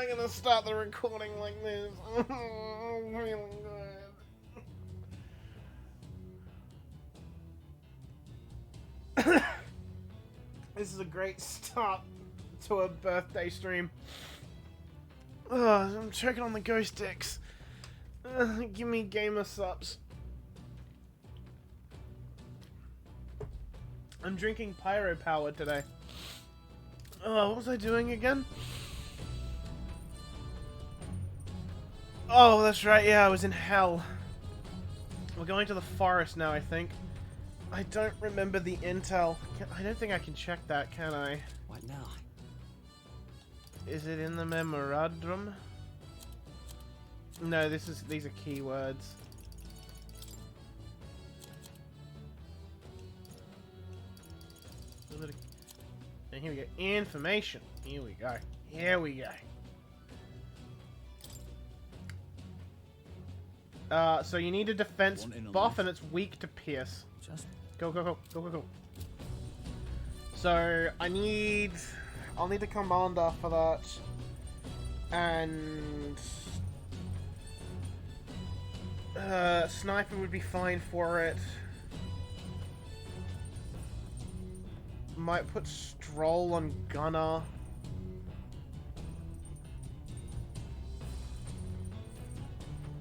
I'm gonna start the recording like this. I'm feeling good. This is a great start to a birthday stream. I'm checking on the ghost decks. Give me gamer subs. I'm drinking pyro power today. What was I doing again? Oh, that's right, yeah, I was in hell. We're going to the forest now, I think. I don't remember the intel. I don't think I can check that, can I? What now? Is it in the memorandum? No, these are keywords. And here we go. Information. Here we go. Here we go. So you need a defense buff and it's weak to pierce. Just Go, go, go, go, go, go. So I'll need a commander for that. And sniper would be fine for it. Might put Stroll on Gunner.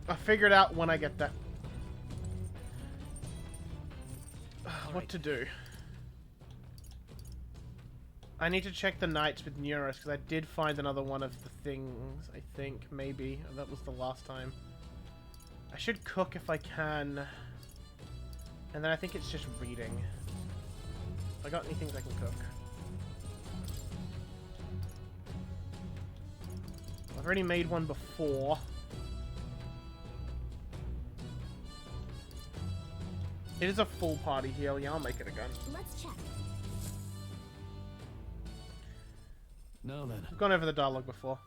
I'll figure it out when I get there. What to do? I need to check the knights with Neuros, because I did find another one of the things, I think, maybe. That was the last time. I should cook if I can. And then I think it's just reading. If I got any things I can cook. I've already made one before. It is a full party heal. Yeah, I'll make it a gun. Let's check. no then. I've gone over the dialogue before.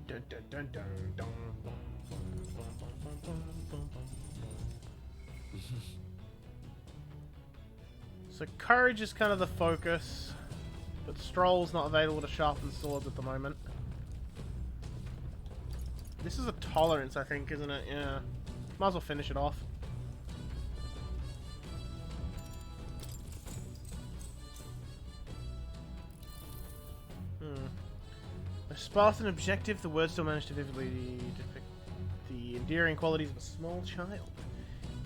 Dun, dun, dun, dun, dun, dun, dun, dun, dun, dun. So courage is kind of the focus, but Stroll's not available to sharpen swords at the moment. This is a tolerance, I think, isn't it? Yeah. Might as well finish it off. A Spartan objective, the words still manage to vividly depict the endearing qualities of a small child.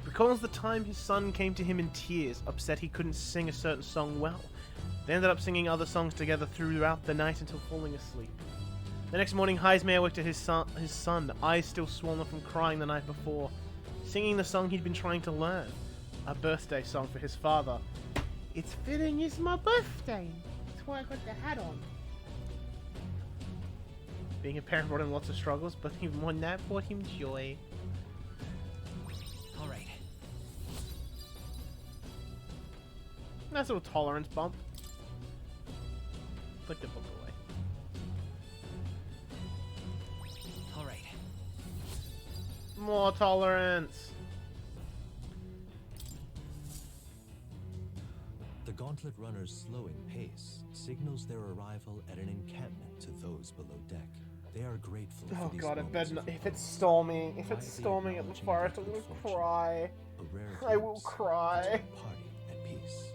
He recalls the time his son came to him in tears, upset he couldn't sing a certain song well. They ended up singing other songs together throughout the night until falling asleep. The next morning, Heismeyer woke to his son, eyes still swollen from crying the night before, singing the song he'd been trying to learn, a birthday song for his father. It's fitting, it's my birthday. That's why I got the hat on. Being a parent brought him lots of struggles, but even more than that, brought him joy. All right. Nice little tolerance bump. Flick the book away. All right. More tolerance. The gauntlet runner's slowing pace signals their arrival at an encampment to those below deck. They are grateful Oh for these god, moments if of it's storming, if it's storming at the forest, I'm gonna cry. a rare I will glimpse cry. into a party at peace.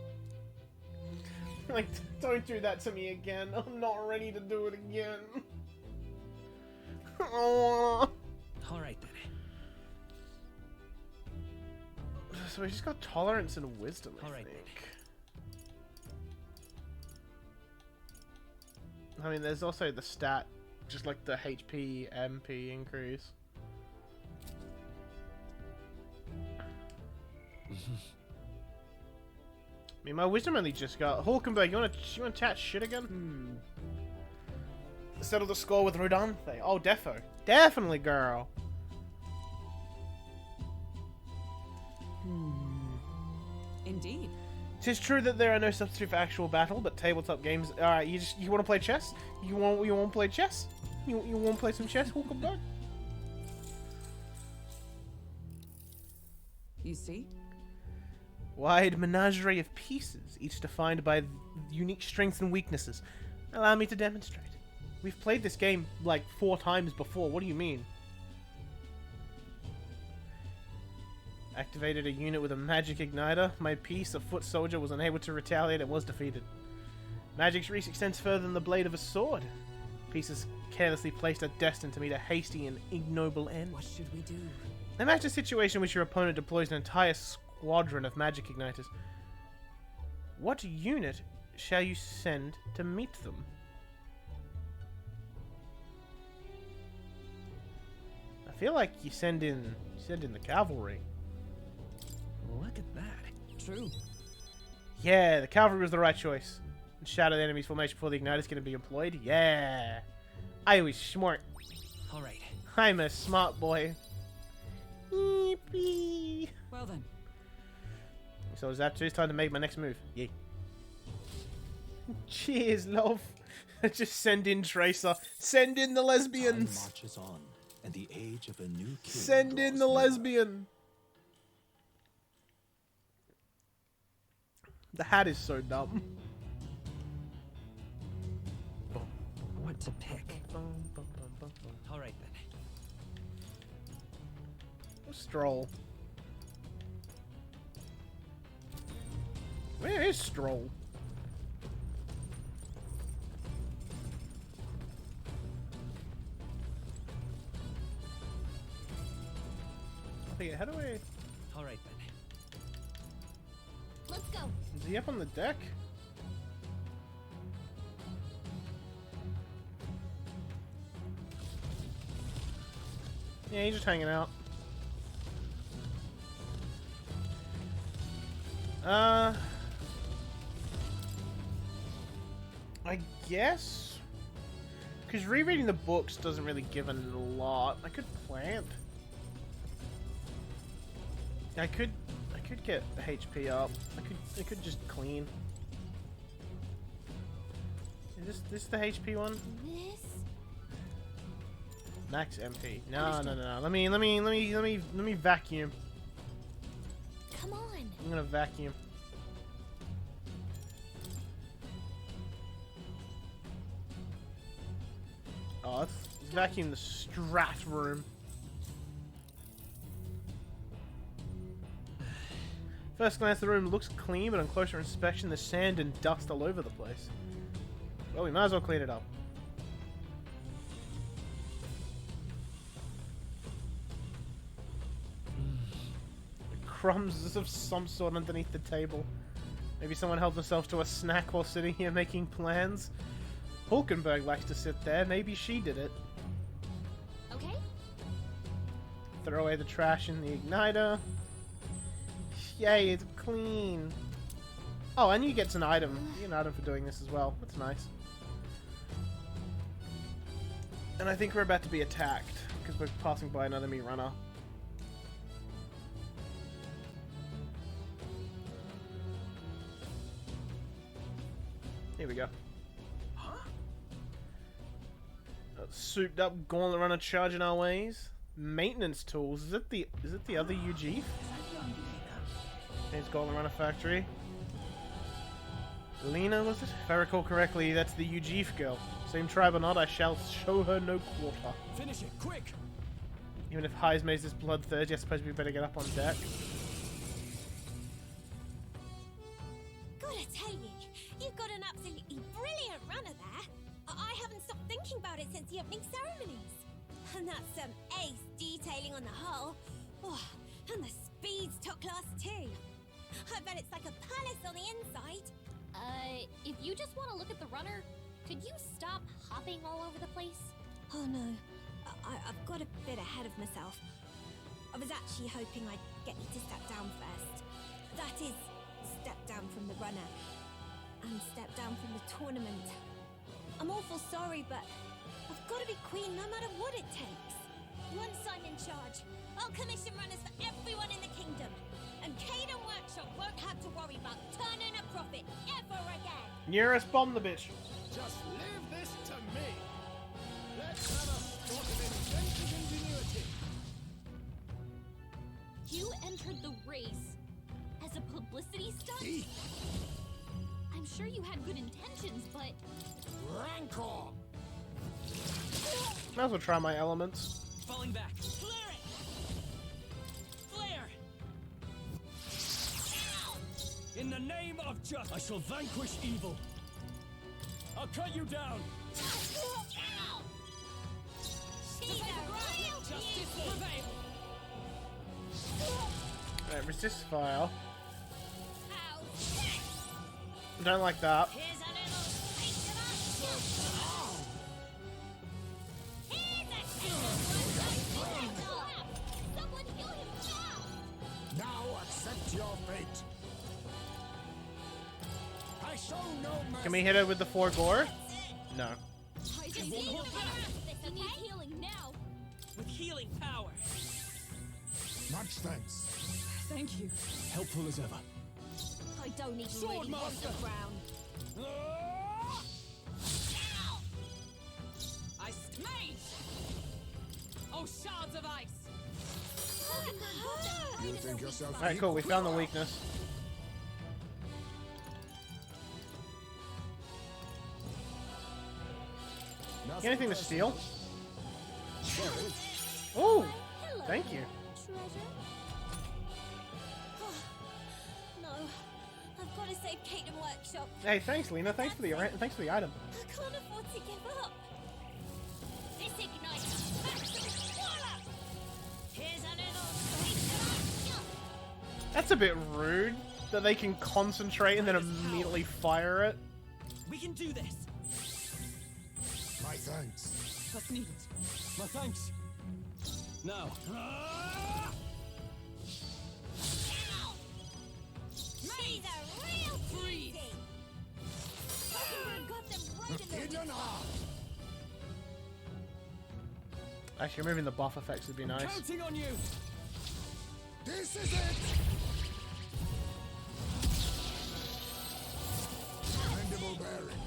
Like, don't do that to me again. I'm not ready to do it again. Oh. All right then. So we just got tolerance and wisdom, I All right, think. I mean, there's also the stat, just like the HP, MP increase. I mean, my wisdom only just got... Hulkenberg, you wanna chat shit again? Settle the score with Rodanthe. Oh, defo. Definitely, girl. Indeed. Tis true that there are no substitute for actual battle, but tabletop games. Alright, you want to play chess? You want to play chess? You want to play some chess, Hulkenberg? You see? Wide menagerie of pieces, each defined by unique strengths and weaknesses. Allow me to demonstrate. We've played this game like 4 times before. What do you mean? Activated a unit with a magic igniter. My piece, a foot soldier, was unable to retaliate and was defeated. Magic's reach extends further than the blade of a sword. Pieces carelessly placed are destined to meet a hasty and ignoble end. What should we do? Imagine a situation in which your opponent deploys an entire squadron of magic igniters. What unit shall you send to meet them? I feel like you send in the cavalry. Look at that. True. Yeah, the cavalry was the right choice. And shatter the enemy's formation before the igniter's going to be employed. Yeah, I was smart. All right. I'm a smart boy. Yippee. Well then. So is that it's time to make my next move? Yeah. Cheers, love. Just send in Tracer. Send in the Time lesbians. marches on, and the age of a new king Send in draws the near. lesbian. The hat is so dumb. What to pick? All right then. Stroll. Where is Stroll? Okay, how do I... All right then. Let's go. Is he up on the deck? Yeah, he's just hanging out. I guess? Because rereading the books doesn't really give a lot. I could plant. I could get the HP up. I could just clean. Is this the HP one? This. Max MP. No. Let me vacuum. Come on. I'm gonna vacuum. Oh, let's vacuum the strat room. First glance, the room looks clean, but on closer inspection, there's sand and dust all over the place. Well, we might as well clean it up. Crumbs of some sort underneath the table. Maybe someone helped themselves to a snack while sitting here making plans. Hulkenberg likes to sit there. Maybe she did it. Okay. Throw away the trash in the igniter. Yay, it's clean. Oh, and you get an item. You get an item for doing this as well. That's nice. And I think we're about to be attacked because we're passing by an enemy runner. Here we go. Souped up gauntlet runner charging our ways. Maintenance tools. Is it the other UG? It's Gauntlet Runner Factory. Lena, was it? If I recall correctly, that's the Ujif girl. Same tribe or not, I shall show her no quarter. Finish it, quick! Even if Heis makes this bloodthirst, I suppose we better get up on deck. Gotta tell you, you've got an absolutely brilliant runner there. I haven't stopped thinking about it since the opening ceremonies. And that's some ace detailing on the hull. Oh, and the speed's top class too. I bet it's like a palace on the inside. If you just want to look at the runner, could you stop hopping all over the place? Oh no, I've got a bit ahead of myself. I was actually hoping I'd get you to step down first. That is, step down from the runner. And step down from the tournament. I'm awful sorry, but I've got to be queen no matter what it takes. Once I'm in charge, I'll commission runners for everyone in the kingdom. And Caden Workshop won't have to worry about turning a profit ever again. Nearest bomb the bitch. Just leave this to me. Let's have a sort of inventive ingenuity. You entered the race as a publicity stuff? I'm sure you had good intentions, but... Rancor! Might as well try my elements. Falling back. Flare it! Flare! In the name of justice, I shall vanquish evil. I'll cut you down. Justice prevail. Alright, resist fire. Don't like that. Now accept your fate. I show no mercy. Can we hit it with the 4 gore? No. He needs healing now. With healing power. Much thanks. Thank you. Helpful as ever. I don't even Sword really want master. the crown. I mage. Oh, shards of ice. You think yourself Alright, cool. We found the weakness. Nothing Anything to steal? Sorry. Oh! Hello, Thank you. treasure. No, I've got to save Kate and Workshop. Hey, thanks, Lena. Thanks for the item. I can't afford to give up. This ignites back to the swallow. Here's a little That's a bit rude that they can concentrate and then immediately fire it. We can do this. My thanks. That's needed. My thanks. Now. She's a real Freeze. teasy. Got them right in the Hidden heart. Actually, removing the buff effects would be nice. Counting on you. This is it. Mandible bearing.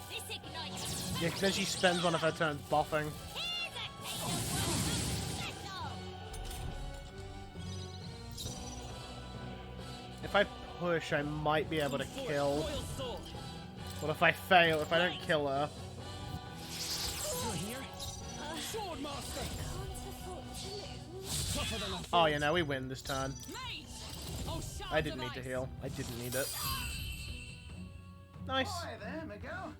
This ignites. Yeah, 'cause then she spends one of her turns buffing. Here's a taste of special. If I push, I might be able to Full force, kill. royal sword. But if I fail, if I don't kill her, You're here. Sword master. Can't afford to lose. Tougher than I thought. oh yeah, no, we win this turn. Mage. Oh, shards I didn't of need to ice. heal. I didn't need it. Nice. Hi there, Miguel.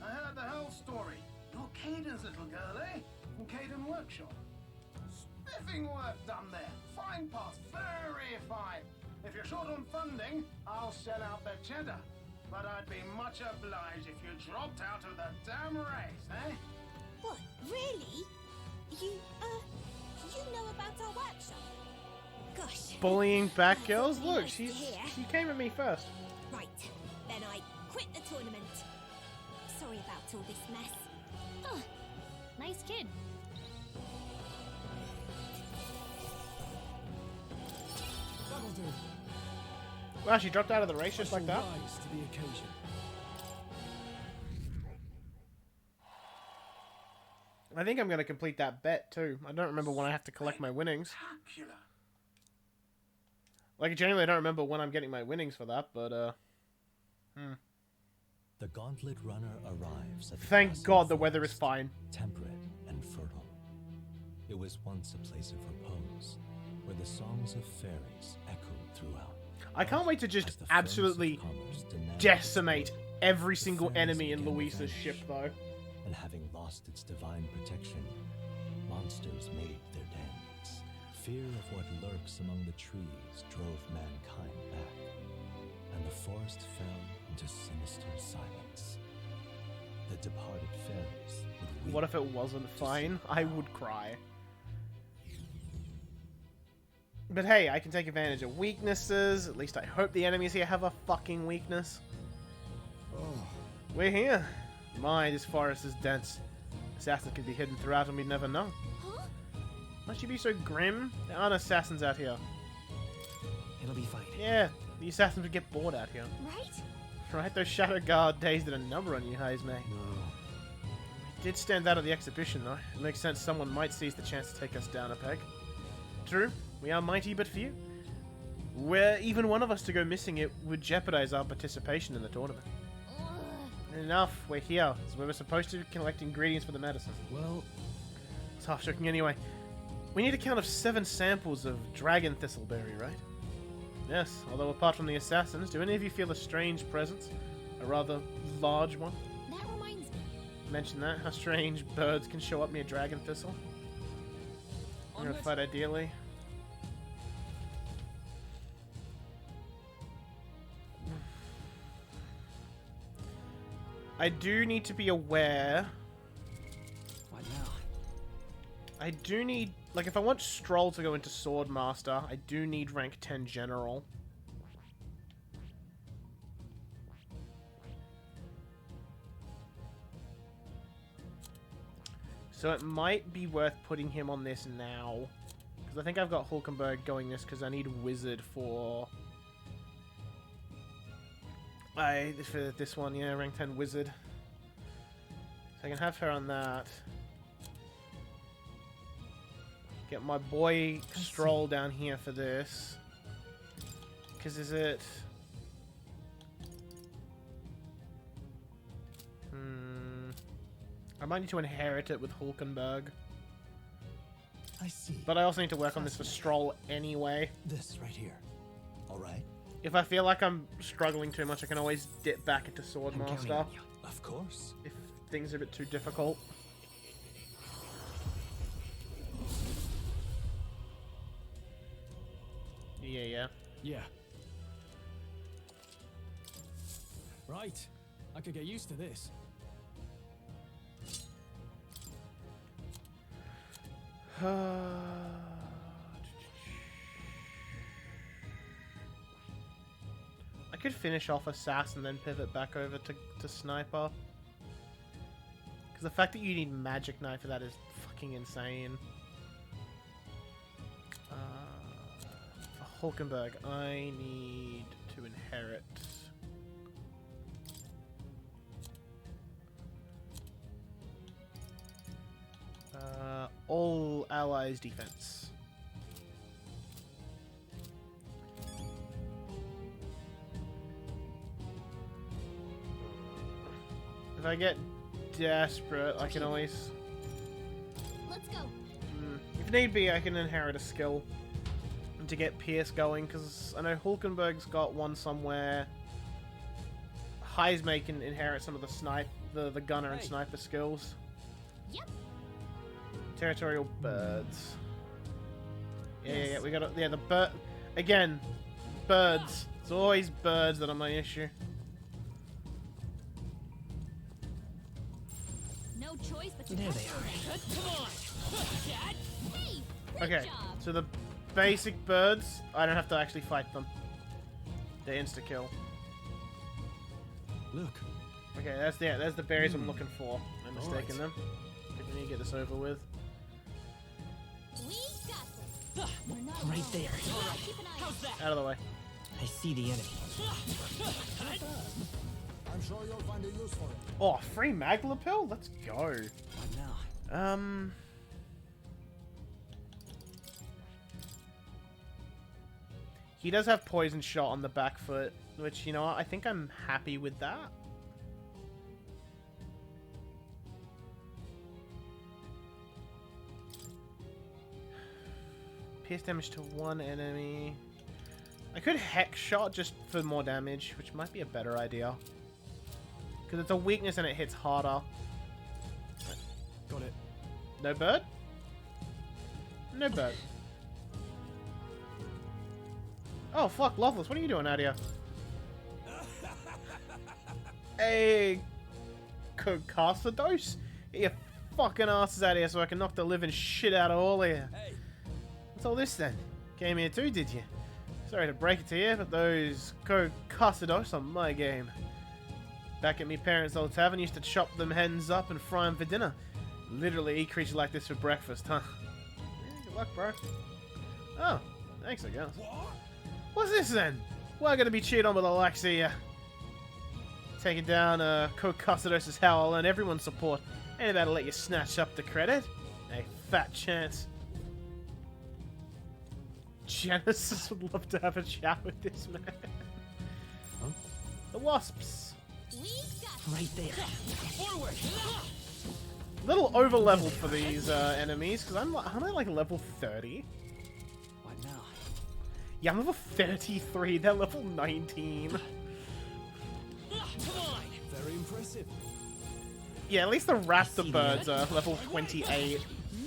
I heard the whole story. You're Caden's little girl, eh? From Caden Workshop. Spiffing work done there. Fine pass, very fine. If you're short on funding, I'll shell out the cheddar. But I'd be much obliged if you dropped out of the damn race, eh? What? Really? You know about our workshop? Gosh. Bullying back That's girls? something Look, nice to hear. she came at me first. Right, then I quit the tournament. Sorry about all this mess. Huh. Nice kid. That'll do. Wow, she dropped out of the race just like that. Rise to the occasion. I think I'm going to complete that bet too. I don't remember when I have to collect my winnings. Spectacular. Like, genuinely, I don't remember when I'm getting my winnings for that, but, The gauntlet runner arrives at the Thank castle God the weather is forest, fine. temperate and fertile. It was once a place of repose, where the songs of fairies echoed throughout. I can't wait to As just the furnace of absolutely commerce demanded decimate its every the single fairies enemy in began to Luisa's vanish. ship, though. And having lost its divine protection, monsters made their dens. Fear of what lurks among the trees drove mankind back, and the forest fell into sinister silence. The departed fairies would weep. What if it wasn't fine? I would cry. But hey, I can take advantage of weaknesses. At least I hope the enemies here have a fucking weakness. We're here. My, this forest is dense. Assassins could be hidden throughout and we'd never know. Huh? Must you be so grim? There aren't assassins out here. It'll be fine. Yeah, the assassins would get bored out here. Right? Right, those Shadow Guard days did a number on you, Hayes, mate. It did stand out at the exhibition, though. It makes sense someone might seize the chance to take us down a peg. True, we are mighty but few. Where even one of us to go missing, it would jeopardize our participation in the tournament. Enough, we're here. It's where we're supposed to collect ingredients for the medicine. Well, It's half joking anyway. We need a count of 7 samples of dragon thistleberry, right? Yes, although apart from the assassins, do any of you feel a strange presence? A rather large one? That reminds me. Mention that, how strange birds can show up near dragon thistle. I'm gonna fight ideally. I do need to be aware. what now? I do need, like, if I want Stroll to go into Swordmaster, I do need rank 10 General. So it might be worth putting him on this now. Because I think I've got Hulkenberg going this because I need Wizard for this one, yeah, rank 10 Wizard. So I can have her on that. Get my boy Stroll down here for this. Because is it... I might need to inherit it with Hulkenberg. I see. But I also need to work on this for Stroll anyway. This right here. All right. If I feel like I'm struggling too much, I can always dip back into Swordmaster Of course. if things are a bit too difficult. Yeah. Yeah. Right. I could get used to this. I could finish off Assassin and then pivot back over to Sniper. Because the fact that you need Magic Knife for that is fucking insane. For Hulkenberg, I need to inherit. All allies defense. If I get desperate, I can always... Let's go. If need be, I can inherit a skill to get Pierce going, because I know Hulkenberg's got one somewhere. Heismay can inherit some of the gunner and sniper skills. Yep. Territorial birds. Yeah, we got the bird again. Birds. It's always birds that are my issue. No choice but to There go they for it. Come on! Dad! Hey, great Okay, job. so the basic birds, I don't have to actually fight them. They insta kill. Look. Okay, there's the berries I'm looking for. I'm mistaken Alright. them. We need to get this over with. We got this. We're not Right alone. there. Keep an eye out. Out of the way. I see the enemy. I'm sure you'll find a use for it. Oh, free Magla pill? Let's go. What now? He does have poison shot on the back foot, which, you know what, I think I'm happy with that. Pierce damage to one enemy. I could Hex Shot just for more damage, which might be a better idea. Because it's a weakness and it hits harder. Got it. No bird? No bird. Oh, fuck, Loveless, what are you doing out here? Hey, Cocasadose? Get your fucking asses out of here so I can knock the living shit out of all of you. Hey. What's all this then? Came here too, did you? Sorry to break it to you, but those Cocasadose are my game. Back at me parents' old tavern, used to chop them hens up and fry them for dinner. Literally eat creatures like this for breakfast, huh? Yeah, good luck, bro. Oh, thanks, I guess. What's this then? We're gonna be cheated on with the likes of you. Taking down Cocasadose's how I'll earn everyone's support. Ain't about to let you snatch up the credit. A fat chance. Genesis would love to have a chat with this man. Huh? The wasps. We've got Right there. Forward! Little over leveled for these enemies, because aren't I like level 30? What now? Yeah, I'm level 33, they're level 19. Come on! Very impressive. Yeah, at least the raptor birds are level 28.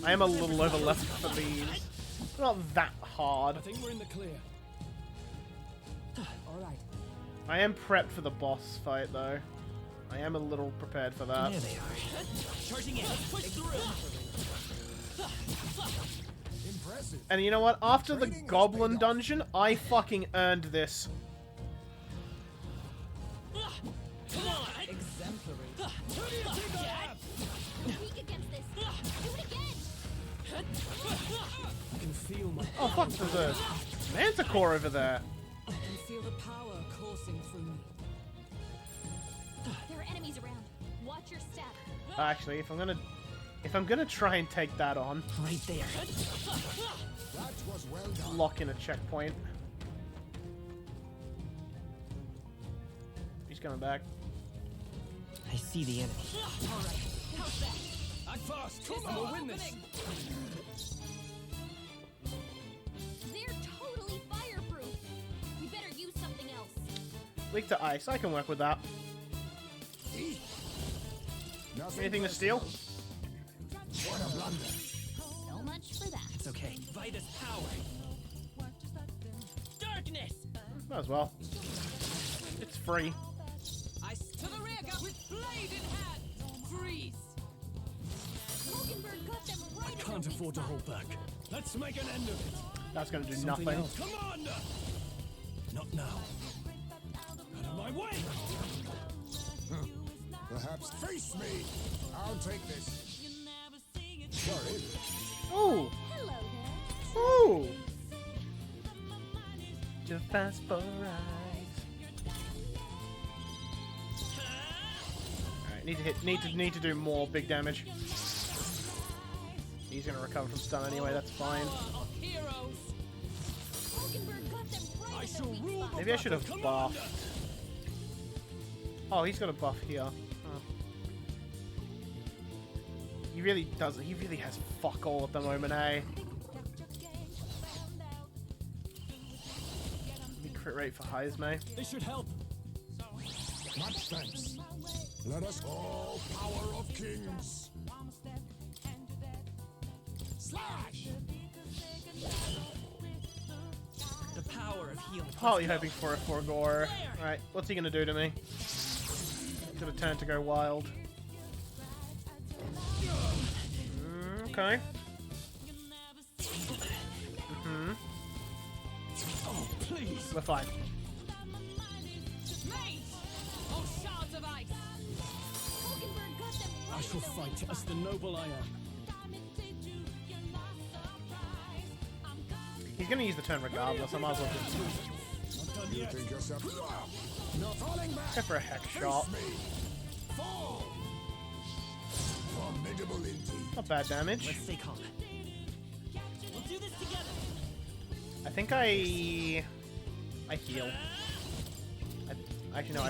I am a little over leveled for these. Not that hard. I think we're in the clear. All right. I am prepped for the boss fight, though. I am a little prepared for that. There they are. Charging in! Push through! Impressive. And you know what? After the goblin dungeon, I fucking earned this. Come on! Exemplary. weak against this. Do it again. I can feel my. Oh fuck, there's a manticore over there. I can feel the power coursing through me. There are enemies around. Watch your step. Actually, if I'm gonna try and take that on, Right there. That was well done. lock in a checkpoint. He's coming back. I see the enemy. Act fast! Come on, we'll win this. They're totally fireproof. We better use something else. Weak to ice. I can work with that. Anything to steal? What a blunder. So much for that. It's okay. Vitus power! Darkness! Might as well. It's free. To the rear, guys! With blade in hand! Freeze! Mockingbird got them right I at can't their afford to weak hold back. Let's make an end of it. That's gonna do Something nothing. else. Commander! Not now. Out of my way! Perhaps face me. I'll take this. Sorry. Ooh! Hello there. Ooh! Too fast for eyes. Alright, need to do more big damage. He's gonna recover from stun anyway, that's fine. Of heroes! Mockingbird got them right I at shall their weak rule spot. the Maybe I should have battle, buffed. Commander! Oh, he's got a buff here. Huh. He really doesn't. He really has fuck all at the moment, eh? The crit rate for highs, mate. This should help. Much thanks. Let us all power of kings. Slash! The power of healing. Partly hoping for a Forgore. Alright, what's he gonna do to me? Gonna turn to go wild. Okay. Oh, please. We're fine. Mate! Oh, shards of ice! Mockingbird got them right I shall at their weak fight as the noble I am. He's gonna use the turn regardless. I might as well just Not done You yet. think yourself. Not falling back. go for a hex shot. Face me. Fall. Formidable indeed. Not bad damage. Let's stay calm. We'll do this together! I think I heal. Actually, no,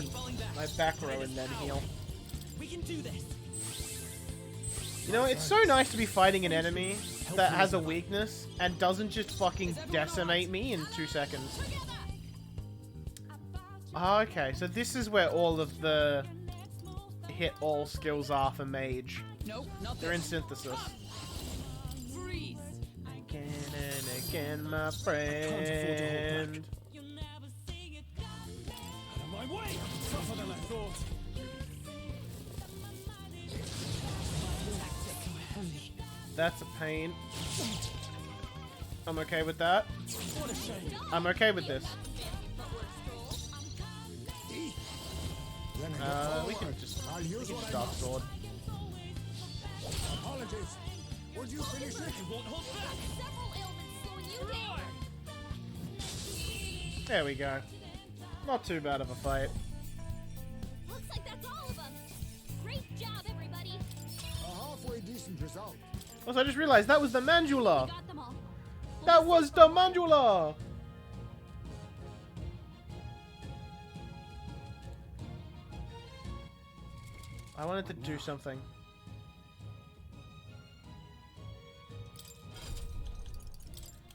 I back row and then heal. We can do this! You know, it's so nice to be fighting an enemy that has a weakness and doesn't just fucking decimate me in 2 seconds. Okay, so this is where all of the hit all skills are for mage. Nope, not They're in this. synthesis. Freeze! Again and again, my afford to hold friend. Out of my way. Tougher than I thought. That's a pain. I'm okay with that. What a shame. I'm okay with this. Then I We go can forward. just I'll use what I Dark must. Sword. Apologies. Would you finish it? Won't hold back! Several ailments slowing you down. There we go. Not too bad of a fight. Looks like that's all of them. Great job, everybody. A halfway decent result. Also, I just realized that was the Mandula. We got them all. That was the mandula! I wanted to do something.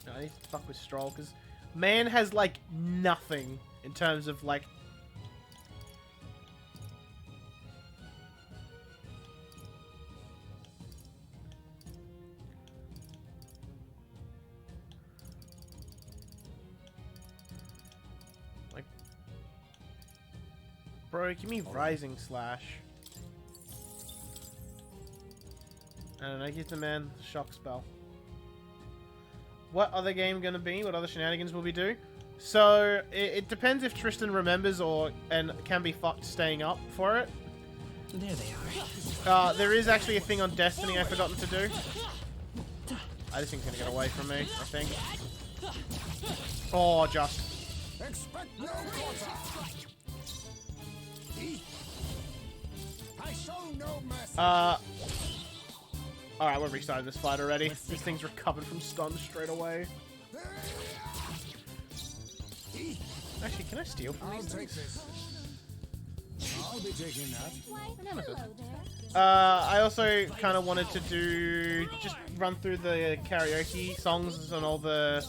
No, I need to fuck with Stroll, because man has, like, nothing in terms of, like... Like... Bro, give me Rising Slash. I don't know, give the man Shock Spell. What other game gonna be? What other shenanigans will we do? So, it depends if Tristan remembers and can be fucked staying up for it. There they are. There is actually a thing on Destiny I've forgotten to do. I just think it's gonna get away from me, I think. Oh, just. Expect no quarter. I show no mercy. Alright, we're restarting this fight already. This thing's recovered from stun straight away. Actually, can I steal from these things? I'll be taking that. Why, hello there. I also kind of wanted to do... just run through the karaoke songs and all the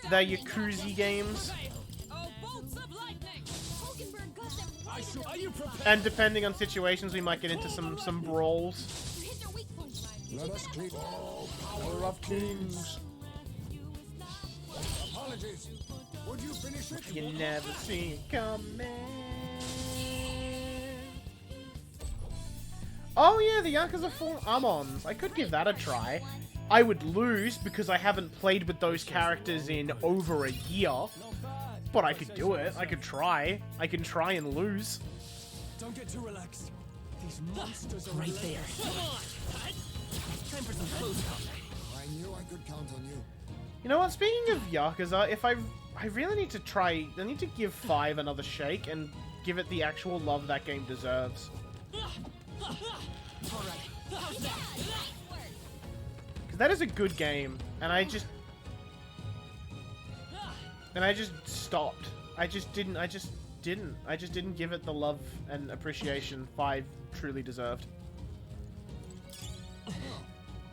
Yakuza games. Oh, bolts of lightning! Hulkenberg got them right. Are you prepared? And depending on situations, we might get into some brawls. You hit their weak points. Let us clean all Power of Kings. apologies. Would you finish it? You never see it coming. Oh yeah, the Yakuza 4 Amons. I could give that a try. I would lose because I haven't played with those characters in over a year. But I could do it. I could try. I can try and lose. Don't get too relaxed. These monsters are right there. Come on! Time for some close combat. I knew I could count on you. You know what? Speaking of Yakuza, if I really need to try... I need to give 5 another shake and give it the actual love that game deserves. Because that is a good game, and I just stopped. I just didn't give it the love and appreciation 5 truly deserved.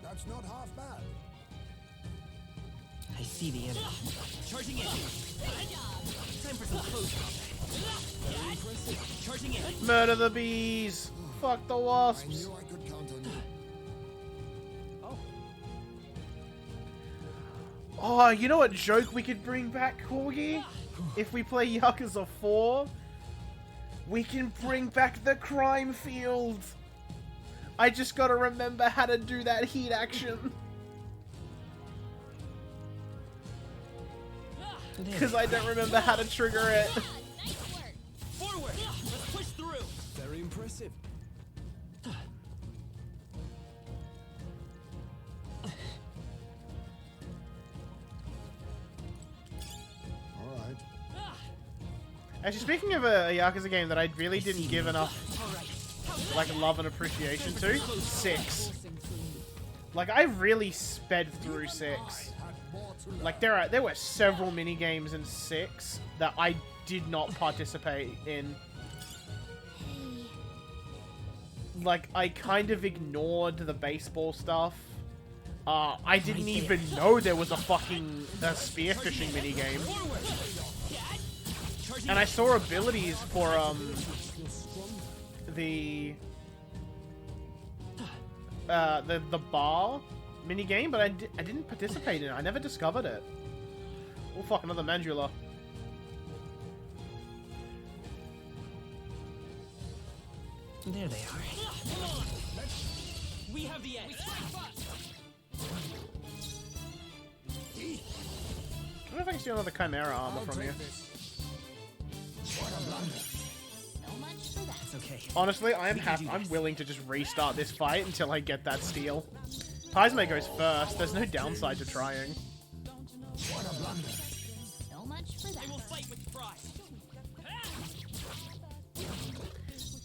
That's not half bad. I see the enemy. Charging in. Time for some close combat. Very impressive. Charging in. Murder the bees! Fuck the I wasps! knew I could count on you. Oh, you know what joke we could bring back, Corgi? If we play Yakuza 4? We can bring back the crime field! I just gotta remember how to do that heat action. Because I don't remember how to trigger it. Nice work. Forward. Let's push through. Very impressive. All right. Actually, speaking of a Yakuza game that I really didn't give enough like love and appreciation to, 6. Like, I really sped through 6. Like, there were several mini games in 6 that I did not participate in. Like, I kind of ignored the baseball stuff. I didn't even know there was a fucking spearfishing mini game. And I saw abilities for the bar mini game, but I didn't participate in it. I never discovered it. Oh fuck, another mandula. There they are. We have the edge. I don't know if I can steal another Chimera armor from you. So much for that. It's okay. Honestly, I'm willing to just restart this fight until I get that steal. Paizme goes first. There's no downside to trying. So much for that. They will fight with pride.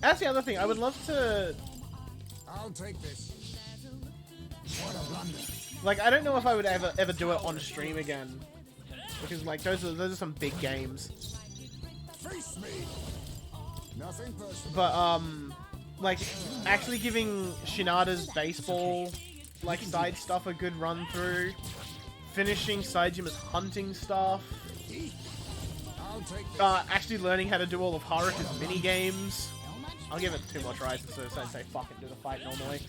That's the other thing. I would love to... I'll take this. What a blunder. Like, I don't know if I would ever do it on stream again. Because, like, those are some big games. Face me. Nothing personal. But, like, actually giving Shinada's baseball, like, side stuff a good run through. Finishing Saijima's hunting stuff. I'll take this. Actually learning how to do all of Haruka's mini games. I'll give it 2 more tries instead of say fuck it, do the fight normally.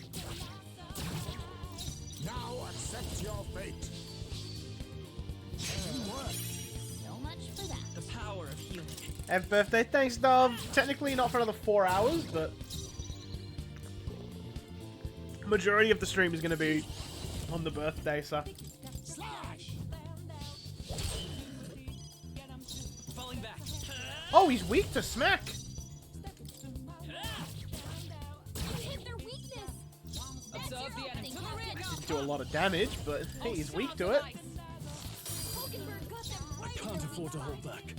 Now accept your fate. So much for that. The power of healing. Happy birthday, thanks, Dove. Technically not for another 4 hours, but majority of the stream is going to be on the birthday, so. Slash. Falling back. Oh, he's weak to smack. Hit their weakness. That's your Observe the enemy. opening, Captain. Didn't do a lot of damage, but hey, he's weak to it. Hulkenberg got them I right in can't the afford to weak hold spot. back.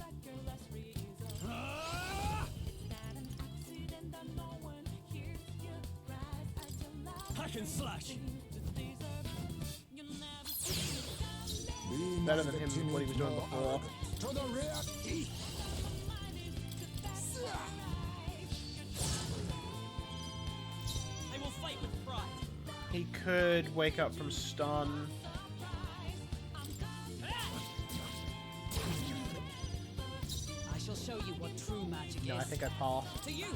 Hack and slash. Lean Better on than the him, timid what he was doing nor before. arrogant. To the rear. Eat. I will fight with pride. He could wake up from stun. I shall show you what true magic No, is. I think I passed. To you.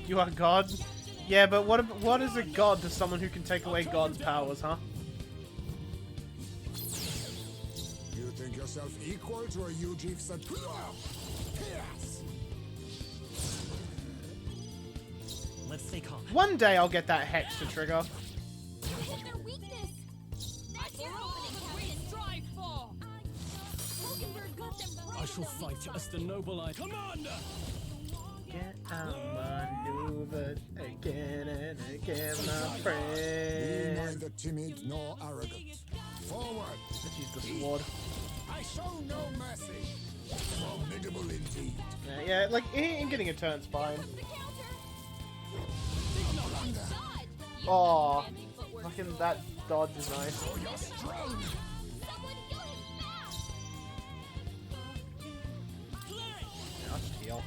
You are God? Yeah, but what is a god to someone who can take away God's powers, huh? You think yourself equal to a Yuji that Yes. Let's stay calm. One day I'll get that hex to trigger. Hit their weakness. That's your opening, Captain. Strive for. Hulkenberg got them right I in shall the weak fight spot. as the noble I Commander! Get outmaneuvered again and again, my Be friend. neither timid nor arrogant. Forward. Let's use the sword. I show no mercy. Formidable indeed. Yeah, like, him getting a turn's fine. The counter. Thunder. Dodge. You Aw, have fancy footwork. fucking that dodge is nice. Oh, you're strong. Someone heal him fast. Yeah, I'll just heal.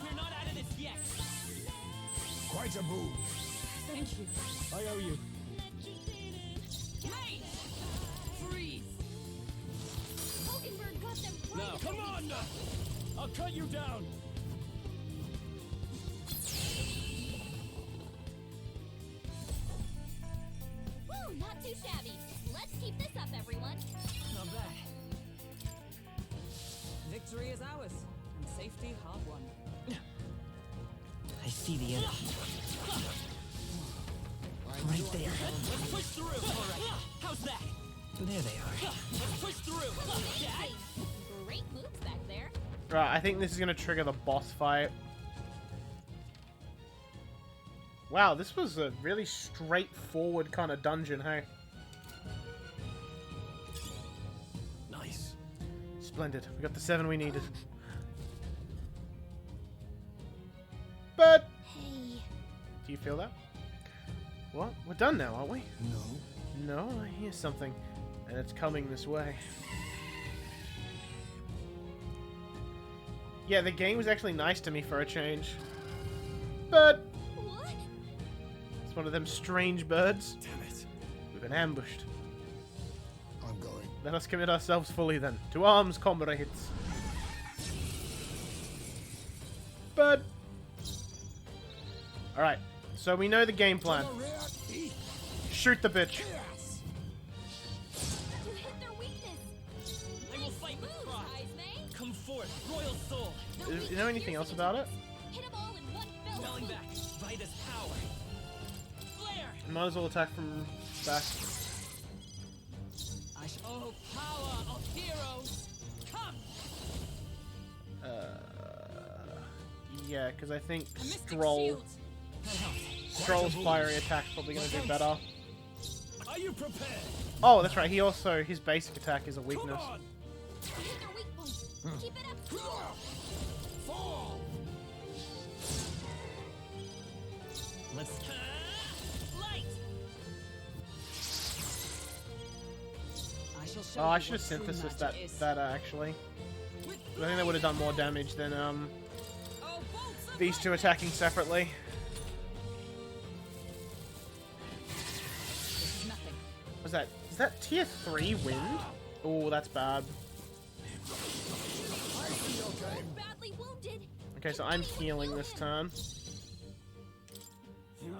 We're not out of this yet. Quite a move. Thank you. I owe you. Rage. Freeze. Hulkenberg got them right Now, in the weak Commander! spot. I'll cut you down. Woo, not too shabby. Let's keep this up, everyone. Not bad. Victory is ours, and safety hard won. I see the enemy. Right there. Let's push through. All right. How's that? There they are. Let's push through. Hey, great moves back there. Right, I think this is gonna trigger the boss fight. Wow, this was a really straightforward kind of dungeon, hey? Nice. Splendid. We got the 7 we needed. But, Hey. do you feel that? What? We're done now, aren't we? No. No, I hear something. And it's coming this way. Yeah, the game was actually nice to me for a change. But, What? it's one of them strange birds. Damn it. We've been ambushed. I'm going. Let us commit ourselves fully then. To arms, comrades. But... Alright, so we know the game plan. To the rear. Eat. Shoot the bitch. Yes. You hit their weakness. I will fight with Move, pride. Heisman. Come forth, royal soul. Their You know anything else about it? Hit them all in one fell Falling swoop. back. Vitus power. Flare. Might as well attack from back. Oh, power of heroes. Come. Yeah, because I think A mystic Stroll... shield. Stroll's fiery attack's probably going to do better. Are you prepared? Oh, that's right. He also... His basic attack is a Come weakness. on. You hit their weak point. Keep it up. Fall. Let's light. I shall show Oh, I you should have what true synthesis magic is. that actually. I think that would have done more damage than these two attacking separately. This is nothing. What's that? Is that tier 3 wind? Oh, that's bad. Badly wounded. Okay, so I'm healing this turn. Hit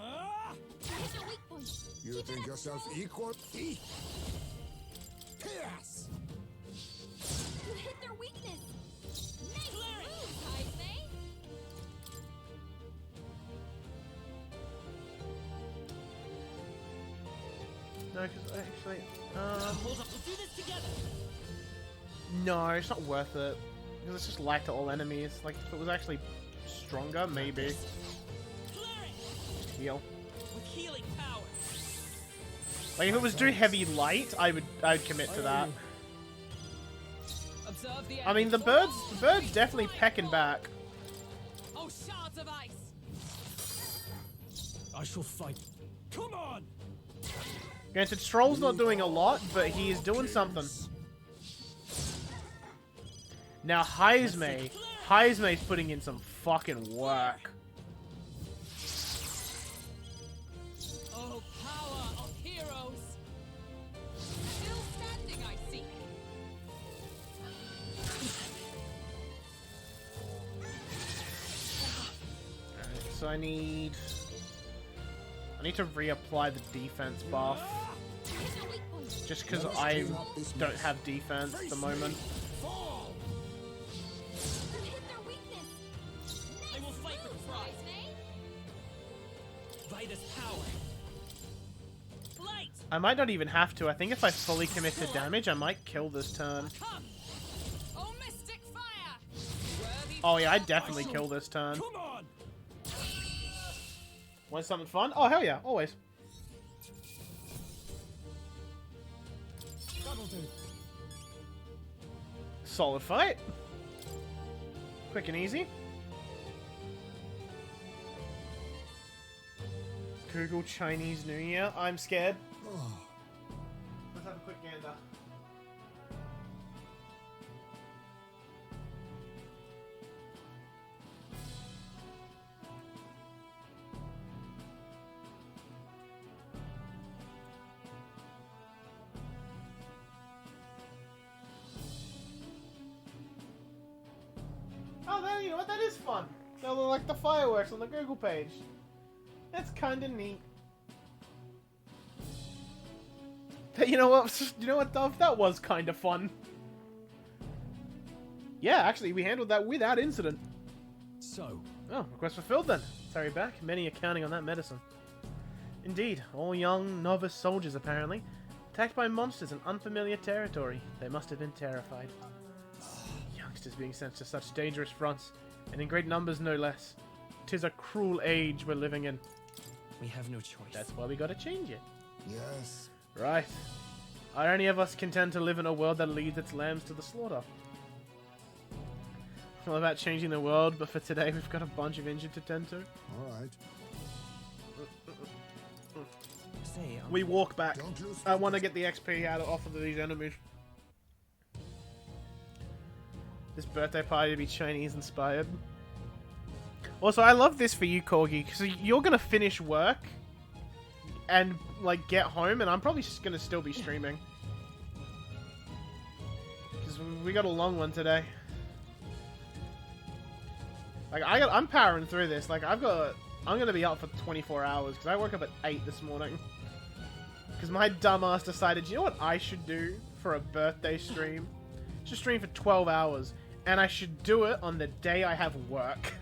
their weak point. You think yourself equal? Eat. Yes. You hit their weakness. Nice move, Heismay. No, because actually, Hold up, we'll do this together. no, it's not worth it. Because it's just light to all enemies. Like, if it was actually stronger, maybe. Flourish Heal. with healing power. Like, if it was too heavy light, I'd commit to that. Observe the I mean, the bird's definitely pecking back. Oh, shards of ice! I shall fight. Come on. Granted, Troll's not doing a lot, but he is doing something. Now, Heismay's putting in some fucking work. Oh, power of heroes! Still standing, I see. Alright, so I need to reapply the defense buff. Hit their weak point. Just because I don't have defense at the moment. You hit their weakness. I will fight with pride. Heismay. Vitus power. Light. I might not even have to. I think if I fully commit to damage, I might kill this turn. Come! Oh, mystic fire! Worthy Oh yeah, I'd definitely kill this turn. Come on. Want something fun? Oh hell yeah, always. Solid fight. Quick and easy. Google Chinese New Year. I'm scared. Let's have a quick gander. Oh, you know what? That is fun. They're like the fireworks on the Google page. That's kind of neat. But you know what? You know what, Dove? That was kind of fun. Yeah, actually, we handled that without incident. So, Oh, request fulfilled then. Sorry, back. Many are counting on that medicine. Indeed, all young novice soldiers apparently. Attacked by monsters in unfamiliar territory. They must have been terrified. Youngsters being sent to such dangerous fronts, and in great numbers no less. 'Tis a cruel age we're living in. We have no choice. That's why we gotta change it. Yes. Right. Are any of us content to live in a world that leads its lambs to the slaughter? All about changing the world, but for today we've got a bunch of injured to tend to. All right. Say, We walk back. Don't lose I want to get the XP out off of these enemies. This birthday party to be Chinese inspired. Also, I love this for you, Corgi, because you're gonna finish work and like get home, and I'm probably just gonna still be streaming because we got a long one today. Like I'm powering through this. Like I'm gonna be up for 24 hours because I woke up at 8 this morning. Because my dumbass decided, you know what I should do for a birthday stream? I should stream for 12 hours, and I should do it on the day I have work.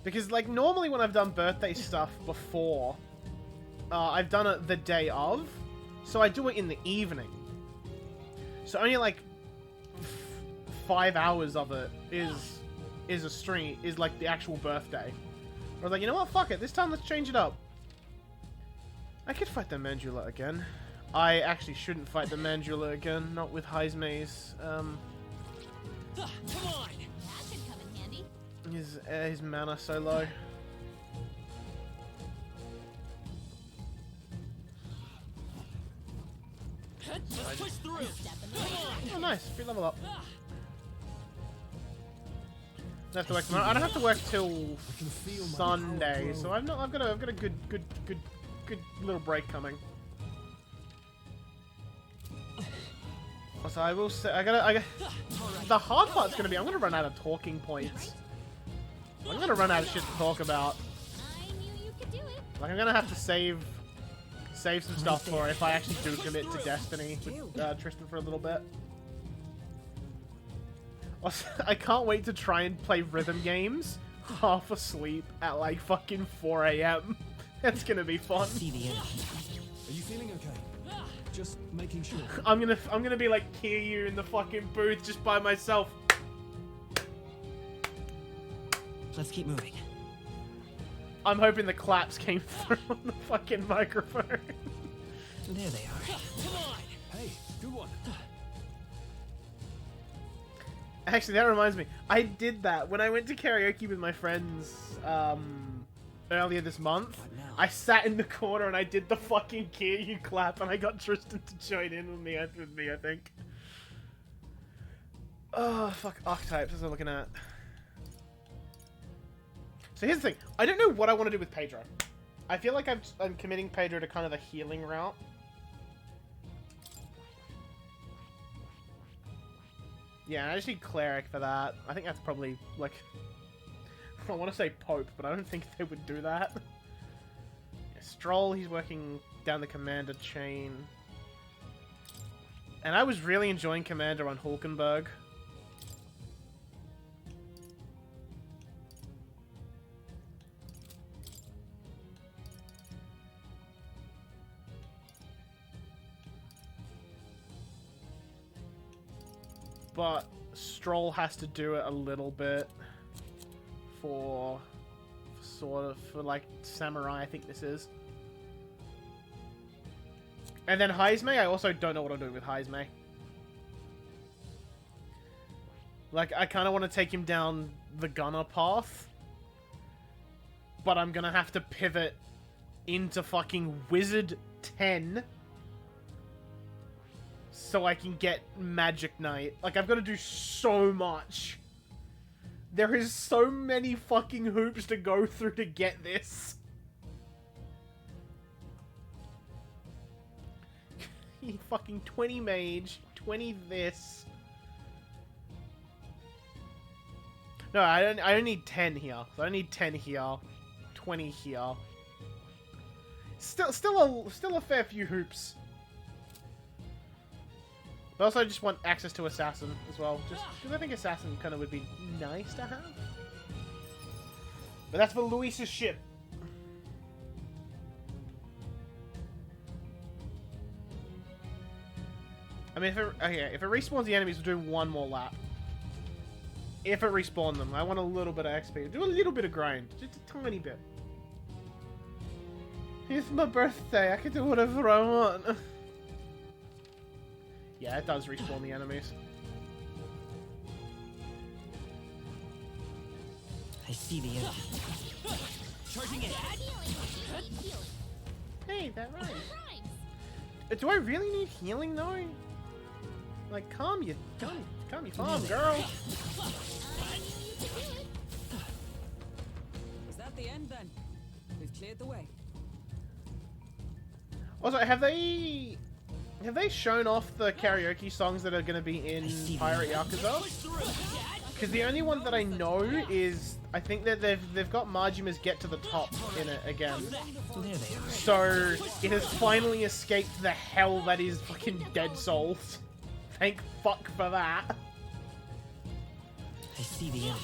Because, like, normally when I've done birthday stuff before, I've done it the day of, so I do it in the evening. So only, like, 5 hours of it is a stream, is, like, the actual birthday. I was like, you know what, fuck it, this time let's change it up. I could fight the Mandula again. I actually shouldn't fight the Mandula again, not with Heismay's, Come on. That should come in His mana so low. Let's push through. Oh, nice. Free level up. Don't have to work tomorrow. I don't have to work till Sunday, so I've got a good little break coming. So I will say, the hard part's gonna be I'm gonna run out of talking points. I'm gonna run out of shit to talk about. I knew you could do it. Like I'm gonna have to save some stuff for if I actually do commit to Destiny with Tristan for a little bit. Also, I can't wait to try and play rhythm games half asleep at like fucking 4 AM. That's gonna be fun. See the end. Are you feeling okay? Just making sure. I'm gonna be like Kiryu in the fucking booth just by myself. Let's keep moving. I'm hoping the claps came through on the fucking microphone. There they are. Come on. Hey, good one. Actually, that reminds me. I did that when I went to karaoke with my friends earlier this month. I sat in the corner and I did the fucking Kiryu clap, and I got Tristan to join in with me. I think. Oh fuck, archetypes. That's what I'm looking at. So here's the thing. I don't know what I want to do with Pedro. I feel like I'm committing Pedro to kind of a healing route. Yeah, I just need Cleric for that. I think that's probably, like... I want to say Pope, but I don't think they would do that. Yeah, Stroll, he's working down the Commander chain. And I was really enjoying Commander on Hulkenberg. But Stroll has to do it a little bit for like Samurai, I think this is. And then Heisme, I also don't know what I'm doing with Heisme. Like, I kind of want to take him down the Gunner path. But I'm going to have to pivot into fucking Wizard 10. So I can get Magic Knight. Like, I've got to do so much. There is so many fucking hoops to go through to get this. Fucking 20 mage, 20 this. No, I don't need 10 here. So I need 10 here, 20 here. Still a fair few hoops. But also I just want access to Assassin as well, just because I think Assassin kind of would be nice to have. But that's for Luis's ship. I mean, if it respawns the enemies, we'll do one more lap. If it respawns them, I want a little bit of XP. Do a little bit of grind, just a tiny bit. It's my birthday, I can do whatever I want. Yeah, it does respawn the enemies. I see the end. Charging in. Hey, that rhymes. Do I really need healing though? Like, calm your farm, girl. Is that the end then? We've cleared the way. Also, have they shown off the karaoke songs that are going to be in Pirate Yakuza? Because the only one that I know is, I think that they've got Majima's Get to the Top in it again. So it has finally escaped the hell that is fucking Dead Souls. Thank fuck for that. I see the end.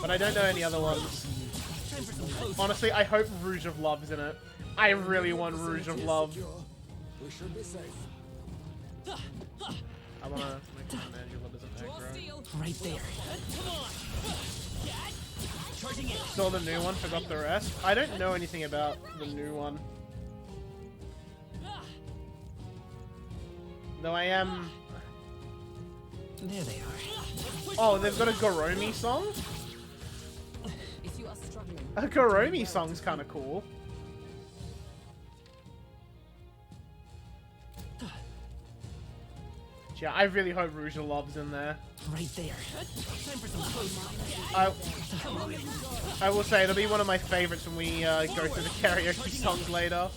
But I don't know any other ones. Honestly, I hope Rouge of Love's in it. I really want Rouge of Love. We should be safe. I want to make sure Angela doesn't aggro. Right there. Charging in. Saw the new one, forgot the rest. I don't know anything about the new one. Though I am... There they are. Oh, they've got a Goromi song? A Kuromi song's kind of cool. Yeah, I really hope Rouge Love's in there. Right there. Time for some close. I will say it'll be one of my favorites when we go through the karaoke songs later.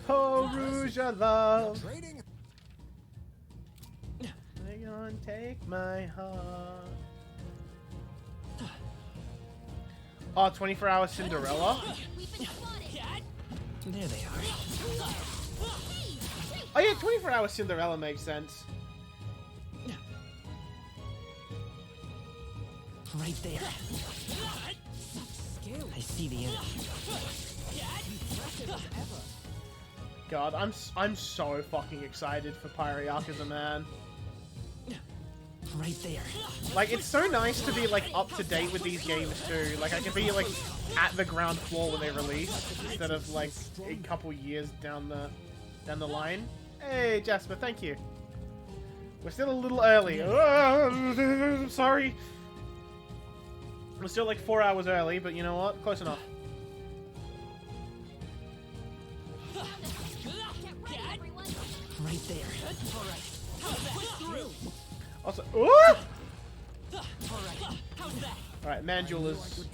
Oh, Rouge Love. They're gonna take my heart. Oh, 24-hour Cinderella. There they are. Oh yeah, 24-hour Cinderella makes sense. Right there. I see the enemy. God, I'm so fucking excited for Pyre Yakuza, man. Right there. Like, it's so nice to be like up to date with these games too. Like, I can be like at the ground floor when they release instead of like a couple years down the line. Hey, Jasper, thank you. We're still a little early. Sorry. We're still like 4 hours early, but you know what? Close enough. Right there. Also, alright, Manjul is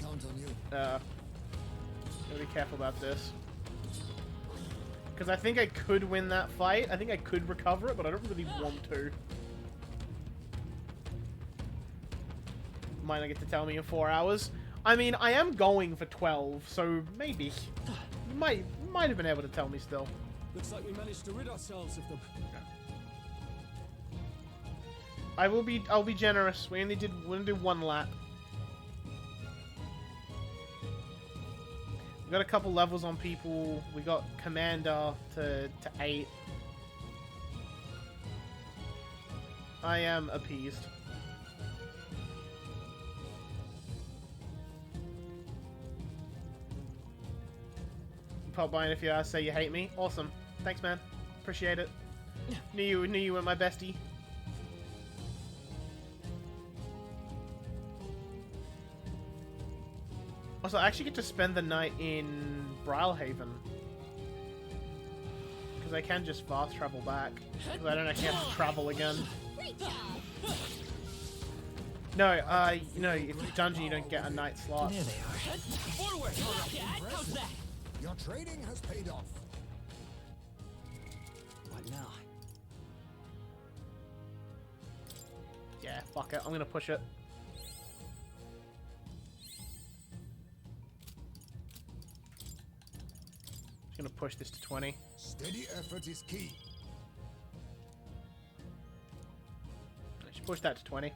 gotta be careful about this. Because I think I could win that fight. I think I could recover it, but I don't really want to. Might not get to tell me in 4 hours. I mean, I am going for 12, so maybe. Might have been able to tell me still. Looks like we managed to rid ourselves of them. I'll be generous. We're gonna do one lap. We got a couple levels on people. We got Commander to 8. I am appeased. Pop by if you say you hate me. Awesome. Thanks, man. Appreciate it. Knew you were my bestie. Also, I actually get to spend the night in Brylehaven. Because I can just fast travel back. Because I don't actually have to travel again. No, if it's dungeon, you don't get a night slot. There they are. Forward! How's that? Your trading has paid off. What now? Yeah, fuck it. I'm gonna push it. Just gonna push this to 20. Steady effort is key. I should push that to 20.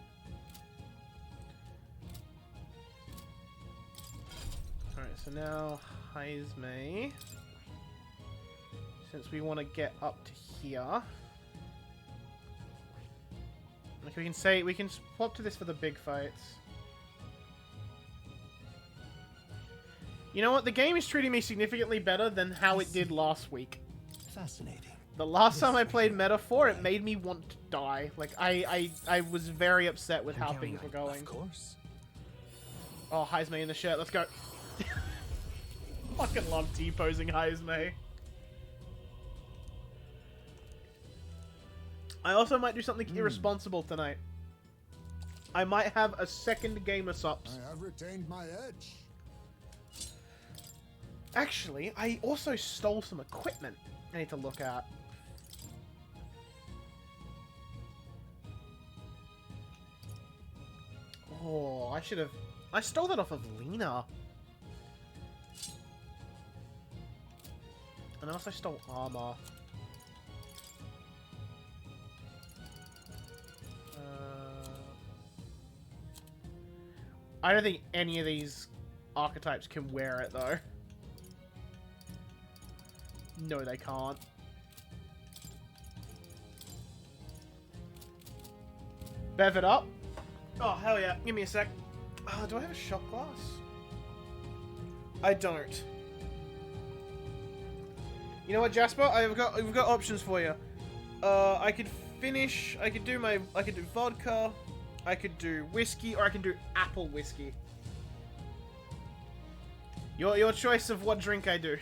Alright, so now Heisme. Since we want to get up to here. Like we can swap to this for the big fights. You know what? The game is treating me significantly better than how it did last week. Fascinating. The last time I played Meta 4, it made me want to die. Like, I was very upset with how things were going. Of course. Oh, Heisme in the shirt. Let's go. Fucking love T-posing Heisme. I also might do something irresponsible tonight. I might have a second game of subs. I have retained my edge. Actually, I also stole some equipment I need to look at. Oh, I should have... I stole that off of Lena. And I also stole armor. I don't think any of these archetypes can wear it, though. No, they can't. Bev it up. Oh, hell yeah. Give me a sec. Do I have a shot glass? I don't. You know what, Jasper? We've got options for you. I could do vodka, I could do whiskey, or I can do apple whiskey. Your choice of what drink I do.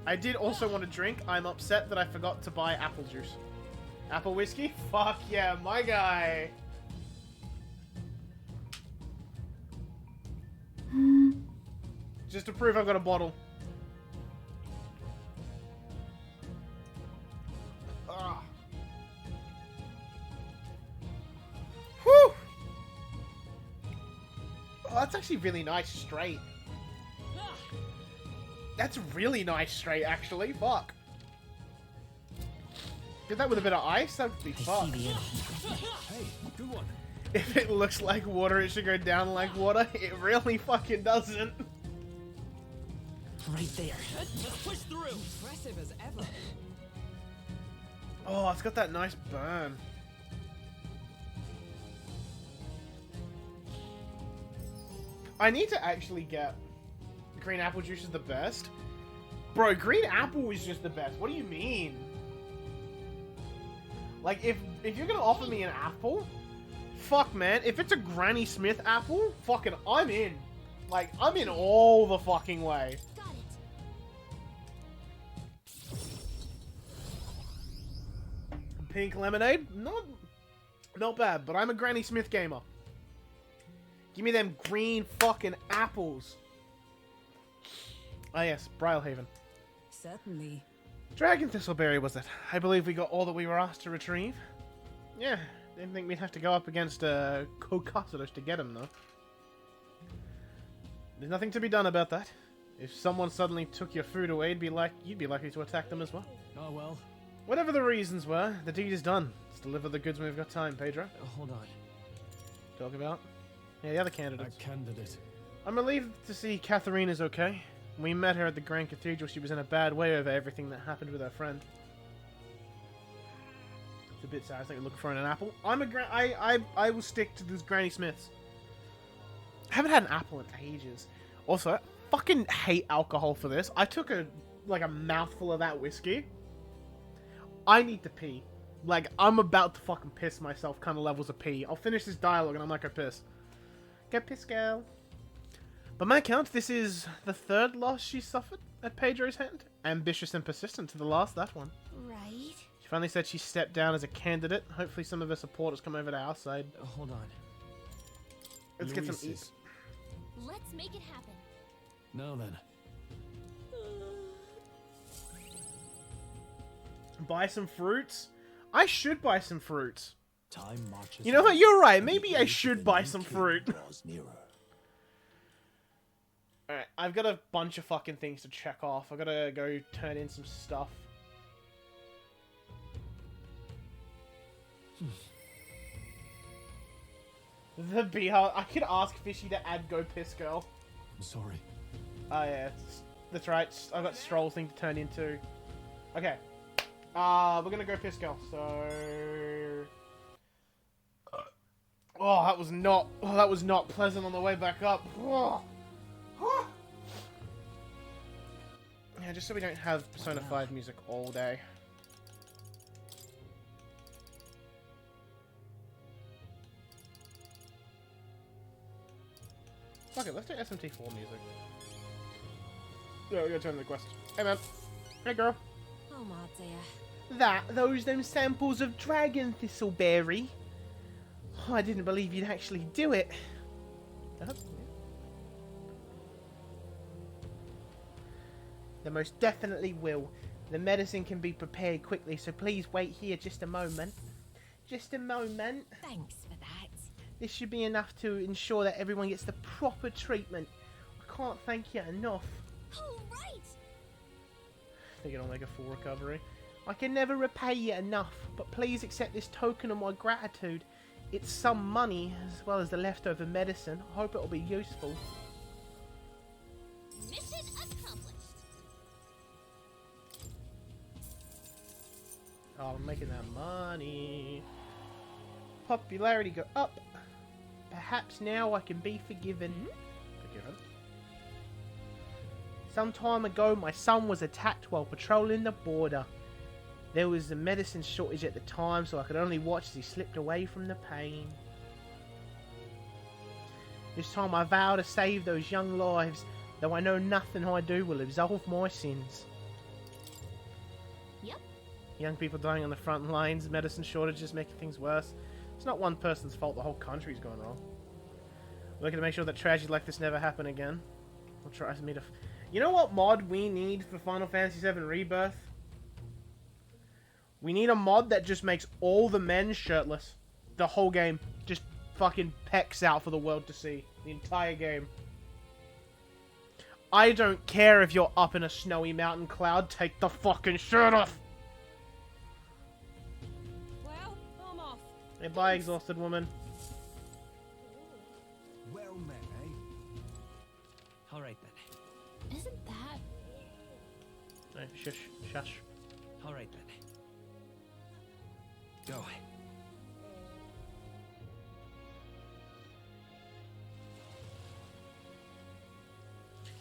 I did also want a drink. I'm upset that I forgot to buy apple juice. Apple whiskey? Fuck yeah, my guy. Just to prove I've got a bottle. Ah. Whew. Oh, that's actually really nice straight. That's really nice straight, actually. Fuck. Did that with a bit of ice? That would be fucked. Hey, good one. If it looks like water, it should go down like water. It really fucking doesn't. Right there. Let's push through. Impressive as ever. Oh, it's got that nice burn. I need to actually get green apple juice is the best. Bro, green apple is just the best. What do you mean? Like, if you're gonna offer me an apple, fuck, man. If it's a Granny Smith apple, fucking, I'm in. Like, I'm in all the fucking way. Got it. Pink lemonade? Not bad, but I'm a Granny Smith gamer. Give me them green fucking apples. Ah yes, Brylehaven. Certainly. Dragon Thistleberry was it? I believe we got all that we were asked to retrieve. Yeah, didn't think we'd have to go up against Cocossados to get him though. There's nothing to be done about that. If someone suddenly took your food away, you'd be likely to attack them as well. Oh well. Whatever the reasons were, the deed is done. Let's deliver the goods when we've got time, Pedro. Hold on. Talk about? Yeah, the other candidates. A candidate. I'm relieved to see Catherine is okay. When we met her at the Grand Cathedral, she was in a bad way over everything that happened with her friend. It's a bit sad. I think we're looking for an apple. I will stick to these Granny Smiths. I haven't had an apple in ages. Also, I fucking hate alcohol for this. I took a mouthful of that whiskey. I need to pee. Like, I'm about to fucking piss myself kind of levels of pee. I'll finish this dialogue and I'm like, go piss. Go piss, girl. By my count, this is the third loss she suffered at Pedro's hand. Ambitious and persistent to the last, that one. Right. She finally said she stepped down as a candidate. Hopefully some of her supporters come over to our side. Hold on. Let's get some eats. Let's make it happen. Now then. Buy some fruits? I should buy some fruits. Time marches You know what? on, You're right. and Maybe the I age of should the buy new some king fruit. draws nearer. Alright, I've got a bunch of fucking things to check off. I've got to go turn in some stuff. The beehive. I could ask Fishy to add Go Piss Girl. I'm sorry. Oh yeah, that's right. I've got Stroll's thing to turn into. Okay. We're gonna go Piss Girl, so... Oh, that was not pleasant on the way back up. Oh. Yeah, just so we don't have Persona 5 music all day. Fuck it, let's do SMT4 music. Yeah, we gotta turn the quest. Hey man. Hey girl. Oh my dear. Those them samples of Dragon Thistleberry. Oh, I didn't believe you'd actually do it. They most definitely will. The medicine can be prepared quickly, so please wait here just a moment. Just a moment. Thanks for that. This should be enough to ensure that everyone gets the proper treatment. I can't thank you enough. All right. Think it'll make a full recovery. I can never repay you enough, but please accept this token of my gratitude. It's some money, as well as the leftover medicine. I hope it'll be useful. Mission accomplished. Oh, I'm making that money. Popularity go up. Perhaps now I can be forgiven. Forgiven? Some time ago, my son was attacked while patrolling the border. There was a medicine shortage at the time, so I could only watch as he slipped away from the pain. This time I vow to save those young lives, though I know nothing I do will absolve my sins. Yep. Young people dying on the front lines, medicine shortages making things worse. It's not one person's fault, the whole country's going wrong. We're looking to make sure that tragedy like this never happen again. We'll try to meet a... You know what mod we need for Final Fantasy VII Rebirth? We need a mod that just makes all the men shirtless. The whole game. Just fucking pecs out for the world to see. The entire game. I don't care if you're up in a snowy mountain cloud, take the fucking shirt off! Well, I'm off. Hey, bye, exhausted woman. Well met, eh? All right then. Isn't that... Hey, shush, shush. All right then. Go.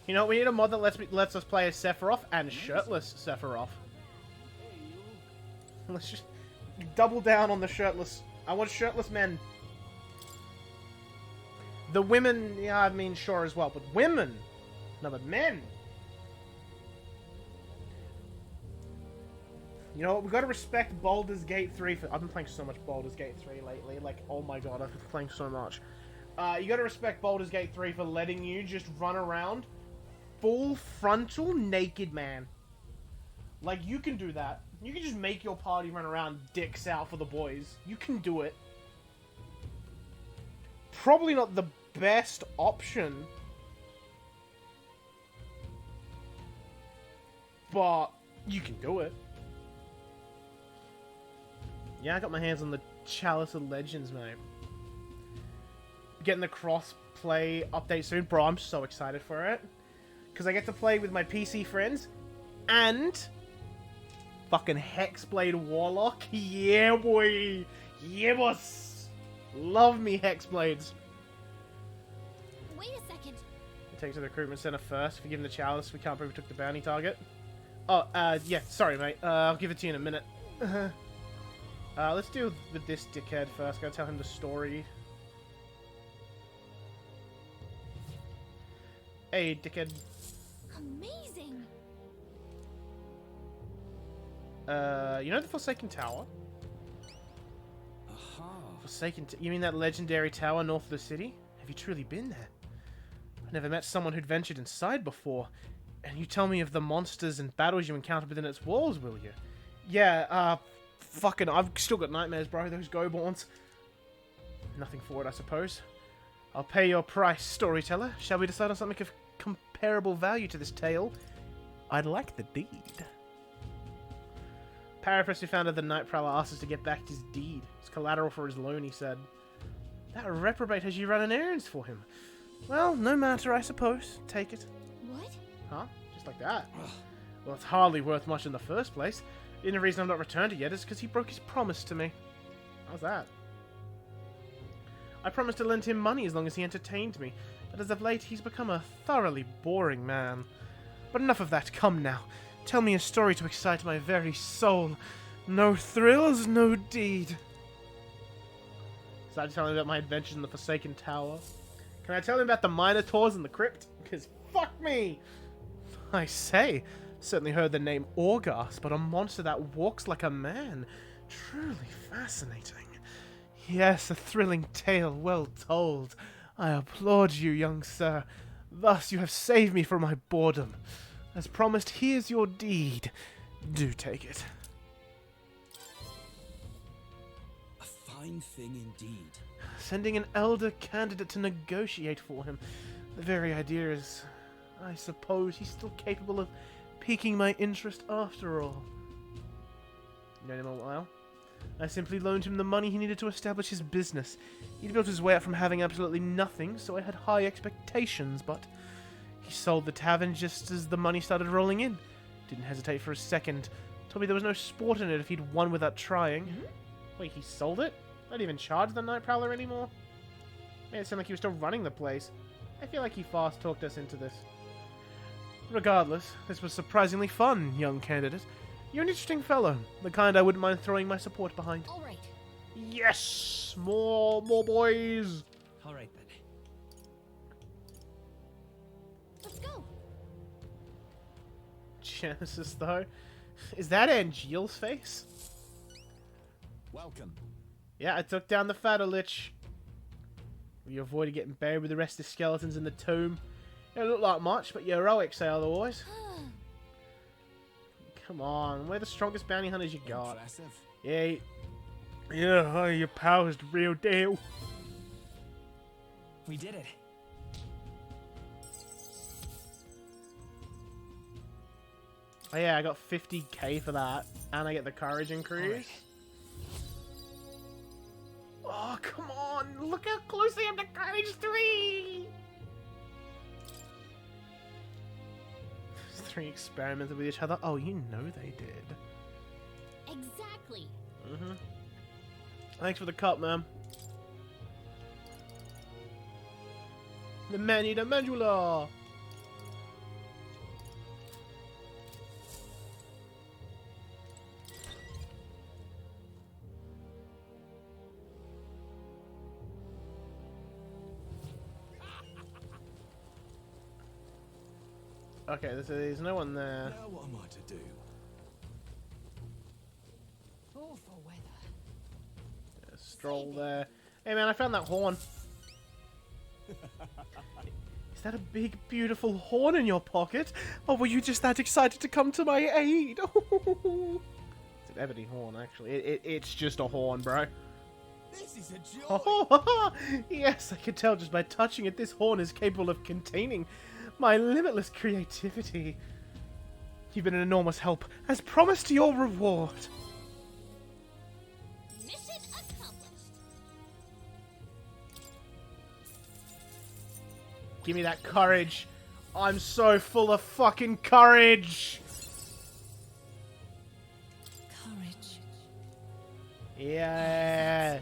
You know what, we need a mod that lets us play as Sephiroth and shirtless Sephiroth. Let's just double down on the shirtless. I want shirtless men. The women, yeah, I mean, sure as well, but women! No, but men! You know what, we gotta respect Baldur's Gate 3 for... I've been playing so much Baldur's Gate 3 lately, like, oh my god, I've been playing so much. You gotta respect Baldur's Gate 3 for letting you just run around full frontal naked man. Like, you can do that. You can just make your party run around dicks out for the boys. You can do it. Probably not the best option. But you can do it. Yeah, I got my hands on the Chalice of Legends, mate. Getting the cross-play update soon. Bro, I'm so excited for it. Because I get to play with my PC friends. And... fucking Hexblade Warlock. Yeah, boy. Yeah, boss. Love me Hexblades. Wait a second. We take it to the recruitment center first. If you give him the Chalice, we can't prove we took the bounty target. Oh, yeah. Sorry, mate. I'll give it to you in a minute. Let's deal with this dickhead first. Gotta tell him the story. Hey, dickhead. Amazing. You know the Forsaken Tower? Aha. Forsaken... You mean that legendary tower north of the city? Have you truly been there? I've never met someone who'd ventured inside before. And you tell me of the monsters and battles you encountered within its walls, will you? Yeah, fucking... I've still got nightmares, bro. Those Goborns. Nothing for it, I suppose. I'll pay your price, storyteller. Shall we decide on something of comparable value to this tale? I'd like the deed. Paraphrase, who founded the Night Prowler, asked us to get back his deed. It's collateral for his loan, he said. That reprobate has you running errands for him. Well, no matter, I suppose. Take it. What? Huh? Just like that? Well, it's hardly worth much in the first place. The only reason I've not returned it yet is because he broke his promise to me. How's that? I promised to lend him money as long as he entertained me, but as of late he's become a thoroughly boring man. But enough of that, come now. Tell me a story to excite my very soul. No thrills, no deed. So I tell him about my adventures in the Forsaken Tower. Can I tell him about the Minotaurs in the crypt? Because fuck me! I say, certainly heard the name Orgas, but a monster that walks like a man. Truly fascinating. Yes, a thrilling tale, well told. I applaud you, young sir. Thus you have saved me from my boredom. As promised, here's your deed. Do take it. A fine thing indeed. Sending an elder candidate to negotiate for him. The very idea is... I suppose he's still capable of piquing my interest after all. You know him a while? I simply loaned him the money he needed to establish his business. He'd built his way up from having absolutely nothing, so I had high expectations, but... he sold the tavern just as the money started rolling in. Didn't hesitate for a second. Told me there was no sport in it if he'd won without trying. Wait, he sold it? Not even charge the Night Prowler anymore? Made it sound like he was still running the place. I feel like he fast-talked us into this. Regardless, this was surprisingly fun, young candidate. You're an interesting fellow, the kind I wouldn't mind throwing my support behind. All right. Yes! More boys! All right Let's go. Genesis, though. Is that Angeal's face? Welcome. Yeah, I took down the Fatter Lich. You avoided getting buried with the rest of the skeletons in the tomb. It don't look like much, but you're heroic, say otherwise. Come on, we're the strongest bounty hunters you got. Impressive. Yeah, yeah, your power's the real deal. We did it. Oh yeah, I got 50k for that, and I get the courage increase. Right. Oh, come on! Look how close I am to courage 3! Those 3 experimented with each other. Oh, you know they did. Exactly. Thanks for the cup, man. The Mani the Mandula! Okay, there's no one there. Now what am I to do? Awful weather. Stroll there. Hey man, I found that horn. Is that a big, beautiful horn in your pocket? Or were you just that excited to come to my aid? It's an ebony horn, actually. It's just a horn, bro. This is a joy. Oh, yes, I can tell just by touching it. This horn is capable of containing my limitless creativity. You've been an enormous help. As promised, your reward. Mission accomplished. Give me that courage. I'm so full of fucking courage. Courage. Yeah.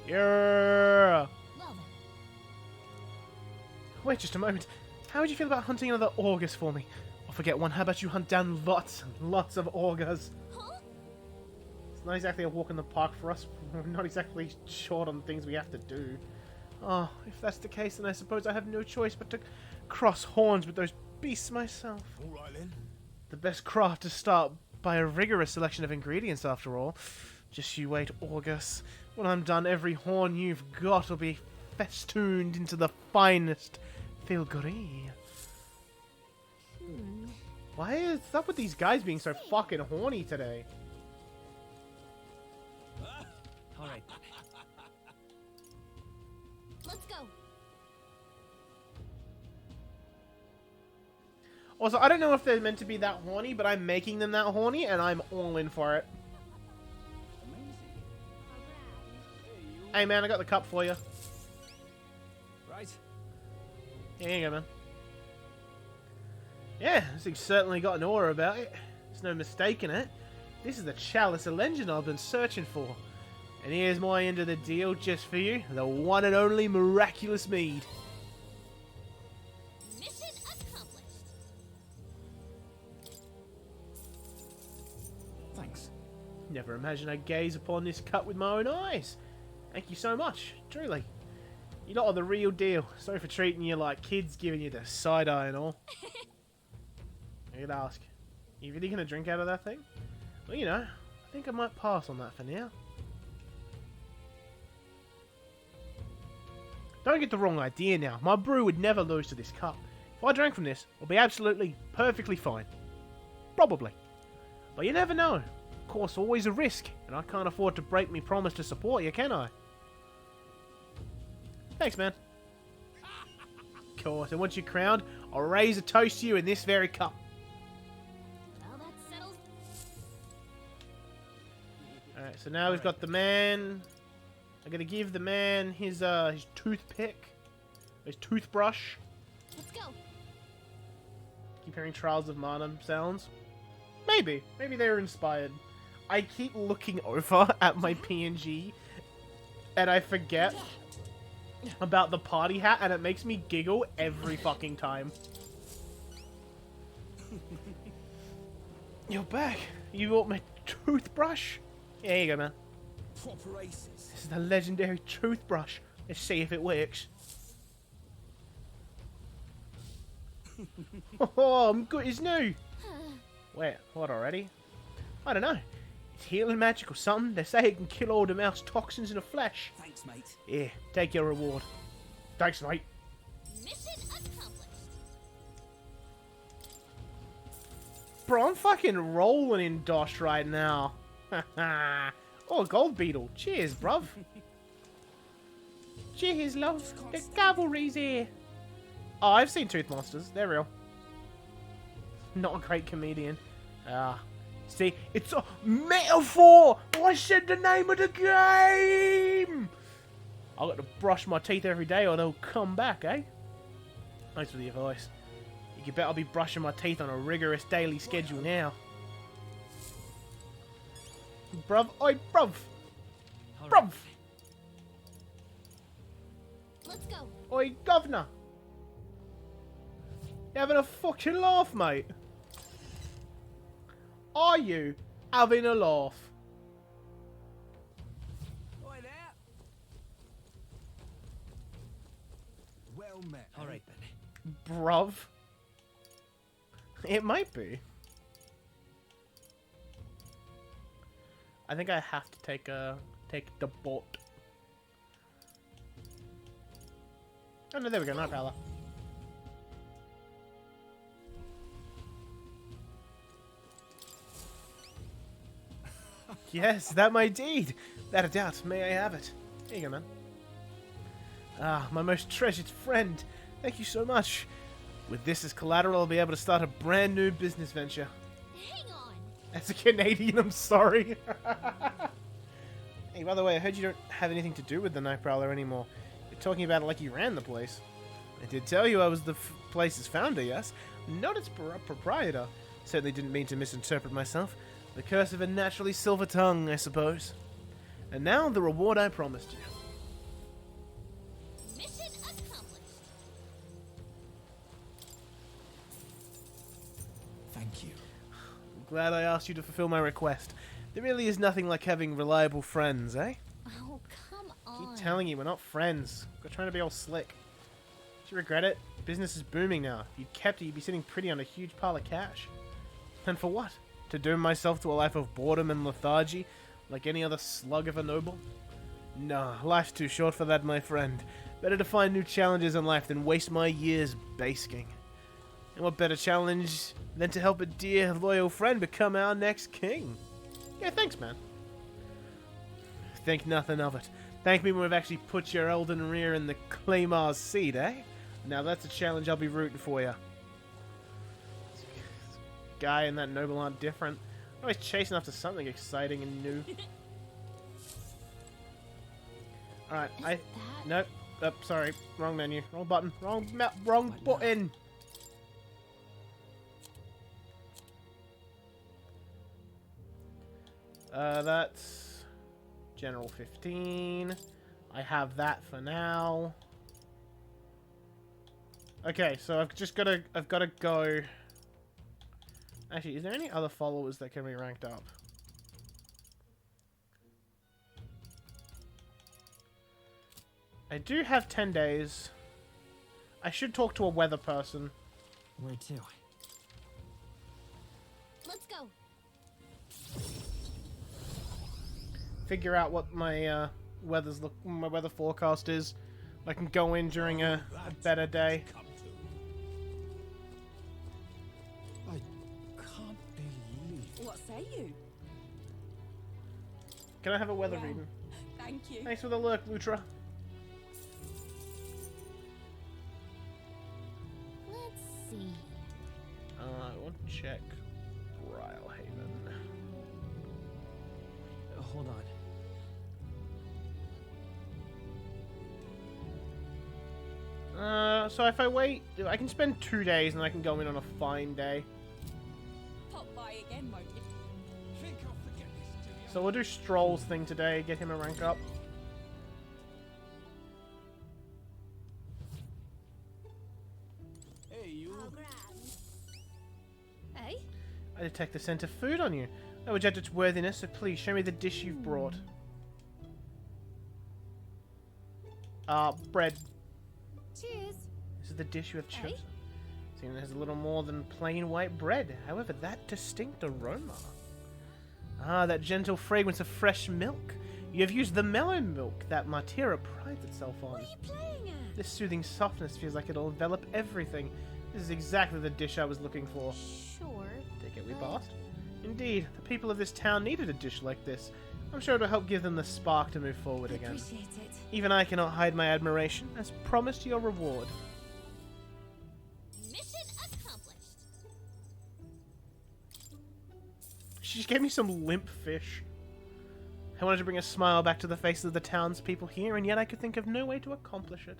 Yeah. Well then. Wait just a moment. How would you feel about hunting another August for me? Or forget one, how about you hunt down lots and lots of augurs? Huh? It's not exactly a walk in the park for us. We're not exactly short on things we have to do. Oh, if that's the case, then I suppose I have no choice but to cross horns with those beasts myself. All right then. The best craft to start by a rigorous selection of ingredients, after all. Just you wait, August. When I'm done, every horn you've got will be festooned into the finest filigree. Why is up with these guys being so fucking horny today? All right. Let's go. Also, I don't know if they're meant to be that horny, but I'm making them that horny, and I'm all in for it. Hey man, I got the cup for you. Right. Here you go, man. Yeah, this thing's certainly got an aura about it. There's no mistaking it. This is the chalice of legend I've been searching for. And here's my end of the deal just for you. The one and only miraculous mead. Mission accomplished. Thanks. Never imagined I'd gaze upon this cup with my own eyes. Thank you so much, truly. You lot are the real deal. Sorry for treating you like kids, giving you the side eye and all. I could ask, you really gonna drink out of that thing? Well, you know, I think I might pass on that for now. Don't get the wrong idea now. My brew would never lose to this cup. If I drank from this, I'll be absolutely, perfectly fine. Probably. But you never know. Of course, always a risk, and I can't afford to break me promise to support you, can I? Thanks, man. Of course, and once you're crowned, I'll raise a toast to you in this very cup. Well, that settles. Alright, so now we've got the man. I'm gonna give the man his toothpick. His toothbrush. Let's go. Keep hearing Trials of Mana sounds. Maybe. Maybe they were inspired. I keep looking over at my PNG and I forget about the party hat and it makes me giggle every fucking time. You're back. You want my toothbrush? Yeah, here you go, man. Proper aces. This is the legendary toothbrush. Let's see if it works. Oh, I'm good as new. Wait, what already? I don't know. It's healing magic or something. They say it can kill all the mouse toxins in the flesh. Thanks, mate. Yeah, take your reward. Thanks, mate. Mission accomplished. Bro, I'm fucking rolling in dosh right now. Oh, gold beetle. Cheers, bruv. Cheers, love. The cavalry's here. Oh, I've seen tooth monsters. They're real. Not a great comedian. See, it's a metaphor. I said the name of the game. I got to brush my teeth every day or they'll come back, eh? Thanks for the advice. You bet I'll be brushing my teeth on a rigorous daily schedule now. Bruv, oi, bruv. Bruv. Let's go. Oi, governor. You having a fucking laugh, mate? Are you having a laugh? Oi there. Well met. All right then. Bruv. It might be. I think I have to take the boat. Oh no, there we go, Night Prowler. Yes, that my deed. Without a doubt, may I have it? Here you go, man. Ah, my most treasured friend. Thank you so much. With this as collateral, I'll be able to start a brand new business venture. Hang on. As a Canadian, I'm sorry. Hey, by the way, I heard you don't have anything to do with the Night Prowler anymore. You're talking about it like you ran the place. I did tell you I was the place's founder, yes? Not its proprietor. Certainly didn't mean to misinterpret myself. The curse of a naturally silver tongue, I suppose. And now, the reward I promised you. Mission accomplished. Thank you. I'm glad I asked you to fulfill my request. There really is nothing like having reliable friends, eh? Oh, come on. Keep telling you, we're not friends. We're trying to be all slick. Do you regret it? Business is booming now. If you'd kept it, you'd be sitting pretty on a huge pile of cash. And for what? To doom myself to a life of boredom and lethargy, like any other slug of a noble? Nah, life's too short for that, my friend. Better to find new challenges in life than waste my years basking. And what better challenge than to help a dear, loyal friend become our next king? Yeah, thanks, man. Think nothing of it. Thank me when we've actually put your Elden Rear in the Claymar's seat, eh? Now that's a challenge I'll be rooting for you. Guy and that noble aren't different. Always chasing after something exciting and new. Alright, Nope. Oh, sorry. Wrong menu. Wrong button. Wrong button! That's... General 15. I have that for now. Okay, so I've gotta go... Actually, is there any other followers that can be ranked up? I do have 10 days. I should talk to a weather person. Where to? Let's go. Figure out what my my weather forecast is. I can go in during a better day. I can't believe. What say you? Can I have a weather Yeah. reading? Thank you. Thanks for the lurk, Lutra. Let's see. I want to check Rhylehaven. Hold on. So if I wait, I can spend 2 days and I can go in on a fine day. Pop by again, won't you? Think I'll forget this till the So we'll do Stroll's thing today, get him a rank up. Hey, you. Hey? I detect the scent of food on you. I would judge its worthiness, so please show me the dish you've brought. Bread. Cheers. This is the dish you have chosen. Seeing it has a little more than plain white bread. However, that distinct aroma. Ah, that gentle fragrance of fresh milk. You have used the mellow milk that Martira prides itself on. What are you playing at? This soothing softness feels like it'll envelop everything. This is exactly the dish I was looking for. Sure. Take it we passed. Indeed, the people of this town needed a dish like this. I'm sure it'll help give them the spark to move forward again. Appreciate it. Even I cannot hide my admiration. As promised, your reward. Mission accomplished. She just gave me some limp fish. I wanted to bring a smile back to the faces of the townspeople here, and yet I could think of no way to accomplish it.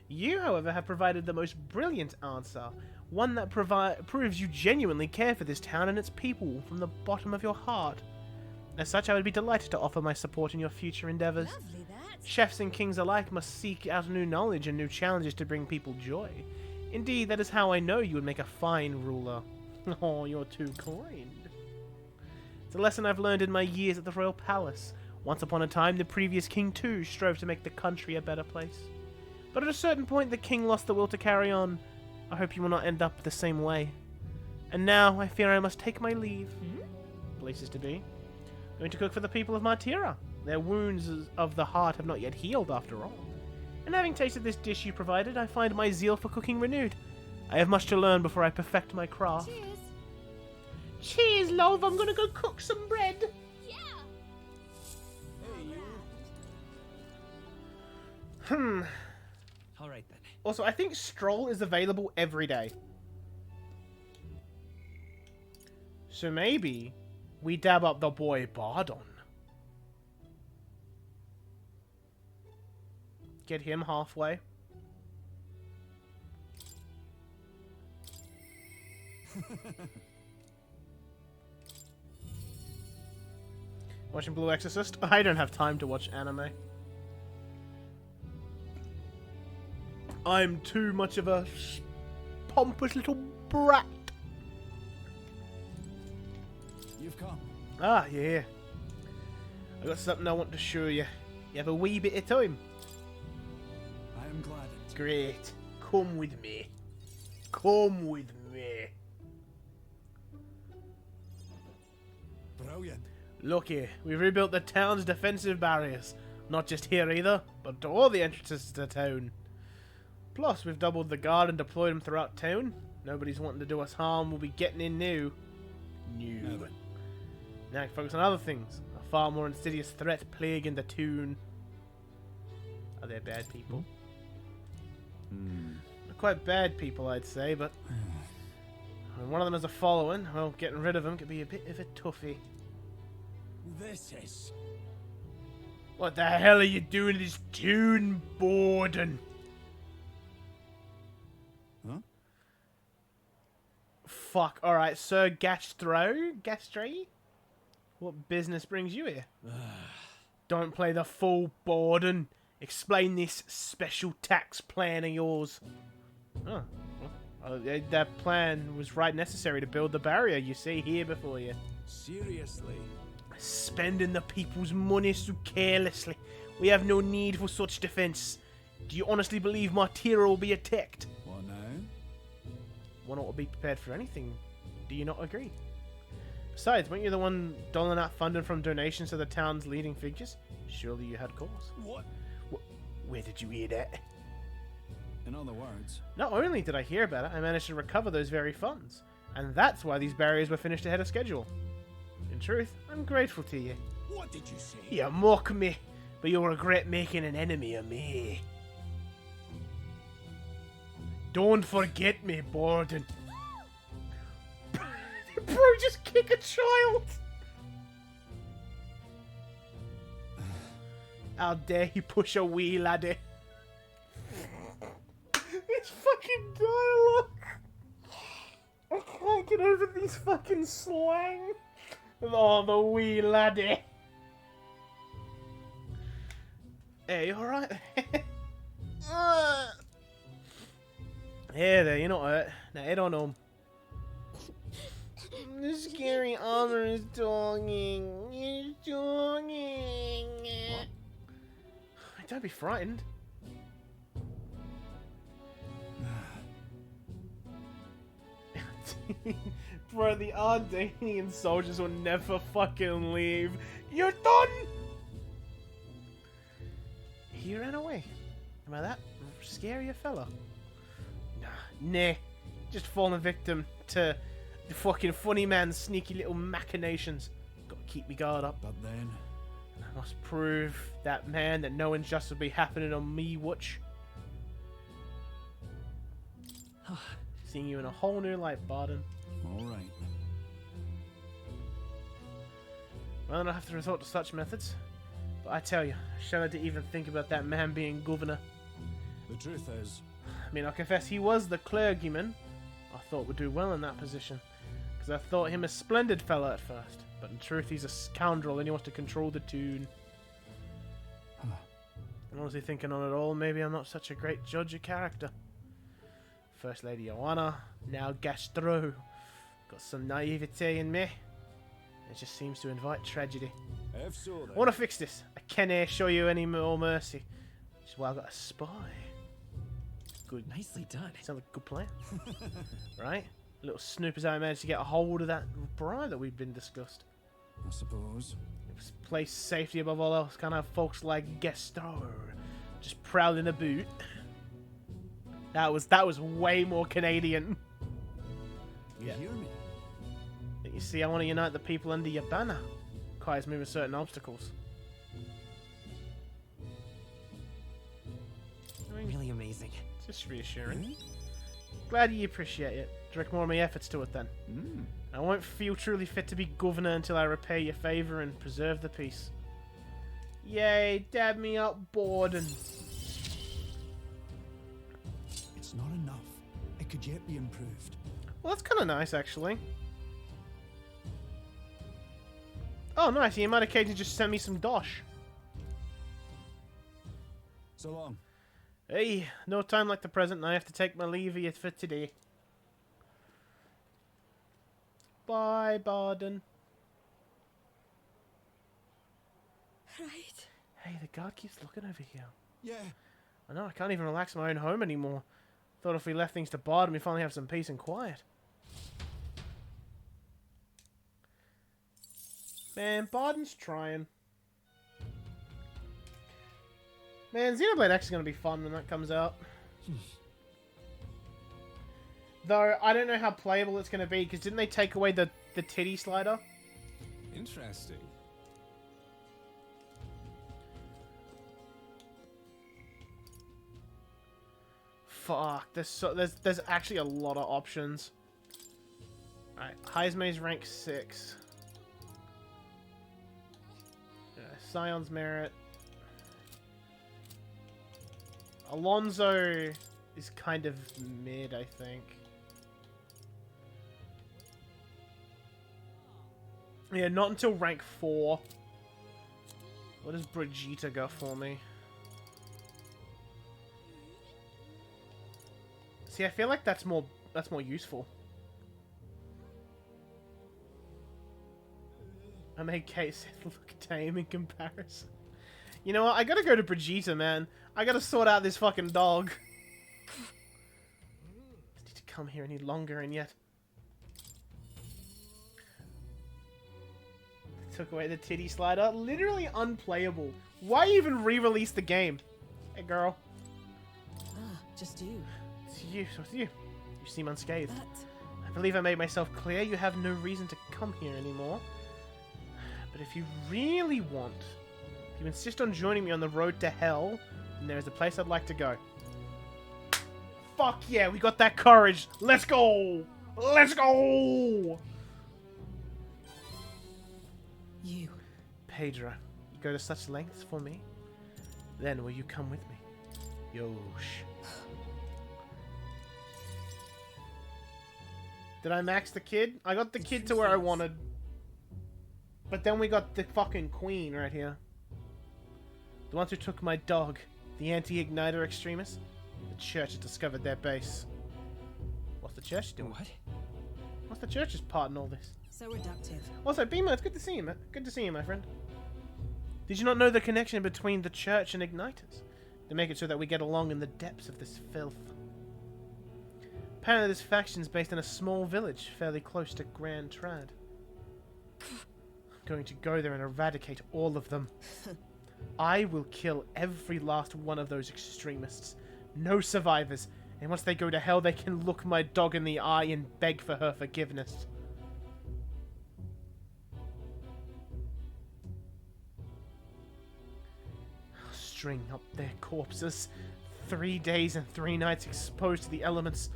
You, however, have provided the most brilliant answer. One that proves you genuinely care for this town and its people from the bottom of your heart. As such, I would be delighted to offer my support in your future endeavors. Lovely that. Chefs and kings alike must seek out new knowledge and new challenges to bring people joy. Indeed, that is how I know you would make a fine ruler. Oh, you're too kind. It's a lesson I've learned in my years at the royal palace. Once upon a time, the previous king too strove to make the country a better place. But at a certain point, the king lost the will to carry on. I hope you will not end up the same way. And now, I fear I must take my leave. Places to be. Going to cook for the people of Martira. Their wounds of the heart have not yet healed, after all. And having tasted this dish you provided, I find my zeal for cooking renewed. I have much to learn before I perfect my craft. Cheers. Cheers, love. I'm gonna go cook some bread. Yeah. All right then. Also, I think Stroll is available every day. So maybe we dab up the boy Bardon. Get him halfway. Watching Blue Exorcist? I don't have time to watch anime. I'm too much of a pompous little brat. You've come. Ah, you're here. I got something I want to show you. You have a wee bit of time. I am glad. Great. Come with me. Come with me. Brilliant. Look here, we've rebuilt the town's defensive barriers. Not just here either, but to all the entrances to the town. Plus, we've doubled the guard and deployed them throughout town. Nobody's wanting to do us harm. We'll be getting in new. Now then. Now I can focus on other things. A far more insidious threat plaguing the town. Are they bad people? They're quite bad people, I'd say, but when one of them has a following, well, getting rid of them could be a bit of a toughie. This is. What the hell are you doing in this town, Borden? Huh? Fuck. Alright, Sir Gastry? What business brings you here? Don't play the fool, Borden. Explain this special tax plan of yours. Oh. That plan was right necessary to build the barrier you see here before you. Seriously. Spending the people's money so carelessly. We have no need for such defense. Do you honestly believe Martira will be attacked? What now? One ought to be prepared for anything. Do you not agree? Besides, weren't you the one doling out funding from donations to the town's leading figures? Surely you had cause. What? Where did you hear that? In other words. Not only did I hear about it, I managed to recover those very funds. And that's why these barriers were finished ahead of schedule. In truth, I'm grateful to you. What did you say? You mock me, but you'll regret making an enemy of me. Don't forget me, Borden. Bro, just kick a child! How dare he push a wee laddie? It's fucking dialogue! I can't get over these fucking slang. Oh, the wee laddie. Hey, you alright? Hey there, you're not hurt. Now head on home. The scary armor is talking. He's talking. Don't be frightened. Bro, the Ardanian soldiers will never fucking leave. You're done! He ran away. Am I that scary a fella? Nah. Just fallen victim to the fucking funny man's sneaky little machinations. Gotta keep me guard up. But then... I must prove that man that no injustice will be happening on me watch. Seeing you in a whole new light, Barden. Alright. Well, I don't have to resort to such methods. But I tell you, I shudder to even think about that man being governor. The truth is... I mean, I'll confess, he was the clergyman I thought would do well in that position. Because I thought him a splendid fellow at first. But in truth, he's a scoundrel and he wants to control the tune. I'm honestly thinking on it all, maybe I'm not such a great judge of character. First Lady Joanna, now Gastro. Got some naivete in me. It just seems to invite tragedy. If so, then. I want to fix this. I can't show you any more mercy. Which is why I got a spy. Good. Nicely done. Sounds like a good plan. Right? Little snoopers how I managed to get a hold of that bribe that we've been discussed. I suppose. Place safety above all else. Can't have folks like Gaston just prowling about. That was way more Canadian. You hear me? You see, I want to unite the people under your banner. Requires moving certain obstacles. Really amazing. It's just reassuring. Glad you appreciate it. Direct more of my efforts to it then. I won't feel truly fit to be governor until I repay your favour and preserve the peace. Yay, dab me up, Borden. It's not enough. It could yet be improved. Well, that's kind of nice, actually. Oh, nice. You might occasionally just send me some dosh. So long. Hey, no time like the present, and I have to take my leave of you for today. Bye, Barden. Right. Hey, the guard keeps looking over here. Yeah. I know, I can't even relax in my own home anymore. Thought if we left things to Barden, we'd finally have some peace and quiet. Man, Barden's trying. Man, Xenoblade X is going to be fun when that comes out. Though, I don't know how playable it's going to be, because didn't they take away the titty slider? Interesting. Fuck, there's actually a lot of options. Alright, Heisme's rank 6. Scion's merit. Alonso is kind of mid, I think. Yeah, not until rank 4. What does Brigitte go for me? See, I feel like that's more useful. I made Kate look tame in comparison. You know what? I gotta go to Brigitte, man. I gotta sort out this fucking dog. I need to come here any longer, and yet they took away the titty slider. Literally unplayable. Why even re-release the game? Hey, girl. Just you. It's you. So it's you. You seem unscathed. But I believe I made myself clear. You have no reason to come here anymore. But if you really want, if you insist on joining me on the road to hell, then there is a place I'd like to go. Fuck yeah, we got that courage. Let's go! Let's go! You. Pedro, you go to such lengths for me? Then will you come with me? Yosh. Did I max the kid? I got the kid to where I wanted. But then we got the fucking queen right here. The ones who took my dog. The anti-igniter extremists. The church has discovered their base. What's the church doing? What? What's the church's part in all this? So reductive. Also, Beamer, it's good to see you, man. Good to see you, my friend. Did you not know the connection between the church and igniters? They make it so that we get along in the depths of this filth. Apparently this faction's based in a small village fairly close to Grand Trad. I'm going to go there and eradicate all of them. I will kill every last one of those extremists. No survivors. And once they go to hell, they can look my dog in the eye and beg for her forgiveness. String up their corpses. 3 days and 3 nights exposed to the elements.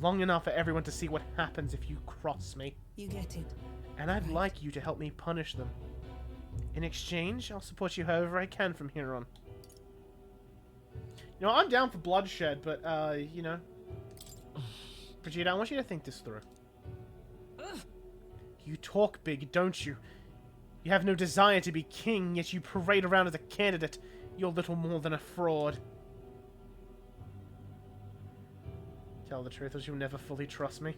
Long enough for everyone to see what happens if you cross me. You get it. And I'd like you to help me punish them. In exchange, I'll support you however I can from here on. You know, I'm down for bloodshed, but, you know... Brigitte, I want you to think this through. You talk big, don't you? You have no desire to be king, yet you parade around as a candidate. You're little more than a fraud. Tell the truth, or you'll never fully trust me.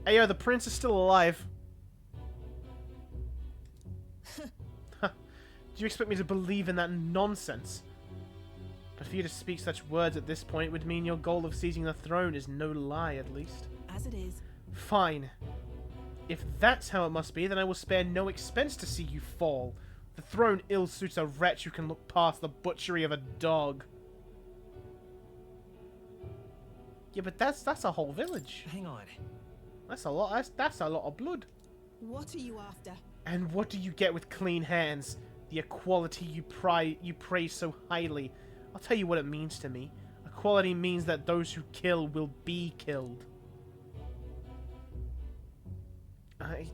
Hey, yo, the prince is still alive. Do you expect me to believe in that nonsense? But for you to speak such words at this point would mean your goal of seizing the throne is no lie, at least. As it is. Fine. If that's how it must be, then I will spare no expense to see you fall. The throne ill suits a wretch who can look past the butchery of a dog. Yeah, but that's a whole village. Hang on. That's a lot. That's a lot of blood. What are you after? And what do you get with clean hands? The equality you praise so highly. I'll tell you what it means to me. Equality means that those who kill will be killed. I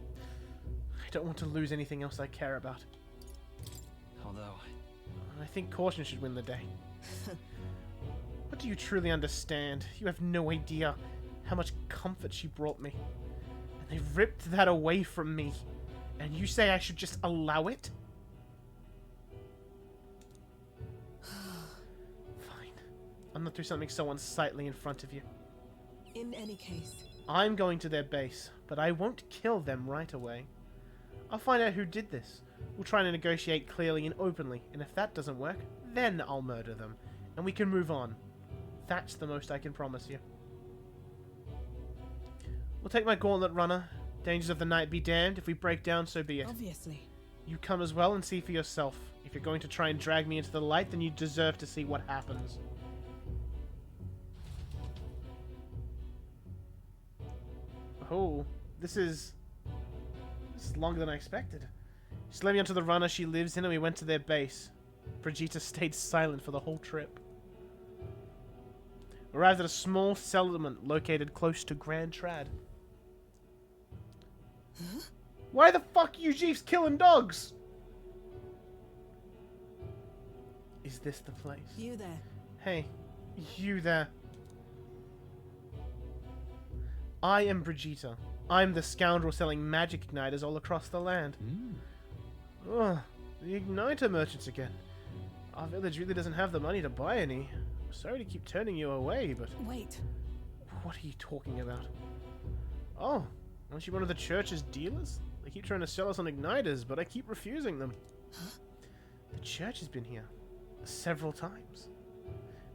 don't want to lose anything else I care about. Although... I think caution should win the day. What do you truly understand? You have no idea how much comfort she brought me. And they ripped that away from me. And you say I should just allow it? Fine. I'm not doing something so unsightly in front of you. In any case. I'm going to their base, but I won't kill them right away. I'll find out who did this. We'll try to negotiate clearly and openly, and if that doesn't work, then I'll murder them, and we can move on. That's the most I can promise you. We'll take my gauntlet, runner. Dangers of the night be damned. If we break down, so be it. Obviously. You come as well and see for yourself. If you're going to try and drag me into the light, then you deserve to see what happens. Oh, this is longer than I expected. She led me onto the runner she lives in and we went to their base. Brigitte stayed silent for the whole trip. We arrived at a small settlement located close to Grand Trad. Huh? Why the fuck you Jeeves killing dogs? Is this the place? You there. Hey, you there. I am Brigitte. I'm the scoundrel selling magic igniters all across the land. Ugh, the igniter merchants again. Our village really doesn't have the money to buy any. I'm sorry to keep turning you away, but... Wait. What are you talking about? Oh, aren't you one of the church's dealers? They keep trying to sell us on igniters, but I keep refusing them. Huh? The church has been here several times.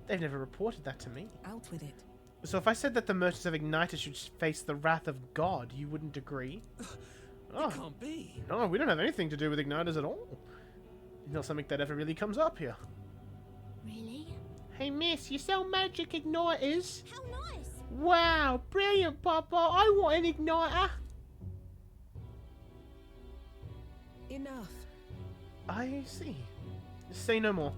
They've never reported that to me. Out with it. So if I said that the merchants of igniters should face the wrath of God, you wouldn't agree? It can't be. No, we don't have anything to do with igniters at all. It's not something that ever really comes up here. Really? Hey miss, you sell magic igniters? How nice! Wow, brilliant, Papa. I want an igniter. Enough. I see. Say no more.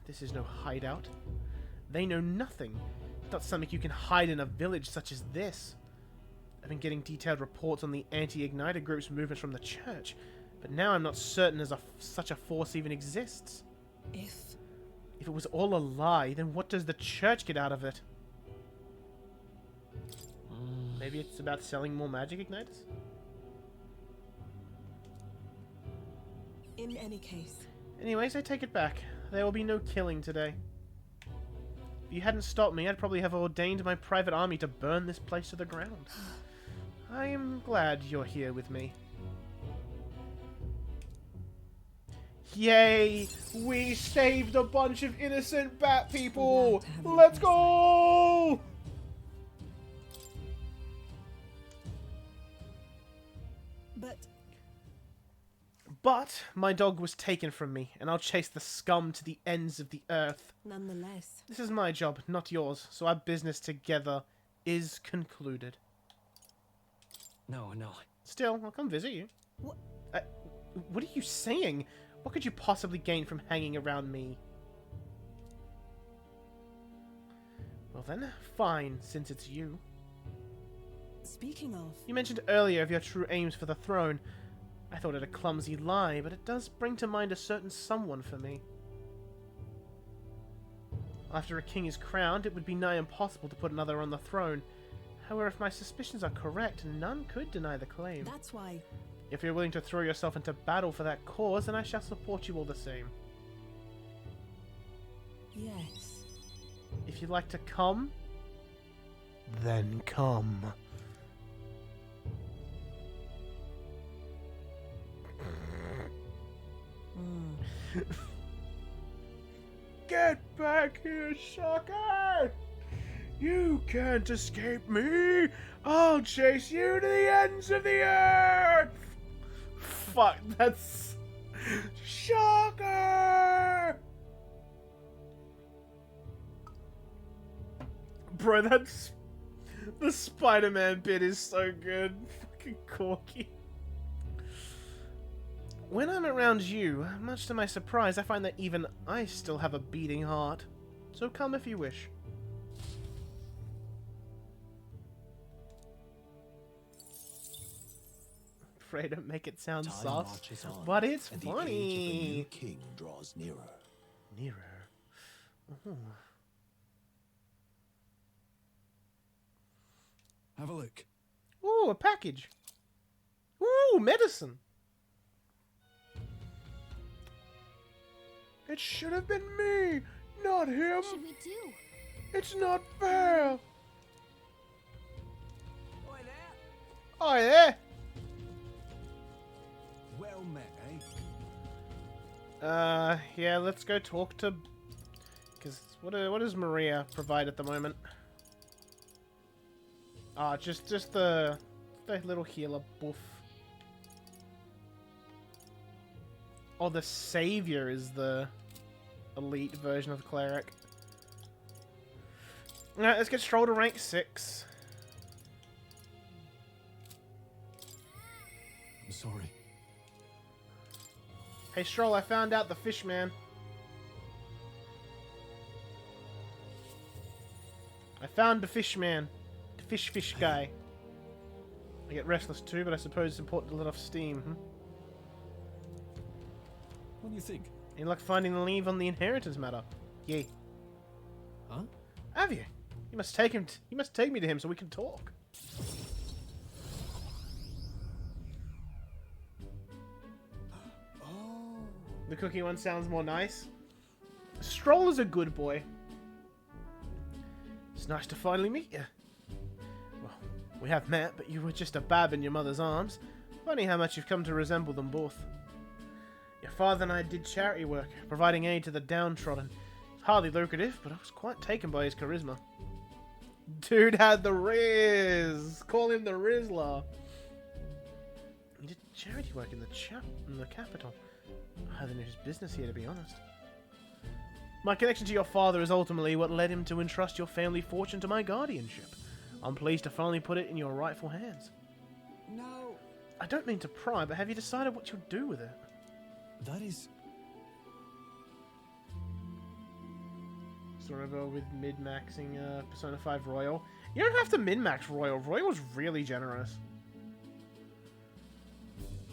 This is no hideout. They know nothing. It's not something you can hide in a village such as this. I've been getting detailed reports on the anti-igniter group's movements from the church, but now I'm not certain as such a force even exists. If it was all a lie, then what does the church get out of it? Maybe it's about selling more magic igniters? in any case. Anyways, I take it back. There will be no killing today. If you hadn't stopped me, I'd probably have ordained my private army to burn this place to the ground. I am glad you're here with me. Yay! We saved a bunch of innocent bat people! Let's go! But my dog was taken from me, and I'll chase the scum to the ends of the earth. Nonetheless. This is my job, not yours, so our business together is concluded. No, no. Still, I'll come visit you. What are you saying? What could you possibly gain from hanging around me? Well then, fine, since it's you. Speaking of... You mentioned earlier of your true aims for the throne. I thought it a clumsy lie, but it does bring to mind a certain someone for me. After a king is crowned, it would be nigh impossible to put another on the throne. However, if my suspicions are correct, none could deny the claim. That's why... If you're willing to throw yourself into battle for that cause, then I shall support you all the same. Yes. If you'd like to come, then come. Get back here, sucker! You can't escape me! I'll chase you to the ends of the earth! Fuck, that's... Shocker! Bro, that's... The Spider-Man bit is so good. Fucking Corky. When I'm around you, much to my surprise, I find that even I still have a beating heart. So come if you wish. Afraid to make it sound soft, but it's and funny. The age of the new king draws nearer. Nearer. Ooh. Have a look. Ooh, a package. Ooh, medicine. It should have been me, not him. What should we do? It's not fair. Oi there. Hi there. Well met, eh? Yeah, let's go talk to... Because what does Maria provide at the moment? Ah, just the little healer buff. Oh, the Savior is the elite version of the Cleric. Alright, let's get Stroll to rank 6. I'm sorry. Hey Stroll, I found out the fish man. I found the fish man. The fish guy. I get restless too, but I suppose it's important to let off steam, hmm? What do you think? Any luck finding the leave on the inheritance matter? Yeah. Huh? Have you? You must take him. You must take me to him so we can talk. Oh. The cookie one sounds more nice. Stroll is a good boy. It's nice to finally meet you. Well, we have met, but you were just a bab in your mother's arms. Funny how much you've come to resemble them both. Your father and I did charity work, providing aid to the downtrodden. It's hardly lucrative, but I was quite taken by his charisma. Dude had the Riz! Call him the Rizzler. He did charity work in the capital. I hardly knew his business here, to be honest. My connection to your father is ultimately what led him to entrust your family fortune to my guardianship. I'm pleased to finally put it in your rightful hands. No. I don't mean to pry, but have you decided what you'll do with it? That is... Sort of with min-maxing Persona 5 Royal. You don't have to min-max Royal. Royal was really generous.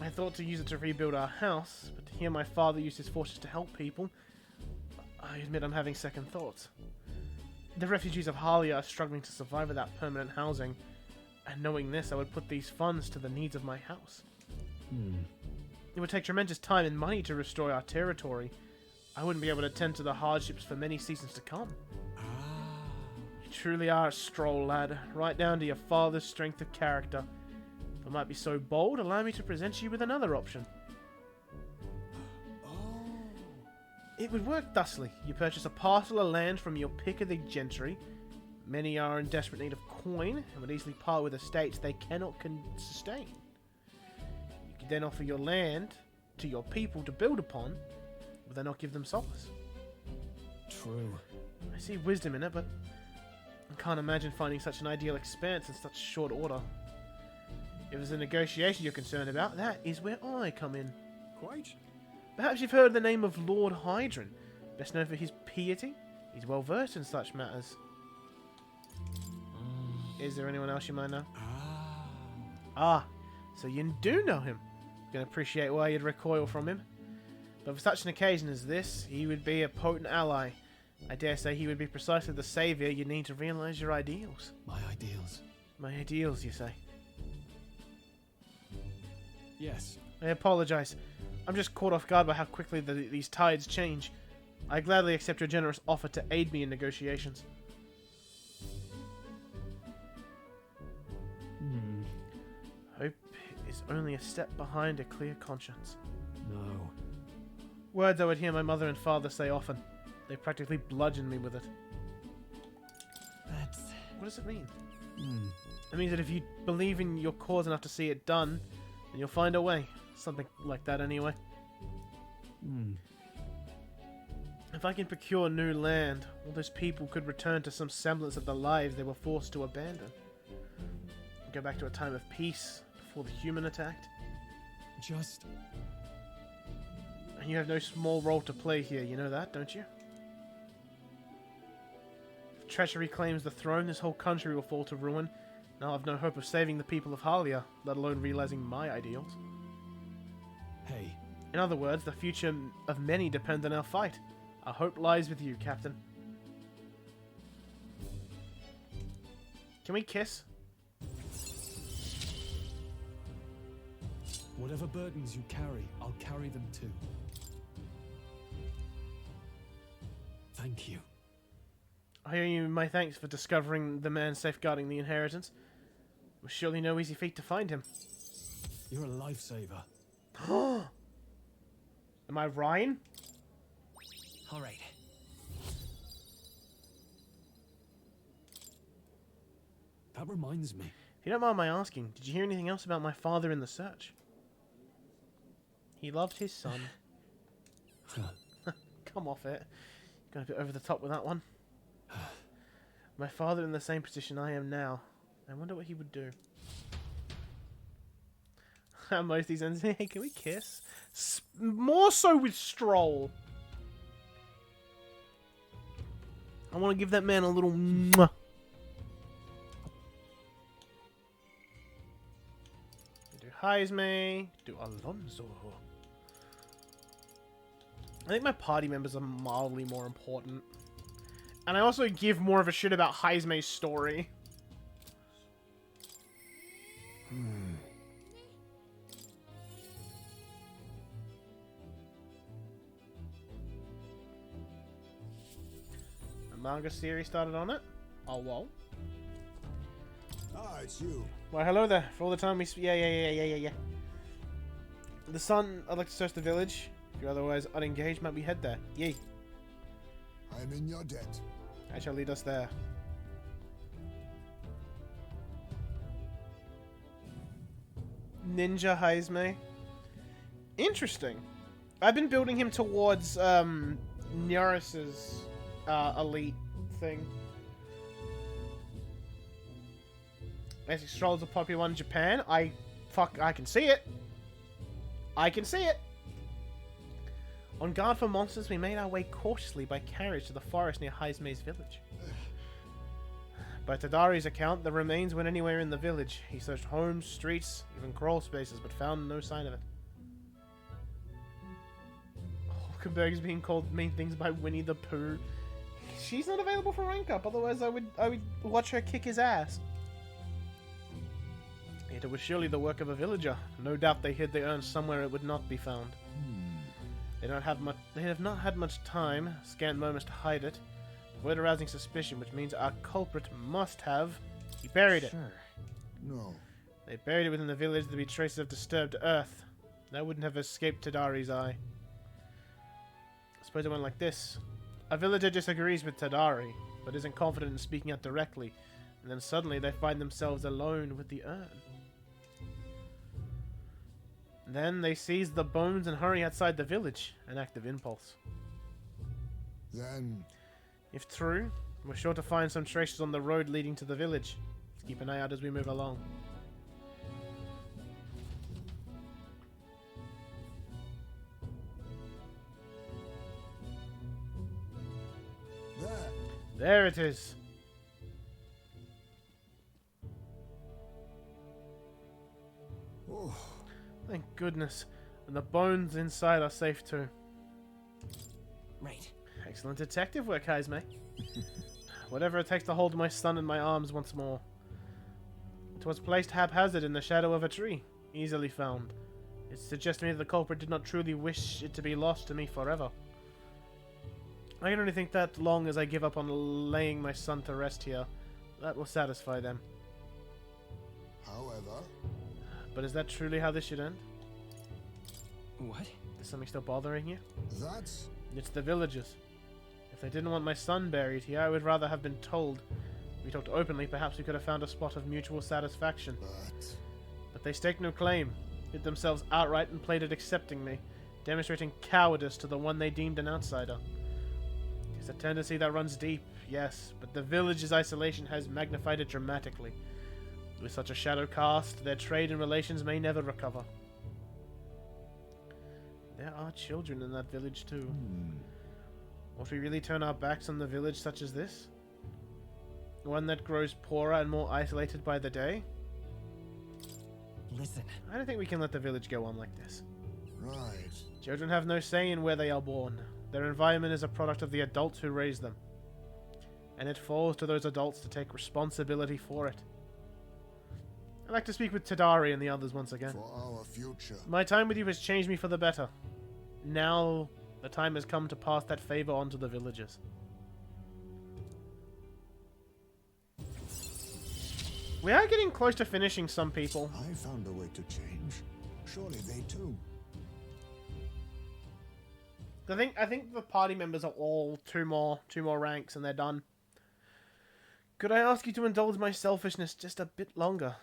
I thought to use it to rebuild our house, but to hear my father use his forces to help people, I admit I'm having second thoughts. The refugees of Halia are struggling to survive without permanent housing, and knowing this, I would put these funds to the needs of my house. It would take tremendous time and money to restore our territory. I wouldn't be able to tend to the hardships for many seasons to come. You truly are a Stroll, lad, right down to your father's strength of character. If I might be so bold, allow me to present you with another option. It would work thusly. You purchase a parcel of land from your pick of the gentry. Many are in desperate need of coin and would easily part with estates they cannot sustain. You could then offer your land to your people to build upon, but then not give them solace. True. I see wisdom in it, but I can't imagine finding such an ideal expanse in such short order. If it's a negotiation you're concerned about, that is where I come in. Quite. Perhaps you've heard the name of Lord Hydron, best known for his piety. He's well versed in such matters. Is there anyone else you might know? Ah, so you do know him. You can appreciate why you'd recoil from him. But for such an occasion as this, he would be a potent ally. I dare say he would be precisely the saviour you need to realise your ideals. My ideals? My ideals, you say? Yes. I apologise. I'm just caught off guard by how quickly these tides change. I gladly accept your generous offer to aid me in negotiations. Hope is only a step behind a clear conscience. No. Words I would hear my mother and father say often. They practically bludgeoned me with it. That's... What does it mean? It means that if you believe in your cause enough to see it done, then you'll find a way. Something like that anyway. If I can procure new land, all those people could return to some semblance of the lives they were forced to abandon. Go back to a time of peace, before the human attacked. Just... And you have no small role to play here, you know that, don't you? If treachery claims the throne, this whole country will fall to ruin, and I'll have no hope of saving the people of Halia, let alone realizing my ideals. Hey. In other words, the future of many depends on our fight. Our hope lies with you, Captain. Can we kiss? Whatever burdens you carry, I'll carry them too. Thank you. I owe you my thanks for discovering the man safeguarding the inheritance. It was surely no easy feat to find him. You're a lifesaver. Am I Ryan? All right. That reminds me. If you don't mind my asking, did you hear anything else about my father in the search? He loved his son. Come off it. Got a bit over the top with that one. My father in the same position I am now. I wonder what he would do. Most of these ends. Hey, can we kiss? More so with Stroll. I want to give that man a little mwah. Do Heisme. Do Alonso. I think my party members are mildly more important. And I also give more of a shit about Heisme's story. A manga series started on it. Oh, whoa. Ah, it's you. Well, hello there. For all the time we... Yeah. The son, I'd like to search the village. If you're otherwise unengaged, might we head there? Yee. I am in your debt. I shall lead us there. Ninja Heisme. Interesting. I've been building him towards Neris's elite thing. Basic Stroll is a popular one in Japan. I can see it. I can see it. On guard for monsters, we made our way cautiously by carriage to the forest near Heisme's village. By Tadari's account, the remains went anywhere in the village. He searched homes, streets, even crawl spaces, but found no sign of it. Hulkenberg is being called mean things by Winnie the Pooh. She's not available for rank up, otherwise I would watch her kick his ass. Yet it was surely the work of a villager. No doubt they hid the urn somewhere it would not be found. They have not had much time, scant moments to hide it. Avoid arousing suspicion, which means our culprit must have... He buried it. Sure. No. They buried it within the village. There'd be traces of disturbed earth. That wouldn't have escaped Tadari's eye. suppose it went like this. A villager disagrees with Tadari, but isn't confident in speaking out directly, and then suddenly they find themselves alone with the urn. Then they seize the bones and hurry outside the village, an act of impulse. Then, If true, we're sure to find some traces on the road leading to the village. Let's keep an eye out as we move along. there. There it is. Oh, Thank goodness. And the bones inside are safe too. Right. Excellent detective work, Haizme. Whatever it takes to hold my son in my arms once more. It was placed haphazard in the shadow of a tree. Easily found. It suggests to me that the culprit did not truly wish it to be lost to me forever. I can only think that long as I give up on laying my son to rest here. That will satisfy them. however, But is that truly how this should end? What? Is something still bothering you? that's It's the villagers. If they didn't want my son buried here, I would rather have been told. If we talked openly, perhaps we could have found a spot of mutual satisfaction. But they staked no claim, hid themselves outright and played at accepting me, demonstrating cowardice to the one they deemed an outsider. It's a tendency that runs deep, yes, but the village's isolation has magnified it dramatically. With such a shadow cast, their trade and relations may never recover. There are children in that village too. Ought we really turn our backs on the village such as this? One that grows poorer and more isolated by the day? Listen. I don't think we can let the village go on like this. right. Children have no say in where they are born. Their environment is a product of the adults who raise them. And it falls to those adults to take responsibility for it. I'd like to speak with Tadari and the others once again. For our future. My time with you has changed me for the better. Now, the time has come to pass that favor on to the villagers. We are getting close to finishing some people. I found a way to change. Surely they too. I think the party members are all two more ranks and they're done. Could I ask you to indulge my selfishness just a bit longer?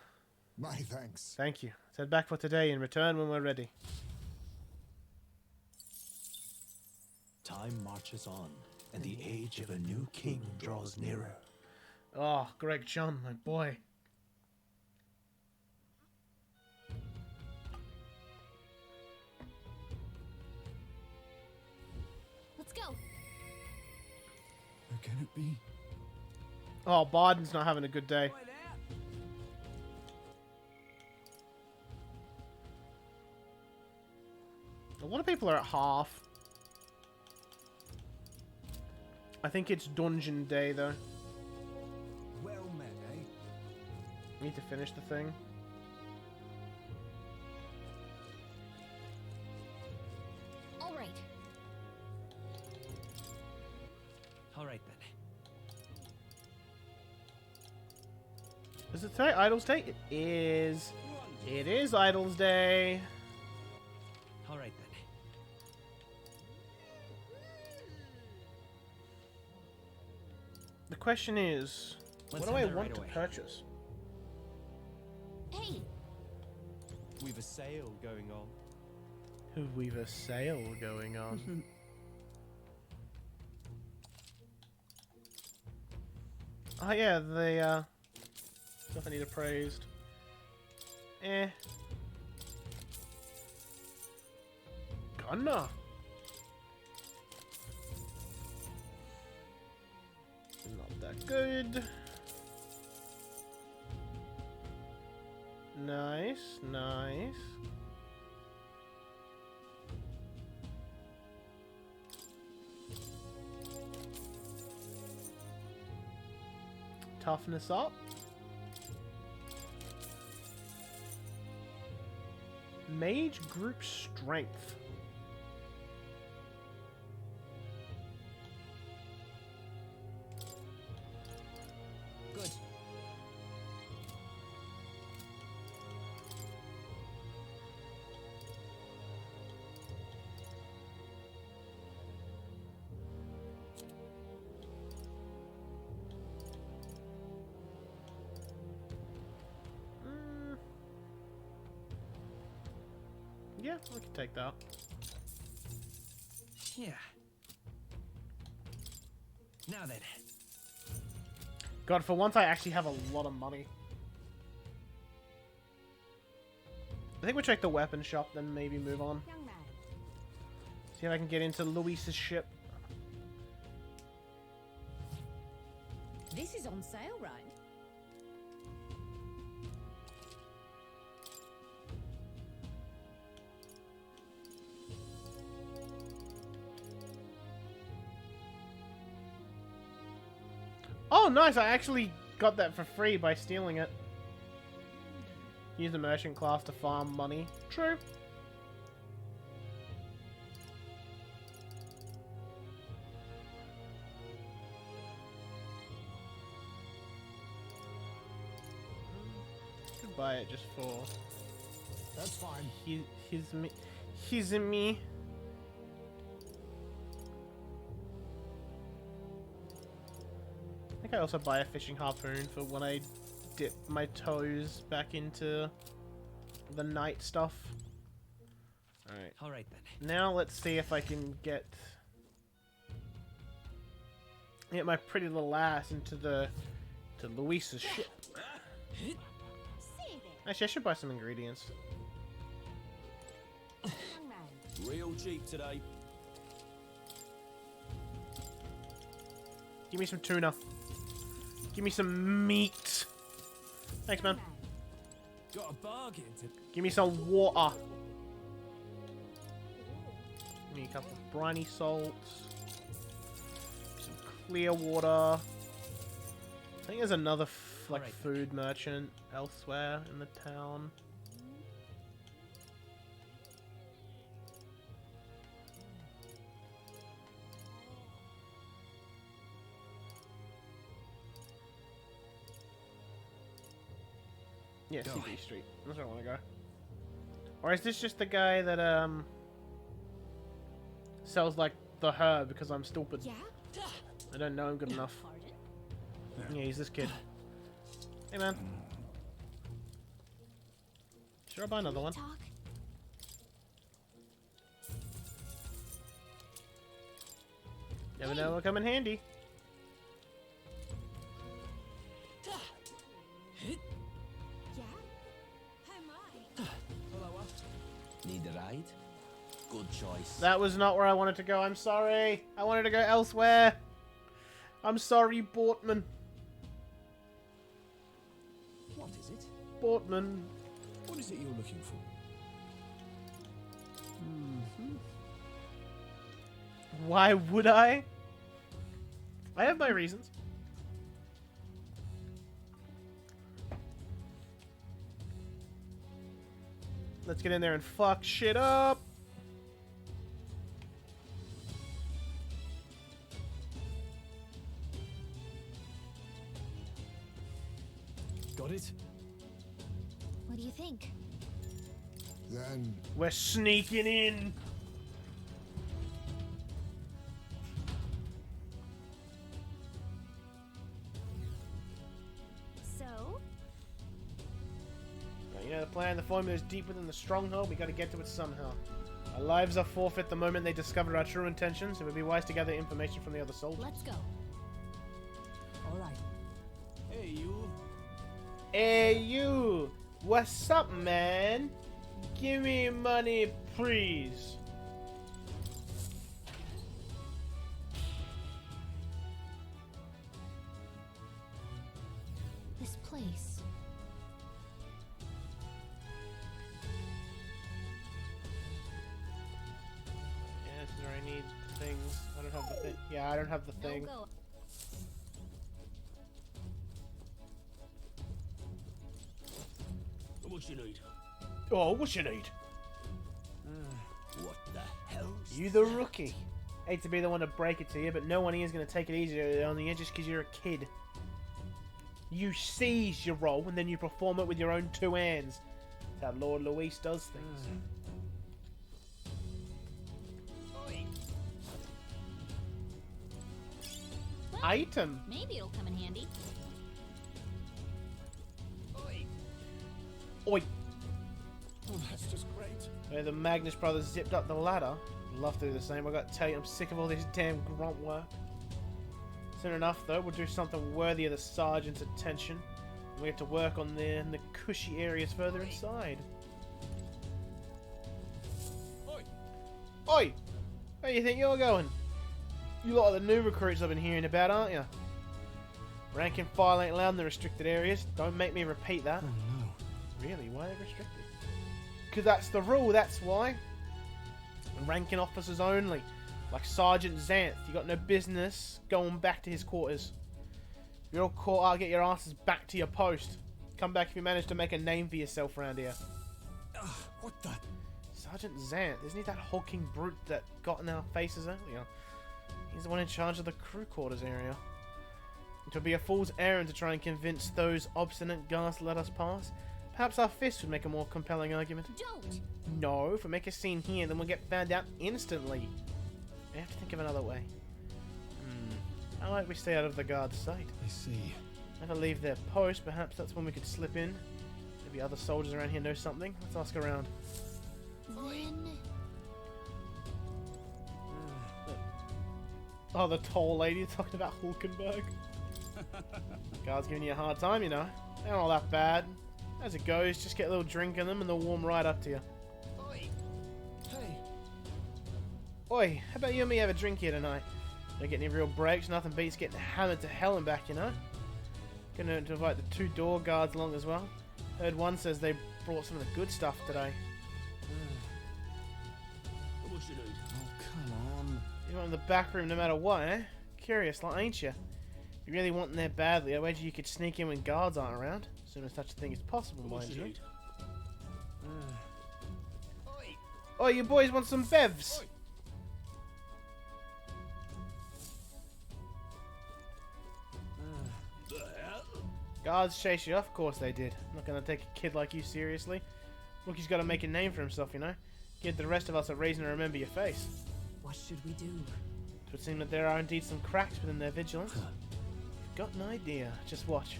My thanks. Thank you. Let's head back for today and return when we're ready. Time marches on, and the age of a new king draws nearer. Oh, Greg Chun, my boy. Let's go. Where can it be? Oh, Barden's not having a good day. A lot of people are at half. I think it's dungeon day, though. Well met, eh? Need to finish the thing. All right. All right then. Is it today Idol's Day? It is. It is Idol's Day. All right then. The question is, Let's what do I head there want right to away. purchase? Hey, We've a sale going on. We've a sale going on. Oh yeah, the stuff I need appraised. Gunner. Not that good. Nice, nice. Toughness up. Mage group strength. Good. Yeah, I can take that. Yeah. Now then. God, for once I actually have a lot of money. I think we'll check the weapon shop, then maybe move on. Young man. See if I can get into Luis's ship. This is on sale, right? Oh, nice! I actually got that for free by stealing it. Use the merchant class to farm money. True. Could buy it just for That's fine. his and me. I think I also buy a fishing harpoon for when I dip my toes back into the night stuff. Alright. Alright then. Now let's see if I can get my pretty little ass into Luis's ship. See there, Actually, I should buy some ingredients. young man. Real cheap today. Give me some tuna. Give me some meat. Thanks, man. Got a bargain to... Give me some water. Give me a couple of briny salts. Some clear water. I think there's another Alright. food merchant elsewhere in the town. Yeah, CB Street. That's where I want to go. Or is this just the guy that sells like the herb because I'm stupid? Yeah? I don't know him good enough. Pardon? Yeah, he's this kid. Hey man. Should I buy another one? Talk. Never know what'll come in handy. Yeah? Oh my. Need a ride? Good choice. That was not where I wanted to go. I'm sorry. I wanted to go elsewhere. I'm sorry, Bortman. What is it? Bortman. What is it you're looking for? Why would I? I have my reasons. Let's get in there and fuck shit up. Got it? What do you think? Then We're sneaking in. So? You know the plan, the formula is deep within the stronghold. We gotta get to it somehow. Our lives are forfeit the moment they discover our true intentions. It would be wise to gather information from the other soldiers. Let's go. All right. Hey, you. Hey you! What's up, man? Give me money, please. This place. Yeah, this is where I need things. I don't have the thing. Yeah, I don't have the No thing. go. What you need? Oh, what you need? What the hell? You the rookie. Hate to be the one to break it to you, but no one here is going to take it easy on you just because you're a kid. You seize your role and then you perform it with your own two hands. That's how Lord Luis does things. Well, Item. maybe it'll come in handy. Oi. Oh, that's just great. Where the Magnus brothers zipped up the ladder. I'd love to do the same. I got to tell you, I'm sick of all this damn grunt work. Soon enough, though, we'll do something worthy of the sergeant's attention. We have to work on the cushy areas further inside. Oi! Oi! Where do you think you're going? You lot are the new recruits I've been hearing about, aren't you? Rank and file ain't allowed in the restricted areas. Don't make me repeat that. Oh no. Really? Why are they restricted? Because that's the rule, that's why. And ranking officers only. Like Sergeant Xanth, you got no business going back to his quarters. If you're all caught out, get your asses back to your post. Come back if you manage to make a name for yourself around here. What the? Sergeant Xanth, isn't he that hulking brute that got in our faces earlier? He's the one in charge of the crew quarters area. It would be a fool's errand to try and convince those obstinate guards to let us pass. Perhaps our fists would make a more compelling argument. Don't! No, if we make a scene here, then we'll get found out instantly. We have to think of another way. How about we stay out of the guard's sight? I see. Never leave their post, perhaps that's when we could slip in. Maybe other soldiers around here know something. Let's ask around. Then... Oh, the tall lady talking about Hulkenberg. Guards giving you a hard time, you know. They're not all that bad. As it goes, just get a little drink in them and they'll warm right up to you. Oi! Hey! Oi, how about you and me have a drink here tonight? Don't get any real breaks, nothing beats getting hammered to hell and back, you know? Gonna invite the 2 door guards along as well. Heard one says they brought some of the good stuff today. What you need? Oh, come on. You want in the back room no matter what, eh? Curious, like, ain't you? If you really want in there badly, I wager you could sneak in when guards aren't around. As soon as such a thing is possible, What mind you you. need? Oh, you boys want some bevs? Oi. The hell? Guards chase you off? Of course they did. I'm not gonna take a kid like you seriously. Rookie's gotta make a name for himself, you know? Give the rest of us a reason to remember your face. What should we do? It would seem that there are indeed some cracks within their vigilance. You've got an idea. Just watch.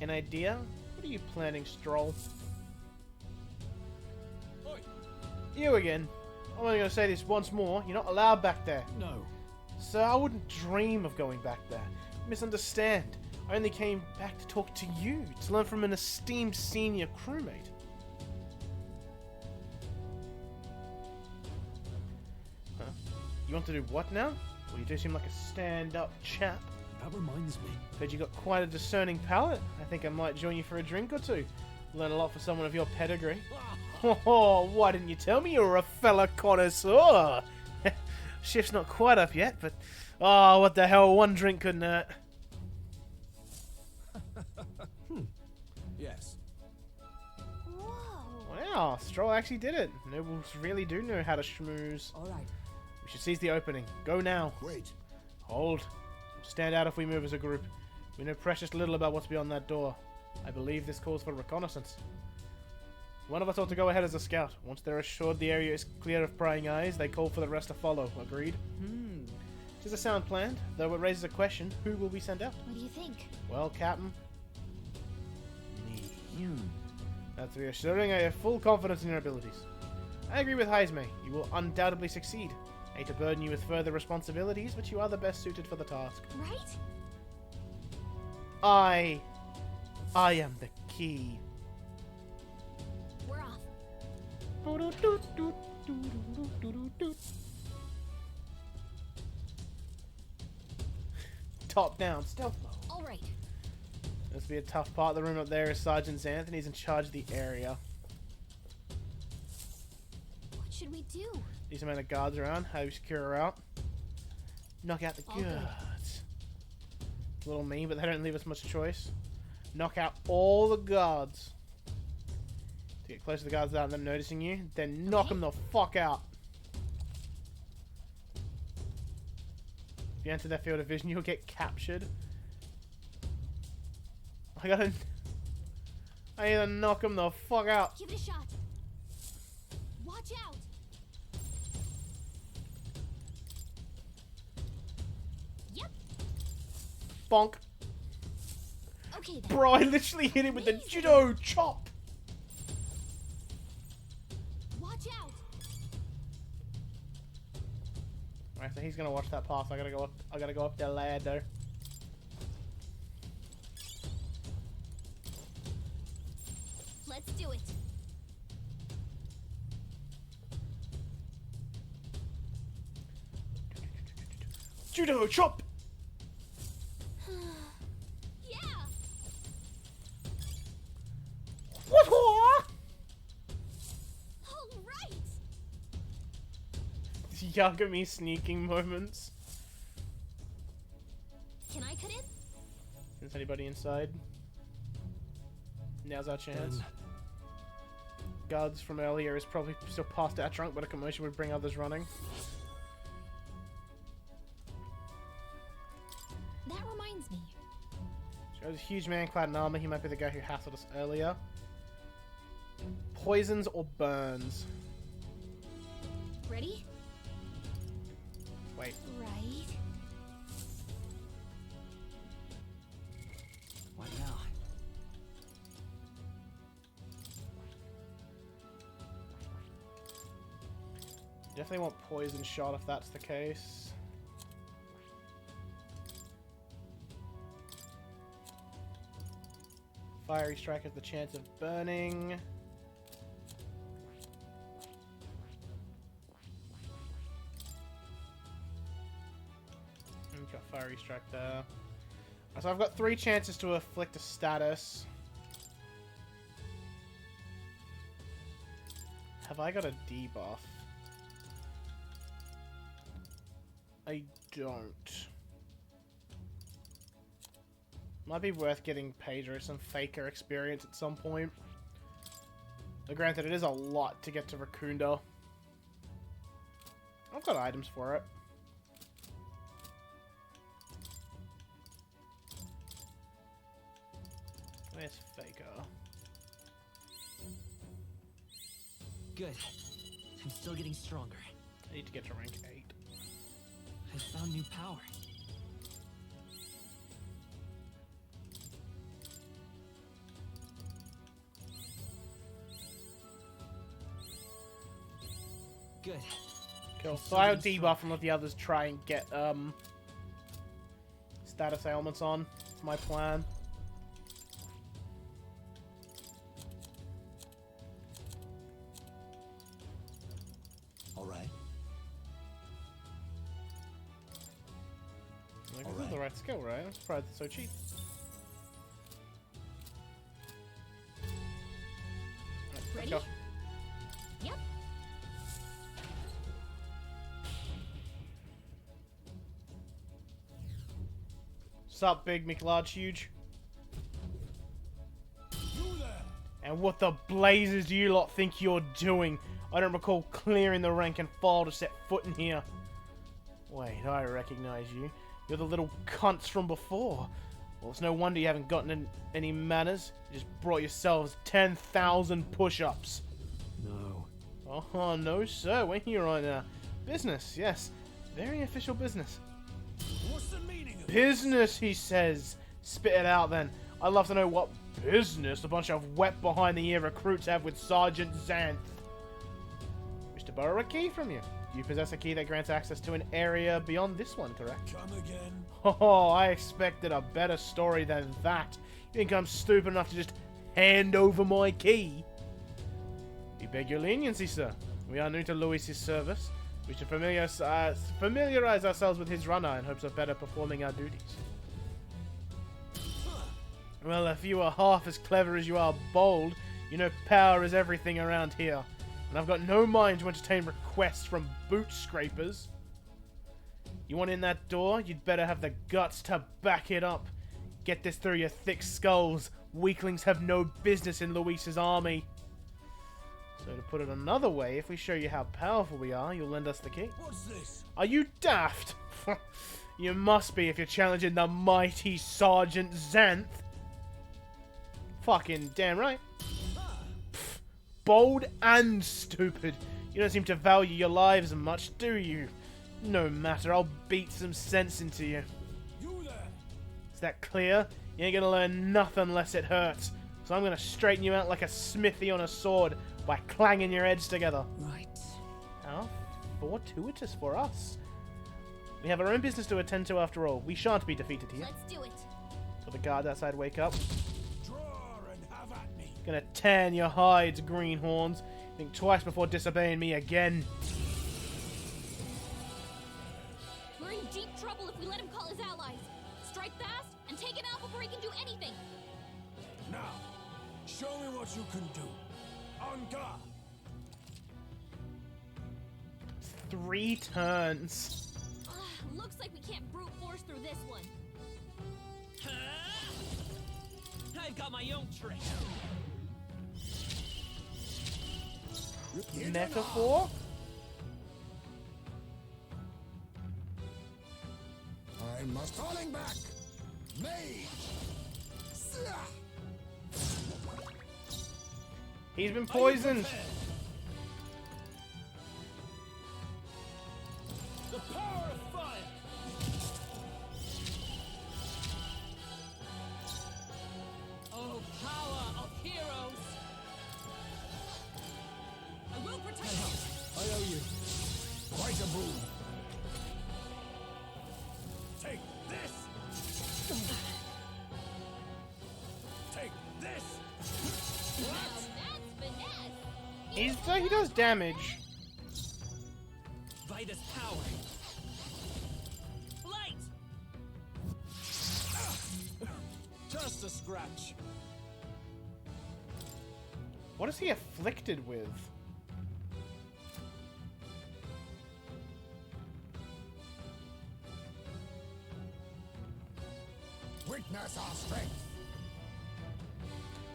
An idea? What are you planning, Stroll? Oi! You again. I'm only gonna say this once more. You're not allowed back there. No. Sir, I wouldn't dream of going back there. You misunderstand. I only came back to talk to you, to learn from an esteemed senior crewmate. Huh? You want to do what now? Well, you do seem like a stand-up chap. That reminds me. Heard you got quite a discerning palate. I think I might join you for a drink or two. Learn a lot for someone of your pedigree. Oh, why didn't you tell me you were a fella connoisseur? Shift's not quite up yet, but... Oh, what the hell, one drink couldn't hurt. Yes. Whoa! Wow, Stroll actually did it. Nobles really do know how to schmooze. All right. We should seize the opening. Go now. Wait. Hold. Stand out if we move as a group. We know precious little about what's beyond that door. I believe this calls for reconnaissance. One of us ought to go ahead as a scout. Once they're assured the area is clear of prying eyes, they call for the rest to follow. Agreed? Which is a sound plan, though it raises a question. Who will we send out? What do you think? Well, Captain... me. That's reassuring. I have full confidence in your abilities. I agree with Heisme. You will undoubtedly succeed. I hate to burden you with further responsibilities, but you are the best suited for the task. Right? I am the key. We're off. Top down, stealth mode. All right. This will be a tough part. The room up there is Sergeant Xanth, and he's in charge of the area. What should we do? These amount of guards around. How do we secure her out? Knock out the All good. guards. It's a little mean, but they don't leave us much choice. Knock out all the guards. To get close to the guards without them noticing you, then knock them the fuck out. If you enter their field of vision, you'll get captured. I either knock them the fuck out. Give it a shot. Watch out. Yep. Bonk. Okay then. Bro, I literally hit him with the judo chop. out. Alright, so he's gonna watch that pass. I gotta go up the ladder. Let's do it. Judo chop! Yeah. What? All right. Yagami sneaking moments. Can I cut in? Is anybody inside? Now's our chance. Guards from earlier is probably still past our trunk, but a commotion would bring others running. That reminds me. Shows a huge man clad in armor. He might be the guy who hassled us earlier. Poisons or burns? Ready? Wait. Right. What now? Definitely want poison shot if that's the case. Fiery strike has the chance of burning. We've got fiery strike there. So I've got 3 chances to afflict a status. Have I got a debuff? I don't. Might be worth getting Pedro some Faker experience at some point. But granted, it is a lot to get to Raccoonda. I've got items for it. Where's Faker? Good. I'm still getting stronger. I need to get to rank 8. I found new power. Good. Cool. So I'll debuff and let the others try and get status ailments on. That's my plan. All right. Like, this is the right skill, right? I'm surprised it's so cheap. Right, let's go. Yep. Sup, big McLarge huge? You there! And what the blazes do you lot think you're doing? I don't recall clearing the rank and file to set foot in here. Wait, I recognize you. You're the little cunts from before. Well, it's no wonder you haven't gotten any manners. You just brought yourselves 10,000 push-ups. No. Oh, no, sir. We're here on business. Yes, very official business. What's the meaning of Business, he says. Spit it out, then. I'd love to know what business a bunch of wet behind-the-ear recruits have with Sergeant Xanth. Wish to borrow a key from you. You possess a key that grants access to an area beyond this one, correct? Come again? Oh, I expected a better story than that. You think I'm stupid enough to just hand over my key? We beg your leniency, sir. We are new to Luis's service. We should familiarize ourselves with his runner in hopes of better performing our duties. Well, if you are half as clever as you are bold, you know power is everything around here. And I've got no mind to entertain requests from boot scrapers. You want in that door? You'd better have the guts to back it up. Get this through your thick skulls. Weaklings have no business in Luis's army. So to put it another way, if we show you how powerful we are, you'll lend us the key. What's this? Are you daft? You must be if you're challenging the mighty Sergeant Xanth. Fucking damn right. Pff, bold and stupid. You don't seem to value your lives much, do you? No matter, I'll beat some sense into you. You there! Is that clear? You ain't gonna learn nothing unless it hurts. So I'm gonna straighten you out like a smithy on a sword by clanging your heads together. Right. How fortuitous for us. We have our own business to attend to after all. We shan't be defeated here. Let's do it. So the guards outside wake up. Draw and have at me. Gonna tan your hides, greenhorns. Think twice before disobeying me again. We're in deep trouble if we let him call his allies. Strike fast and take him out before he can do anything. Now, show me what you can do. On guard. 3 turns. Looks like we can't brute force through this one. I've got my own trick. Metaphor? I must falling back. Mage. He's been poisoned. The power of fire. Oh, power of heroes! I will protect you. I owe you quite a boon. Take this. Take this. Now that's finesse. He does damage. Vitus power. Light. Just a scratch. What is he afflicted with? Witness our strength.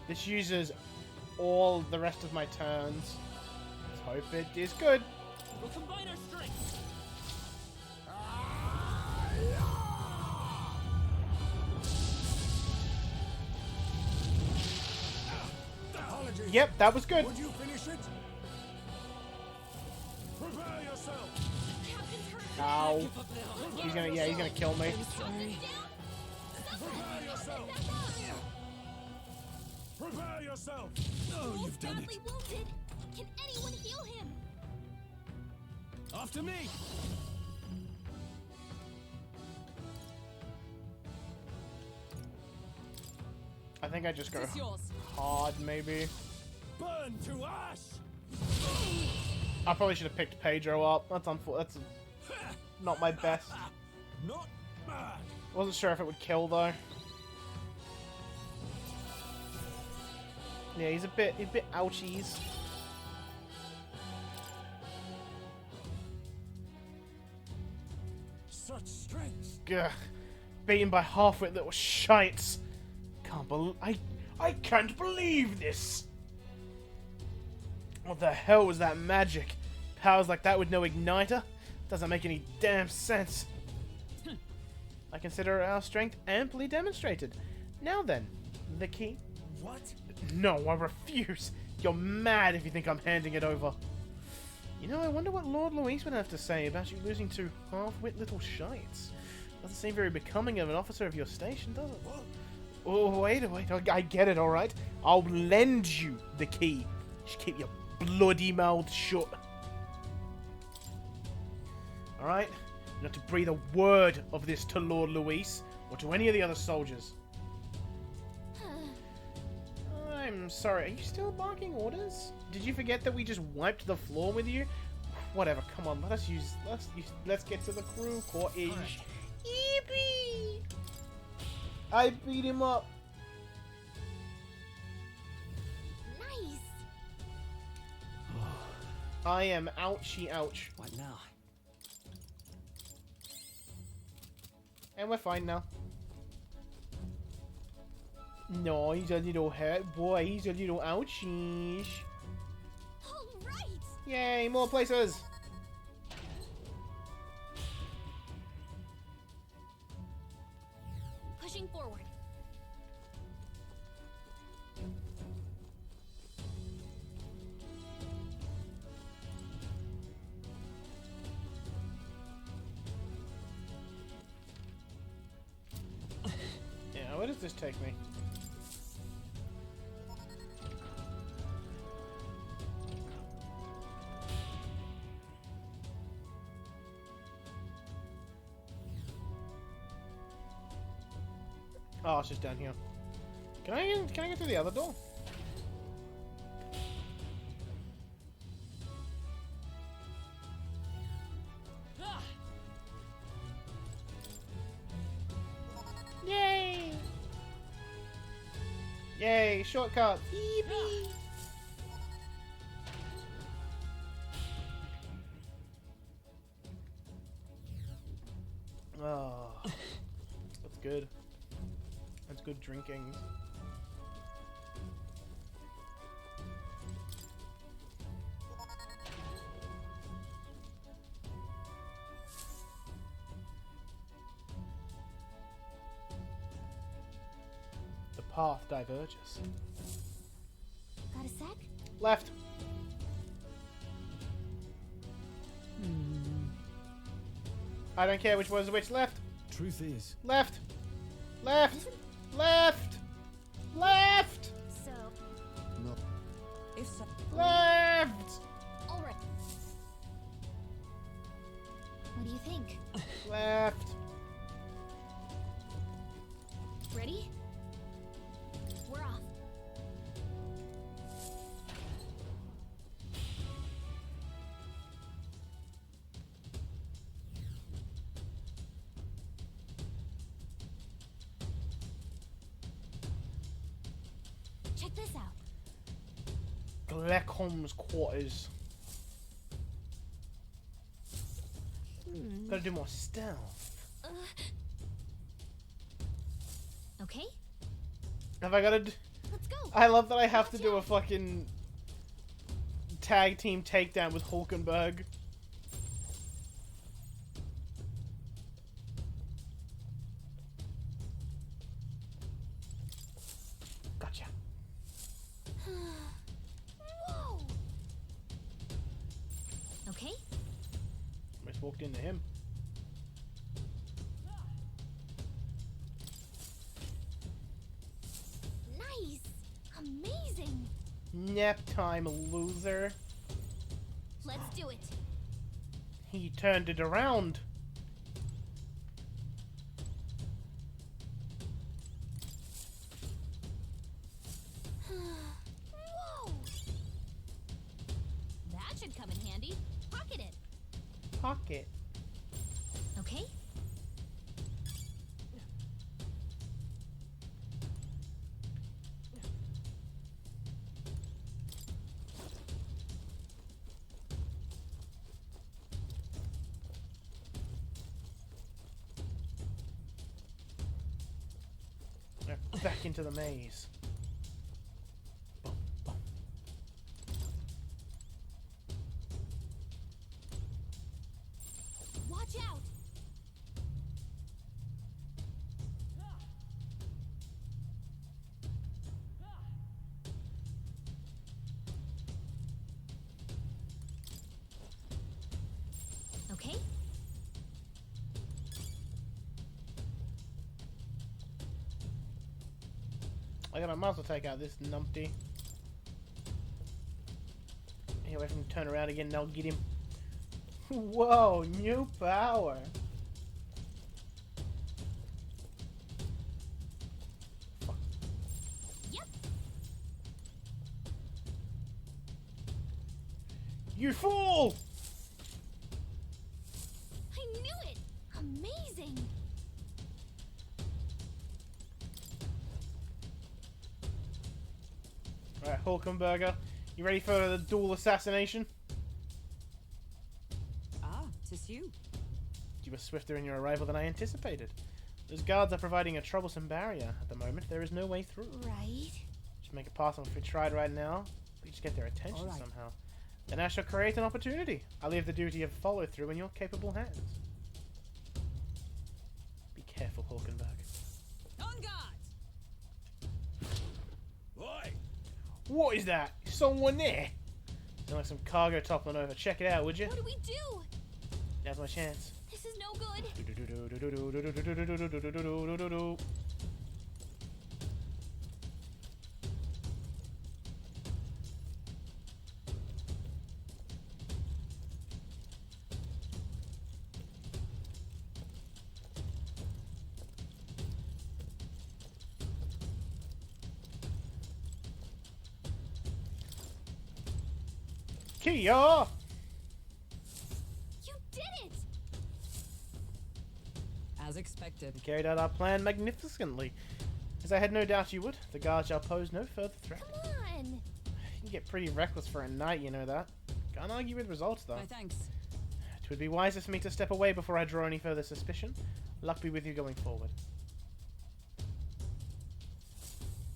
This uses all the rest of my turns. Let's hope it is good. We'll combine our strengths. Apologies. Yep, that was good. Would you finish it? Prepare yourself. Ow. He's gonna kill me. Prepare yourself. Prepare yourself. Oh, you've done Badly it. wounded. Can anyone heal him? After me. I think I just go It's yours. hard, maybe. Burn to ash. I probably should have picked Pedro up. That's unfortunate. That's not my best. Not bad. Wasn't sure if it would kill though. Yeah, he's a bit ouchies. Such strength. Gah. Beaten by half-wit little shites. I can't believe this. What the hell was that magic? Powers like that with no igniter? Doesn't make any damn sense. I consider our strength amply demonstrated. Now then, the key? What? No, I refuse. You're mad if you think I'm handing it over. You know, I wonder what Lord Luis would have to say about you losing to half-wit little shites. Doesn't seem very becoming of an officer of your station, does it? What? Oh, wait, I get it, alright. I'll lend you the key. Just keep your bloody mouth shut. Alright? Not to breathe a word of this to Lord Luis, or to any of the other soldiers. I'm sorry, are you still barking orders? Did you forget that we just wiped the floor with you? Whatever, come on, let's get to the crew cottage. Yippee! I beat him up. Nice. I am ouchie ouch. What now? And we're fine now. No, he's a little hurt boy. He's a little ouchies. All right. Yay, more places. Pushing forward. Yeah, where does this take me? Oh, it's just down here. Can I get to the other door? Yay! Yay, shortcut! Yippee! Oh, that's good. That's good drinking. The path diverges. Got a sec? Left. I don't care which one's which. Left. Truth is, Left. Left. Left. Left. So, If so, Left. All right. what do you think? Left. Ready? We're off. Check this out. Glecom's quarters. Gotta do more stealth. Okay, Have I gotta? let's go. I love that I have to do a fucking tag team takedown with Hulkenberg. Gotcha. Whoa. Okay, Just walked into him. nice. Amazing. Nap time, loser. Let's do it. He turned it around. Whoa! That should come in handy. Pocket it. Pocket. Okay. Back into the maze. Boom, boom. Watch out. Okay. I might as well take out this numpty. Anyway, if I can turn around again, and I'll get him. Whoa, new power. Yep. You fool! I knew it. Amazing. Alright, Hulkenberger, you ready for the dual assassination? ah, 'tis you. You were swifter in your arrival than I anticipated. Those guards are providing a troublesome barrier at the moment. There is no way through. Right. Just make it possible if we tried right now. We just get their attention Alright. somehow. Then I shall create an opportunity. I leave the duty of follow-through in your capable hands. Be careful, Hulkenberg. On guard! Oi! What is that? Is someone there? Sound like some cargo toppling over. Check it out, would you? What do we do? Now's my chance. This is no good. Kia! You did it! As expected. You carried out our plan magnificently. As I had no doubt you would, the guard shall pose no further threat. Come on! You can get pretty reckless for a night, you know that. Can't argue with results, though. My thanks. It would be wiser for me to step away before I draw any further suspicion. Luck be with you going forward.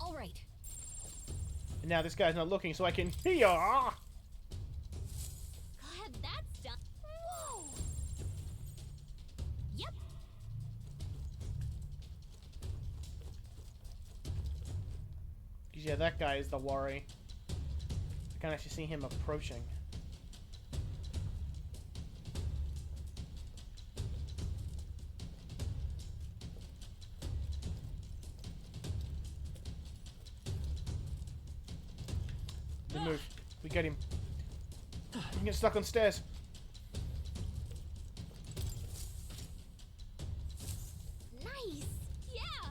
All right. And now this guy's not looking, so I can hear. God, that's done. Whoa! Yep. Yeah, that guy is the worry. I can actually see him approaching. We move. We get him. You can get stuck on stairs. Nice. Yeah.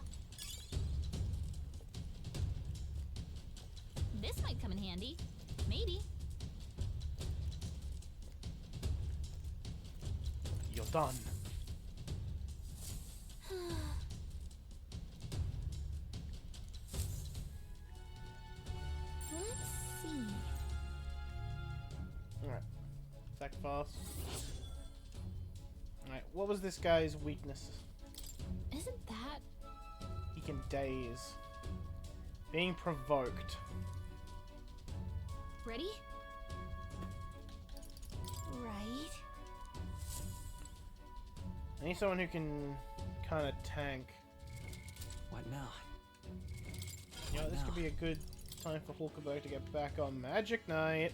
This might come in handy. Maybe. You're done. Let's see. Alright. Attack fast. Alright, what was this guy's weakness? Isn't that? He can daze. Being provoked. Ready? Right. I need someone who can kind of tank. What now? You know, this could be a good time for Hulkenberg to get back on Magic Knight.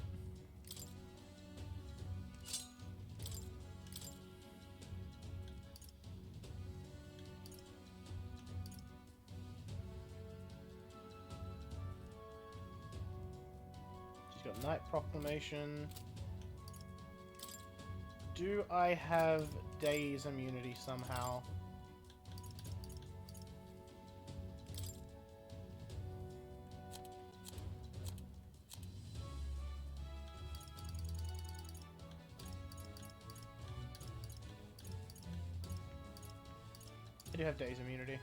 She's got Knight Proclamation. Do I have Daze immunity somehow? I do have Daze immunity.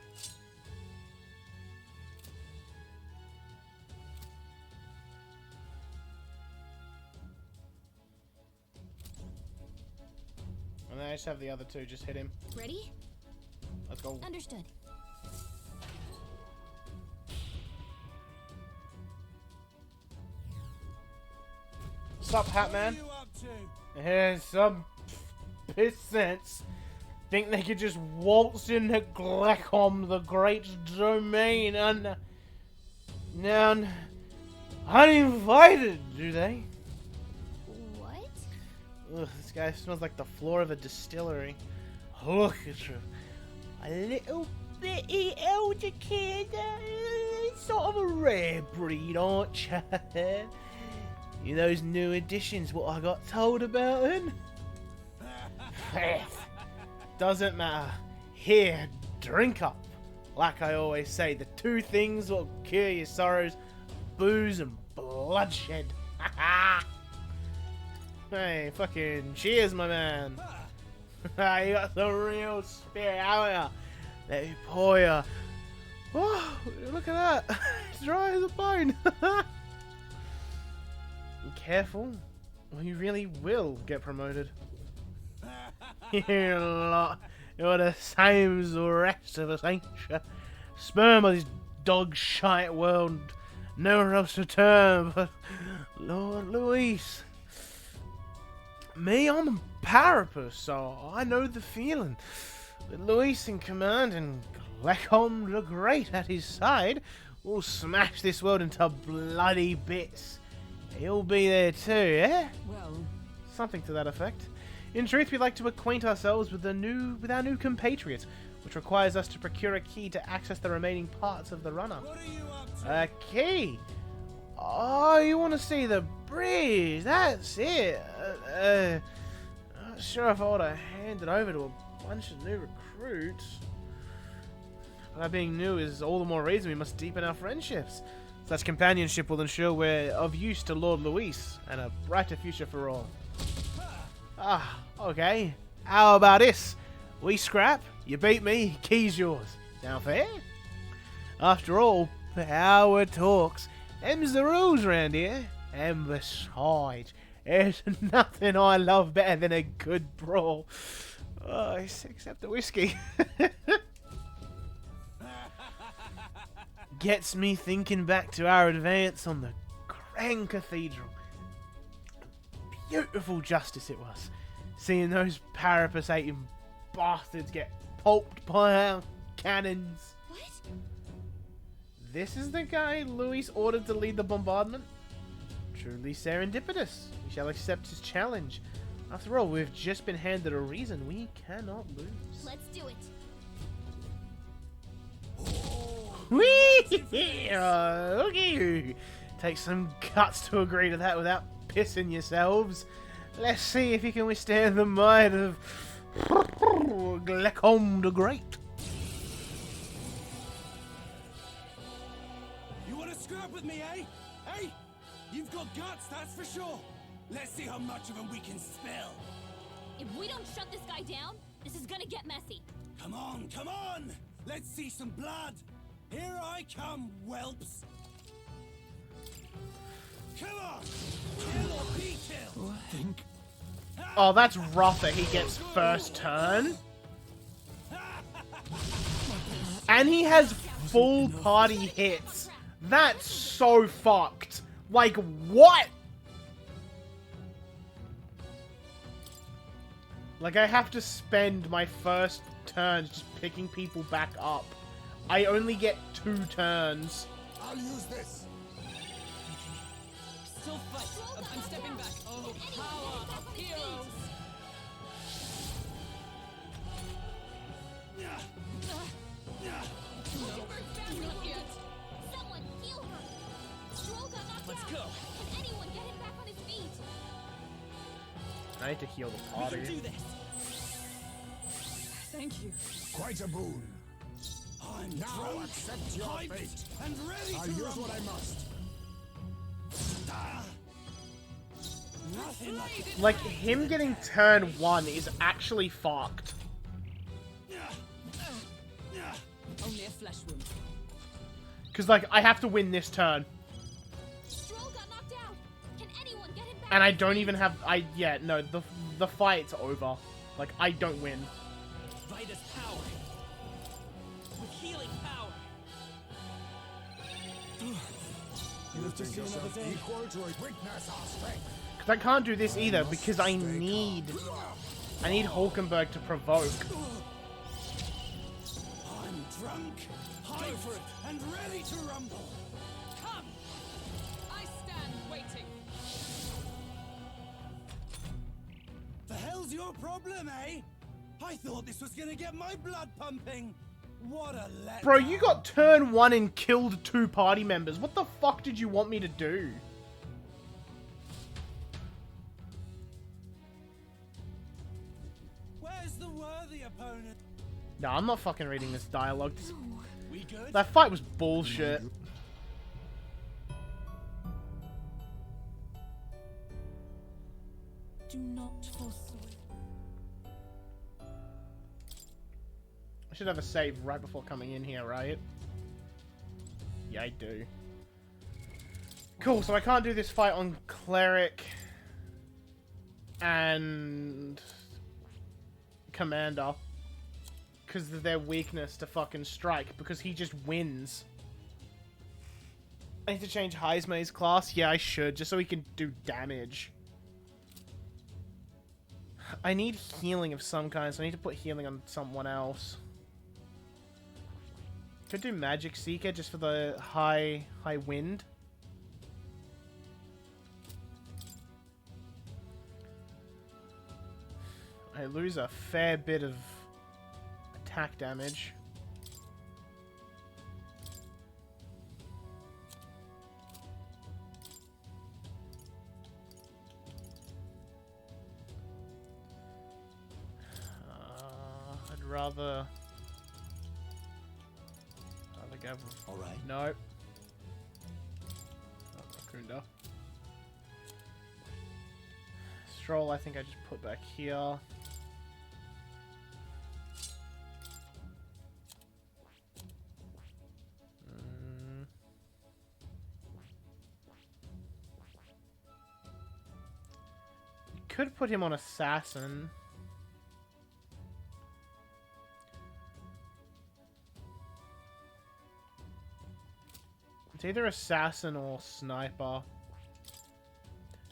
And then I just have the other two, just hit him. Ready? Let's go. Understood. Sup, Hatman? Here's some piss sense. Think they could just waltz into Glecom, the great domain, uninvited, do they? What? Ugh, this guy smells like the floor of a distillery. Look at you. A little bitty elder kid. Sort of a rare breed, aren't you? You those new additions, what I got told about them? Doesn't matter. Here, drink up. Like I always say, the two things will cure your sorrows: booze and bloodshed. Hey, fucking cheers, my man. You got the real spirit out here. Let me pour you. Oh, look at that. It's dry as a bone. Be careful, or you really will get promoted. You lot, you're the same as the rest of us, ain't you? Sperm of this dog shite world, nowhere else to turn but Lord Luis. Me, I'm a parapus, so I know the feeling. With Luis in command and Glecom the Great at his side, we'll smash this world into bloody bits. He'll be there too, eh? Well, something to that effect. In truth, we'd like to acquaint ourselves with our new compatriot, which requires us to procure a key to access the remaining parts of the runner. What are you up to? A key? Oh, you want to see the bridge? That's it. Not sure if I ought to hand it over to a bunch of new recruits. That being new is all the more reason we must deepen our friendships. Such companionship will ensure we're of use to Lord Luis, and a brighter future for all. Ah, okay. How about this? We scrap, you beat me, key's yours. Sound fair? After all, power talks. Them's the rules round here. And besides, there's nothing I love better than a good brawl. Oh, except the whiskey. Gets me thinking back to our advance on the Grand Cathedral. Beautiful justice it was. Seeing those parapasating bastards get pulped by our cannons. What? This is the guy Luis ordered to lead the bombardment? Truly serendipitous. We shall accept his challenge. After all, we've just been handed a reason we cannot lose. Let's do it. Whee! Okay. Take some guts to agree to that without pissing yourselves. Let's see if you can withstand the might of Glecom the Great. You want to scrap with me, eh? Hey? You've got guts, that's for sure. Let's see how much of them we can spill. If we don't shut this guy down, this is gonna get messy. Come on, come on! Let's see some blood. Here I come, whelps. Come on! Kill or be killed! Oh, that's rough that he gets first turn. And he has full party hits. That's so fucked. Like, what? Like, I have to spend my first turns just picking people back up. I only get 2 turns. I'll use this. Still fight. I'm stepping back. Oh, power of heroes. Someone heal her. Stroll got knocked Let's out. go. Can anyone get him back on his feet? I need to heal the We party. can do this. Thank you. Quite a boon. I'm Now drunk, accept your hyped, fate. and ready I'll to use rumble. what I must. Ah. Nothing like it. Like, him getting turn 1 is actually fucked. Only a flesh wound. Because, like, I have to win this turn. Stroll got knocked out. Can anyone get him back? And I don't even have... Yeah, no, the fight's over. Like, I don't win. Vitus power. With healing power. You have to see another day. Equal to a weakness our strength. Because I can't do this either, because I need Hulkenberg to provoke. I'm drunk, hyped, and ready to rumble. Come! I stand waiting. The hell's your problem, eh? I thought this was gonna get my blood pumping. What a letdown. Bro, you got turn 1 and killed 2 party members. What the fuck did you want me to do? Where's the worthy opponent? No, I'm not fucking reading this dialogue. We good? That fight was bullshit. Do not forsake. I should have a save right before coming in here, right? Yeah, I do. Cool, so I can't do this fight on Cleric and Commander because of their weakness to fucking strike, because he just wins. I need to change Heismay's class? Yeah, I should, just so he can do damage. I need healing of some kind, so I need to put healing on someone else. Could do Magic Seeker just for the high wind. I lose a fair bit of attack damage. I'd rather go. All right. Nope. Kunda. Stroll, I think I just put back here. Could put him on assassin. It's either assassin or sniper.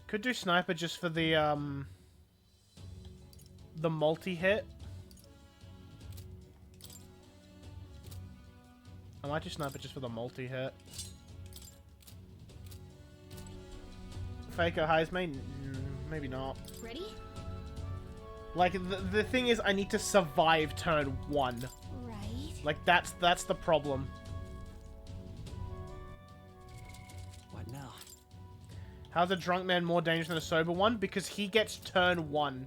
Could do sniper just for the multi-hit. I might do sniper just for the multi-hit. Faker Heisman? Maybe not. Ready? Like, the thing is, I need to survive turn 1. Right. Like, that's the problem. What now? How's a drunk man more dangerous than a sober one? Because he gets turn 1.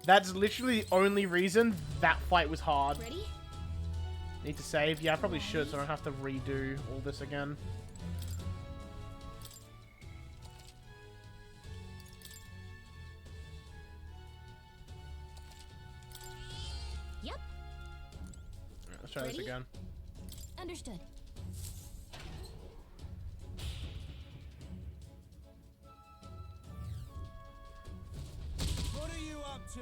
That's literally the only reason that fight was hard. Ready? Need to save? Yeah, I probably should, so I don't have to redo all this again. Yep. Let's try this Ready? again. Understood. What are you up to?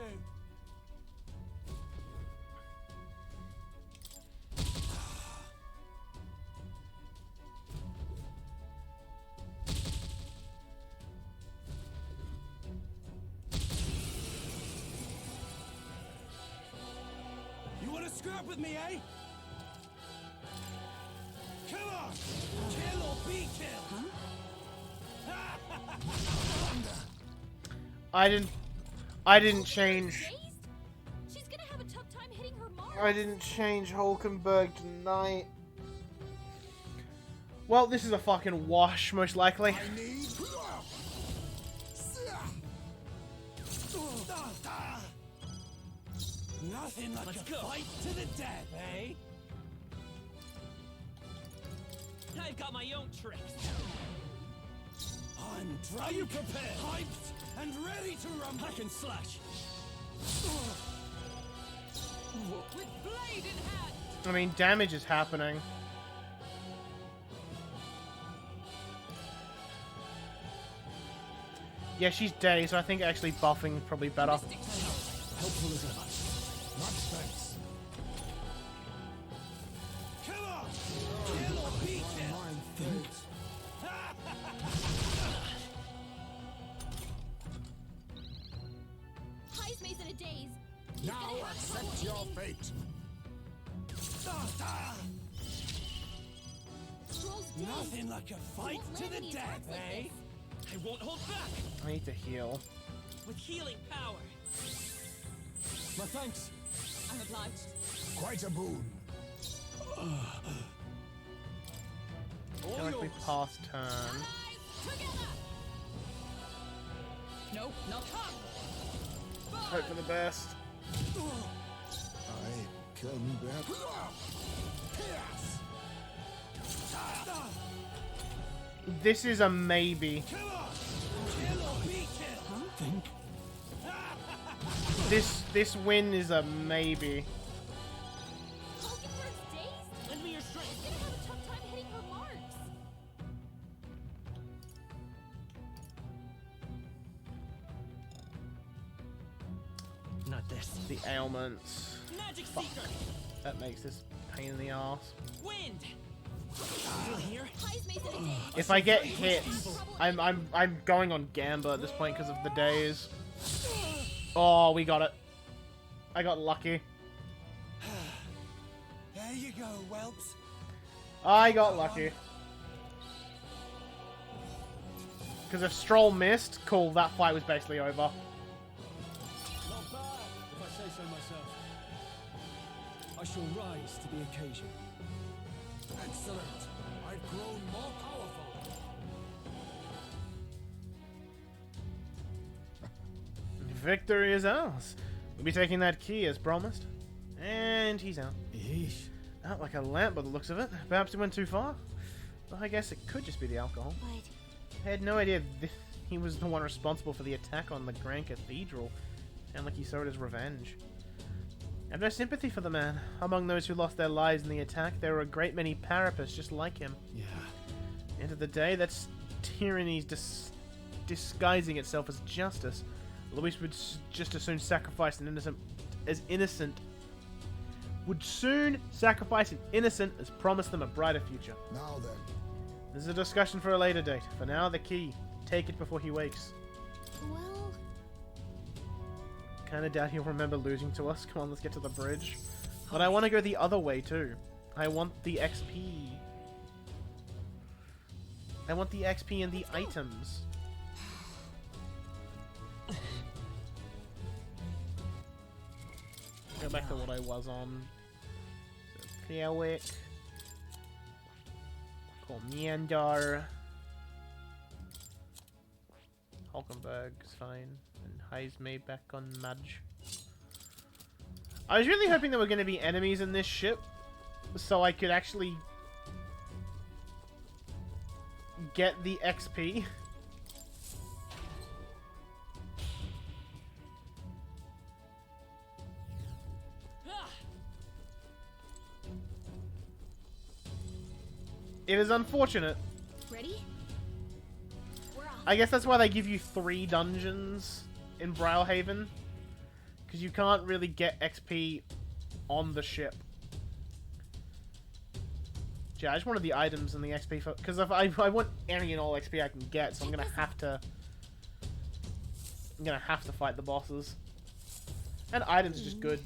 You want to scrap with me, eh? Come on! Kill or be killed! I didn't change. She's gonna have a tough time hitting her mark. I didn't change Hulkenberg tonight. Well, this is a fucking wash, most likely. I need... Nothing like a fight to the death, eh? I've got my own tricks. I'm drunk, are you prepared? Hyped and ready to rumble. Hack and slash. With blade in hand. I mean, damage is happening. Yeah, she's dazed, so I think actually buffing is probably better. Helpful as ever. Much thanks. Come on! Kill or be killed. Heis Mace in a daze. He's Now gonna have accept trouble your aiming. fate. Stroll's dazed. Nothing like a fight Won't to land the any death, attacks like eh? this. I won't hold back. I need to heal. With healing power. My thanks. I'm obliged. Quite a boon. I feel like we passed turn. Allies together. No, not Hope for the best. I come back. This is a maybe. Come on! Kill or be killed. Think. This win is a maybe. Hulkenberg's dazed. Lend me your strength. She's gonna have a tough time hitting her marks. Not this. The ailments. Magic Seeker. That makes this pain in the ass. Wind. Still here? Heis Mace in a daze. If I get hits, I'm going on Gamba at this point because of the days. Oh, we got it. I got lucky. There you go, whelps. I got lucky. Because if Stroll missed, cool, that fight was basically over. Not bad, if I say so myself. I shall rise to the occasion. Excellent. I've grown more powerful. Victory is ours. We'll be taking that key as promised. And he's out. Yeesh. Out like a lamp by the looks of it. Perhaps he went too far. But I guess it could just be the alcohol. But I had no idea he was the one responsible for the attack on the Grand Cathedral. And like he saw it as revenge. I have no sympathy for the man. Among those who lost their lives in the attack, there were a great many Parapas just like him. Yeah. End of the day, that's tyranny disguising itself as justice. Luis would just as soon sacrifice an innocent would soon sacrifice an innocent as promise them a brighter future. Now then. This is a discussion for a later date. For now, the key. Take it before he wakes. Well, Kinda doubt he'll remember losing to us. Come on, let's get to the bridge. But I want to go the other way too. I want the XP. I want the XP and the items. Go back to what I was on. So, Clearwick. Commander. Hulkenberg's fine. And Heisme back on Mudge. I was really hoping there were going to be enemies in this ship, so I could actually get the XP. It is unfortunate. ready? We're off. I guess that's why they give you 3 dungeons in Brilhaven. Because you can't really get XP on the ship. Yeah, I just wanted the items and the XP for... Because if I want any and all XP I can get, so I'm going to have to... I'm going to have to fight the bosses. And items are just good.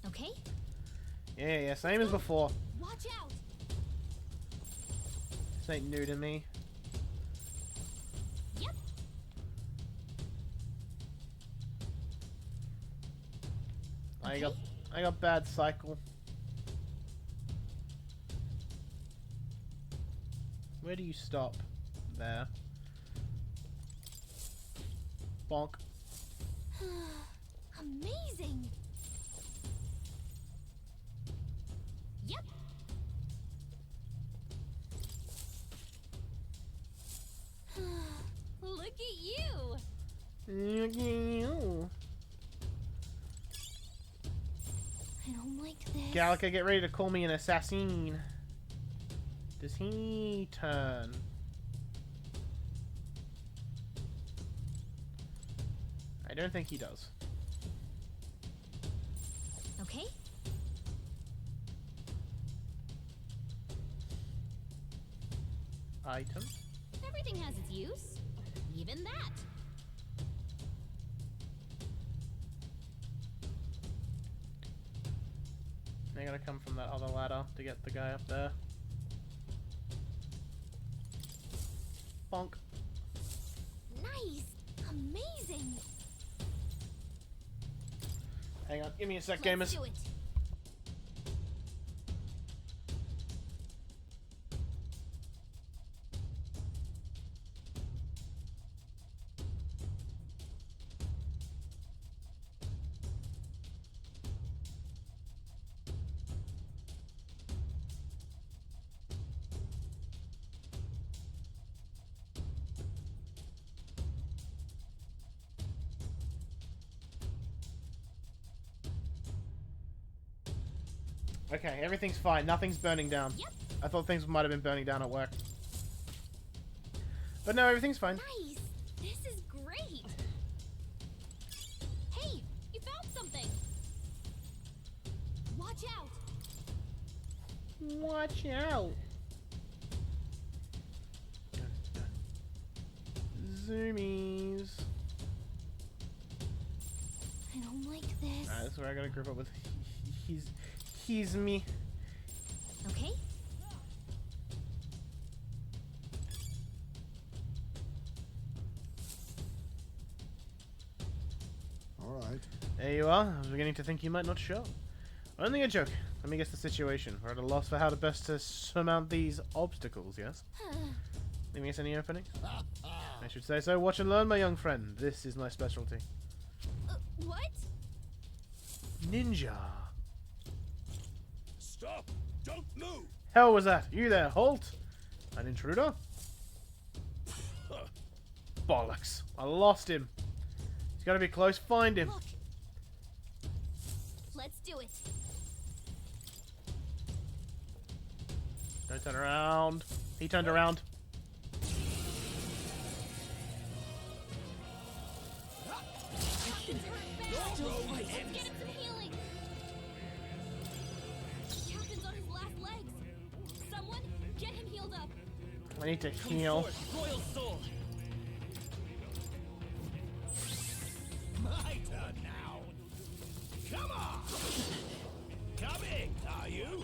Okay. Yeah, same as before. Watch out. This ain't new to me. Yep. I got bad cycle. Where do you stop? There. Bonk. Amazing. Yep. Look at you. Look at you. I don't like this. Gallica, get ready to call me an assassin. Does he turn? I don't think he does. Okay. Item. Everything has its use. Even that. I gotta come from that other ladder to get the guy up there. Bonk. Nice. Amazing. Hang on, give me a sec, Let's gamers. do it. Okay, everything's fine. Nothing's burning down. Yep. I thought things might have been burning down at work. But no, everything's fine. Nice. This is great. Hey, you found something. Watch out. Watch out. Zoomies. I don't like this. Alright, that's where I gotta group up with. He's me. Okay. All right. There you are. I was beginning to think you might not show. Only a joke. Let me guess the situation. We're at a loss for how to best to surmount these obstacles, yes? Leaving us any openings? I should say so. Watch and learn, my young friend. This is my specialty. What? Ninja. Stop! Don't move! Hell was that? You there, halt! An intruder? Bollocks. I lost him. He's gotta be close. Find him. Look. Let's do it. Don't turn around. He turned around. Let's get him some healing. Captain's on his last legs. Someone get him healed up. I need to heal. Royal Soul. My turn now. Come on. Coming, are you?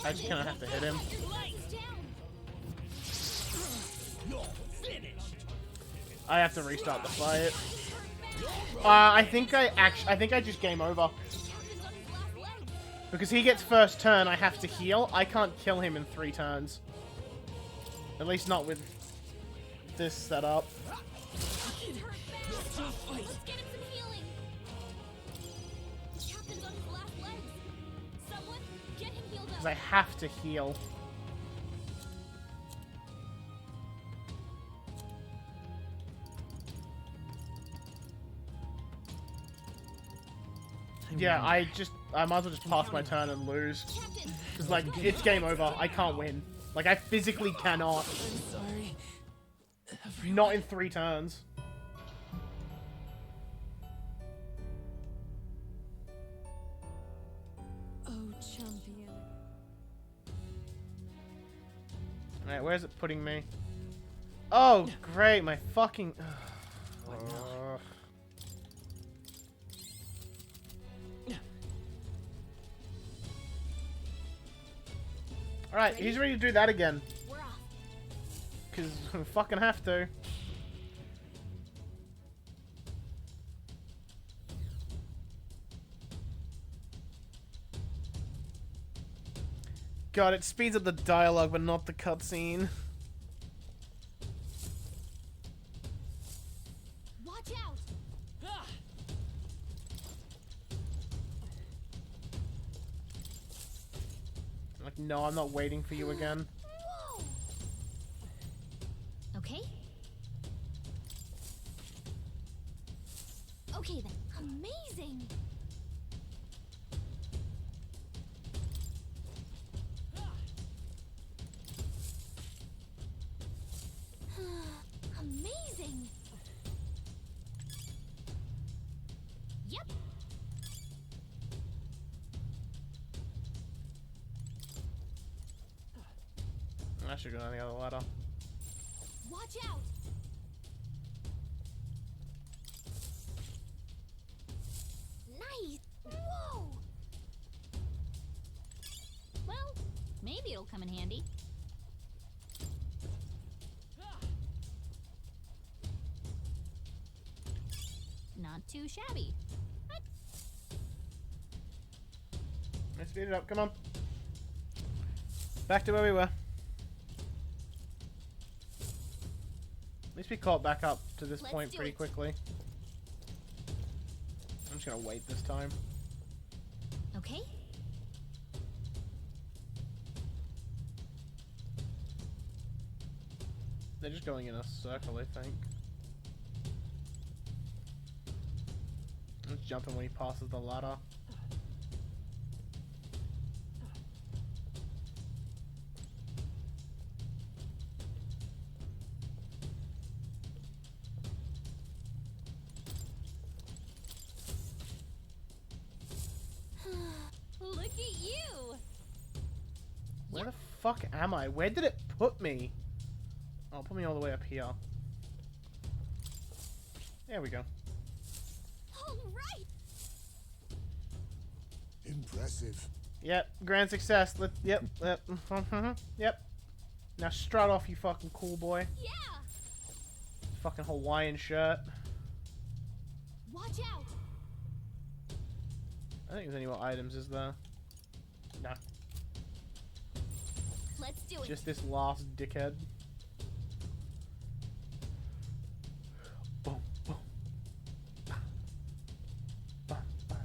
I just kind of have to hit him. Your legs down. You're finished. I have to restart the fight. I think I just game over. Captain's on his last legs. Because he gets first turn, I have to heal. I can't kill him in 3 turns. At least not with this setup. He's hurt bad. Let's get him some healing. Captain's on his last legs. Someone get him healed Because up. I have to heal. Yeah, I might as well just pass my turn and lose. Captain, Because, like, it's game over. I can't win. Like, I physically cannot. I'm sorry. Not in 3 turns. Oh, champion. Alright, where's it putting me? Oh, great, my fucking... Ugh. Alright, he's ready to do that again. we're off. Because we fucking have to. God, it speeds up the dialogue, but not the cutscene. Watch out. Like, no, I'm not waiting for you again. Whoa. Okay. Okay then. Amazing. Amazing. Yep. I should go on the other ladder. Watch out. Nice. Whoa. Well, maybe it'll come in handy. Not too shabby. Let's speed it up, come on. Back to where we were. At least we caught back up to this Let's point do pretty it. quickly. I'm just gonna wait this time. Okay. They're just going in a circle, I think. Let's jump him when he passes the ladder. Look at you. Where the fuck am I? Where did it put me? Oh, put me all the way up here. There we go. All right. Impressive. Yep, grand success. Yep. Yep. Now strut off, you fucking cool boy. Yeah. Fucking Hawaiian shirt. Watch out. I think there's any more items, is there? Nah. Let's do it. Just this last dickhead. Boom, boom. Bah. Bah, bah.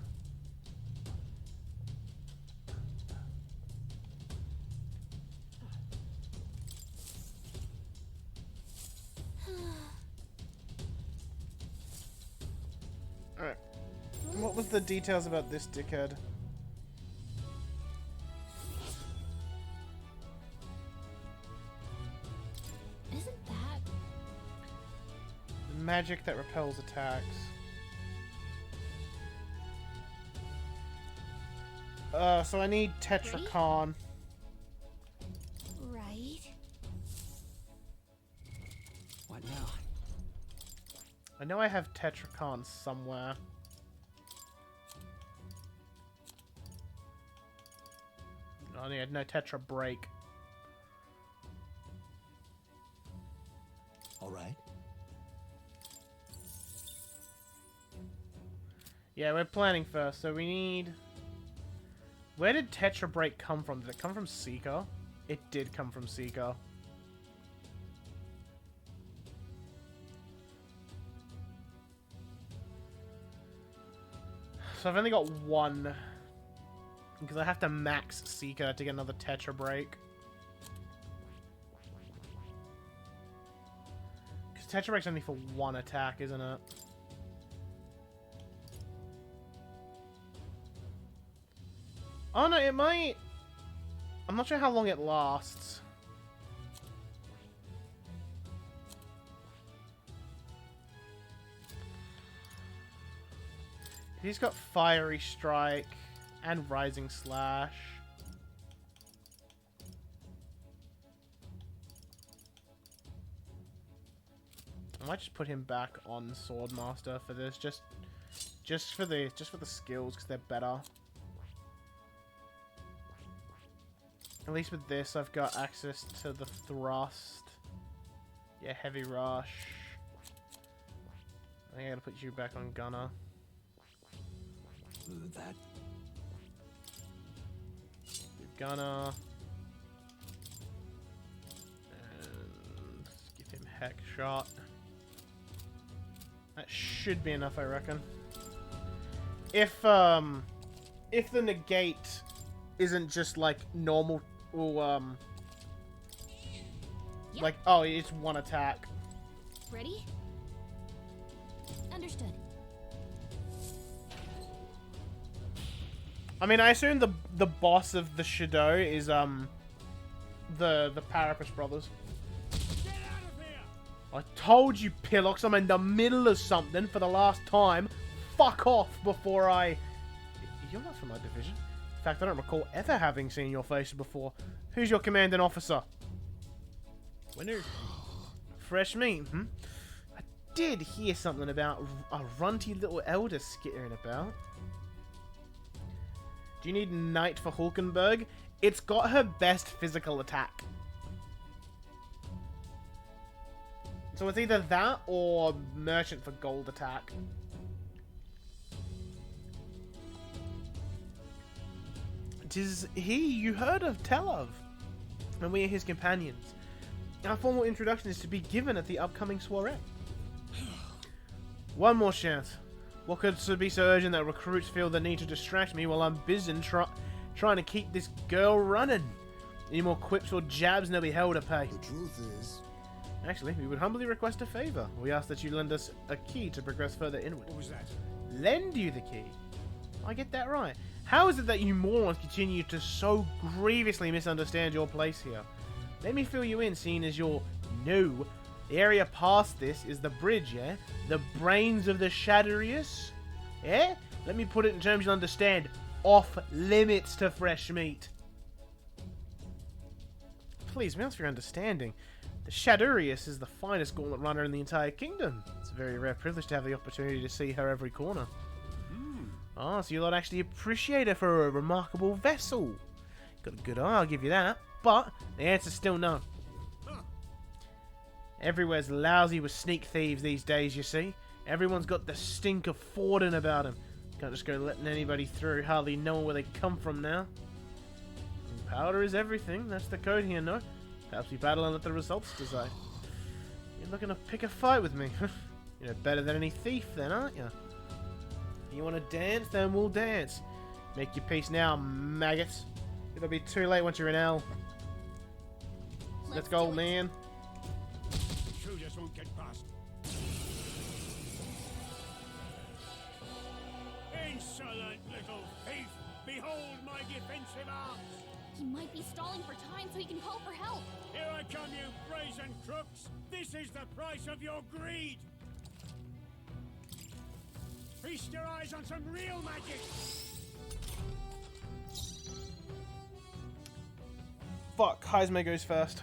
Alright. What was the details about this dickhead? Isn't that... Magic that repels attacks. So I need Tetracon. Right. What now? I know I have Tetracon somewhere. I need no Tetra Break. All right. Yeah, we're planning first, so we need... Where did Tetra Break come from? Did it come from Seeker? It did come from Seeker. So I've only got one. Because I have to max Seeker to get another Tetra Break. Because Tetra Break's only for one attack, isn't it? Oh no, it might... I'm not sure how long it lasts. He's got Fiery Strike and Rising Slash. I might just put him back on Swordmaster for this, just for the skills, because they're better. At least with this, I've got access to the Thrust. Yeah, Heavy Rush. I think I gotta put you back on Gunner. That. Gunner. And give him Heck Shot. That should be enough, I reckon. If the negate isn't just like normal, or Yep. like, oh, it's one attack. Ready? Understood. I mean, I assume the boss of the Shadow is the Parapus brothers. Get out of here! I told you, Pillox, I'm in the middle of something for the last time. Fuck off before I... You're not from my division. In fact, I don't recall ever having seen your face before. Who's your commanding officer? Winner. Fresh meat, hmm? I did hear something about a runty little elder skittering about. Do you need Knight for Hulkenberg? It's got her best physical attack. So it's either that or Merchant for gold attack. Tis he you heard of tell of, and we are his companions. Our formal introduction is to be given at the upcoming soiree. One more chance. What could be so urgent that recruits feel the need to distract me while I'm busy trying to keep this girl running? Any more quips or jabs and they'll be hell to pay. The truth is... Actually, we would humbly request a favor. We ask that you lend us a key to progress further inward. What was that? Lend you the key? I get that right. How is it that you morons continue to so grievously misunderstand your place here? Let me fill you in, seeing as you're new. The area past this is the bridge, yeah? The brains of the Shadowrius? Yeah? Let me put it in terms you'll understand. Off limits to fresh meat. Please, me ask for your understanding. The Shadowrius is the finest gauntlet runner in the entire kingdom. It's a very rare privilege to have the opportunity to see her every corner. Ah, so you lot actually appreciate her for a remarkable vessel. Got a good eye, I'll give you that. But the answer's still no. Everywhere's lousy with sneak thieves these days, you see. Everyone's got the stink of Forden about them. Can't just go letting anybody through, hardly knowing where they come from now. And powder is everything, that's the code here, no? Perhaps we battle and let the results decide. You're looking to pick a fight with me. You're better than any thief then, aren't you? You want to dance? Then we'll dance. Make your peace now, maggots. It'll be too late once you're in hell. Let's go, old man. You just won't get past. Behold my defensive arms! He might be stalling for time so he can call for help. Here I come, you brazen crooks! This is the price of your greed! Feast your eyes on some real magic! Fuck, Heisman goes first.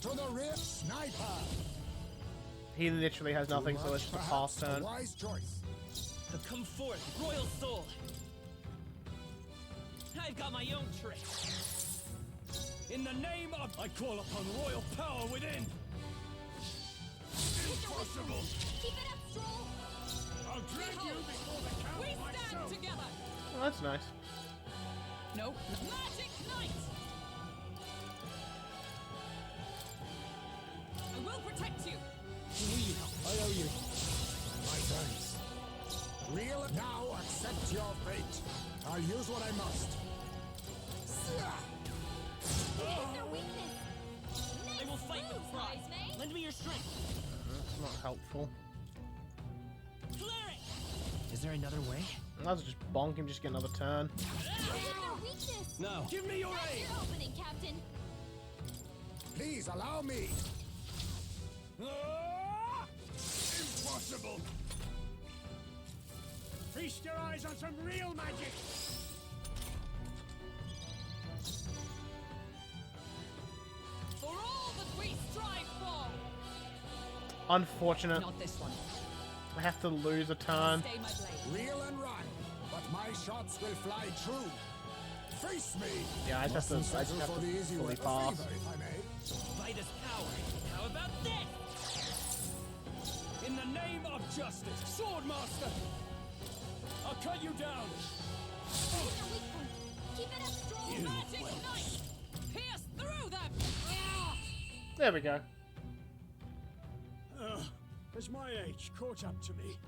To the rear, sniper! He literally has nothing, so it's just a pass turn. Wise choice. Come forth, royal soul. I've got my own trick. In the name of... I call upon royal power within. Impossible! Keep it up, Stroll. I'll drag you before the count We stand myself! together. Oh, that's nice. Nope. Magic Knight. I will protect you. I owe you. My thanks. Real now accept your fate. I'll use what I must. It's their weakness. I will fight with pride. Heisman. Lend me your strength. That's not helpful. Cleric! Is there another way? I'll just bonk him, just get another turn. It's their weakness. No. Give me your That's aid! your opening, Captain. Please allow me. Impossible! Feast your eyes on some real magic! For all that we strive for. Unfortunate. Not this one. I have to lose a turn. Stay my blade. Reel and run, but my shots will fly true. Face me. Yeah, I just have to, for the easy fully way. pass. Favor, if I may. Fight is power. How about this? In the name of justice, Swordmaster! I'll cut you down! It's their weak point. Keep it up, Stroll. Magic Knight. Pierce through them. There we go. Has my age caught up to me?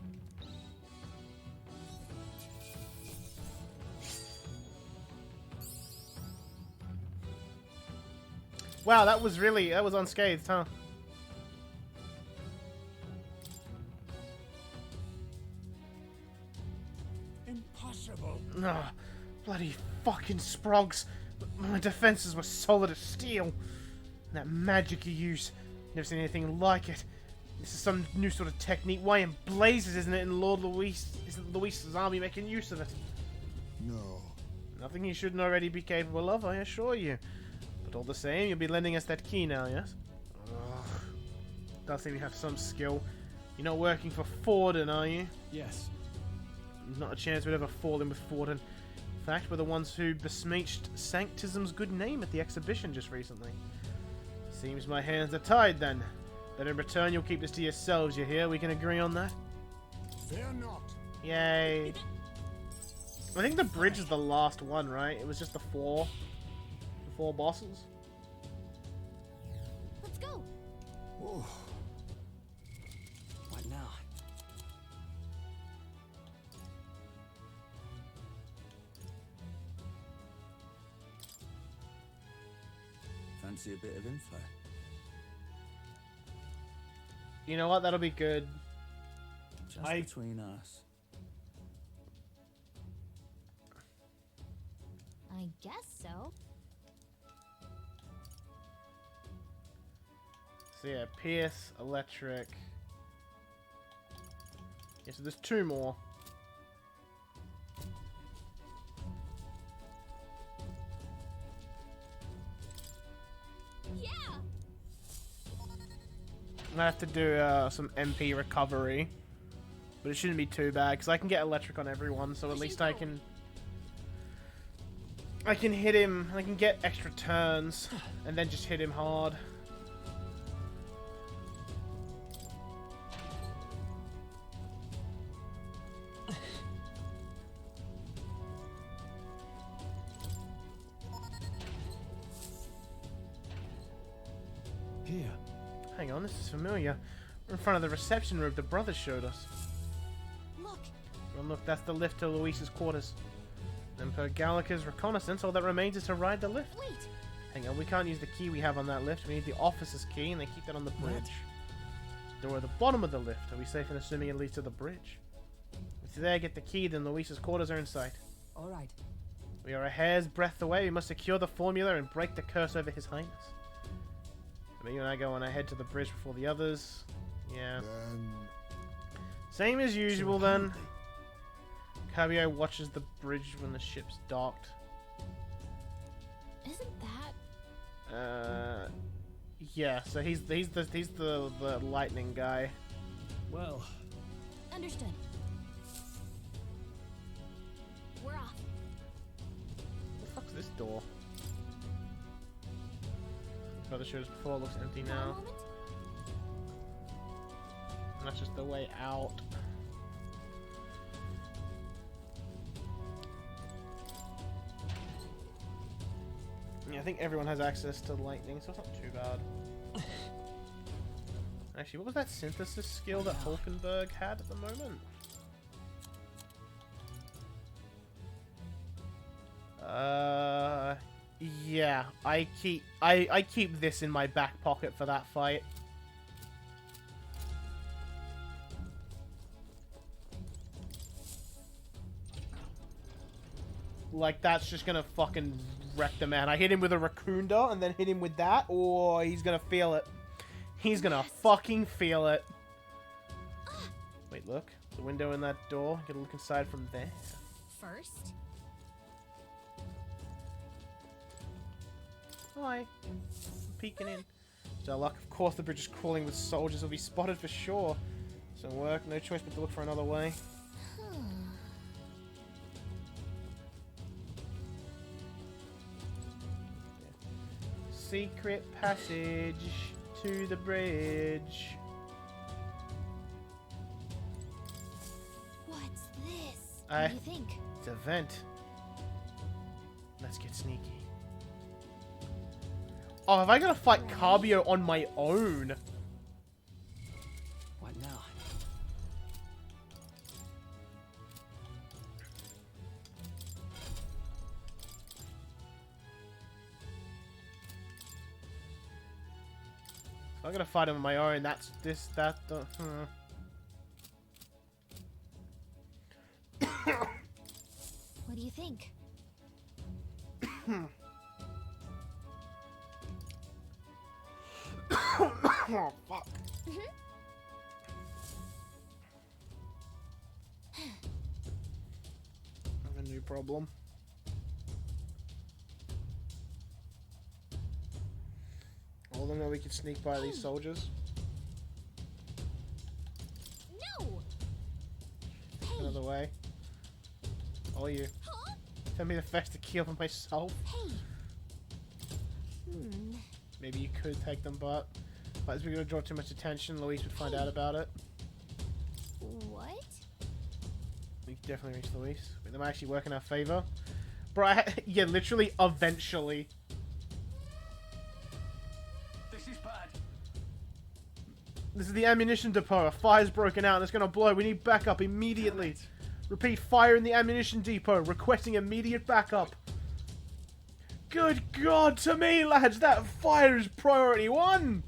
Wow, that was unscathed, huh? Impossible! Ah, bloody fucking Sprogs. My defenses were solid as steel. That magic you use, never seen anything like it. This is some new sort of technique. Why in blazes isn't it in Lord Luis? Isn't Luis's army making use of it? No. Nothing you shouldn't already be capable of, I assure you. But all the same, you'll be lending us that key now, yes? Ugh. Does seem you have some skill. You're not working for Forden, are you? Yes. Not a chance we'd ever fall in with Forden. In fact, we're the ones who besmirched Sanctism's good name at the exhibition just recently. Seems my hands are tied then. But in return, you'll keep this to yourselves, you hear? We can agree on that? Fear not. Yay. I think the bridge is the last one, right? It was just the four bosses. Let's go. Ooh. What now? Fancy a bit of info? You know what? That'll be good. Just between us. I guess so. So yeah, Pierce, Electric. Yeah, so there's two more. Yeah. I have to do some MP recovery, but it shouldn't be too bad because I can get electric on everyone, so at least I can hit him. I can get extra turns and then just hit him hard. Here. Hang on, this is familiar. We're in front of the reception room the brothers showed us. Look. Well, look, that's the lift to Luis's quarters. And per Gallica's reconnaissance, all that remains is to ride the lift. Wait. Hang on, we can't use the key we have on that lift. We need the officer's key, and they keep that on the bridge. Door at the bottom of the lift. Are we safe in assuming it leads to the bridge? If you're there, get the key, then Luis's quarters are in sight. All right. We are a hair's breadth away. We must secure the formula and break the curse over His Highness. So you and I go on ahead to the bridge before the others. Yeah. Same as usual then. Cabio watches the bridge when the ship's docked. Isn't that... Yeah, so he's the lightning guy. Well... Understood. We're off. What the fuck's this door? Brother showed us before, it looks empty now. And that's just the way out. Yeah, I think everyone has access to lightning, so it's not too bad. Actually, what was that synthesis skill that Hulkenberg had at the moment? Yeah, I keep this in my back pocket for that fight. Like, that's just gonna fucking wreck the man. I hit him with a Raccoonda and then hit him with that, or he's gonna feel it. He's gonna fucking feel it. Wait, look. The window in that door. Get a look inside from there. First? Hi. I'm peeking in. So luck, of course, the bridge is crawling with soldiers. Will be spotted for sure. Doesn't work. No choice but to look for another way. Secret passage to the bridge. What's this? What do you think? It's a vent. Let's get sneaky. Oh, have I got to fight Cabio on my own? What now? I'm gonna fight him on my own. That's this, that, the. What do you think? Oh, fuck. I have a new problem. All of them know we can sneak by these soldiers. No. Another way. All you. Huh? Tell me the first to kill them myself. Hey. Maybe you could take them, but as we're gonna draw too much attention, Luis would find out about it. What? We could definitely reach Luis. But they might actually work in our favor. Bro, yeah, literally, eventually. This is bad. This is the ammunition depot. A fire's broken out and it's gonna blow. We need backup immediately. Repeat, fire in the ammunition depot. Requesting immediate backup. Good God, to me, lads, that fire is priority 1.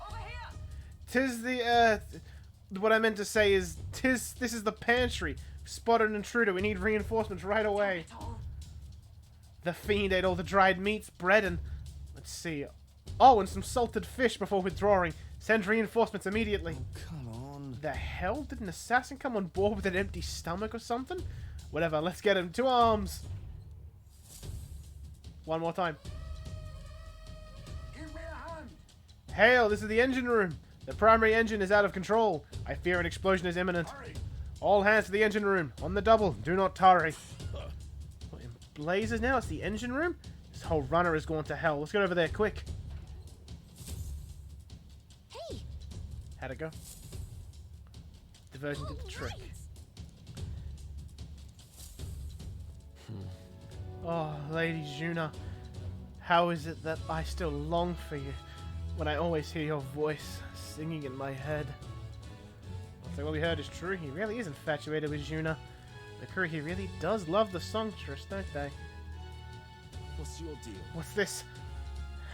Over here. Tis the, what I meant to say is, this is the pantry. Spotted an intruder. We need reinforcements right away. The fiend ate all the dried meats, bread, and, let's see. Oh, and some salted fish before withdrawing. Send reinforcements immediately. Oh, come on. The hell? Did an assassin come on board with an empty stomach or something? Whatever, let's get him. To arms! One more time. Give me a hand. Hail, this is the engine room. The primary engine is out of control. I fear an explosion is imminent. Hurry. All hands to the engine room. On the double. Do not tarry. What in blazes now? It's the engine room? This whole runner is going to hell. Let's get over there, quick. Hey. How'd it go? Diversion did the trick. Right. Oh, Lady Juna, how is it that I still long for you when I always hear your voice singing in my head? Looks like what we heard is true. He really is infatuated with Juna. The crew here really does love the songstress, don't they? What's your deal? What's this?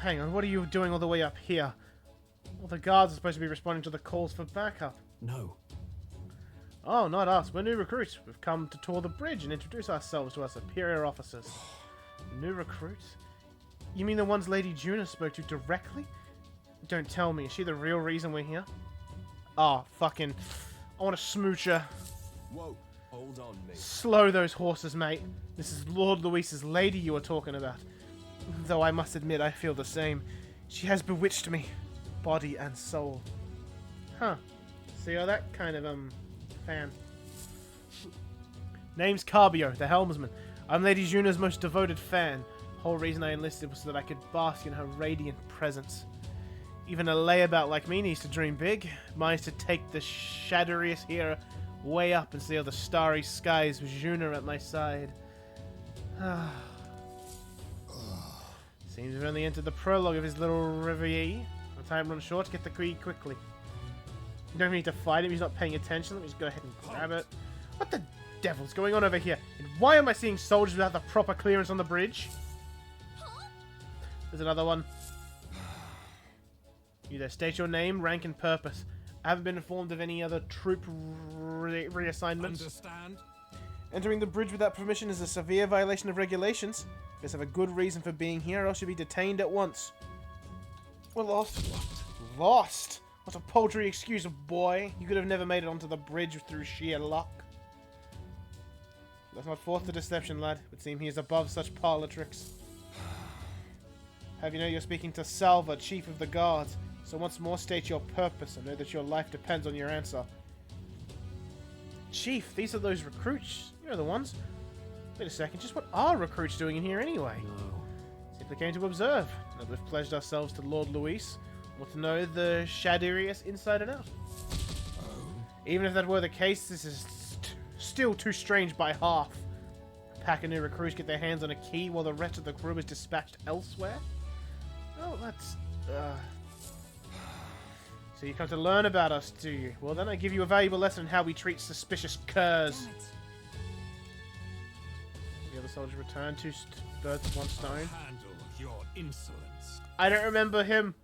Hang on, what are you doing all the way up here? Well, the guards are supposed to be responding to the calls for backup. No. Oh, not us. We're new recruits. We've come to tour the bridge and introduce ourselves to our superior officers. New recruits? You mean the ones Lady Juna spoke to directly? Don't tell me. Is she the real reason we're here? Oh, fucking... I want to smooch her. Whoa, hold on, mate. Slow those horses, mate. This is Lord Luis's lady you were talking about. Though I must admit I feel the same. She has bewitched me. Body and soul. Huh. See how that kind of, fan. Name's Carbio, the helmsman. I'm Lady Juna's most devoted fan. Whole reason I enlisted was so that I could bask in her radiant presence. Even a layabout like me needs to dream big. Mine's to take the shadowiest here way up and see all the starry skies with Juna at my side. Seems we've only entered the prologue of his little reverie. The time runs short, get the key quickly. You don't need to fight him, he's not paying attention. Let me just go ahead and grab it. What the devil's going on over here? And why am I seeing soldiers without the proper clearance on the bridge? There's another one. You there, state your name, rank, and purpose. I haven't been informed of any other troop reassignments. Understand? Entering the bridge without permission is a severe violation of regulations. You must have a good reason for being here, or else you'll be detained at once. We're lost. Lost? What a paltry excuse, boy. You could have never made it onto the bridge through sheer luck. Let's not force the deception, lad. It would seem he is above such parlor tricks. Have you know you're speaking to Salva, Chief of the Guards. So once more state your purpose and know that your life depends on your answer. Chief, these are those recruits. You're the ones. Wait a second, just what are recruits doing in here anyway? Simply came to observe. Now that we've pledged ourselves to Lord Luis, want to know the shadiriest inside and out. Even if that were the case, this is still too strange by half. A pack of new recruits get their hands on a key while the rest of the crew is dispatched elsewhere? Oh, that's... So you come to learn about us, do you? Well, then I give you a valuable lesson in how we treat suspicious curs. The other soldier returned, two birds with one stone. Handle your insolence. I don't remember him.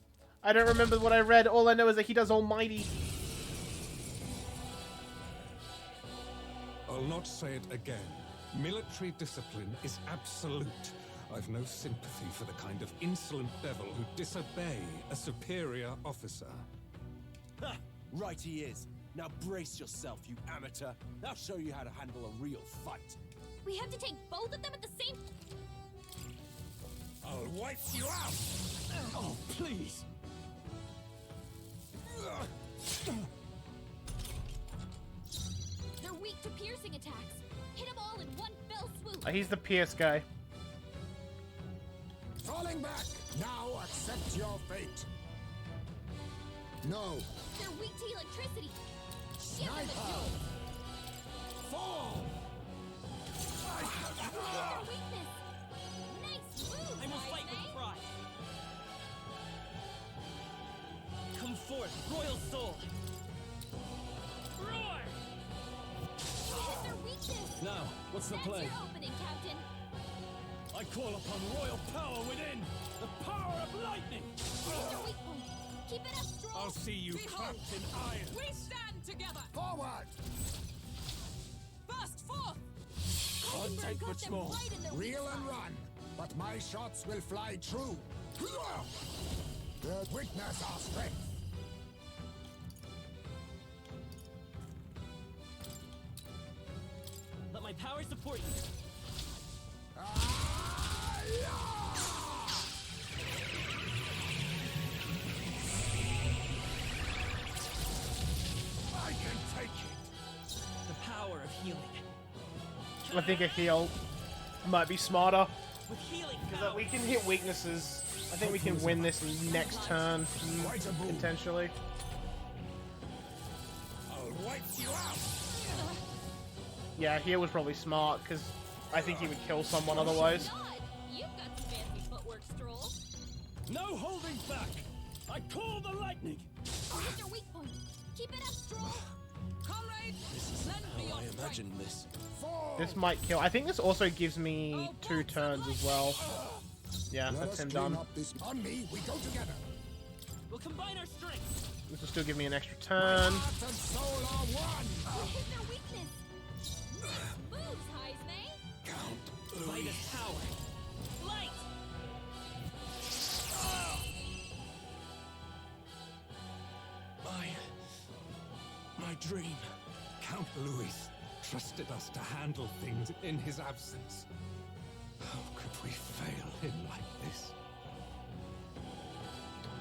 I don't remember what I read. All I know is that he does almighty. I'll not say it again. Military discipline is absolute. I've no sympathy for the kind of insolent devil who disobey a superior officer. Ha! Right he is. Now brace yourself, you amateur. I'll show you how to handle a real fight. We have to take both of them at the same... I'll wipe you out! Oh, please! They're weak to piercing attacks. Hit them all in one fell swoop. He's the Pierce guy. Falling back! Now accept your fate! No! They're weak to electricity. Shiver the Sniper! Joes. Fall! Their weakness. Nice move, I will I fight say. with pride. Come forth, royal soul. Roar! Hit their weakness. Now, what's the That's plan? your opening, Captain. I call upon royal power within! The power of lightning! Hit their weak point. Keep it up, Stroll. I'll see you Behold, trapped in iron! We stand together. Forward! Burst forth. Can't take Got much them more. right in the Reel weak and spot. run! But my shots will fly true! Witness our strength! Let my power support you. I can take it! The power of healing. I think a heal might be smarter. With healing Because power. we can hit weaknesses. I think we can win this next turn, potentially. I'll wipe you out! Yeah, heal was probably smart, because I think he would kill someone otherwise. God, you've got some fancy footwork, Stroll. No holding back! I call the lightning! Hit their weak point. Keep it up, Stroll. Comrades, lend me your strength. this. This might kill. I think this also gives me 2 turns as well. Yeah, Let that's us him clean done. up this. On me, we go together! We'll combine our strength. This will still give me an extra turn. Heart and soul are one. You hit their weakness. Nice moves, Heisme. Count Light is power. Light! My dream. Count Louis trusted us to handle things in his absence. How could we fail him like this?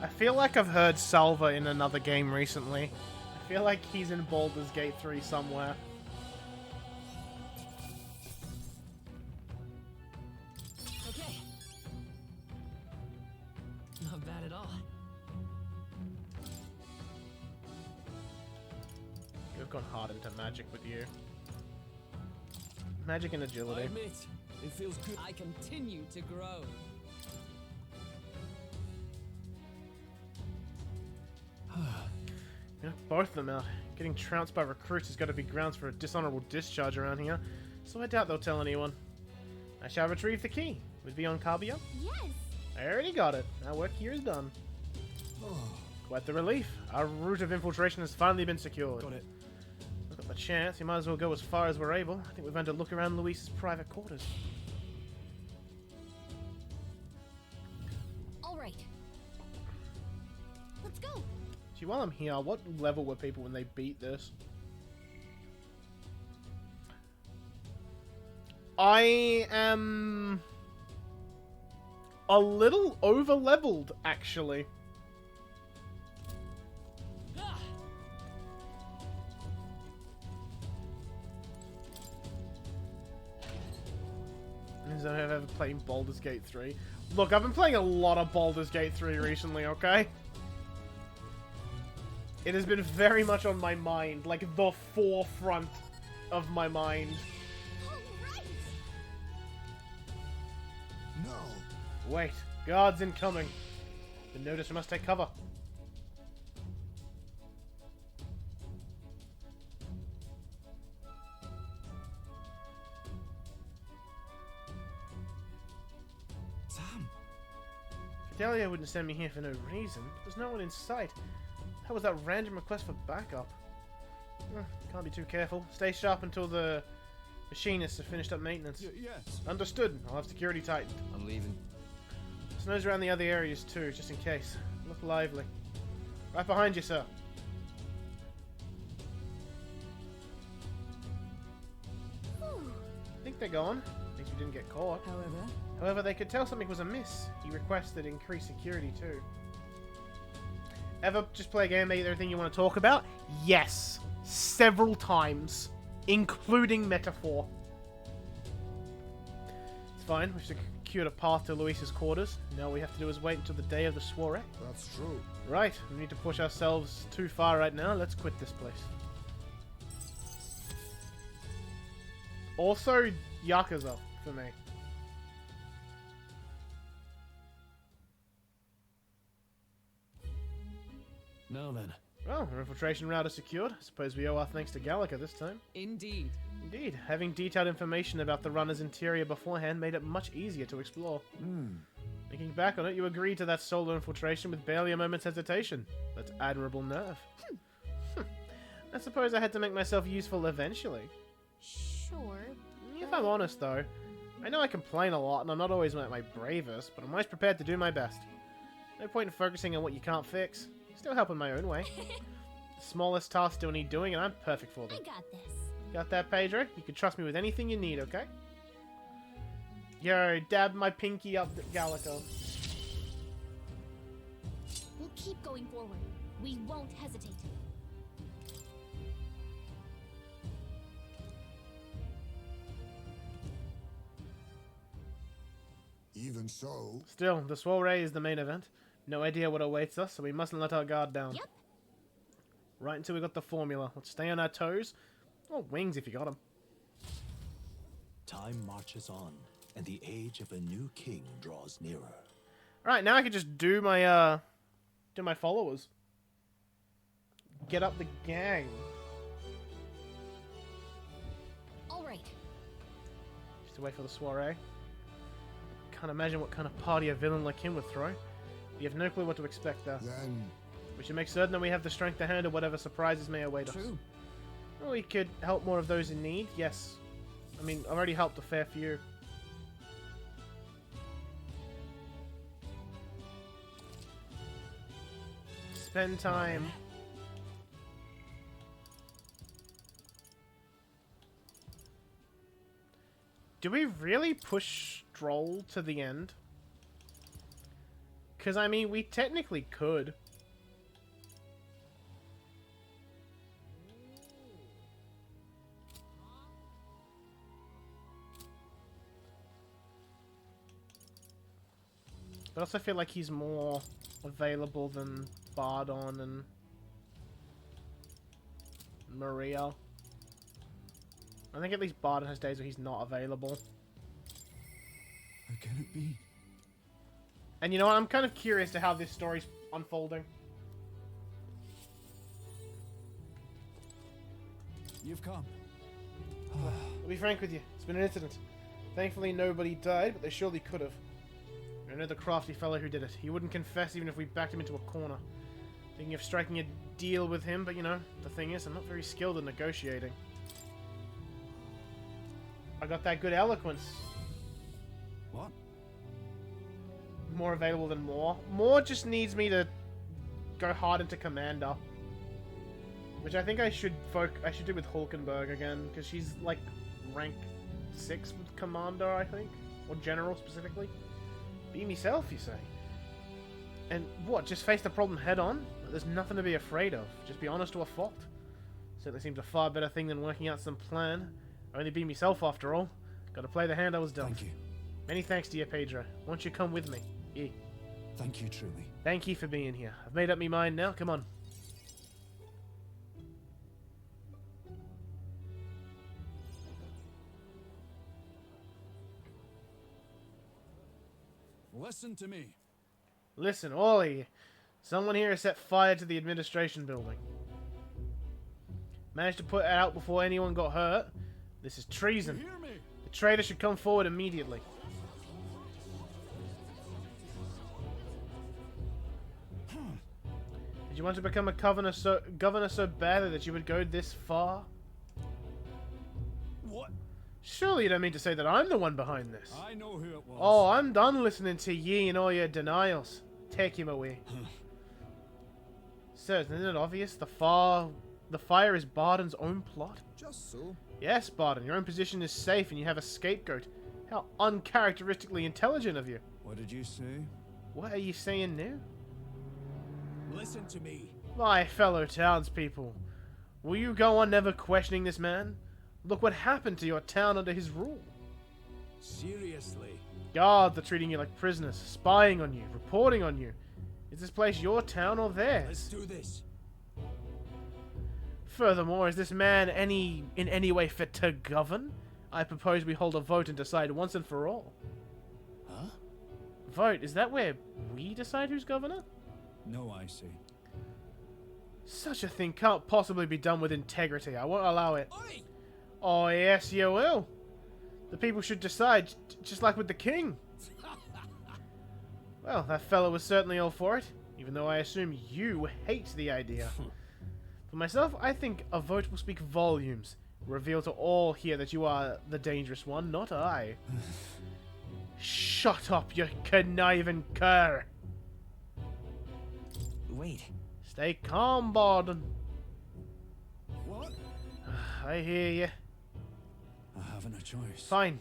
I feel like I've heard Salva in another game recently. I feel like he's in Baldur's Gate 3 somewhere. Okay. Not bad at all. You've gone hard into magic with you. Magic and I agility. admit, it feels good. I continue to grow. You know, both of them out. Getting trounced by recruits has got to be grounds for a dishonorable discharge around here, so I doubt they'll tell anyone. I shall retrieve the key. With Vion Carbio? Yes. I already got it. Our work here is done. Quite the relief. Our route of infiltration has finally been secured. Got it. We've got the chance. We might as well go as far as we're able. I think we've had to look around Luis's private quarters. All right. Let's go. See, while I'm here, what level were people when they beat this? I am a little over-leveled, actually. As I've ever played Baldur's Gate 3. Look, I've been playing a lot of Baldur's Gate 3 recently, okay? It has been very much on my mind, like the forefront of my mind. No. Wait, guards incoming. Been noticed, we must take cover. Sam. Fidelia wouldn't send me here for no reason. There's no one in sight. How was that random request for backup? Can't be too careful. Stay sharp until the machinists have finished up maintenance. Yes. Understood. I'll have security tightened. I'm leaving. Snow's around the other areas too, just in case. Look lively. Right behind you, sir. I think they're gone. At least we didn't get caught. However, they could tell something was amiss. He requested increased security too. Ever just play a game that everything you want to talk about? Yes. Several times. Including Metaphor. It's fine. We've secured a path to Luis's quarters. Now all we have to do is wait until the day of the soiree. That's true. Right. We need to push ourselves too far right now. Let's quit this place. Also, Yakuza for me. Now then. Well, our infiltration route is secured. I suppose we owe our thanks to Gallica this time. Indeed. Indeed. Having detailed information about the runner's interior beforehand made it much easier to explore. Thinking back on it, you agreed to that solo infiltration with barely a moment's hesitation. That's admirable nerve. I suppose I had to make myself useful eventually. Sure. If I'm honest, though, I know I complain a lot and I'm not always at my bravest, but I'm always prepared to do my best. No point in focusing on what you can't fix. Still help in my own way. The smallest tasks still need doing, and I'm perfect for them. I got this. Got that, Pedro? You can trust me with anything you need, okay? Yo, dab my pinky up, Gallica. We'll keep going forward. We won't hesitate. Even so. Still, the soiree is the main event. No idea what awaits us, so we mustn't let our guard down. Yep. Right until we got the formula. Let's stay on our toes. Or wings if you got them. Time marches on, and the age of a new king draws nearer. Right, now I can just do my followers. Get up the gang. All right. Just to wait for the soiree. Can't imagine what kind of party a villain like him would throw. You have no clue what to expect, though. Then We should make certain that we have the strength to handle whatever surprises may await us. True. We could help more of those in need, yes. I mean, I've already helped a fair few. Spend time. Do we really push Stroll to the end? Because, I mean, we technically could. But I also feel like he's more available than Bardon and Maria. I think at least Bardon has days where he's not available. How can it be? And you know what? I'm kind of curious to how this story's unfolding. You've come. I'll be frank with you. It's been an incident. Thankfully, nobody died, but they surely could have. I know the crafty fellow who did it. He wouldn't confess even if we backed him into a corner. Thinking of striking a deal with him, but you know, the thing is, I'm not very skilled at negotiating. I got that good eloquence. What? More available than Moore. Moore just needs me to go hard into Commander. Which I think I should do with Hulkenberg again, because she's like rank 6 with Commander, I think. Or General specifically. Be myself, you say? And what, just face the problem head on? There's nothing to be afraid of. Just be honest to a fault. Certainly seems a far better thing than working out some plan. Only be myself after all. Gotta play the hand I was dealt. Thank you. Many thanks, dear Pedro. Won't you come with me? Ye. Thank you, truly. Thank you for being here. I've made up me mind now. Come on. Listen to me. Listen, all of you. Someone here has set fire to the administration building. Managed to put it out before anyone got hurt. This is treason. You hear me? The traitor should come forward immediately. Did you want to become a governor so badly that you would go this far? What? Surely you don't mean to say that I'm the one behind this. I know who it was. Oh, I'm done listening to ye and all your denials. Take him away. Sir, isn't it obvious? The fire is Bardon's own plot? Just so. Yes, Bardon, your own position is safe and you have a scapegoat. How uncharacteristically intelligent of you. What did you say? What are you saying now? Listen to me. My fellow townspeople, will you go on never questioning this man? Look what happened to your town under his rule. Seriously? Guards are treating you like prisoners, spying on you, reporting on you. Is this place your town or theirs? Let's do this. Furthermore, is this man in any way fit to govern? I propose we hold a vote and decide once and for all. Huh? Vote? Is that where we decide who's governor? No, I see. Such a thing can't possibly be done with integrity. I won't allow it. Oi! Oh, yes, you will. The people should decide, just like with the king. Well, that fellow was certainly all for it, even though I assume you hate the idea. For myself, I think a vote will speak volumes. Reveal to all here that you are the dangerous one, not I. Shut up, you conniving cur. Wait. Stay calm, Bardon. What? I hear you. I haven't a choice. Fine.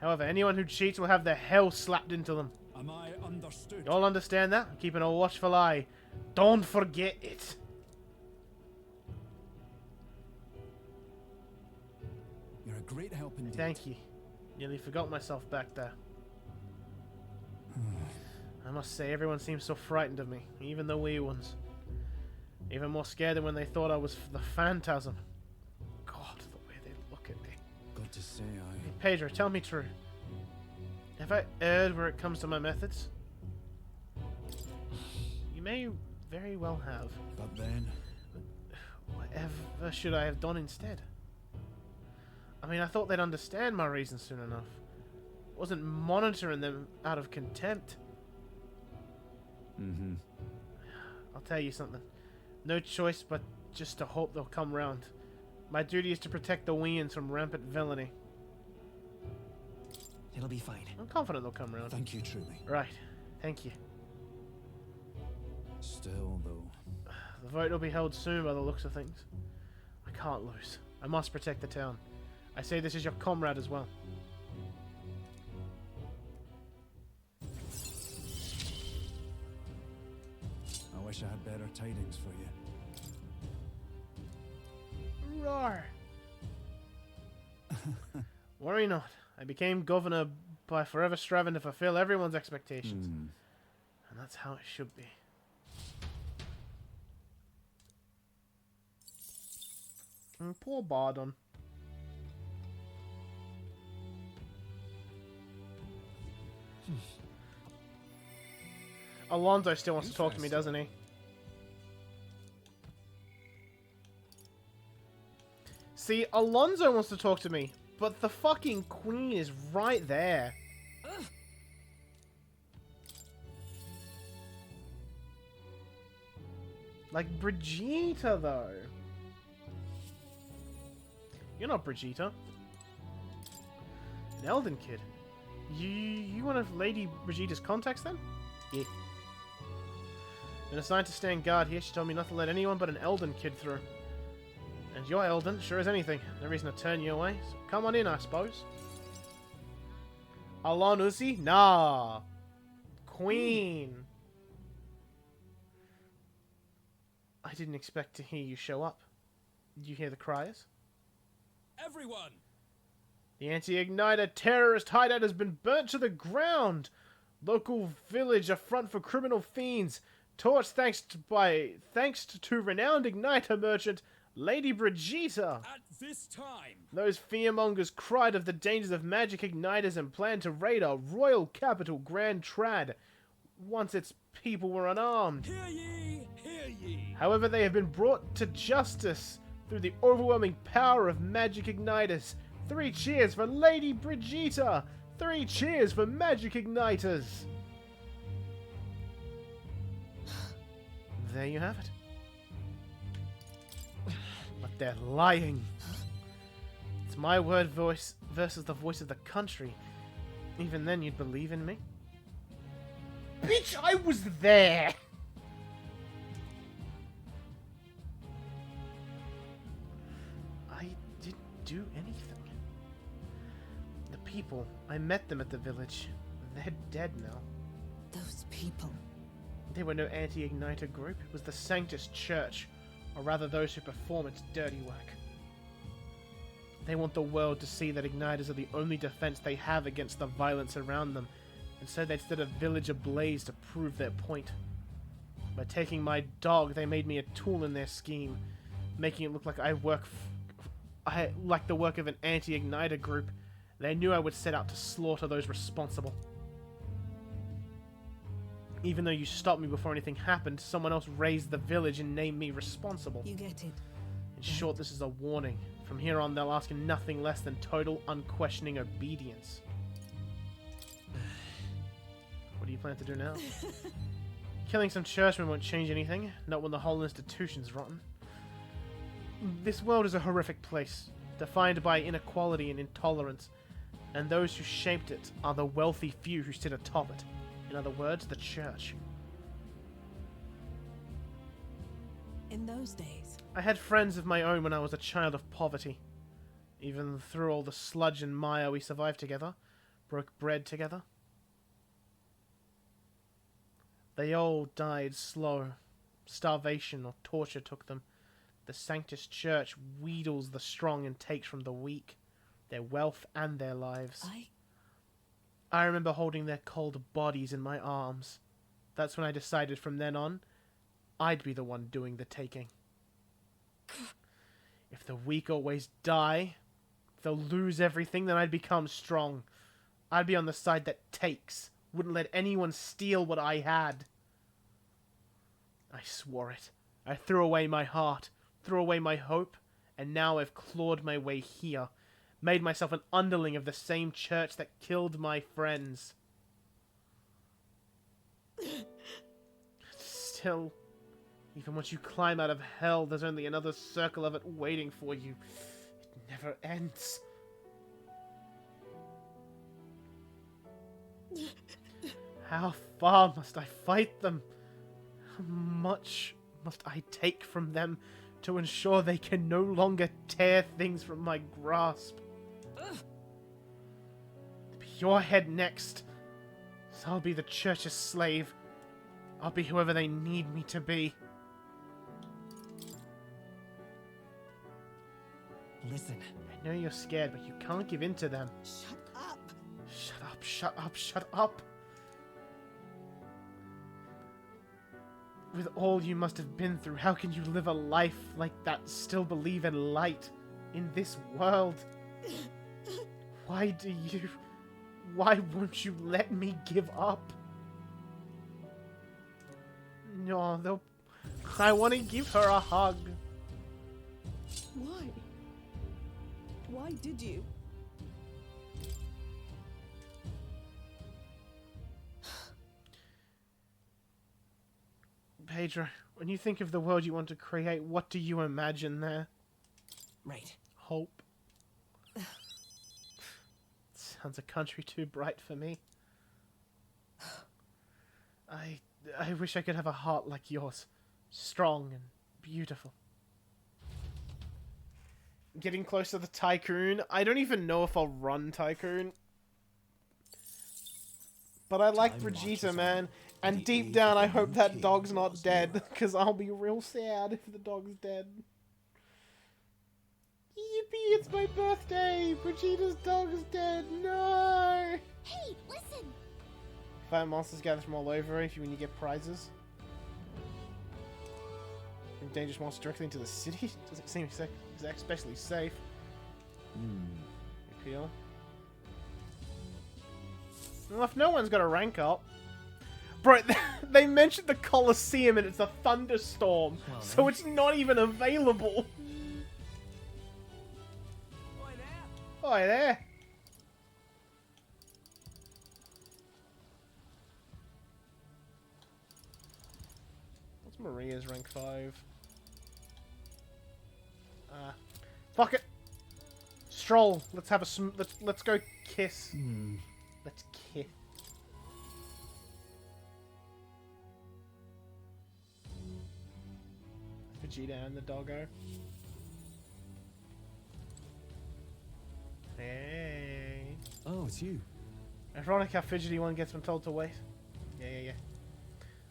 However, anyone who cheats will have their hell slapped into them. Am I understood? You all understand that? I'm keeping a watchful eye. Don't forget it. You're a great help indeed. Thank you. Nearly forgot myself back there. I must say, everyone seems so frightened of me, even the wee ones. Even more scared than when they thought I was the phantasm. God, the way they look at me. Got to say, Hey, Pedro, tell me true. Have I erred where it comes to my methods? You may very well have. But then... Whatever should I have done instead? I mean, I thought they'd understand my reasons soon enough. I wasn't monitoring them out of contempt. Mm-hmm. I'll tell you something. No choice but just to hope they'll come round. My duty is to protect the Weans from rampant villainy. It'll be fine. I'm confident they'll come round. Thank you, truly. Right. Thank you. Still, though. The vote will be held soon by the looks of things. I can't lose. I must protect the town. I say this is your comrade as well. I wish I had better tidings for you. Roar! Worry not. I became governor by forever striving to fulfill everyone's expectations. And that's how it should be. Poor Bardon. Alonso still wants to talk to me, doesn't he? See, Alonso wants to talk to me, but the fucking queen is right there. Like Brigitte, though. You're not Brigitte. An Elden kid. You one of Lady Brigitte's contacts, then? Yeah. Been assigned to stand guard here. She told me not to let anyone but an Elden kid through. And you're Elden, sure as anything. No reason to turn you away. So come on in, I suppose. Alon Uzi? Nah. Queen. I didn't expect to hear you show up. Did you hear the criers? Everyone! The anti-igniter terrorist hideout has been burnt to the ground. Local village a front for criminal fiends. Torched thanks to renowned igniter merchant Lady Brigitte. At this time! Those fearmongers cried of the dangers of magic igniters and planned to raid our royal capital, Grand Trad, once its people were unarmed. Hear ye! Hear ye! However, they have been brought to justice through the overwhelming power of magic igniters. 3 cheers for Lady Brigitte! 3 cheers for magic igniters! There you have it. But they're lying. It's my word voice versus the voice of the country. Even then you'd believe in me? Bitch, I was there! I didn't do anything. The people, I met them at the village. They're dead now. Those people. They were no anti-igniter group. It was the Sanctus Church, or rather those who perform its dirty work. They want the world to see that igniters are the only defense they have against the violence around them, and so they'd set a village ablaze to prove their point. By taking my dog, they made me a tool in their scheme, making it look like like the work of an anti-igniter group. They knew I would set out to slaughter those responsible. Even though you stopped me before anything happened, someone else raised the village and named me responsible. You get it. In short, this is a warning. From here on, they'll ask nothing less than total, unquestioning obedience. What do you plan to do now? Killing some churchmen won't change anything, not when the whole institution's rotten. This world is a horrific place, defined by inequality and intolerance, and those who shaped it are the wealthy few who sit atop it. In other words, the church. In those days, I had friends of my own when I was a child of poverty. Even through all the sludge and mire, we survived together, broke bread together. They all died slow. Starvation or torture took them. The Sanctus Church wheedles the strong and takes from the weak, their wealth and their lives. I remember holding their cold bodies in my arms. That's when I decided from then on, I'd be the one doing the taking. If the weak always die, if they'll lose everything, then I'd become strong. I'd be on the side that takes, wouldn't let anyone steal what I had. I swore it. I threw away my heart, threw away my hope, and now I've clawed my way here. Made myself an underling of the same church that killed my friends. Still, Even once you climb out of hell, there's only another circle of it waiting for you. It never ends. How far must I fight them? How much must I take from them to ensure they can no longer tear things from my grasp? Be your head next. So I'll be the church's slave. I'll be whoever they need me to be. Listen. I know you're scared, but you can't give in to them. Shut up. Shut up, shut up, shut up. With all you must have been through, how can you live a life like that, still believe in light in this world? Why won't you let me give up? No, I want to give her a hug. Why? Why did you? Pedro, when you think of the world you want to create, what do you imagine there? Right. Hope. Sounds a country too bright for me. I wish I could have a heart like yours. Strong and beautiful. Getting close to the Tycoon. I don't even know if I'll run Tycoon. But I like Brigitte, man. And deep down, I hope that dog's not dead. Because I'll be real sad if the dog's dead. Yippee, it's my birthday! Brigitte's dog is dead. No! Hey, listen! Fight monsters gather from all over if you when you get prizes. Bring dangerous monsters directly into the city? Doesn't seem especially safe. Appeal. Well, if no one's got a rank up. Bro, they mentioned the Colosseum and it's a thunderstorm, well, so it's not even available. Oi there. What's Maria's rank 5? Fuck it. Stroll. Let's have a let's go kiss. Let's kiss. Vegeta and the doggo. Hey. Oh, it's you. Ironic how fidgety one gets when told to wait. Yeah.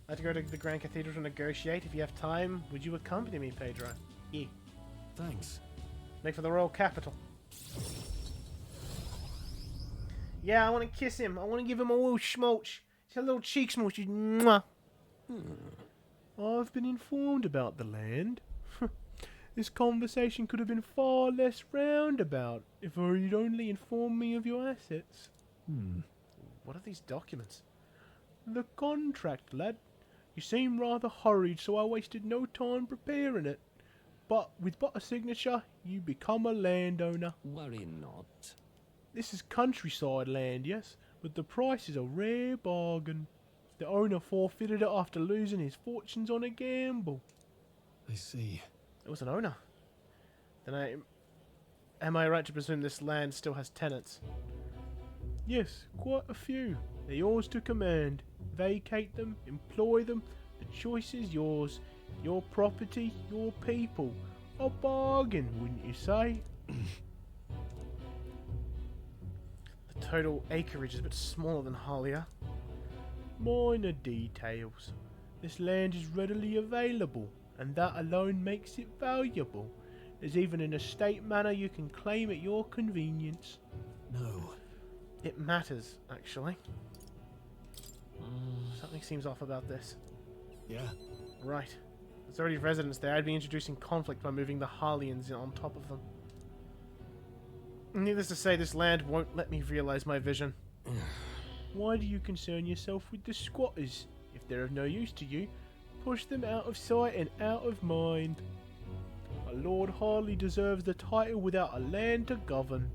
I'd like to go to the Grand Cathedral to negotiate. If you have time, would you accompany me, Pedro? Yeah. Thanks. Make for the royal capital. Yeah, I want to kiss him. I want to give him a little smooch. It's a little cheek smooch. Mwah. I've been informed about the land. This conversation could have been far less roundabout if you'd only informed me of your assets. What are these documents? The contract, lad. You seem rather hurried, so I wasted no time preparing it. But with a signature, you become a landowner. Worry not. This is countryside land, yes, but the price is a rare bargain. The owner forfeited it after losing his fortunes on a gamble. I see. It was an owner. Then am I right to presume this land still has tenants? Yes, quite a few. They're yours to command. Vacate them, employ them. The choice is yours. Your property, your people. A bargain, wouldn't you say? The total acreage is a bit smaller than Halia. Minor details. This land is readily available, and that alone makes it valuable. There's even an estate manor you can claim at your convenience. No. It matters, actually. Something seems off about this. Yeah. Right. There's already residents there. I'd be introducing conflict by moving the Harlians on top of them. Needless to say, this land won't let me realize my vision. Why do you concern yourself with the squatters? If they're of no use to you, push them out of sight and out of mind. My lord hardly deserves the title without a land to govern.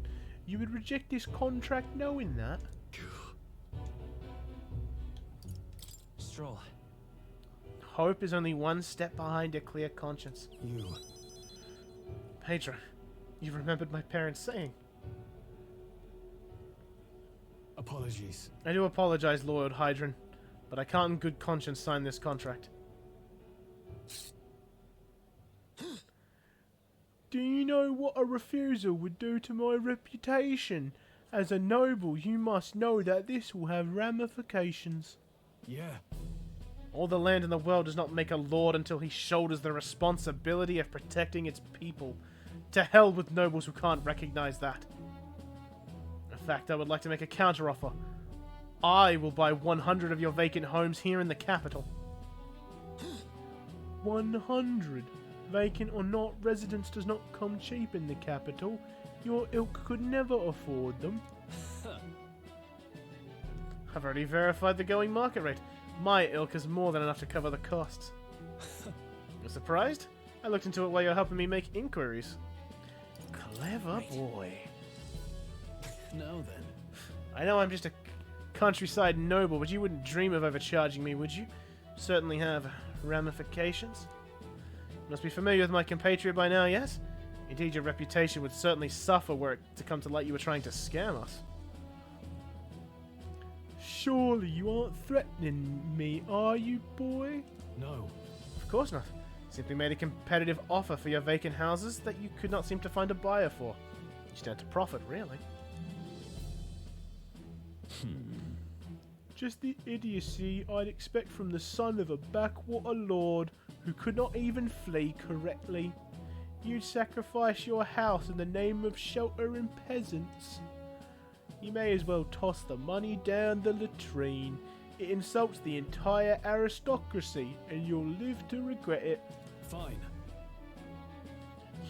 You would reject this contract knowing that? Stroll. hope is only one step behind a clear conscience. You... Pedro, you remembered my parents' saying. Apologies. I do apologize, Lord Hydron, but I can't in good conscience sign this contract. Do you know what a refusal would do to my reputation? As a noble, you must know that this will have ramifications. Yeah. All the land in the world does not make a lord until he shoulders the responsibility of protecting its people. To hell with nobles who can't recognize that. In fact, I would like to make a counteroffer. I will buy 100 of your vacant homes here in the capital. 100? Vacant or not, residence does not come cheap in the capital. Your ilk could never afford them. I've already verified the going market rate. My ilk is more than enough to cover the costs. You're surprised? I looked into it while you're helping me make inquiries. Clever boy. Now then. I know I'm just a countryside noble, but you wouldn't dream of overcharging me, would you? Certainly have ramifications. You must be familiar with my compatriot by now, yes? Indeed, your reputation would certainly suffer were it to come to light you were trying to scam us. Surely you aren't threatening me, are you, boy? No. Of course not. Simply made a competitive offer for your vacant houses that you could not seem to find a buyer for. You stand to profit, really. Just the idiocy I'd expect from the son of a backwater lord who could not even flee correctly. You'd sacrifice your house in the name of sheltering peasants. You may as well toss the money down the latrine. It insults the entire aristocracy, and you'll live to regret it. Fine.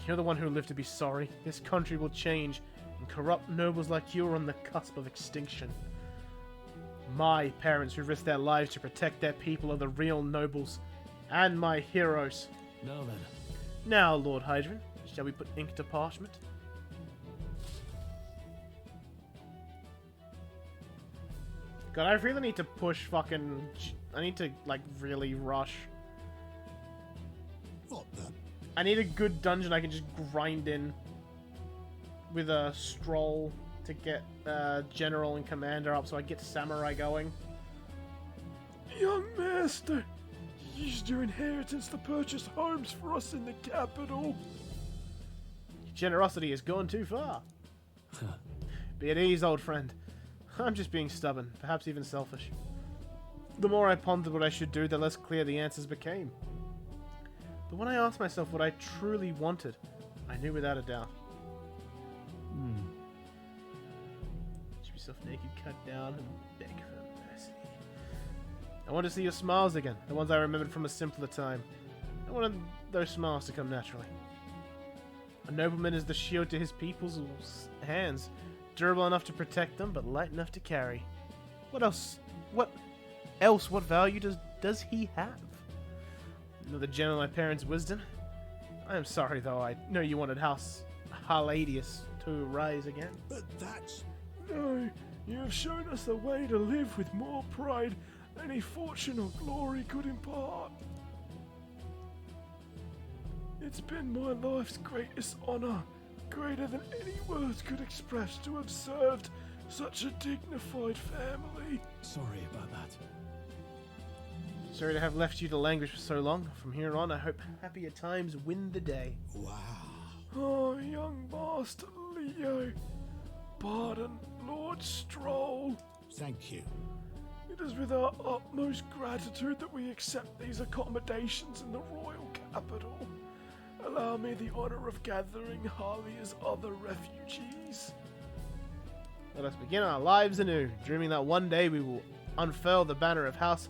You're the one who lived to be sorry. This country will change, and corrupt nobles like you are on the cusp of extinction. My parents who risked their lives to protect their people are the real nobles, and my heroes. Now then. Now, Lord Hydron, shall we put ink to parchment? God, I really need to push fucking... I need to, like, really rush. What the? I need a good dungeon I can just grind in with a stroll to get General and Commander up so I get Samurai going. Young Master, used your inheritance to purchase homes for us in the capital. Your generosity has gone too far. Be at ease, old friend. I'm just being stubborn, perhaps even selfish. The more I pondered what I should do, the less clear the answers became. But when I asked myself what I truly wanted, I knew without a doubt. Keep yourself naked, cut down, and beg for mercy. I want to see your smiles again, the ones I remembered from a simpler time. I wanted those smiles to come naturally. A nobleman is the shield to his people's hands, durable enough to protect them, but light enough to carry. What else? What value does he have? Another gem of my parents' wisdom. I am sorry, though. I know you wanted House Harladius to rise again. But that's... No, you have shown us a way to live with more pride than any fortune or glory could impart. It's been my life's greatest honor, greater than any words could express, to have served such a dignified family. Sorry about that. Sorry to have left you to languish for so long. From here on, I hope happier times win the day. Wow. Oh, young Master Leo. Pardon, Lord Stroll. Thank you. It is with our utmost gratitude that we accept these accommodations in the royal capital. Allow me the honor of gathering Harlia's other refugees. Let us begin our lives anew, dreaming that one day we will unfurl the banner of House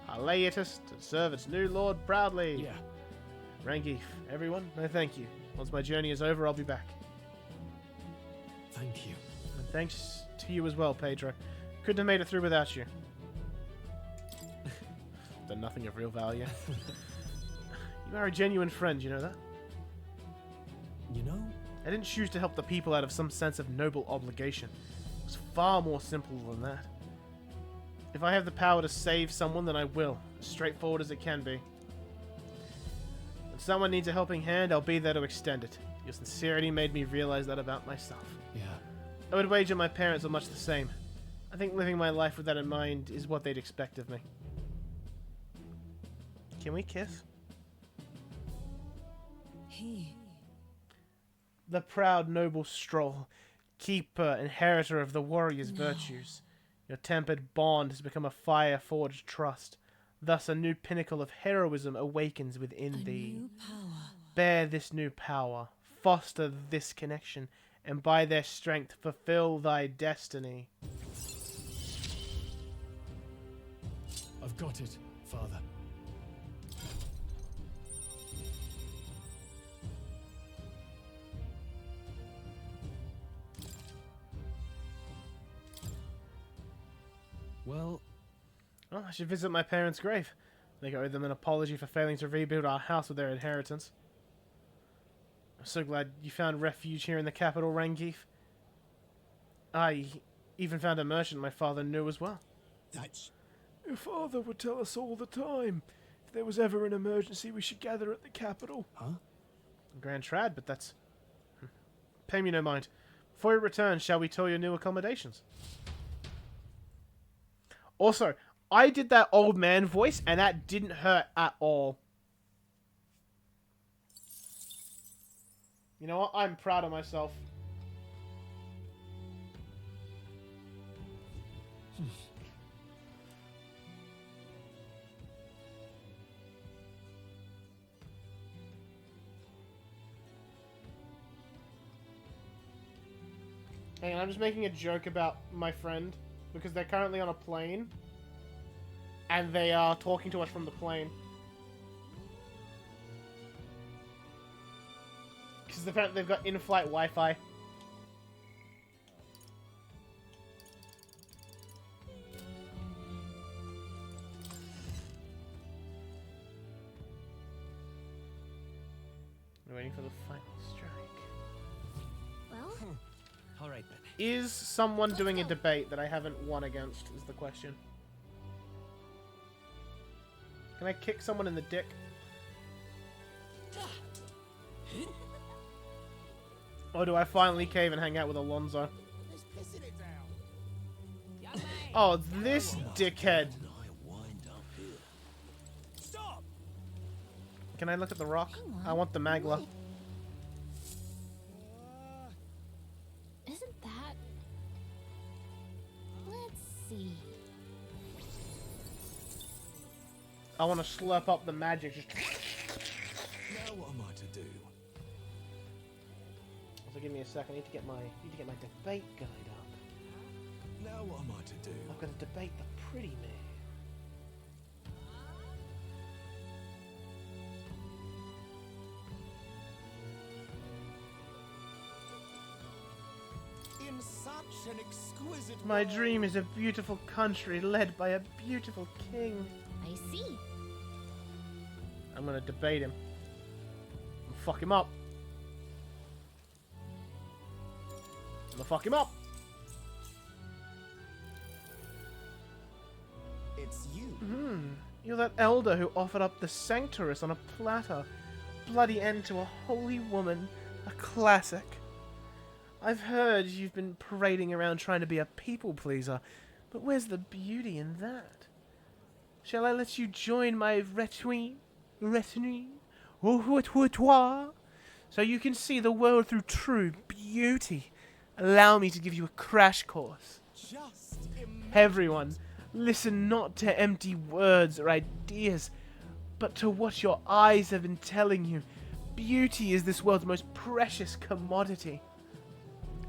Harladius to serve its new lord proudly. Yeah. Rangeef, everyone, I thank you. Once my journey is over, I'll be back. Thank you. And thanks to you as well, Pedro. Couldn't have made it through without you. Done nothing of real value. You are a genuine friend, you know that? You know? I didn't choose to help the people out of some sense of noble obligation. It was far more simple than that. If I have the power to save someone, then I will, straightforward as it can be. When someone needs a helping hand, I'll be there to extend it. Your sincerity made me realize that about myself. Yeah. I would wager my parents are much the same. I think living my life with that in mind is what they'd expect of me. Can we kiss? The proud noble Stroll, keeper, inheritor of the warrior's virtues. Your tempered bond has become a fire-forged trust. Thus a new pinnacle of heroism awakens within thee. Bear this new power, foster this connection, and by their strength fulfill thy destiny. I've got it, Father. Well, I should visit my parents' grave. I think I owe them an apology for failing to rebuild our house with their inheritance. I'm so glad you found refuge here in the capital, Rangif. I even found a merchant my father knew as well. That's... Your father would tell us all the time. If there was ever an emergency, we should gather at the capital. Huh? Grand Trad, but that's... Pay me no mind. Before we return, shall we tour your new accommodations? Also, I did that old man voice, and that didn't hurt at all. You know what? I'm proud of myself. Hang on, I'm just making a joke about my friend, because they're currently on a plane, and they are talking to us from the plane. Because apparently they've got in-flight Wi-Fi. We're waiting for the final strike. Well? Alright then. Is someone doing a debate that I haven't won against, is the question. Can I kick someone in the dick? Or do I finally cave and hang out with Alonzo? Oh, this dickhead. Stop! Can I look at the rock? I want the Magla. Isn't that... Let's see. I want to slurp up the magic. Just... Now what am I to do? So give me a second. I need to get my debate guide up. Now what am I to do? I've got to debate the pretty man. In such an exquisite My world. dream is a beautiful country led by a beautiful king. I see. I'm gonna debate him. And fuck him up. I'm gonna fuck him up. It's you. You're that elder who offered up the Sanctorus on a platter. Bloody end to a holy woman. A classic. I've heard you've been parading around trying to be a people pleaser, but where's the beauty in that? Shall I let you join my retinue, so you can see the world through true beauty? Allow me to give you a crash course. Just Everyone, listen not to empty words or ideas, but to what your eyes have been telling you. Beauty is this world's most precious commodity.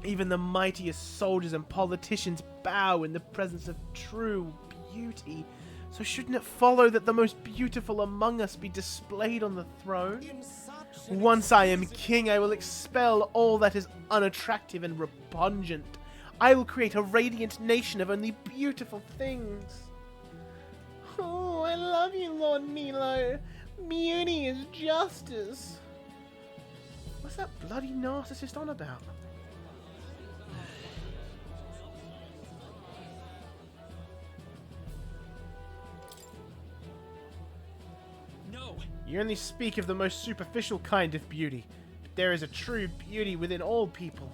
Even the mightiest soldiers and politicians bow in the presence of true beauty. So shouldn't it follow that the most beautiful among us be displayed on the throne? Once I am king, I will expel all that is unattractive and repugnant. I will create a radiant nation of only beautiful things. Oh, I love you, Lord Milo. Beauty is justice. What's that bloody narcissist on about? You only speak of the most superficial kind of beauty, but there is a true beauty within all people.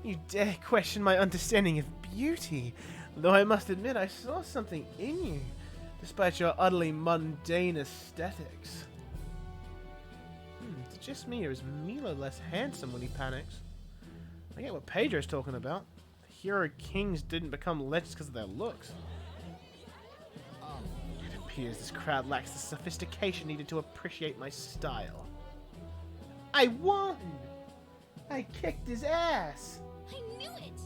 You dare question my understanding of beauty, though I must admit I saw something in you, despite your utterly mundane aesthetics. It's just me, or is Milo less handsome when he panics? I get what Pedro's talking about. The hero kings didn't become legends because of their looks. It appears this crowd lacks the sophistication needed to appreciate my style. I won! I kicked his ass! I knew it!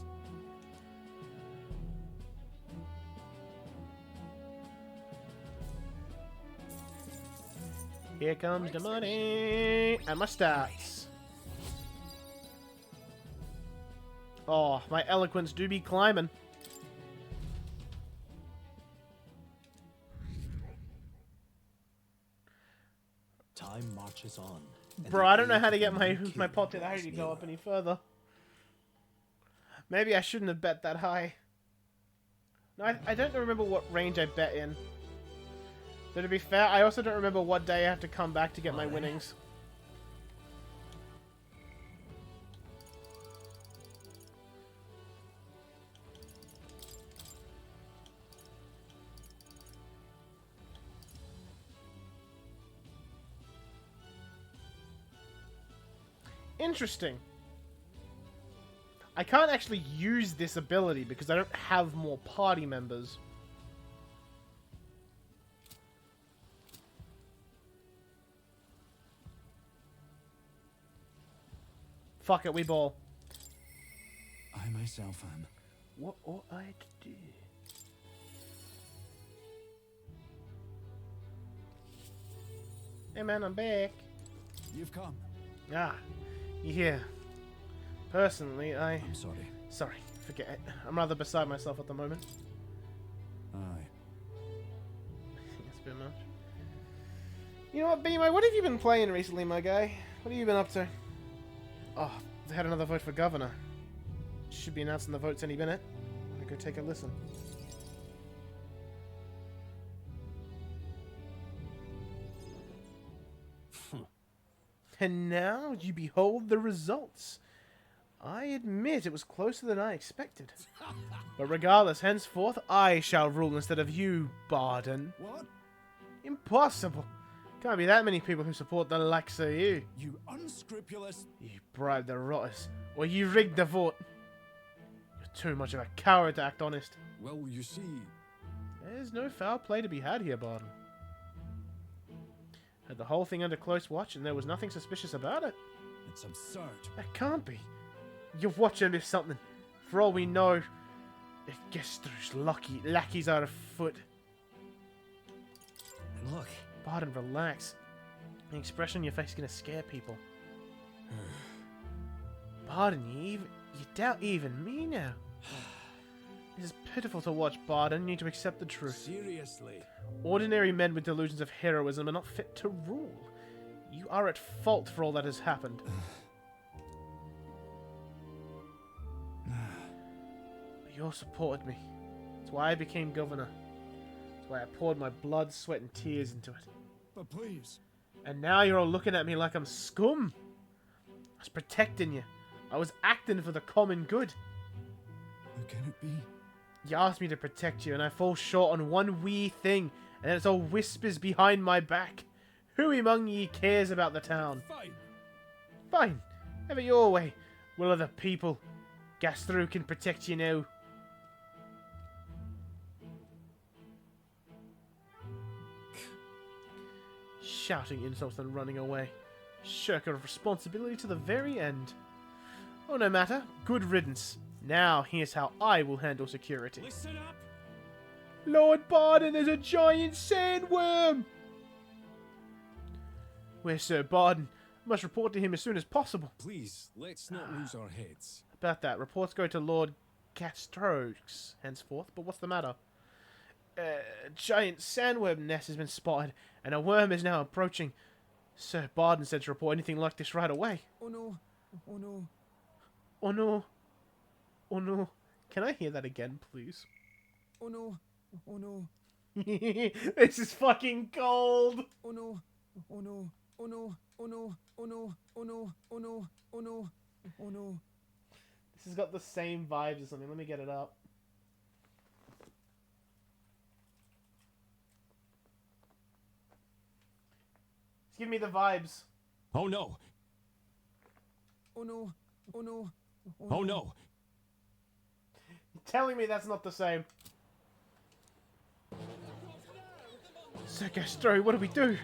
Here comes the money and my stats. Oh, my eloquence do be climbing. Time marches on. Bro, I don't know how to get my popularity to go up any further. Maybe I shouldn't have bet that high. No, I don't remember what range I bet in. So to be fair, I also don't remember what day I have to come back to get my winnings. Interesting. I can't actually use this ability because I don't have more party members. Fuck it, we ball. I myself am. What ought I to do? Hey man, I'm back. You've come. Ah, yeah. Personally, I'm sorry. Sorry, forget it. I'm rather beside myself at the moment. Aye. That's a bit much. You know what, BMO, what have you been playing recently, my guy? What have you been up to? Oh, they had another vote for governor. Should be announcing the votes any minute. I'm gonna go take a listen. And now you behold the results. I admit it was closer than I expected. But regardless, henceforth I shall rule instead of you, Barden. What? Impossible. Can't be that many people who support the likes of you. You unscrupulous... You bribed the rotters, or you rigged the vote. You're too much of a coward to act honest. Well, you see... There's no foul play to be had here, Barden. Had the whole thing under close watch and there was nothing suspicious about it. It's absurd. That can't be. You're watching this something. For all we know, it gets through lackeys are afoot. And look. Barden, relax. The expression on your face is gonna scare people. Barden, you doubt even me now. It is pitiful to watch, Barden. You need to accept the truth. Seriously. Ordinary men with delusions of heroism are not fit to rule. You are at fault for all that has happened. You all supported me. That's why I became governor. That's why I poured my blood, sweat, and tears into it. But please. And now you're all looking at me like I'm scum. I was protecting you. I was acting for the common good. How can it be? You asked me to protect you, and I fall short on one wee thing, and then it's all whispers behind my back. Who among ye cares about the town? Fine. Fine. Have it your way. Will of the people. Gastru can protect you now. Shouting insults and running away. Shirker of responsibility to the very end. Oh, no matter. Good riddance. Now, here's how I will handle security. Listen up! Lord Barden is a giant sandworm! Where's Sir Barden? I must report to him as soon as possible. Please, let's not lose our heads. About that, reports go to Lord Castrokes henceforth, but what's the matter? A giant sandworm nest has been spotted, and a worm is now approaching. Sir Barden said to report anything like this right away. Oh no. Oh no. Oh no. Oh no. Can I hear that again, please? Oh no. Oh no. This is fucking gold. Oh no. Oh no, oh no, oh no, oh no, oh no, oh no, oh no, oh no. This has got the same vibes as something. Let me get it up. It's giving me the vibes. Oh no! Oh no, oh no, Oh no! You're telling me that's not the same. Sir Gastrow, what do we do?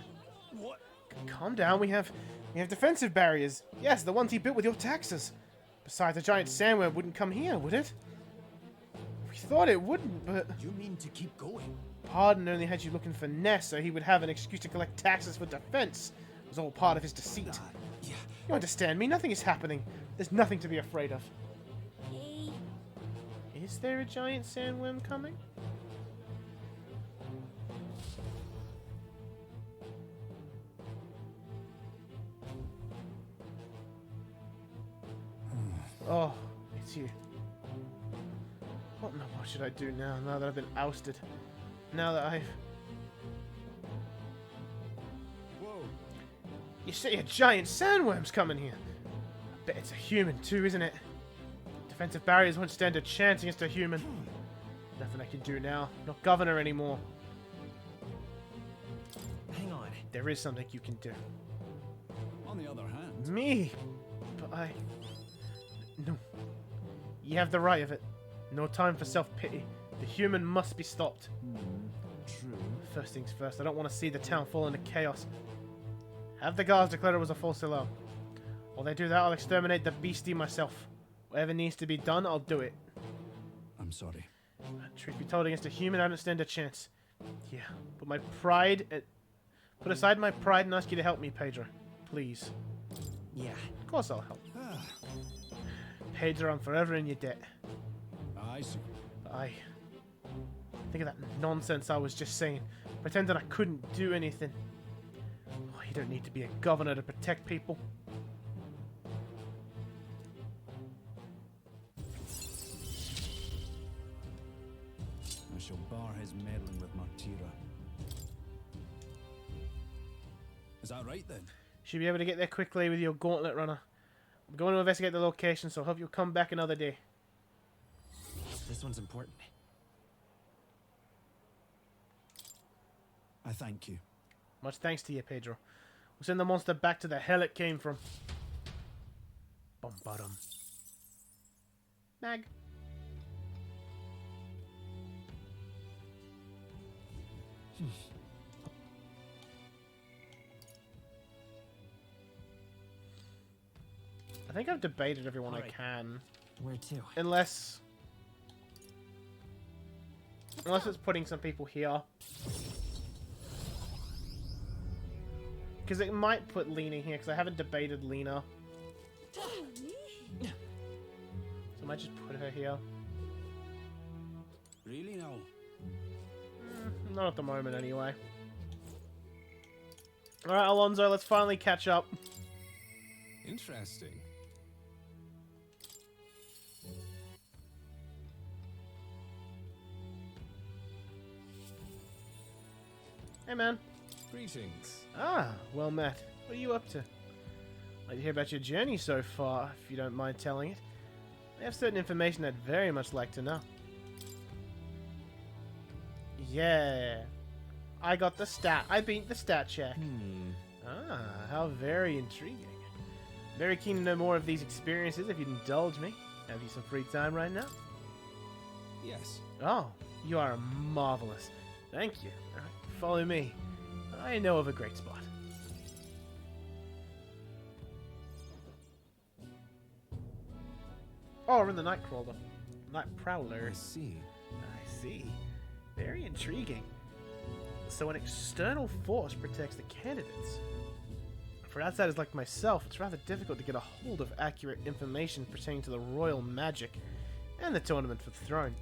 What? Calm down, we have defensive barriers. Yes, the ones he built with your taxes. Besides, a giant sandworm wouldn't come here, would it? We thought it wouldn't, but... You mean to keep going? Pardon only had you looking for Ness, so he would have an excuse to collect taxes for defense. It was all part of his deceit. Yeah. You understand me? Nothing is happening. There's nothing to be afraid of. Hey. Is there a giant sandworm coming? Oh, it's you. What in the world should I do now that I've been ousted? Now that I've... Whoa. You say a giant sandworm's coming here. I bet it's a human too, isn't it? Defensive barriers won't stand a chance against a human. Nothing I can do now. Not governor anymore. Hang on. There is something you can do. On the other hand... Me? But I... No. You have the right of it. No time for self-pity. The human must be stopped. True. First things first, I don't want to see the town fall into chaos. Have the guards declare it was a false alarm. While they do that, I'll exterminate the beastie myself. Whatever needs to be done, I'll do it. I'm sorry. Truth be told, against a human, I don't stand a chance. Yeah, but my pride... Put aside my pride and ask you to help me, Pedro. Please. Yeah. Of course I'll help. Pedro, I'm forever in your debt. I see. I... Think of that nonsense I was just saying. Pretending I couldn't do anything. Oh, you don't need to be a governor to protect people. I shall bar his meddling with Martira. Is that right then? Should be able to get there quickly with your gauntlet runner. I'm going to investigate the location, so I hope you'll come back another day. This one's important. I thank you. Much thanks to you, Pedro. We'll send the monster back to the hell it came from. Bum bottom. Mag. I think I've debated everyone I can. Where to? Unless it's putting some people here. Because it might put Lena here, because I haven't debated Lena. So I might just put her here. Really no? Not at the moment, anyway. Alright, Alonso, let's finally catch up. Interesting. Hey, man. Greetings. Ah, well met. What are you up to? I'd like to hear about your journey so far, if you don't mind telling it. I have certain information I'd very much like to know. Yeah. I got the stat. I beat the stat check. Ah, how very intriguing. Very keen to know more of these experiences if you'd indulge me. Have you some free time right now? Yes. Oh, you are marvelous. Thank you. Alright, follow me. I know of a great spot. Oh, we're in the Nightcrawler. Night Prowler. I see. I see. Very intriguing. So an external force protects the candidates. For outsiders like myself, it's rather difficult to get a hold of accurate information pertaining to the royal magic and the tournament for the throne.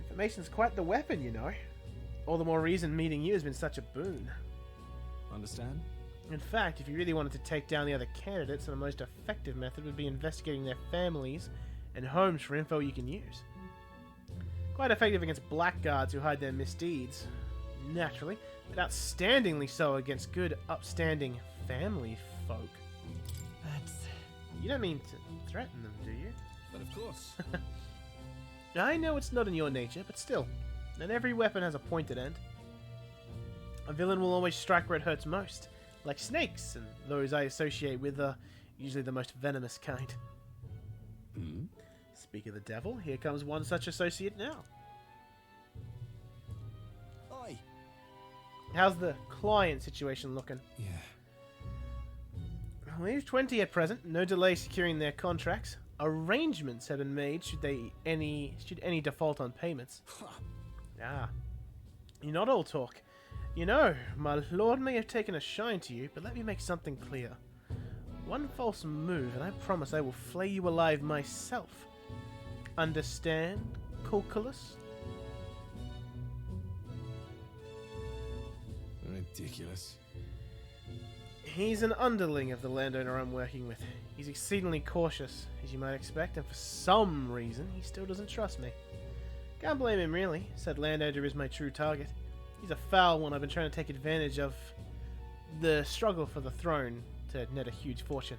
Information's quite the weapon, you know. All the more reason meeting you has been such a boon. Understand? In fact, if you really wanted to take down the other candidates, the most effective method would be investigating their families and homes for info you can use. Quite effective against blackguards who hide their misdeeds. naturally, but outstandingly so against good, upstanding family folk. That's... You don't mean to threaten them, do you? But of course. I know it's not in your nature, but still, not every weapon has a pointed end. A villain will always strike where it hurts most, like snakes, and those I associate with are usually the most venomous kind. Hmm? Speak of the devil, here comes one such associate now. Oi! How's the client situation looking? Yeah. We have 20 at present, no delay securing their contracts. Arrangements have been made should any default on payments. Ah, you're not all talk. You know, my lord may have taken a shine to you, but let me make something clear. One false move, and I promise I will flay you alive myself. Understand, Calculus? Ridiculous. He's an underling of the landowner I'm working with. He's exceedingly cautious, as you might expect, and for some reason, he still doesn't trust me. Can't blame him, really. Said landowner is my true target. He's a foul one. I've been trying to take advantage of the struggle for the throne to net a huge fortune.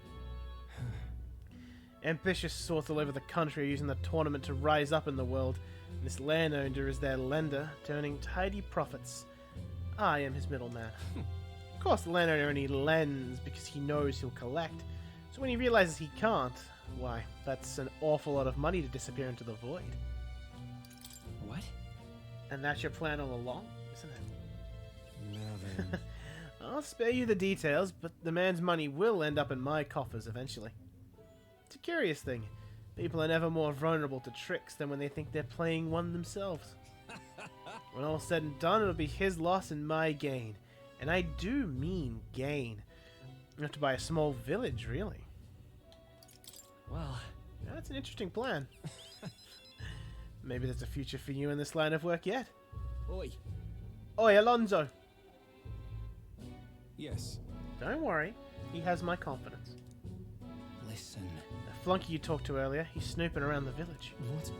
Ambitious sorts all over the country are using the tournament to rise up in the world, and this landowner is their lender, turning tidy profits. I am his middleman. Of course, the landowner only lends because he knows he'll collect, so when he realizes he can't, why, that's an awful lot of money to disappear into the void. What? And that's your plan all along, isn't it? Now then. I'll spare you the details, but the man's money will end up in my coffers eventually. It's a curious thing. People are never more vulnerable to tricks than when they think they're playing one themselves. When all's said and done, it'll be his loss and my gain. And I do mean gain. Enough to buy a small village, really. Well... That's an interesting plan. Maybe there's a future for you in this line of work yet. Oi. Oi, Alonso. Yes. Don't worry. He has my confidence. Listen. The flunky you talked to earlier, he's snooping around the village. What?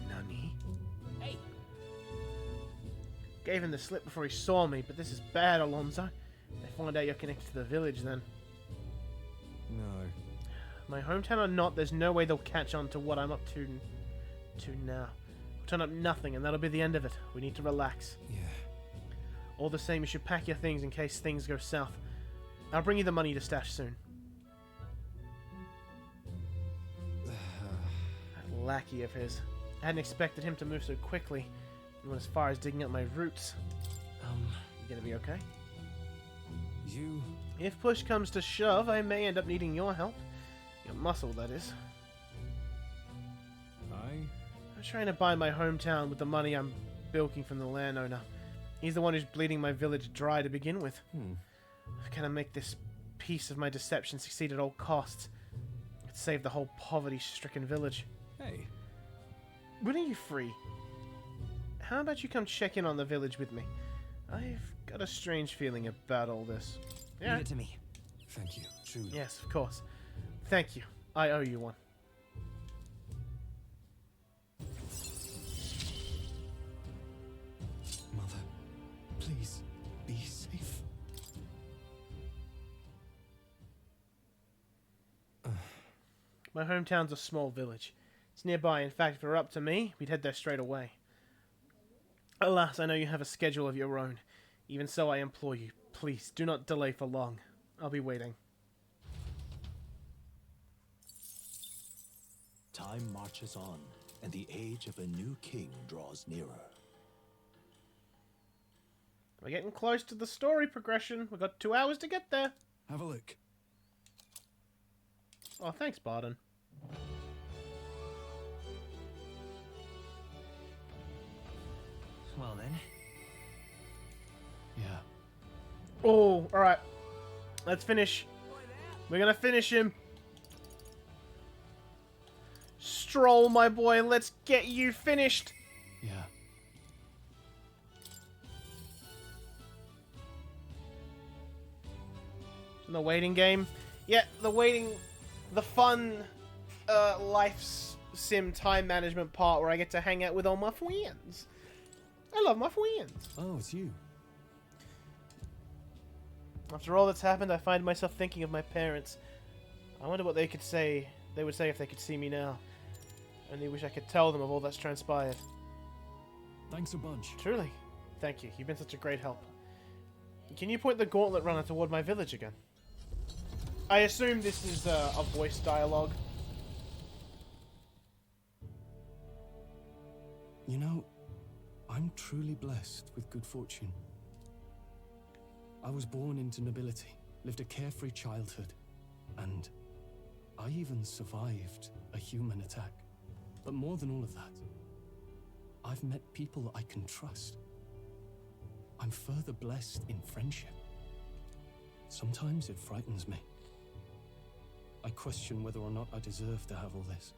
Nani? Hey! Gave him the slip before he saw me, but this is bad, Alonso. They find out you're connected to the village, then. No. My hometown or not, there's no way they'll catch on to what I'm up to now. We'll turn up nothing, and that'll be the end of it. We need to relax. Yeah. All the same, you should pack your things in case things go south. I'll bring you the money to stash soon. That lackey of his. I hadn't expected him to move so quickly. He went as far as digging up my roots. You gonna be okay? You... If push comes to shove, I may end up needing your help. Your muscle, that is. I'm trying to buy my hometown with the money I'm bilking from the landowner. He's the one who's bleeding my village dry to begin with. Can I make this piece of my deception succeed at all costs? It'd save the whole poverty-stricken village. Hey. When are you free? How about you come check in on the village with me? I've got a strange feeling about all this. Yeah. Leave it to me. Thank you, truly. Yes, of course. Thank you. I owe you one. Mother, please, be safe. My hometown's a small village. It's nearby. In fact, if it were up to me, we'd head there straight away. Alas, I know you have a schedule of your own. Even so, I implore you, please, do not delay for long. I'll be waiting. Time marches on, and the age of a new king draws nearer. We're getting close to the story progression. We've got 2 hours to get there. Have a look. Oh, thanks, Barden. Well then. Yeah. Oh, alright. Let's finish. We're gonna finish him. Stroll, my boy. Let's get you finished. Yeah. In the waiting game. Yeah, the fun life sim time management part where I get to hang out with all my friends. I love my friends. Oh, it's you. After all that's happened, I find myself thinking of my parents. I wonder what they would say if they could see me now. Only wish I could tell them of all that's transpired. Thanks a bunch. Truly. Thank you. You've been such a great help. Can you point the gauntlet runner toward my village again? I assume this is a voice dialogue. You know, I'm truly blessed with good fortune. I was born into nobility, lived a carefree childhood, and I even survived a human attack. But more than all of that, I've met people I can trust. I'm further blessed in friendship. Sometimes it frightens me. I question whether or not I deserve to have all this.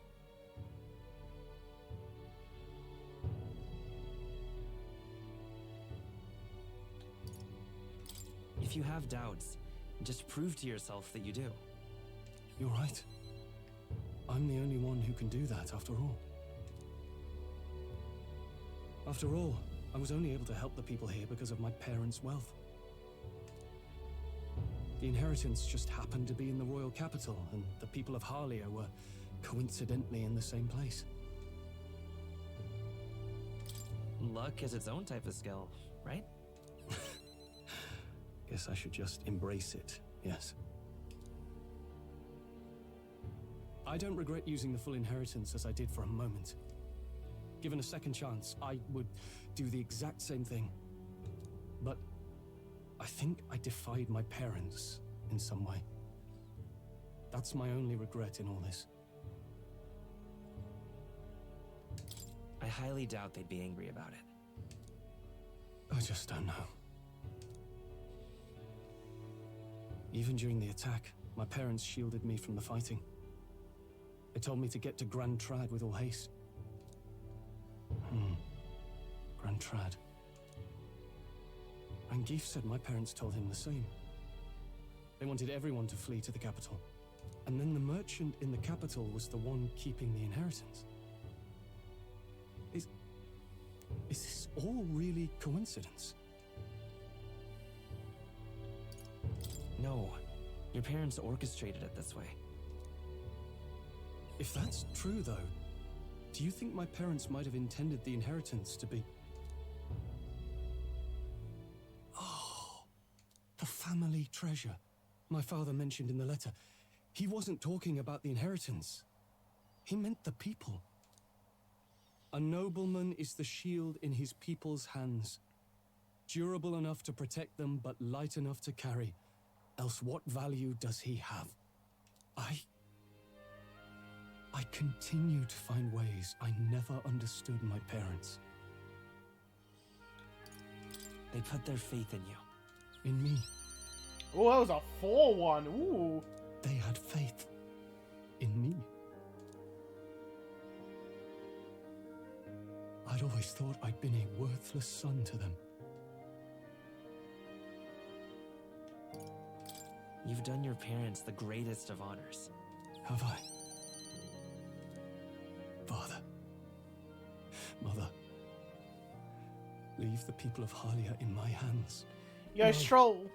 If you have doubts, just prove to yourself that you do. You're right. I'm the only one who can do that, after all. After all, I was only able to help the people here because of my parents' wealth. The inheritance just happened to be in the royal capital, and the people of Harlia were coincidentally in the same place. Luck is its own type of skill, right? Guess I should just embrace it, yes. I don't regret using the full inheritance as I did for a moment. Given a second chance, I would do the exact same thing. But I think I defied my parents in some way. That's my only regret in all this. I highly doubt they'd be angry about it. I just don't know. Even during the attack, my parents shielded me from the fighting. They told me to get to Grand Trad with all haste. Grand Trad. Rangif said my parents told him the same. They wanted everyone to flee to the capital. And then the merchant in the capital was the one keeping the inheritance. Is this all really coincidence? No. Your parents orchestrated it this way. If that's true, though, do you think my parents might have intended the inheritance to be... Oh, the family treasure my father mentioned in the letter. He wasn't talking about the inheritance. He meant the people. A nobleman is the shield in his people's hands, durable enough to protect them, but light enough to carry. Else what value does he have? I continue to find ways I never understood my parents. They put their faith in you. In me. Oh, that was a 4-1. Ooh. They had faith in me. I'd always thought I'd been a worthless son to them. You've done your parents the greatest of honors. Have I? Father. Mother. Leave the people of Harlia in my hands. Yo, Stroll.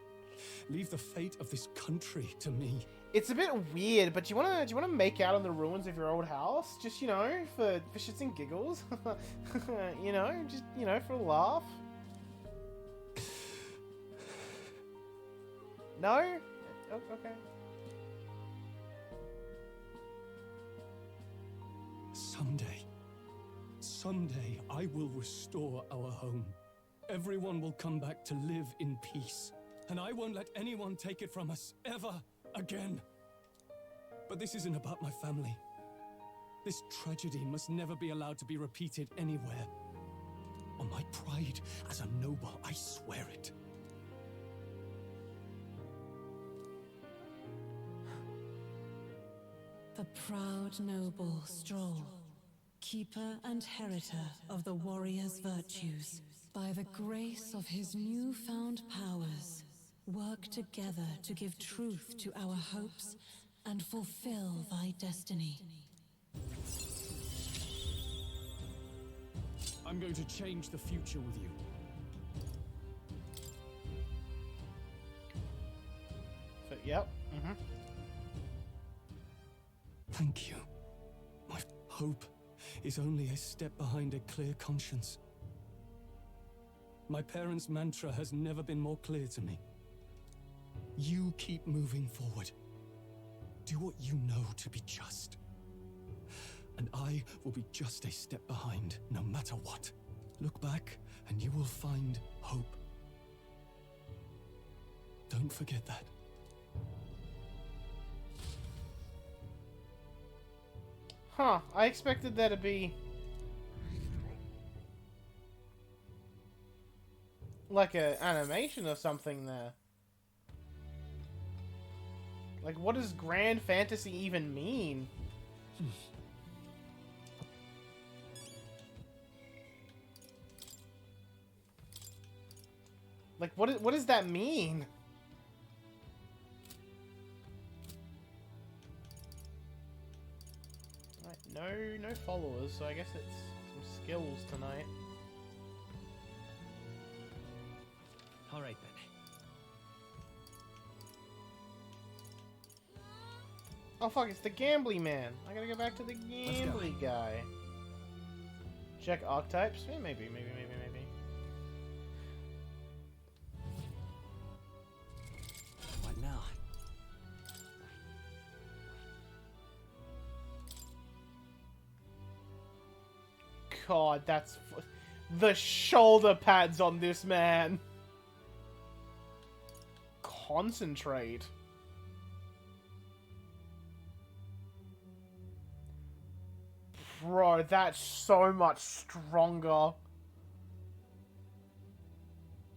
Leave the fate of this country to me. It's a bit weird, but do you wanna make out on the ruins of your old house? Just, you know, for shits and giggles. You know, just, you know, for a laugh. No? Oh, okay. Someday, I will restore our home. Everyone will come back to live in peace. And I won't let anyone take it from us, ever again. But this isn't about my family. This tragedy must never be allowed to be repeated anywhere. On my pride as a noble, I swear it. The proud noble Stroll, keeper and heritor of the warrior's virtues, by the grace of his newfound powers, work together to give truth to our hopes and fulfill thy destiny. I'm going to change the future with you. Yep. Thank you. My hope is only a step behind a clear conscience. My parents' mantra has never been more clear to me. You keep moving forward. Do what you know to be just. And I will be just a step behind, no matter what. Look back, and you will find hope. Don't forget that. Huh, I expected there to be like a animation or something there. Like, what does grand fantasy even mean? Like, what does that mean? Right, no followers, so I guess it's some skills tonight. Alright then. Oh fuck, it's the gambly man. I gotta go back to the gambly guy. Check archetypes? Yeah, maybe. What now? God, that's... the shoulder pads on this man. Concentrate. Bro, that's so much stronger.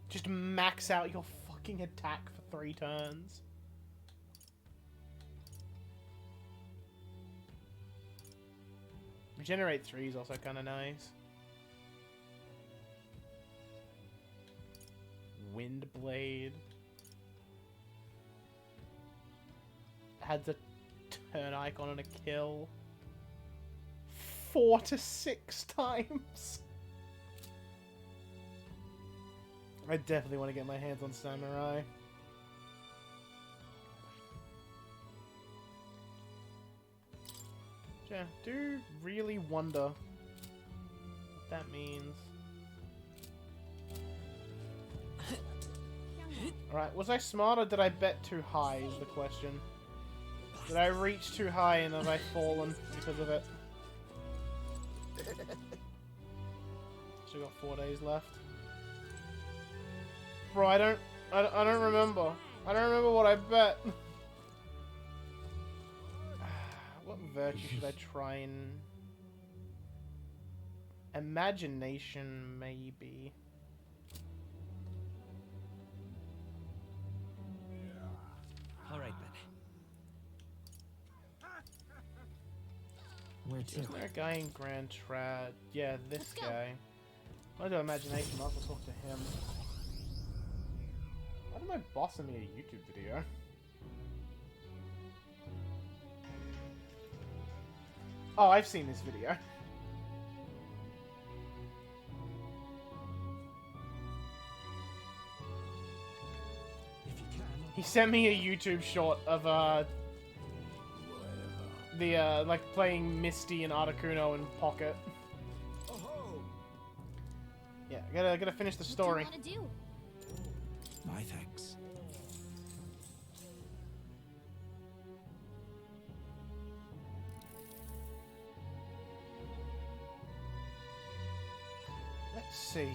Just max out your fucking attack for 3 turns. Regenerate 3 is also kind of nice. Windblade. Adds a turn icon and a kill. 4 to 6 times. I definitely want to get my hands on Samurai. Yeah, do really wonder what that means. Alright, was I smart or did I bet too high is the question. Did I reach too high and have I fallen because of it? Still got 4 days left. Bro, I don't remember. I don't remember what I bet. What virtue should I try and... Imagination, maybe. Alright then. Where to? Is there a guy in Grand Trad? Yeah, this guy. I'll do imagination, I'll have to talk to him. Why did my boss send me a YouTube video? Oh, I've seen this video. He sent me a YouTube short of like playing Misty and Articuno in Pocket. Yeah, I gotta finish the story. What do you want to do? My thanks. Let's see.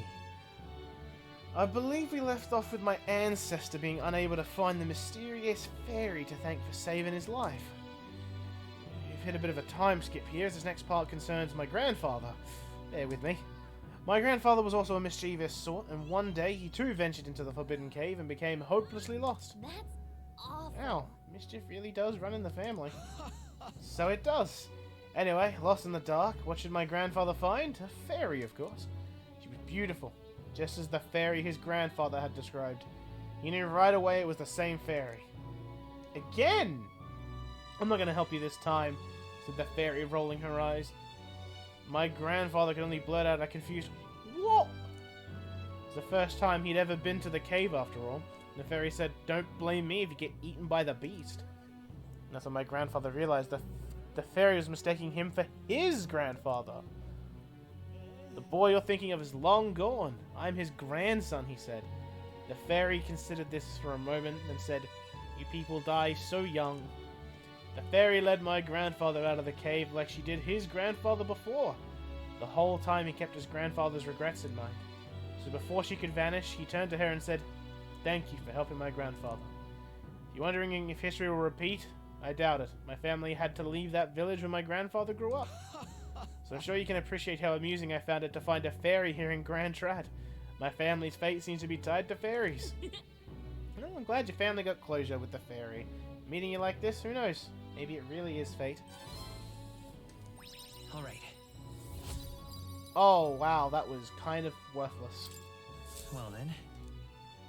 I believe we left off with my ancestor being unable to find the mysterious fairy to thank for saving his life. We've hit a bit of a time skip here, as this next part concerns my grandfather. Bear with me. My grandfather was also a mischievous sort, and one day he too ventured into the Forbidden Cave and became hopelessly lost. That's awful. Ow, mischief really does run in the family. So it does. Anyway, lost in the dark, what should my grandfather find? A fairy, of course. She was beautiful, just as the fairy his grandfather had described. He knew right away it was the same fairy. Again! I'm not going to help you this time, said the fairy, rolling her eyes. My grandfather could only blurt out a confused, "What?" It's the first time he'd ever been to the cave, after all. The fairy said, "Don't blame me if you get eaten by the beast." And that's when my grandfather realized the fairy was mistaking him for his grandfather. "The boy you're thinking of is long gone. I'm his grandson," he said. The fairy considered this for a moment and said, "You people die so young." The fairy led my grandfather out of the cave like she did his grandfather before. The whole time he kept his grandfather's regrets in mind. So before she could vanish, he turned to her and said, "Thank you for helping my grandfather. If you're wondering if history will repeat, I doubt it. My family had to leave that village when my grandfather grew up. So I'm sure you can appreciate how amusing I found it to find a fairy here in Grand Trad. My family's fate seems to be tied to fairies." Well, I'm glad your family got closure with the fairy. Meeting you like this, who knows? Maybe it really is fate. Alright. Oh, wow, that was kind of worthless. Well then.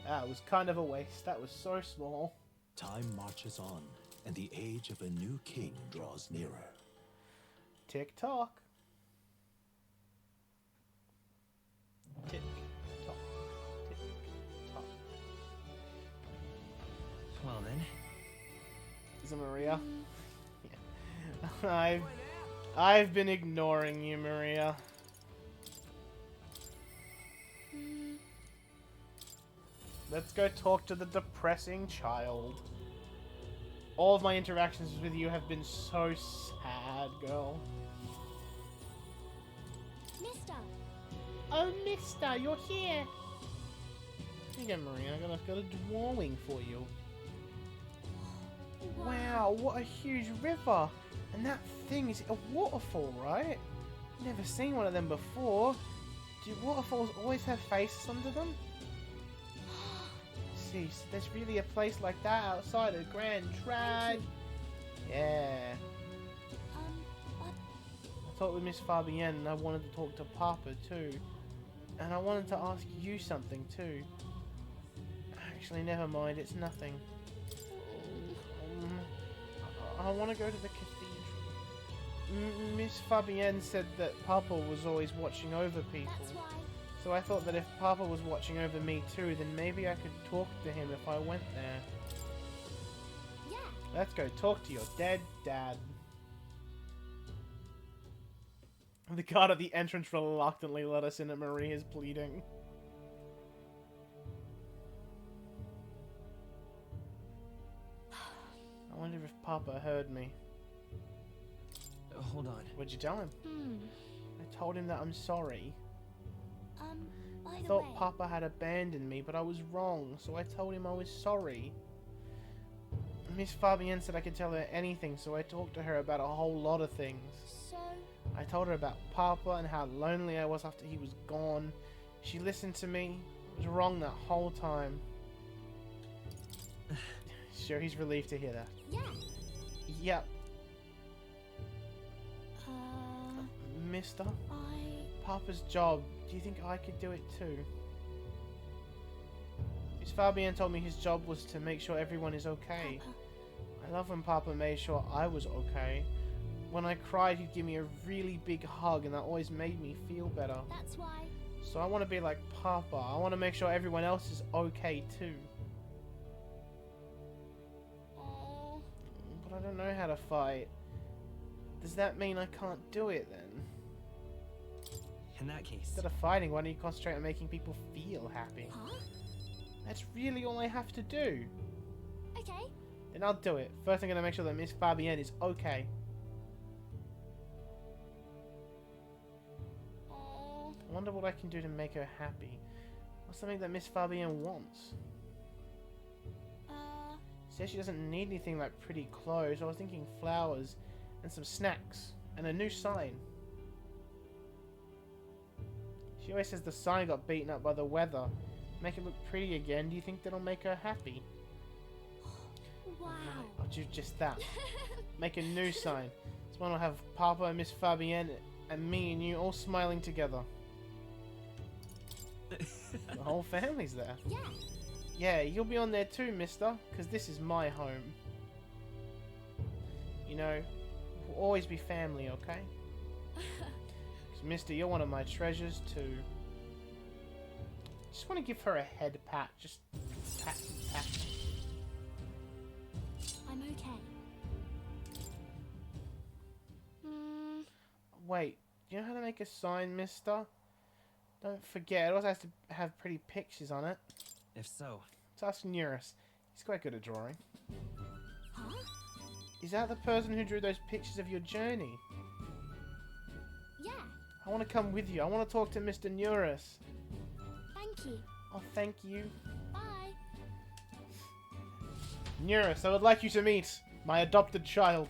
That was kind of a waste. That was so small. Time marches on, and the age of a new king draws nearer. Tick tock. Tick tock. Tick tock. Well then. Is it Maria? Yeah. I've been ignoring you, Maria. Let's go talk to the depressing child. All of my interactions with you have been so sad, girl. Mister! Oh, mister, you're here! Here you go, Maria. I got a drawing for you. Wow, what a huge river! And that thing is a waterfall, right? Never seen one of them before. Do waterfalls always have faces under them? See, so there's really a place like that outside of Grand Trad. Yeah. I talked with Miss Fabienne and I wanted to talk to Papa too. And I wanted to ask you something too. Actually, never mind, it's nothing. I want to go to the cathedral. Miss Fabienne said that Papa was always watching over people. So I thought that if Papa was watching over me too, then maybe I could talk to him if I went there. Yeah. Let's go talk to your dead dad. The guard at the entrance reluctantly let us in at Maria's pleading. I wonder if Papa heard me. Hold on. What'd you tell him? I told him that I'm sorry. By I the thought way, Papa had abandoned me, but I was wrong, so I told him I was sorry. Miss Fabienne said I could tell her anything, so I talked to her about a whole lot of things. so I told her about Papa and how lonely I was after he was gone. She listened to me. I was wrong that whole time. Sure, he's relieved to hear that. yeah. Yep. Mister? Papa's job. Do you think I could do it too? Miss Fabienne told me his job was to make sure everyone is okay. I love when Papa made sure I was okay. When I cried, he'd give me a really big hug, and that always made me feel better. That's why. So I want to be like Papa. I want to make sure everyone else is okay too. But I don't know how to fight. Does that mean I can't do it then? In that case. Instead of fighting, why don't you concentrate on making people feel happy? Huh? That's really all I have to do. Okay. Then I'll do it. First I'm going to make sure that Miss Fabienne is okay. I wonder what I can do to make her happy. What's something that Miss Fabienne wants? She says she doesn't need anything like pretty clothes. I was thinking flowers and some snacks and a new sign. She always says the sign got beaten up by the weather. Make it look pretty again. Do you think that'll make her happy? Wow. I'll do just that. Make a new sign. This one will have Papa and Miss Fabienne and me and you all smiling together. The whole family's there. Yeah. Yeah, you'll be on there too, mister, because this is my home. You know, we'll always be family, okay? Mister, you're one of my treasures too. Just want to give her a head pat, just Pat, pat. I'm okay. Wait, do you know how to make a sign, mister? Don't forget, it also has to have pretty pictures on it. If so. Let's ask Neurus. He's quite good at drawing. Huh? Is that the person who drew those pictures of your journey? Yeah. I want to come with you. I want to talk to Mr. Neurus. Thank you. Oh, thank you. Bye. Neurus, I would like you to meet my adopted child.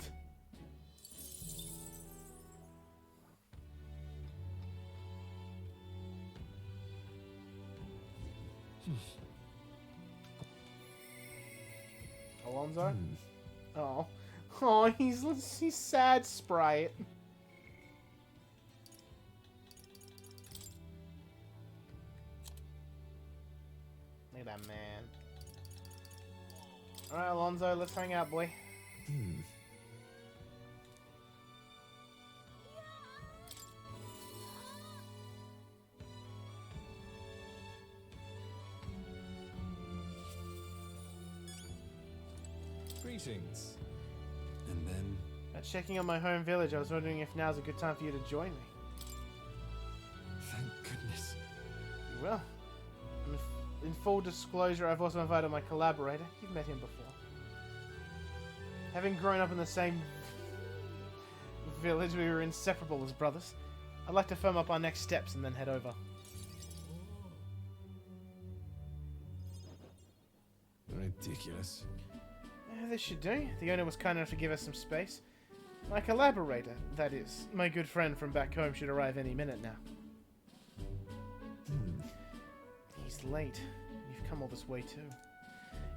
Alonzo? Oh. Oh, he's sad, Sprite. Look at that man. Alright, Alonzo, let's hang out, boy. Greetings. And then... Checking on my home village, I was wondering if now's a good time for you to join me. Thank goodness. You will. In full disclosure, I've also invited my collaborator. You've met him before. Having grown up in the same village, we were inseparable as brothers. I'd like to firm up our next steps and then head over. Ridiculous. This should do. The owner was kind enough to give us some space. My collaborator, that is, my good friend from back home, should arrive any minute now. He's late. You've come all this way too.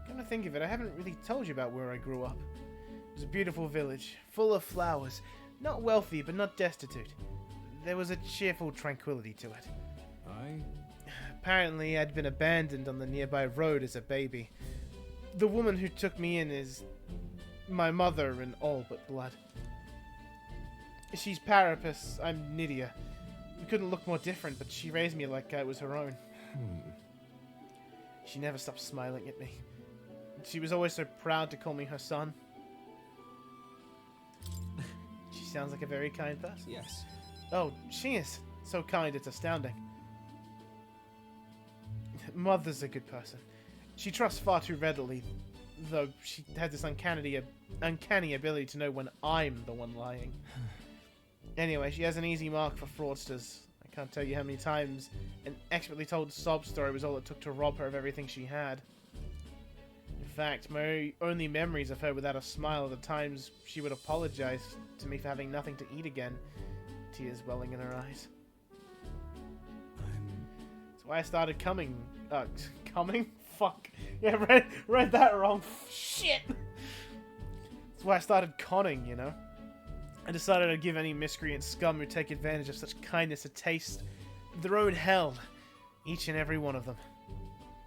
Come to think of it, I haven't really told you about where I grew up. It was a beautiful village, full of flowers. Not wealthy, but not destitute. There was a cheerful tranquility to it. Apparently, I'd been abandoned on the nearby road as a baby. The woman who took me in is my mother in all but blood. She's Parapus, I'm Nydia. We couldn't look more different, but she raised me like I was her own. She never stopped smiling at me. She was always so proud to call me her son. She sounds like a very kind person. Yes. Oh, she is. So kind, it's astounding. Mother's a good person. She trusts far too readily, though she had this uncanny ability to know when I'm the one lying. Anyway, she has an easy mark for fraudsters. I can't tell you how many times an expertly told sob story was all it took to rob her of everything she had. In fact, my only memories of her without a smile are the times she would apologize to me for having nothing to eat again, tears welling in her eyes. That's why I started coming? Fuck. Yeah, read that wrong. Shit! That's why I started conning, you know? I decided I'd give any miscreant scum who take advantage of such kindness a taste of their own hell. Each and every one of them.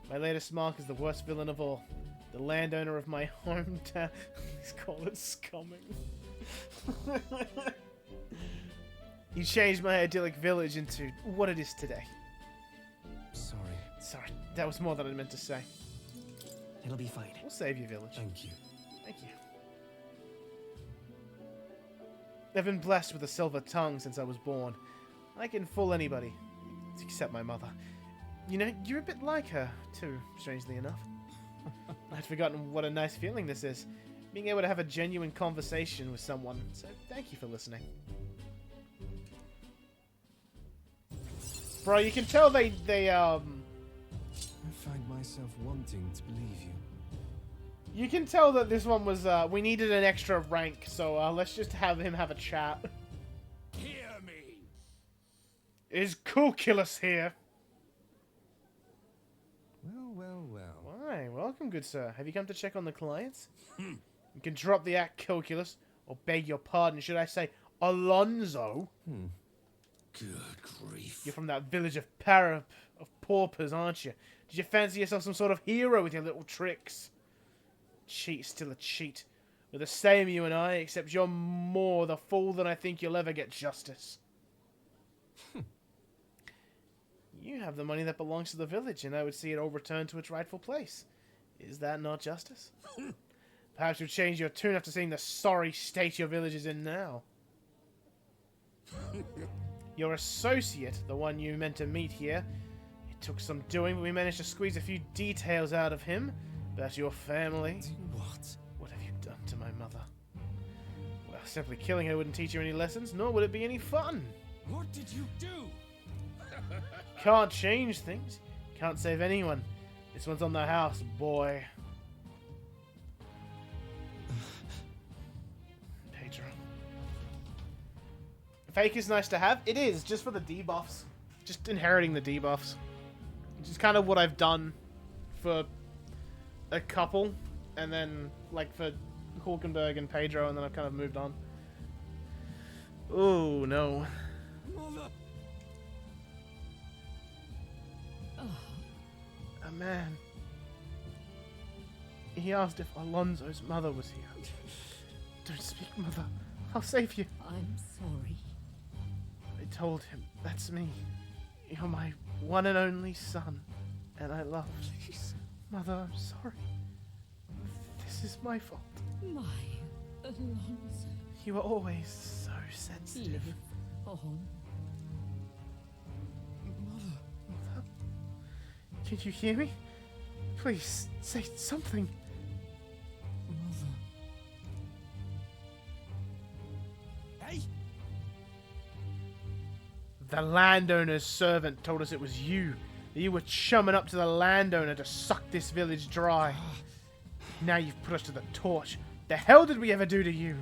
My latest mark is the worst villain of all. The landowner of my hometown. Let's call it scumming. You changed my idyllic village into what it is today. Sorry, that was more than I meant to say. It'll be fine. We'll save your village. Thank you. Thank you. I've been blessed with a silver tongue since I was born. I can fool anybody, except my mother. You know, you're a bit like her, too, strangely enough. I'd forgotten what a nice feeling this is, being able to have a genuine conversation with someone, so thank you for listening. Bro, you can tell they I find myself wanting to believe you. You can tell that this one was, we needed an extra rank, so let's just have him have a chat. Hear me! Is Coolculus here? Well. Why, welcome, good sir. Have you come to check on the clients? You can drop the act, Coolculus, or beg your pardon, should I say, Alonzo? Good grief. You're from that village of paupers, aren't you? Did you fancy yourself some sort of hero with your little tricks? Cheat's still a cheat. We're the same, you and I, except you're more the fool than I think you'll ever get justice. You have the money that belongs to the village, and I would see it all returned to its rightful place. Is that not justice? Perhaps you'll change your tune after seeing the sorry state your village is in now. Your associate, the one you meant to meet here, it took some doing, but we managed to squeeze a few details out of him about your family. What? What have you done to my mother? Well, simply killing her wouldn't teach you any lessons, nor would it be any fun. What did you do? Can't change things. Can't save anyone. This one's on the house, boy. Pedro. Fake is nice to have. It is, just for the debuffs. Just inheriting the debuffs. Which is kind of what I've done for a couple. And then, like, for Hulkenberg and Pedro, and then I've kind of moved on. Oh, no. Mother! A man. He asked if Alonso's mother was here. Don't speak, mother. I'll save you. I'm sorry. I told him, that's me. You're my one and only son. And I love you. Please. Mother, I'm sorry. This is my fault. My Alonso. You were always so sensitive. Live on. Mother? Can you hear me? Please, say something. Mother. Hey! The landowner's servant told us it was you. That you were chumming up to the landowner to suck this village dry. Now you've put us to the torch. The hell did we ever do to you?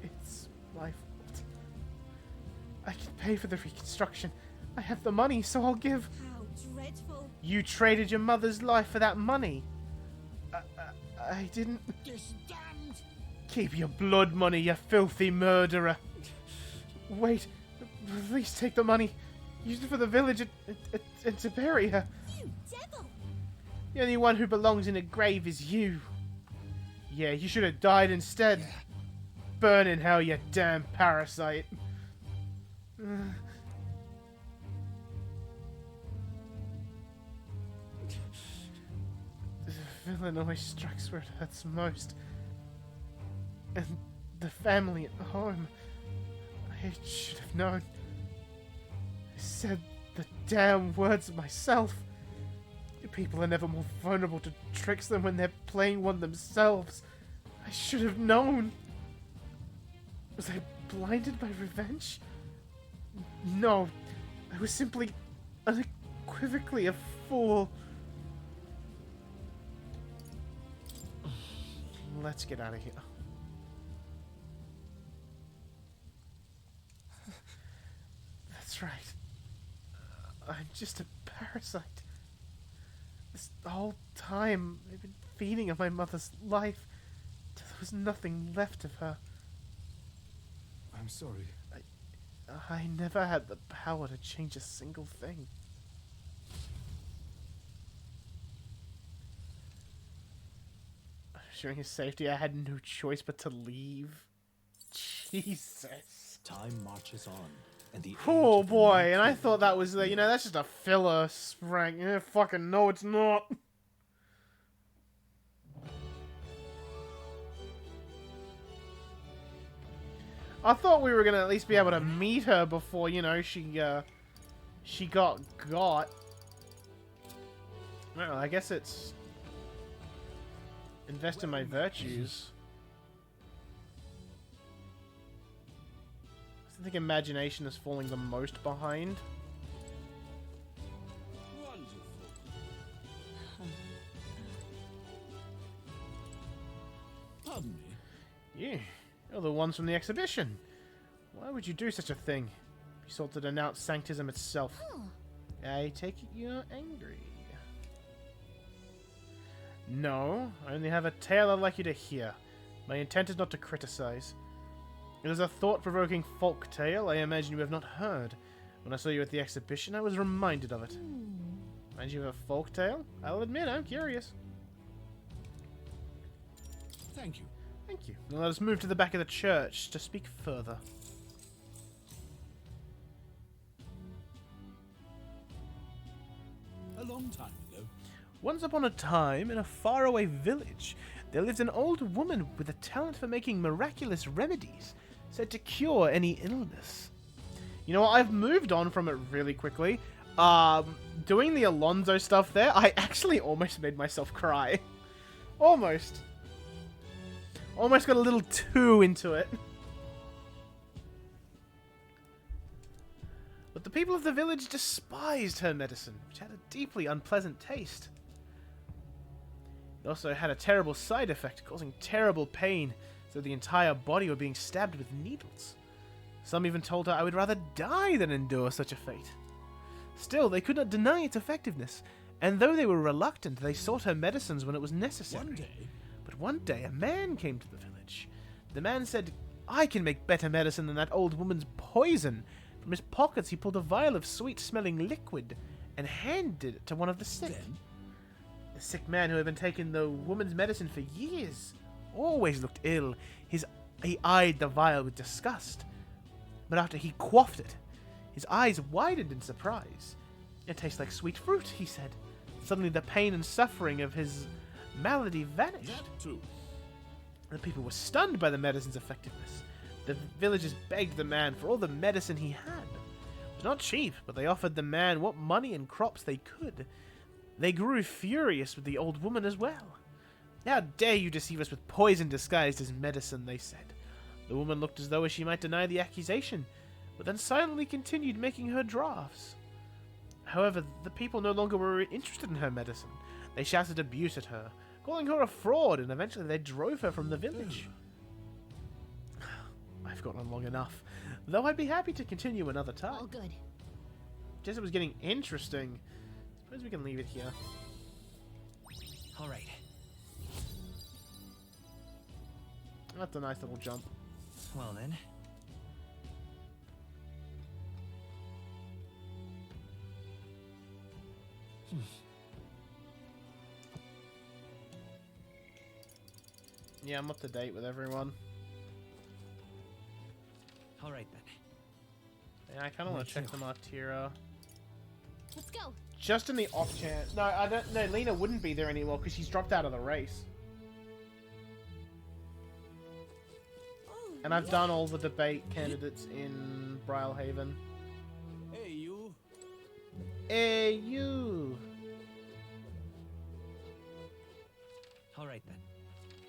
It's my fault. I can pay for the reconstruction. I have the money, so I'll give. How dreadful. You traded your mother's life for that money. I didn't. This damned! Keep your blood money, you filthy murderer. Wait, please take the money. Use it for the village and to bury her. You devil! The only one who belongs in a grave is you. Yeah, you should have died instead. Burn in hell, you damn parasite. The villain always strikes where it hurts most. And the family at home. I should have known. I said the damn words myself. People are never more vulnerable to tricks than when they're playing one themselves. I should have known. Was I blinded by revenge? No. I was simply unequivocally a fool. Let's get out of here. That's right. I'm just a parasite. This whole time, I've been feeding on my mother's life till there was nothing left of her. I'm sorry. I never had the power to change a single thing. Ensuring his safety, I had no choice but to leave. Jesus. Time marches on. And the Oh boy, and I thought that was the, that's just a filler rank. Yeah, fucking no, it's not. I thought we were gonna at least be able to meet her before, she got. Well, I guess it's invest in my virtues. I think imagination is falling the most behind. Wonderful. Pardon me? You. You're the ones from the exhibition. Why would you do such a thing? You sought to denounce sanctism itself. I take it you're angry. No, I only have a tale I'd like you to hear. My intent is not to criticize. It is a thought-provoking folk tale I imagine you have not heard. When I saw you at the exhibition, I was reminded of it. Reminds you of a folk tale? I'll admit, I'm curious. Thank you. Thank you. Now let us move to the back of the church to speak further. A long time ago. Once upon a time, in a faraway village, there lived an old woman with a talent for making miraculous remedies, said to cure any illness. You know what? I've moved on from it really quickly. Doing the Alonzo stuff there, I actually almost made myself cry. Almost. Almost got a little too into it. But the people of the village despised her medicine, which had a deeply unpleasant taste. It also had a terrible side effect, causing terrible pain, so the entire body were being stabbed with needles. Some even told her I would rather die than endure such a fate. Still, they could not deny its effectiveness, and though they were reluctant, they sought her medicines when it was necessary. But one day, a man came to the village. The man said, "I can make better medicine than that old woman's poison." From his pockets, he pulled a vial of sweet-smelling liquid and handed it to one of the sick. The sick man, who had been taking the woman's medicine for years, always looked ill. He eyed the vial with disgust. But after he quaffed it, his eyes widened in surprise. "It tastes like sweet fruit," he said. Suddenly the pain and suffering of his malady vanished. The people were stunned by the medicine's effectiveness. The villagers begged the man for all the medicine he had. It was not cheap, but they offered the man what money and crops they could. They grew furious with the old woman as well. "How dare you deceive us with poison disguised as medicine," they said. The woman looked as though she might deny the accusation, but then silently continued making her drafts. However, the people no longer were interested in her medicine. They shouted abuse at her, calling her a fraud, and eventually they drove her from the village. I've gone on long enough, though I'd be happy to continue another time. All good. Just it was getting interesting. Suppose we can leave it here. All right. That's a nice little jump. Well then. Yeah, I'm up to date with everyone. All right then. Yeah, I kind of want to check the Martira. Let's go. Just in the off chance. No, I don't. No, Lena wouldn't be there anymore because she's dropped out of the race. And I've done all the debate candidates in Brylehaven. Hey, you. Hey, you. All right then.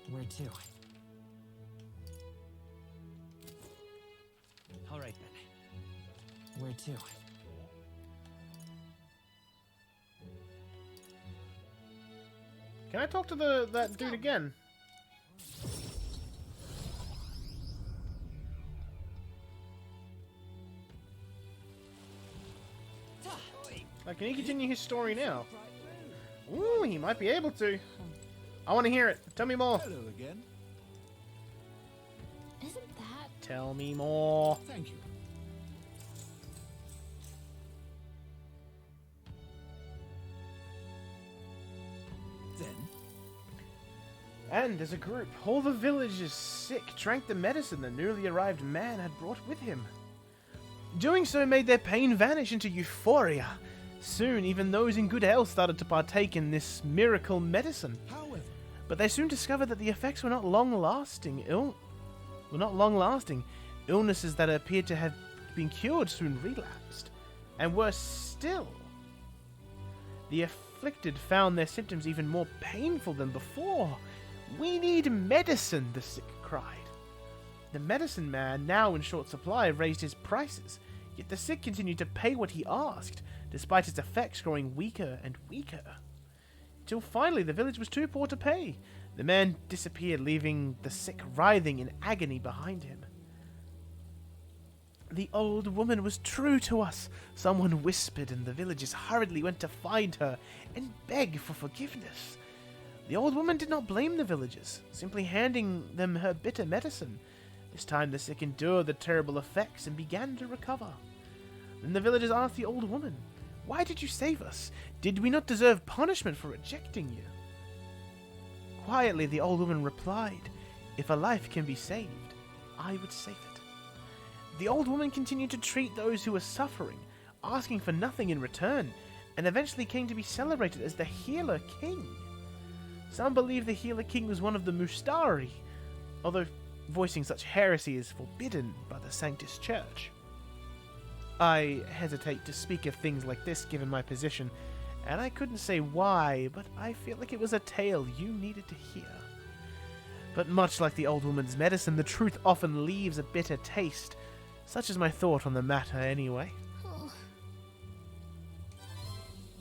Where to? All right then. Where to? Can I talk to that dude again? Like, can he continue his story now? Ooh, he might be able to. I want to hear it. Tell me more. Hello again. Isn't that... Tell me more. Thank you. Then? And as a group, all the villagers sick drank the medicine the newly arrived man had brought with him. Doing so made their pain vanish into euphoria. Soon, even those in good health started to partake in this miracle medicine. However, but they soon discovered that the effects were not long-lasting. Illnesses that appeared to have been cured soon relapsed. And worse still, the afflicted found their symptoms even more painful than before. "We need medicine," the sick cried. The medicine man, now in short supply, raised his prices, yet the sick continued to pay what he asked, despite its effects growing weaker and weaker. Till finally the village was too poor to pay. The man disappeared, leaving the sick writhing in agony behind him. "The old woman was true to us," someone whispered, and the villagers hurriedly went to find her and beg for forgiveness. The old woman did not blame the villagers, simply handing them her bitter medicine. This time the sick endured the terrible effects and began to recover. Then the villagers asked the old woman, "Why did you save us? Did we not deserve punishment for rejecting you?" Quietly the old woman replied, "If a life can be saved, I would save it." The old woman continued to treat those who were suffering, asking for nothing in return, and eventually came to be celebrated as the Healer King. Some believe the Healer King was one of the Mustari, although voicing such heresy is forbidden by the Sanctus Church. I hesitate to speak of things like this given my position, and I couldn't say why, but I feel like it was a tale you needed to hear. But much like the old woman's medicine, the truth often leaves a bitter taste. Such is my thought on the matter anyway.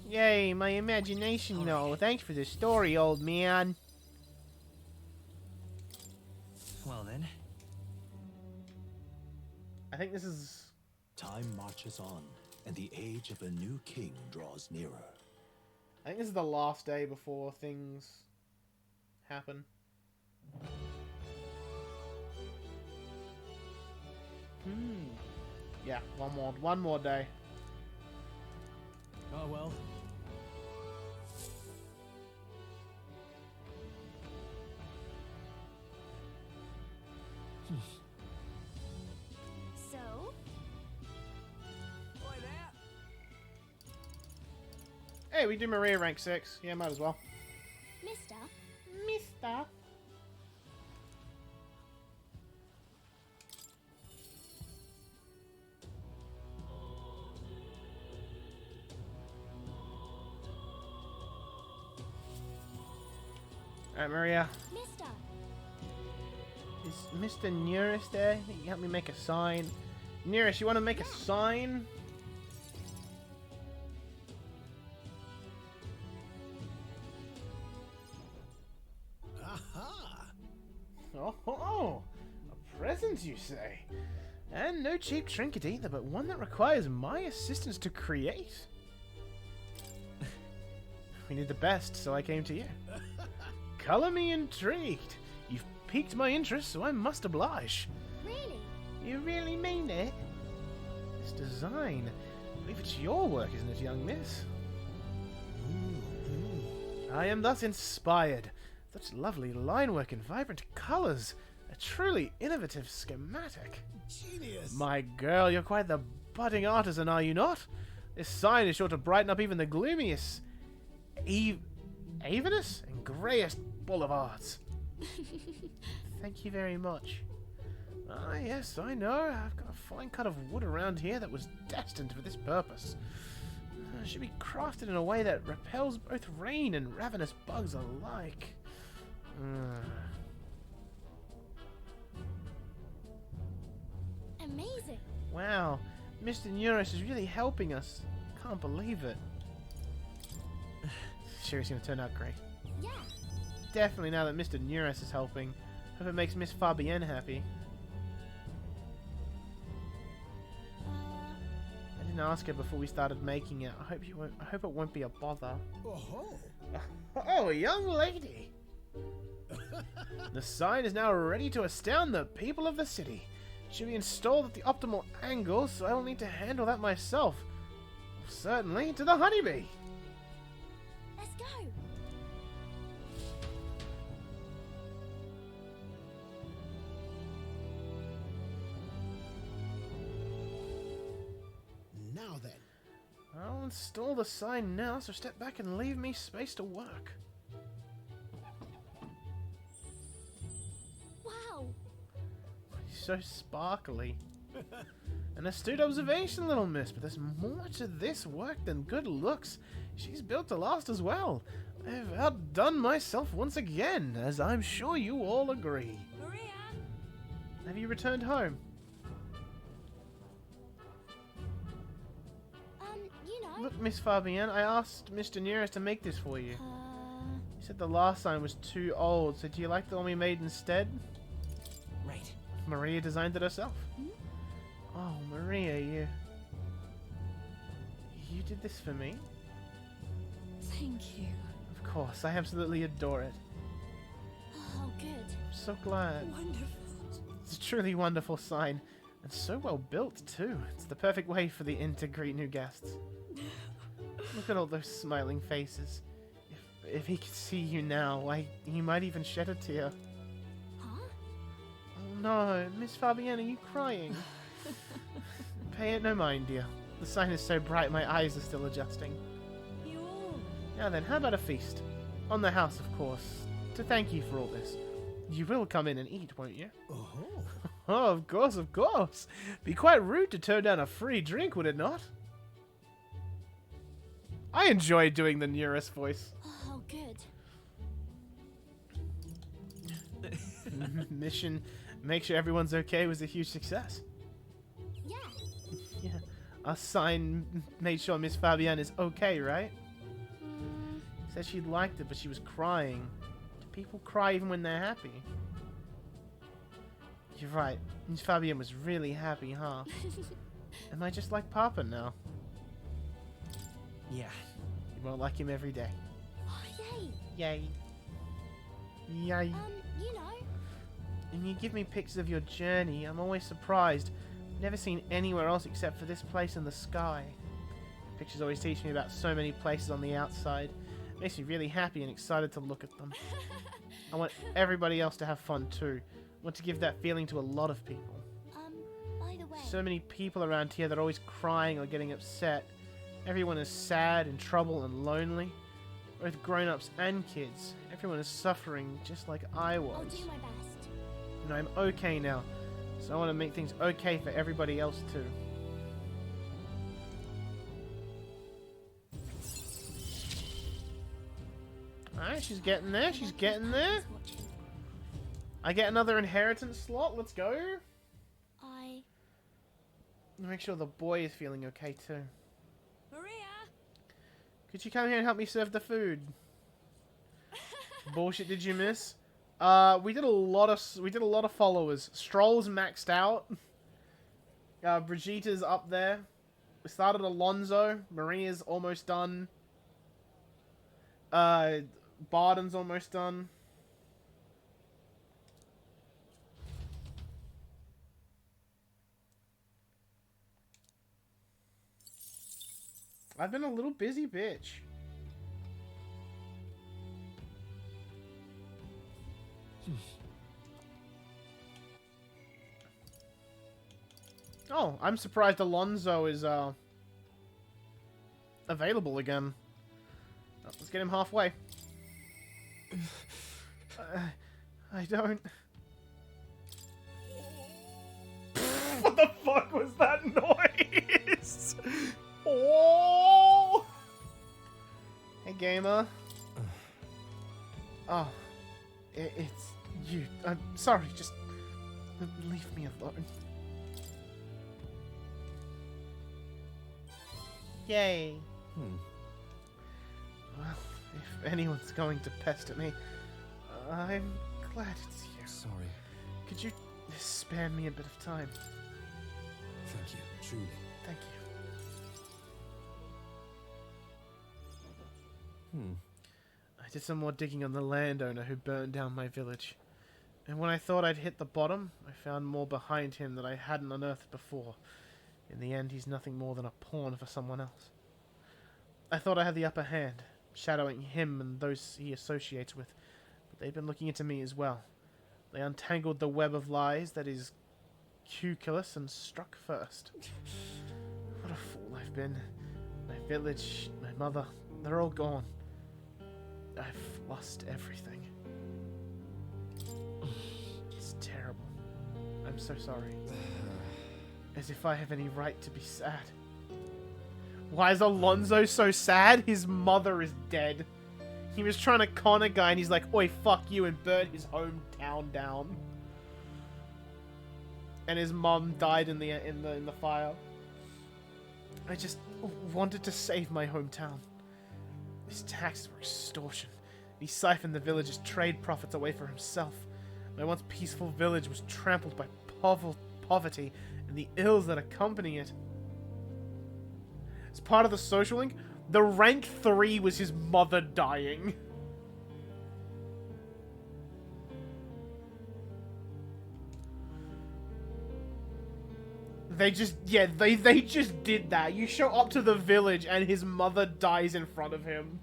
Yay, my imagination though. Thanks for the story, old man. Well then. I think this is... Time marches on, and the age of a new king draws nearer. I think this is the last day before things happen. Yeah, one more day. Oh well. So? Boy there. Hey, we do Maria rank 6. Yeah, might as well. Mister? Mister? Alright, Maria. Mister? Is Mr. Nearest there? You can help me make a sign. Nearest, you want to make a sign? Aha! Oh, a present, you say? And no cheap trinket either, but one that requires my assistance to create. We need the best, so I came to you. Color me intrigued. You've piqued my interest, so I must oblige. Really? You really mean it? This design. I believe it's your work, isn't it, young miss? I am thus inspired. Such lovely line work and vibrant colours. A truly innovative schematic. Genius! My girl, you're quite the budding artisan, are you not? This sign is sure to brighten up even the gloomiest, avenous and greyest boulevards. Thank you very much. Ah, yes, I know. I've got a fine cut of wood around here that was destined for this purpose. It should be crafted in a way that repels both rain and ravenous bugs alike. Amazing. Wow, Mr. Neuros is really helping us. Can't believe it. Sure, he's going to turn out great. Yeah. Definitely now that Mr. Neuros is helping. Hope it makes Miss Fabienne happy. I didn't ask her before we started making it. I hope it won't be a bother. Oh, Oh, young lady! The sign is now ready to astound the people of the city. It should be installed at the optimal angle, so I will need to handle that myself. Certainly, to the honeybee! Let's go. now then. I'll install the sign now, so step back and leave me space to work. Wow. So sparkly. An astute observation, little miss, but there's more to this work than good looks. She's built to last as well. I've outdone myself once again, as I'm sure you all agree. Maria? Have you returned home? You know. Look, Miss Fabienne, I asked Mr. Nearest to make this for you. He said the last sign was too old, so do you like the one we made instead? Right. Maria designed it herself. Oh, Maria, you did this for me? Thank you. Of course, I absolutely adore it. Oh, good. I'm so glad. Wonderful. It's a truly wonderful sign, and so well built too. It's the perfect way for the inn to greet new guests. Look at all those smiling faces. If he could see you now, he might even shed a tear. Huh? Oh no, Miss Fabienne, are you crying? Pay it no mind, dear. The sign is so bright my eyes are still adjusting. Now then, how about a feast? On the house, of course. To thank you for all this. You will come in and eat, won't you? Oh. Oh, of course, of course. Be quite rude to turn down a free drink, would it not? I enjoy doing the Neurus voice. Oh, good. Mission, make sure everyone's okay, was a huge success. Yeah. Yeah. Our sign made sure Miss Fabienne is okay, right? Said she liked it, but she was crying. Do people cry even when they're happy? You're right. Miss Fabienne was really happy, huh? Am I just like Papa now? Yeah. You won't like him every day. Oh, yay. Yay. Yay. You know. And you give me pictures of your journey, I'm always surprised. Never seen anywhere else except for this place in the sky. Pictures always teach me about so many places on the outside. Makes me really happy and excited to look at them. I want everybody else to have fun too. I want to give that feeling to a lot of people. By the way. So many people around here that are always crying or getting upset. Everyone is sad, in trouble, and lonely. Both grown-ups and kids. Everyone is suffering just like I was. I'll do my best. And I'm okay now. So I want to make things okay for everybody else too. Alright, she's getting there, she's getting there. I get another inheritance slot, let's go. Make sure the boy is feeling okay too. Maria! Could you come here and help me serve the food? Bullshit, did you miss? We did a lot of followers. Stroll's maxed out. Brigitta's up there. We started Alonso. Maria's almost done. Barden's almost done. I've been a little busy, bitch. Oh, I'm surprised Alonso is available again. Oh, let's get him halfway. I don't. What the fuck was that noise? Oh! Hey, gamer. Oh, it's you. I'm sorry. Just leave me alone. Yay. Well, if anyone's going to pester me, I'm glad it's you. Sorry. Could you spare me a bit of time? Thank you, truly. Thank you. I did some more digging on the landowner who burned down my village. And when I thought I'd hit the bottom, I found more behind him that I hadn't unearthed before. In the end, he's nothing more than a pawn for someone else. I thought I had the upper hand, shadowing him and those he associates with, but they've been looking into me as well. They untangled the web of lies that is Cuculus and struck first. What a fool I've been. My village, my mother, they're all gone. I've lost everything. It's terrible. I'm so sorry. As if I have any right to be sad. Why is Alonso so sad? His mother is dead. He was trying to con a guy and he's like, oi, fuck you, and burnt his hometown down. And his mum died in the fire. I just wanted to save my hometown. His taxes were extortion. He siphoned the village's trade profits away for himself. My once peaceful village was trampled by poverty and the ills that accompany it. As part of the social link, the rank 3 was his mother dying. They just did that. You show up to the village and his mother dies in front of him.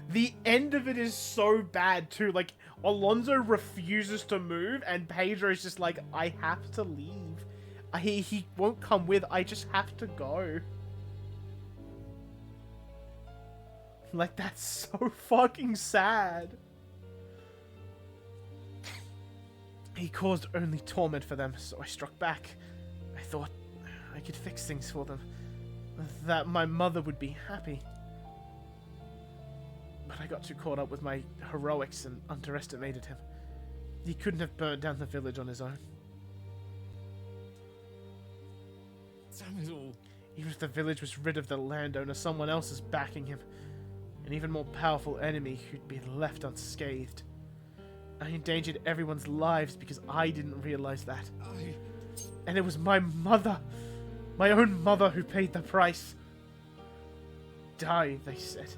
The end of it is so bad too. Like, Alonso refuses to move and Pedro's just like, I have to leave. He won't come with, I just have to go. Like, that's so fucking sad. He caused only torment for them, so I struck back. I thought I could fix things for them. That my mother would be happy. But I got too caught up with my heroics and underestimated him. He couldn't have burned down the village on his own. Damn it all. Even if the village was rid of the landowner, someone else is backing him. An even more powerful enemy who'd be left unscathed. I endangered everyone's lives because I didn't realize that. And it was my mother, my own mother, who paid the price. Die, they said.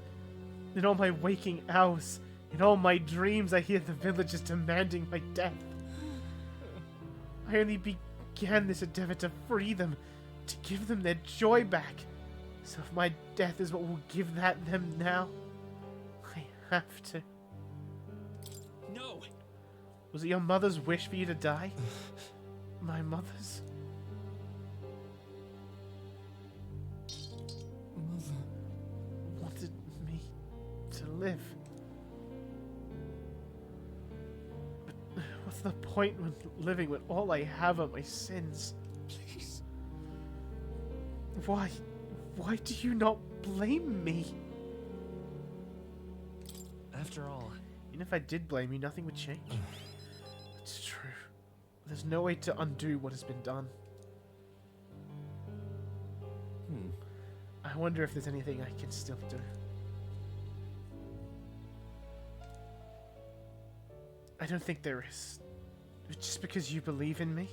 In all my waking hours, in all my dreams, I hear the villagers demanding my death. I only began this endeavor to free them, to give them their joy back. So if my death is what will give that them now, I have to. No! Was it your mother's wish for you to die? My mother's? Mother wanted me to live. But what's the point when living when all I have are my sins? Please. Why do you not blame me? After all, even if I did blame you, nothing would change. It's true. There's no way to undo what has been done. I wonder if there's anything I can still do. I don't think there is. Just because you believe in me,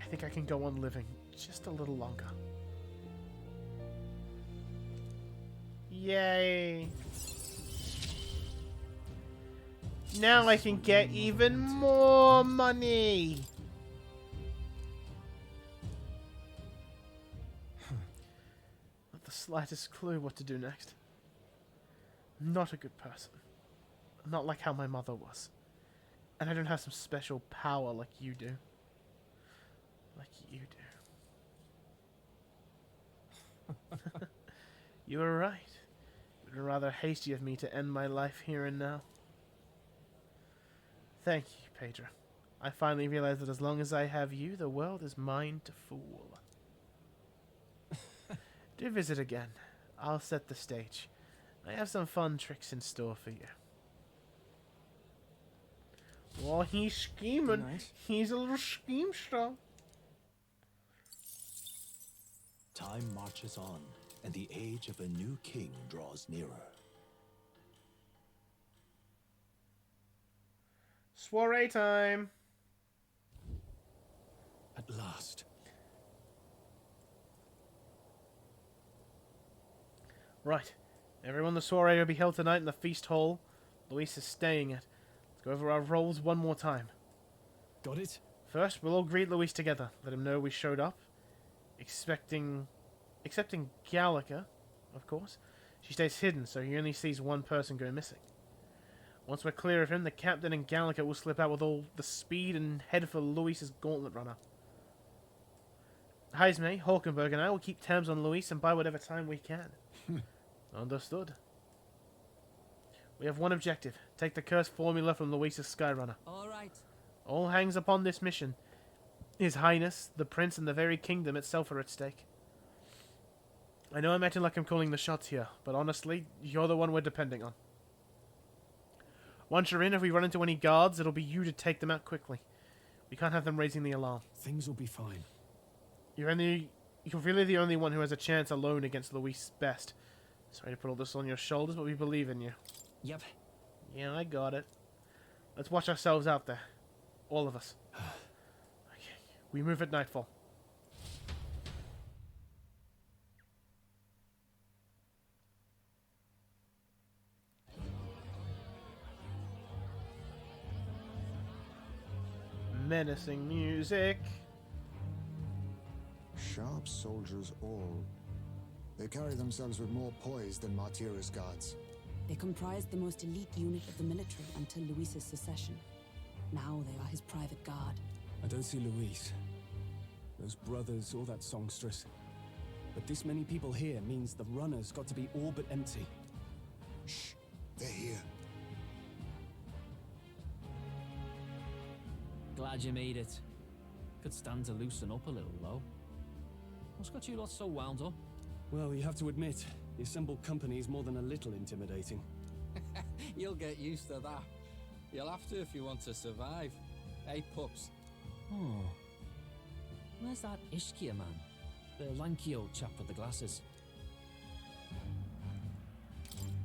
I think I can go on living just a little longer. Yay! Now I can get even more money! Not the slightest clue what to do next. I'm not a good person. I'm not like how my mother was. And I don't have some special power like you do. Like you do. You were right. It was rather hasty of me to end my life here and now. Thank you, Pedro. I finally realized that as long as I have you, the world is mine to fool. Do visit again. I'll set the stage. I have some fun tricks in store for you. Well, he's scheming. He's a little schemester. Time marches on, and the age of a new king draws nearer. Soiree time. At last. Right. Everyone, the soiree will be held tonight in the feast hall Luis is staying at. Let's go over our roles one more time. Got it? First, we'll all greet Luis together. Let him know we showed up. Excepting Gallica, of course. She stays hidden, so he only sees one person go missing. Once we're clear of him, the captain and Gallica will slip out with all the speed and head for Luis's gauntlet runner. Heisme, Hulkenberg, and I will keep tabs on Luis and buy whatever time we can. Understood. We have one objective. Take the cursed formula from Luis's Skyrunner. All right. All hangs upon this mission. His Highness, the Prince, and the very kingdom itself are at stake. I know I'm acting like I'm calling the shots here, but honestly, you're the one we're depending on. Once you're in, if we run into any guards, it'll be you to take them out quickly. We can't have them raising the alarm. Things will be fine. You're really the only one who has a chance alone against Luis Best. Sorry to put all this on your shoulders, but we believe in you. Yep. Yeah, I got it. Let's watch ourselves out there. All of us. Okay, we move at nightfall. Menacing music. Sharp soldiers all. They carry themselves with more poise than Martira's guards. They comprised the most elite unit of the military until Luis's secession. Now they are his private guard. I don't see Luis, those brothers, or that songstress. But this many people here means the runner's got to be all but empty. Shh, they're here. Glad you made it. Could stand to loosen up a little, though. What's got you lot so wound up? Well, you have to admit, the assembled company is more than a little intimidating. You'll get used to that. You'll have to if you want to survive. Hey, pups. Oh. Where's that Ishkia man? The lanky old chap with the glasses.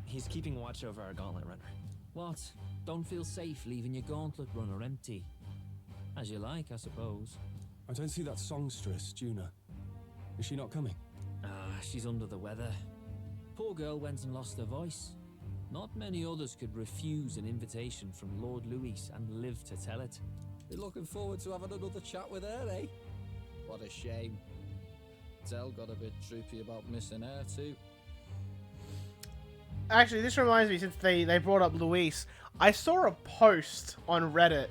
He's keeping watch over our gauntlet runner. What? Don't feel safe leaving your gauntlet runner empty? As you like, I suppose. I don't see that songstress, Juna. Is she not coming? Ah, she's under the weather. Poor girl went and lost her voice. Not many others could refuse an invitation from Lord Louis and live to tell it. You're looking forward to having another chat with her, eh? What a shame. Tell got a bit droopy about missing her too. Actually, this reminds me, since they brought up Luis, I saw a post on Reddit,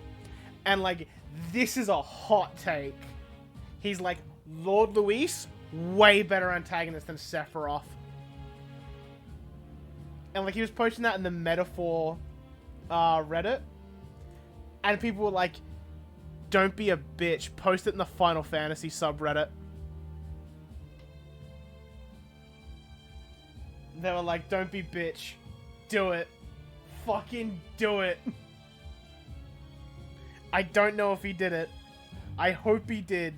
and like, this is a hot take. He's like, Lord Luis, way better antagonist than Sephiroth. And like, he was posting that in the Metaphor Reddit, and people were like, don't be a bitch, post it in the Final Fantasy subreddit. They were like, don't be bitch, do it, fucking do it. I don't know if he did it. I hope he did.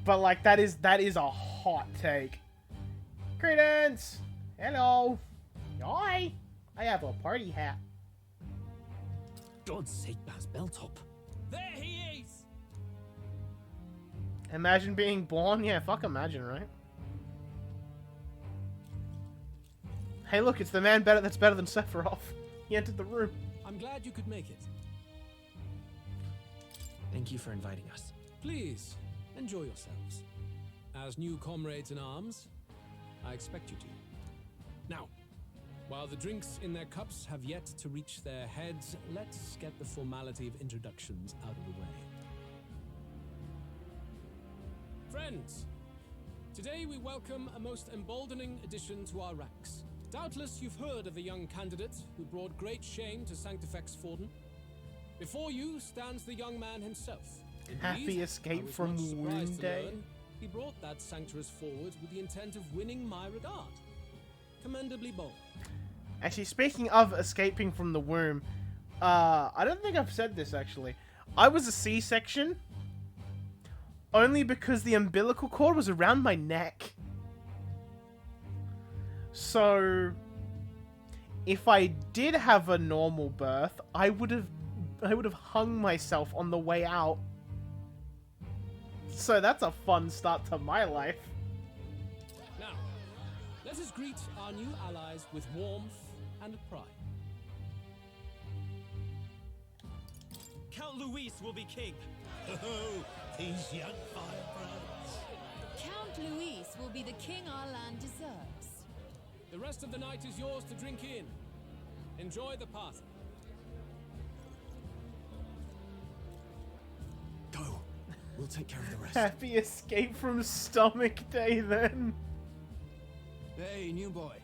But like, that is a hot take. Credence! Hello! Hi! I have a party hat. God's sake, Baz Beltop. There he is! Imagine being born? Yeah, fuck imagine, right? Hey look, it's the man that's better than Sephiroth. He entered the room. I'm glad you could make it. Thank you for inviting us. Please, enjoy yourselves. As new comrades in arms, I expect you to. Now, while the drinks in their cups have yet to reach their heads, let's get the formality of introductions out of the way. Friends, today we welcome a most emboldening addition to our ranks. Doubtless you've heard of the young candidate who brought great shame to Sanctifex Forden. Before you stands the young man himself. Indeed, Happy escape from Wound Day. He brought that sanctuous forward with the intent of winning my regard. Commendably bold. Actually, speaking of escaping from the womb, I don't think I've said this actually. I was a C-section only because the umbilical cord was around my neck. So, if I did have a normal birth, I would have hung myself on the way out. So that's a fun start to my life. Now, let us greet our new allies with warmth and pride. Count Luis will be king. Oh, these young firebrands. Count Luis will be the king our land deserves. The rest of the night is yours to drink in. Enjoy the party. Go. We'll take care of the rest. Happy escape from Stomach Day then. Hey, new boy.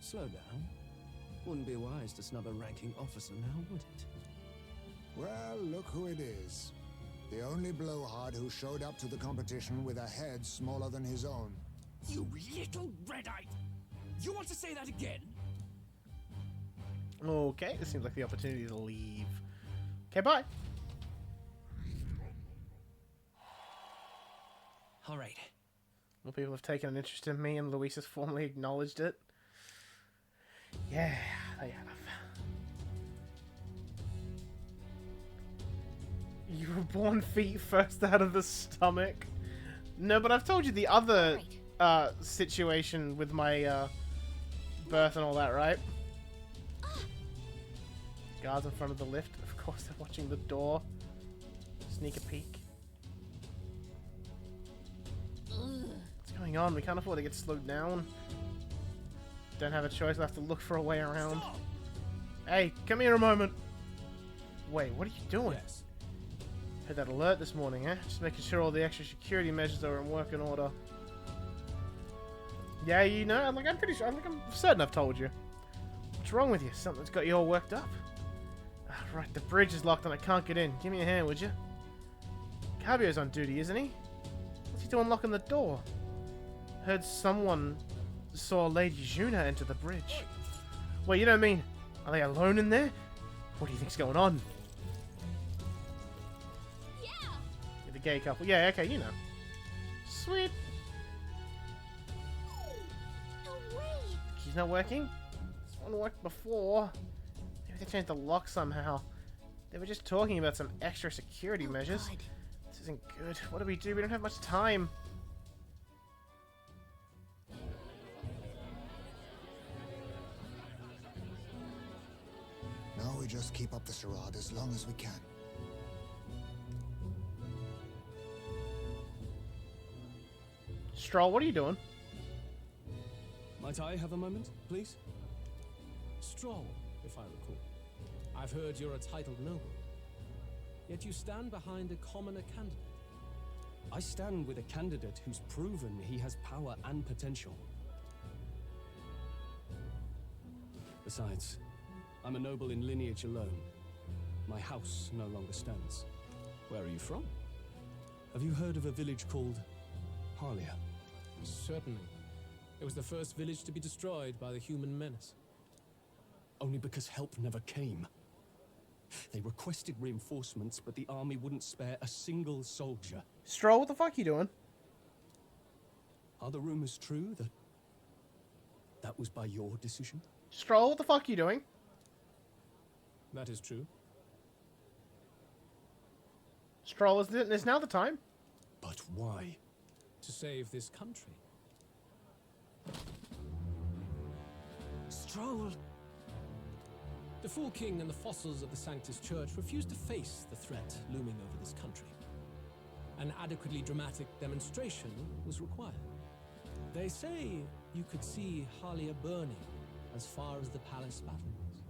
Slow down. Wouldn't be wise to snub a ranking officer now, would it? Well, look who it is. The only blowhard who showed up to the competition with a head smaller than his own. You little red-eye! You want to say that again? Okay, this seems like the opportunity to leave. Okay, bye. All right. More people have taken an interest in me, and Luis has formally acknowledged it. Yeah, they have. You were born feet first out of the stomach. No, but I've told you the other situation with my birth and all that, right? Guards in front of the lift. Of course, they're watching the door. Sneak a peek. What's going on? We can't afford to get slowed down. Don't have a choice. We'll have to look for a way around. Hey, come here a moment. Wait, what are you doing? Yes. Heard that alert this morning, eh? Just making sure all the extra security measures are in working order. Yeah, you know, like I'm pretty sure, I'm certain I've told you. What's wrong with you? Something's got you all worked up? Ah, right, the bridge is locked and I can't get in. Give me a hand, would you? Cabio's on duty, isn't he? What's he doing locking the door? Heard someone saw Lady Juna enter the bridge. Wait, you don't mean... Are they alone in there? What do you think's going on? Yeah! The gay couple. Yeah, okay, you know. Sweet. No way! Key's not working? This one worked before. Maybe they changed the lock somehow. They were just talking about some extra security measures. God. This isn't good. What do? We don't have much time. Now we just keep up the charade as long as we can. Stroll, what are you doing? Might I have a moment, please? Stroll, if I recall. I've heard you're a titled noble. Yet you stand behind a commoner candidate. I stand with a candidate who's proven he has power and potential. Besides, I'm a noble in lineage alone. My house no longer stands. Where are you from? Have you heard of a village called Harlia? Certainly. It was the first village to be destroyed by the human menace. Only because help never came. They requested reinforcements, but the army wouldn't spare a single soldier. Stroll, what the fuck are you doing? Are the rumors true that that was by your decision? Stroll, what the fuck are you doing? That is true. Stroll, is now the time? But why? To save this country. Stroll! The Fool King and the fossils of the Sanctus Church refused to face the threat looming over this country. An adequately dramatic demonstration was required. They say you could see Harlia burning as far as the palace battlements.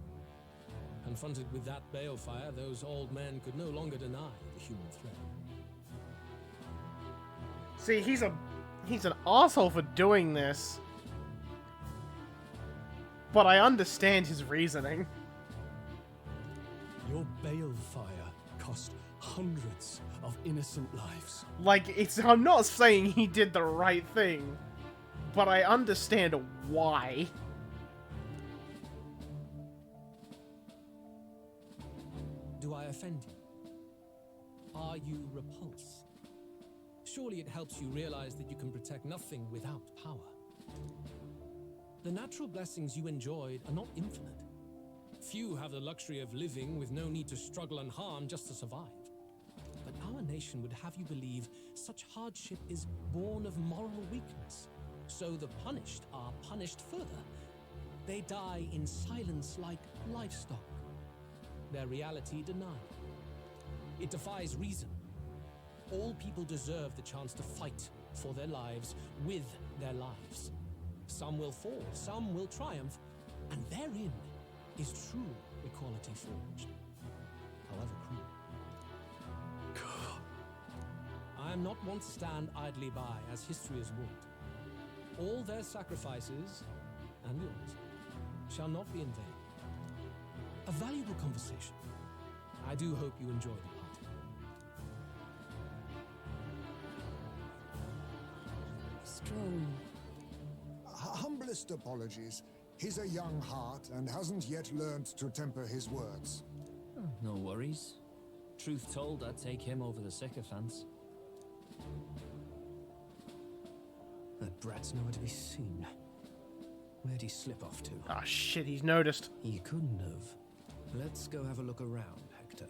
Confronted with that balefire, those old men could no longer deny the human threat. See, he's an asshole for doing this. But I understand his reasoning. Your balefire cost hundreds of innocent lives. Like, I'm not saying he did the right thing, but I understand why. Do I offend you? Are you repulsed? Surely it helps you realize that you can protect nothing without power. The natural blessings you enjoyed are not infinite. Few have the luxury of living with no need to struggle and harm just to survive. But our nation would have you believe such hardship is born of moral weakness. So the punished are punished further. They die in silence like livestock. Their reality denied. It defies reason. All people deserve the chance to fight for their lives with their lives. Some will fall, some will triumph, and therein is true equality forged, however cruel. I am not one to stand idly by as history has wrought. All their sacrifices, and yours, shall not be in vain. A valuable conversation. I do hope you enjoyed the party. Stroll. Humblest apologies. He's a young heart and hasn't yet learned to temper his words. No worries. Truth told, I'd take him over the sycophants. That brat's nowhere to be seen. Where'd he slip off to? Ah, shit, he's noticed. He couldn't have. Let's go have a look around, Hector.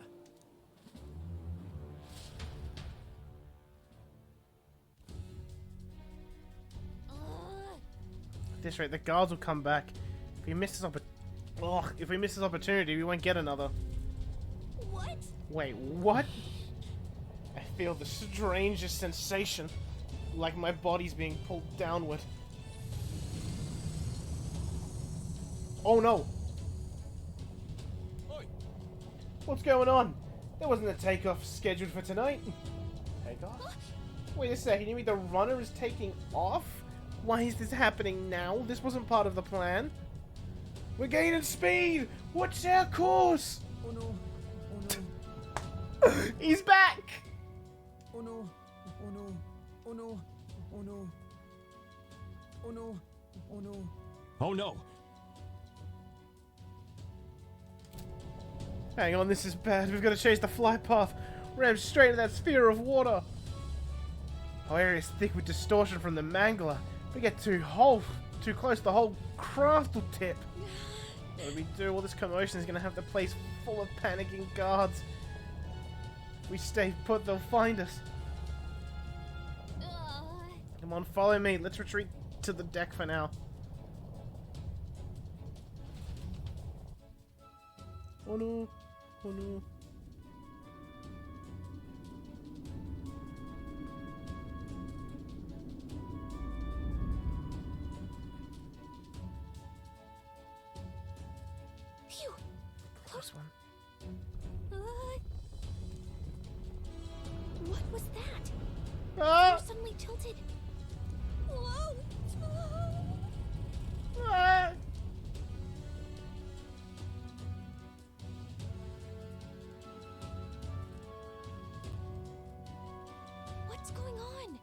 At this rate, the guards will come back. If we miss this opportunity, we won't get another. What? Wait, what? I feel the strangest sensation, like my body's being pulled downward. Oh no! Oi. What's going on? There wasn't a takeoff scheduled for tonight. Takeoff? Wait a second, you mean the runner is taking off? Why is this happening now? This wasn't part of the plan. We're gaining speed! What's our course? Oh no. Oh no. He's back! Oh no. Oh no. Oh no. Oh no. Oh no. Oh no. Oh no. Hang on, this is bad. We've got to change the flight path. Ram straight into that sphere of water. Our area is thick with distortion from the mangler. If we get too close, the whole craft will tip. What do we do? All this commotion is going to have the place full of panicking guards. If we stay put, they'll find us. Come on, follow me. Let's retreat to the deck for now. Oh no. Oh no. Phew. Close one. What was that? Ah! You suddenly tilted. Whoa! Ah! What's going on?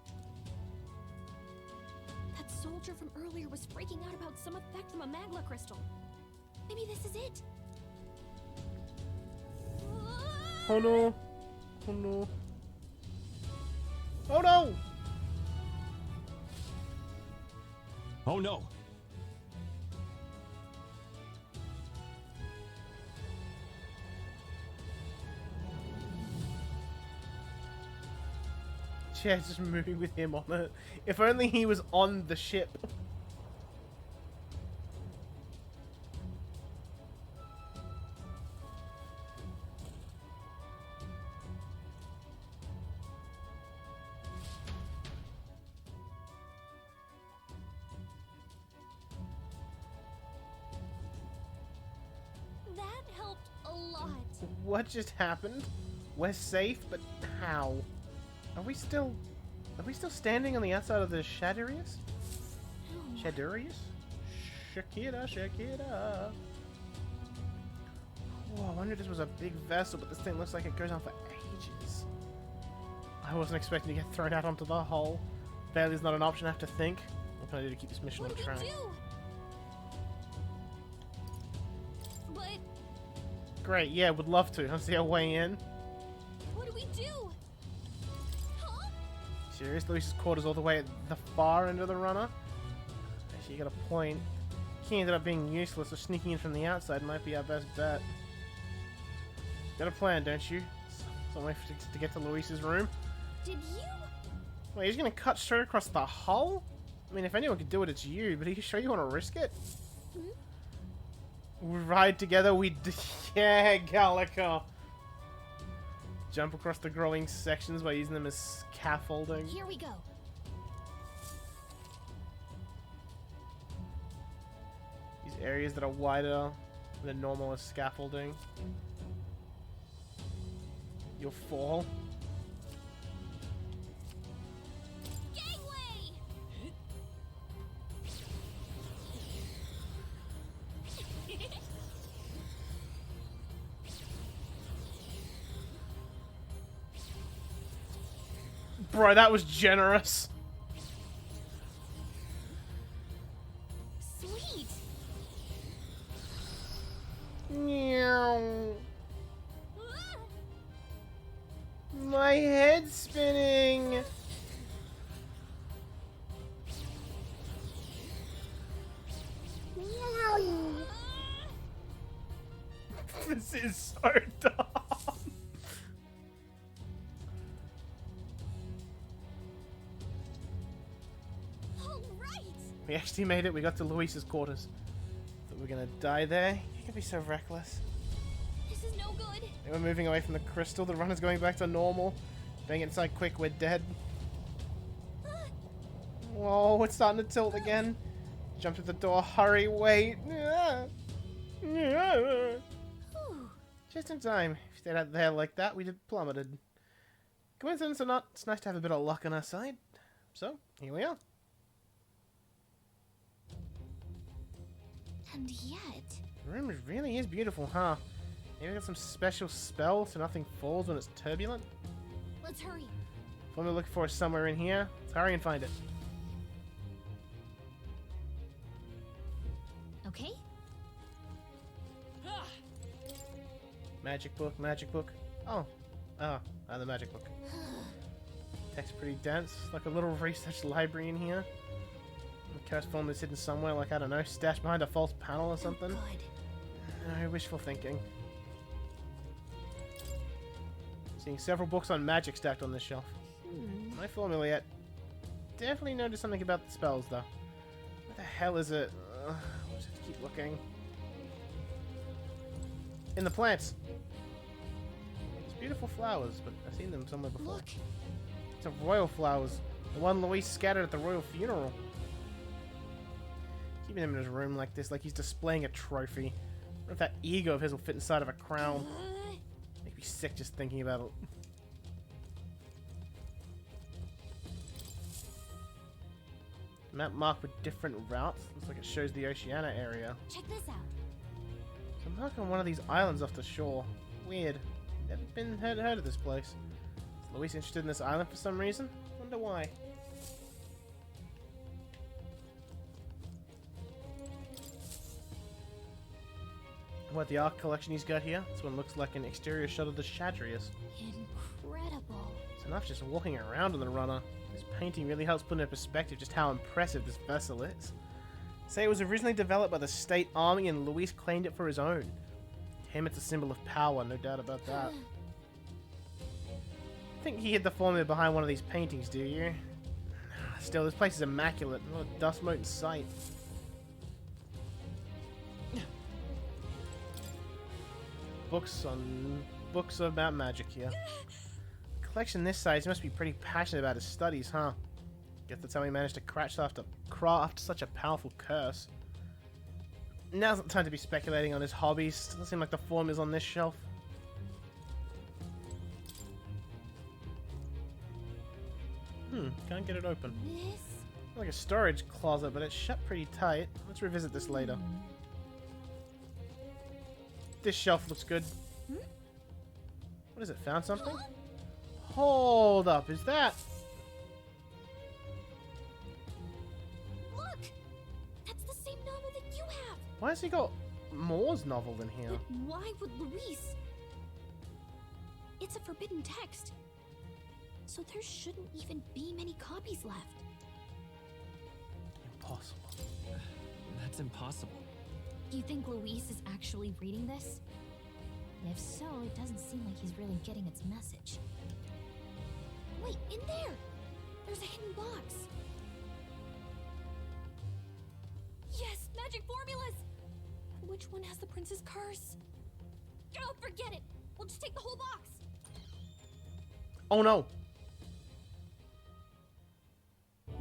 That soldier from earlier was freaking out about some effect from a magma crystal. Maybe this is it. Oh no. Oh no. Oh no! Oh no. Yeah, just moving with him on it. If only he was on the ship. That helped a lot. What just happened? We're safe, but how? Are we still standing on the outside of the Shadurius? Shadurius? Shakira. Whoa, I wonder if this was a big vessel, but this thing looks like it goes on for ages. I wasn't expecting to get thrown out onto the hull. Failure's not an option, I have to think. What can I do to keep this mission on track? But Great, yeah, would love to. Let's see our way in. what do we do? Huh? Serious? Luis's quarters all the way at the far end of the runner? Actually, you got a point. He ended up being useless, so sneaking in from the outside might be our best bet. Got a plan, don't you? Some way to get to Luis's room? Did you? Wait, he's gonna cut straight across the hull? I mean, if anyone could do it, it's you, but are you sure you want to risk it? We ride together, yeah, Gallica! Jump across the growing sections by using them as scaffolding. Here we go. These areas that are wider than normal as scaffolding. You'll fall. Gangway! Bro, that was generous. Sweet. Meow. My head's spinning. This is so dumb. All right. We actually made it. We got to Luis's quarters. Thought we were gonna die there. You can be so reckless. This is no good. They were moving away from the crystal. The runner's going back to normal. Bang inside quick. We're dead. Whoa, it's starting to tilt again. Jump to the door. Hurry. Wait. Just in time. If you stayed out there like that, we'd have plummeted. Coincidence or not, it's nice to have a bit of luck on our side. So, here we are. And yet... The room really is beautiful, huh? Maybe got some special spell so nothing falls when it's turbulent? Let's hurry. What we're looking for is somewhere in here. Let's hurry and find it. Okay. Magic book, magic book. Oh. The magic book. Text pretty dense, like a little research library in here. The cursed form is hidden somewhere, like, I don't know, stashed behind a false panel or something. No, wishful thinking. Seeing several books on magic stacked on this shelf. No formula yet. Definitely noticed something about the spells, though. What the hell is it? I'll just have to keep looking. In the plants. It's beautiful flowers, but I've seen them somewhere before. Look. It's a royal flowers. The one Louis scattered at the royal funeral. Keeping him in his room like this, like he's displaying a trophy. I wonder if that ego of his will fit inside of a crown. Make me sick just thinking about it. Map marked with different routes. Looks like it shows the Oceania area. Check this out. So I'm marked on one of these islands off the shore. Weird. Never been heard of this place. Is Luis interested in this island for some reason? Wonder why. What, the art collection he's got here? This one looks like an exterior shot of the Shadrius. Incredible. It's enough just walking around on the runner. This painting really helps put into perspective just how impressive this vessel is. Say it was originally developed by the state army and Luis claimed it for his own. To him it's a symbol of power, no doubt about that. I think he hid the formula behind one of these paintings, do you? Still, this place is immaculate. Not a dust mote in sight. Books about magic here. Collection this size, he must be pretty passionate about his studies, huh? Guess that's how he managed to craft such a powerful curse. Now's not the time to be speculating on his hobbies. Doesn't seem like the form is on this shelf. Can't get it open. Like a storage closet, but it's shut pretty tight. Let's revisit this later. This shelf looks good. What is it? Found something? Hold up, is that? Look! That's the same novel that you have! Why has he got Moore's novel in here? But why would Luis? It's a forbidden text. So there shouldn't even be many copies left. Impossible. That's impossible. Do you think Luis is actually reading this? If so, it doesn't seem like he's really getting its message. Wait, in there! There's a hidden box. Yes, magic formulas! Which one has the prince's curse? Oh, forget it! We'll just take the whole box! Oh no!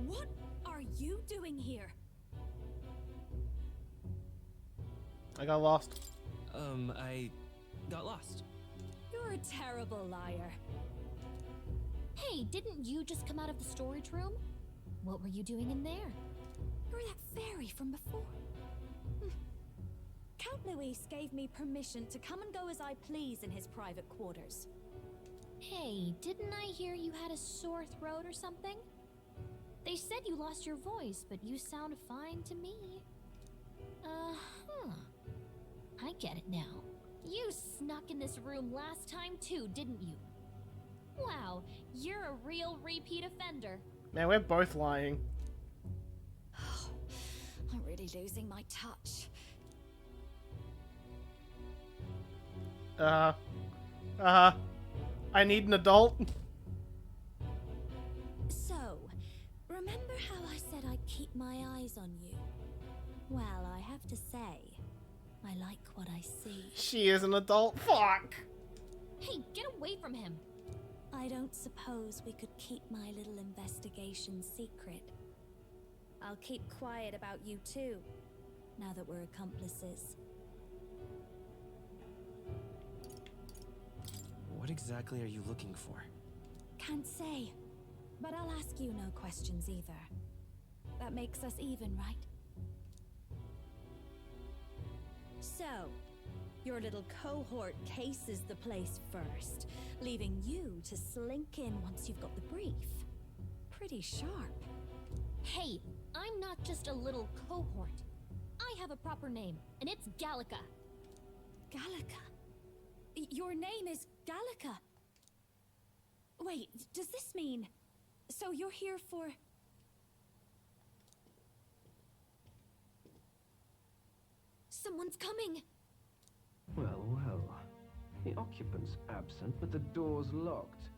What are you doing here? I got lost. I got lost. You're a terrible liar. Hey, didn't you just come out of the storage room? What were you doing in there? You're that fairy from before. Count Luis gave me permission to come and go as I please in his private quarters. Hey, didn't I hear you had a sore throat or something? They said you lost your voice, but you sound fine to me. I get it now. You snuck in this room last time too, didn't you? Wow, you're a real repeat offender. Man, we're both lying. I'm really losing my touch. I need an adult. So, remember how I said I'd keep my eyes on you? Well, I have to say, I like what I see. She is an adult. Fuck. Hey, get away from him. I don't suppose we could keep my little investigation secret. I'll keep quiet about you too, now that we're accomplices. What exactly are you looking for? Can't say, but I'll ask you no questions either. That makes us even, right? So, your little cohort cases the place first, leaving you to slink in once you've got the brief. Pretty sharp. Hey, I'm not just a little cohort. I have a proper name, and it's Gallica. Gallica? Your name is Gallica? Wait, does this mean... So you're here for... Someone's coming! Well, well. The occupant's absent, but the door's locked.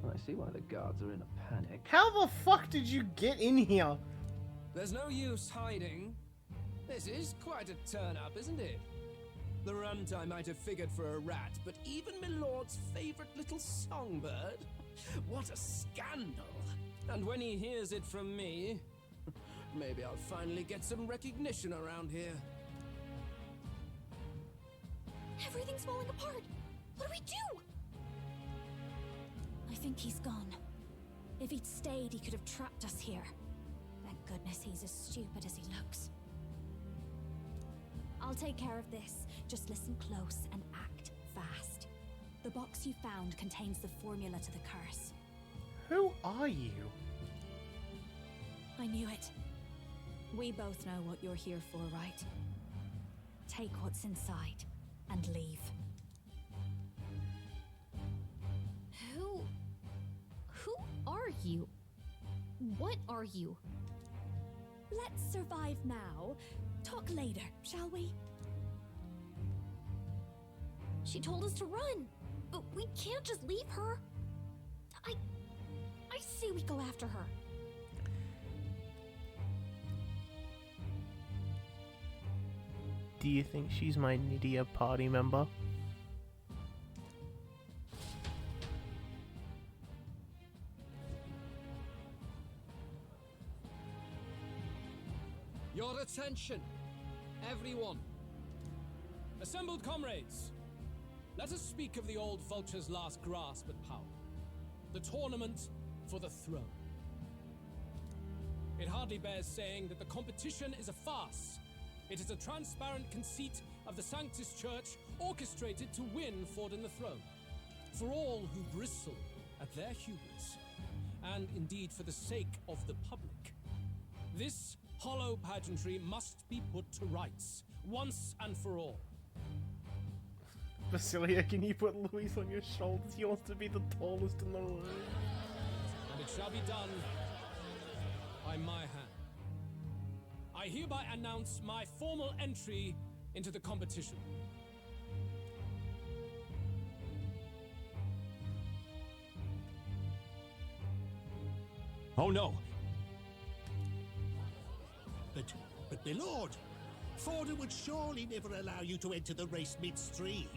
I see why the guards are in a panic. How the fuck did you get in here? There's no use hiding. This is quite a turn-up, isn't it? The runtime might have figured for a rat, but even Milord's favorite little songbird? What a scandal! And when he hears it from me, maybe I'll finally get some recognition around here. Everything's falling apart! What do we do? I think he's gone. If he'd stayed, he could have trapped us here. Thank goodness he's as stupid as he looks. I'll take care of this. Just listen close and act fast. The box you found contains the formula to the curse. Who are you? I knew it. We both know what you're here for, right? Take what's inside and leave. Who are you? What are you? Let's survive now. Talk later, shall we? She told us to run, but we can't just leave her. I say we go after her. Do you think she's my Nydia party member? Your attention, everyone. Assembled comrades, let us speak of the old vulture's last grasp at power. The tournament for the throne. It hardly bears saying that the competition is a farce. It is a transparent conceit of the Sanctus Church orchestrated to win Forden the throne. For all who bristle at their hubris, and indeed for the sake of the public, this hollow pageantry must be put to rights, once and for all. Basilia, can you put Luis on your shoulders? He wants to be the tallest in the room. And it shall be done by my hand. I hereby announce my formal entry into the competition. Oh no! But my lord, Forden would surely never allow you to enter the race midstream.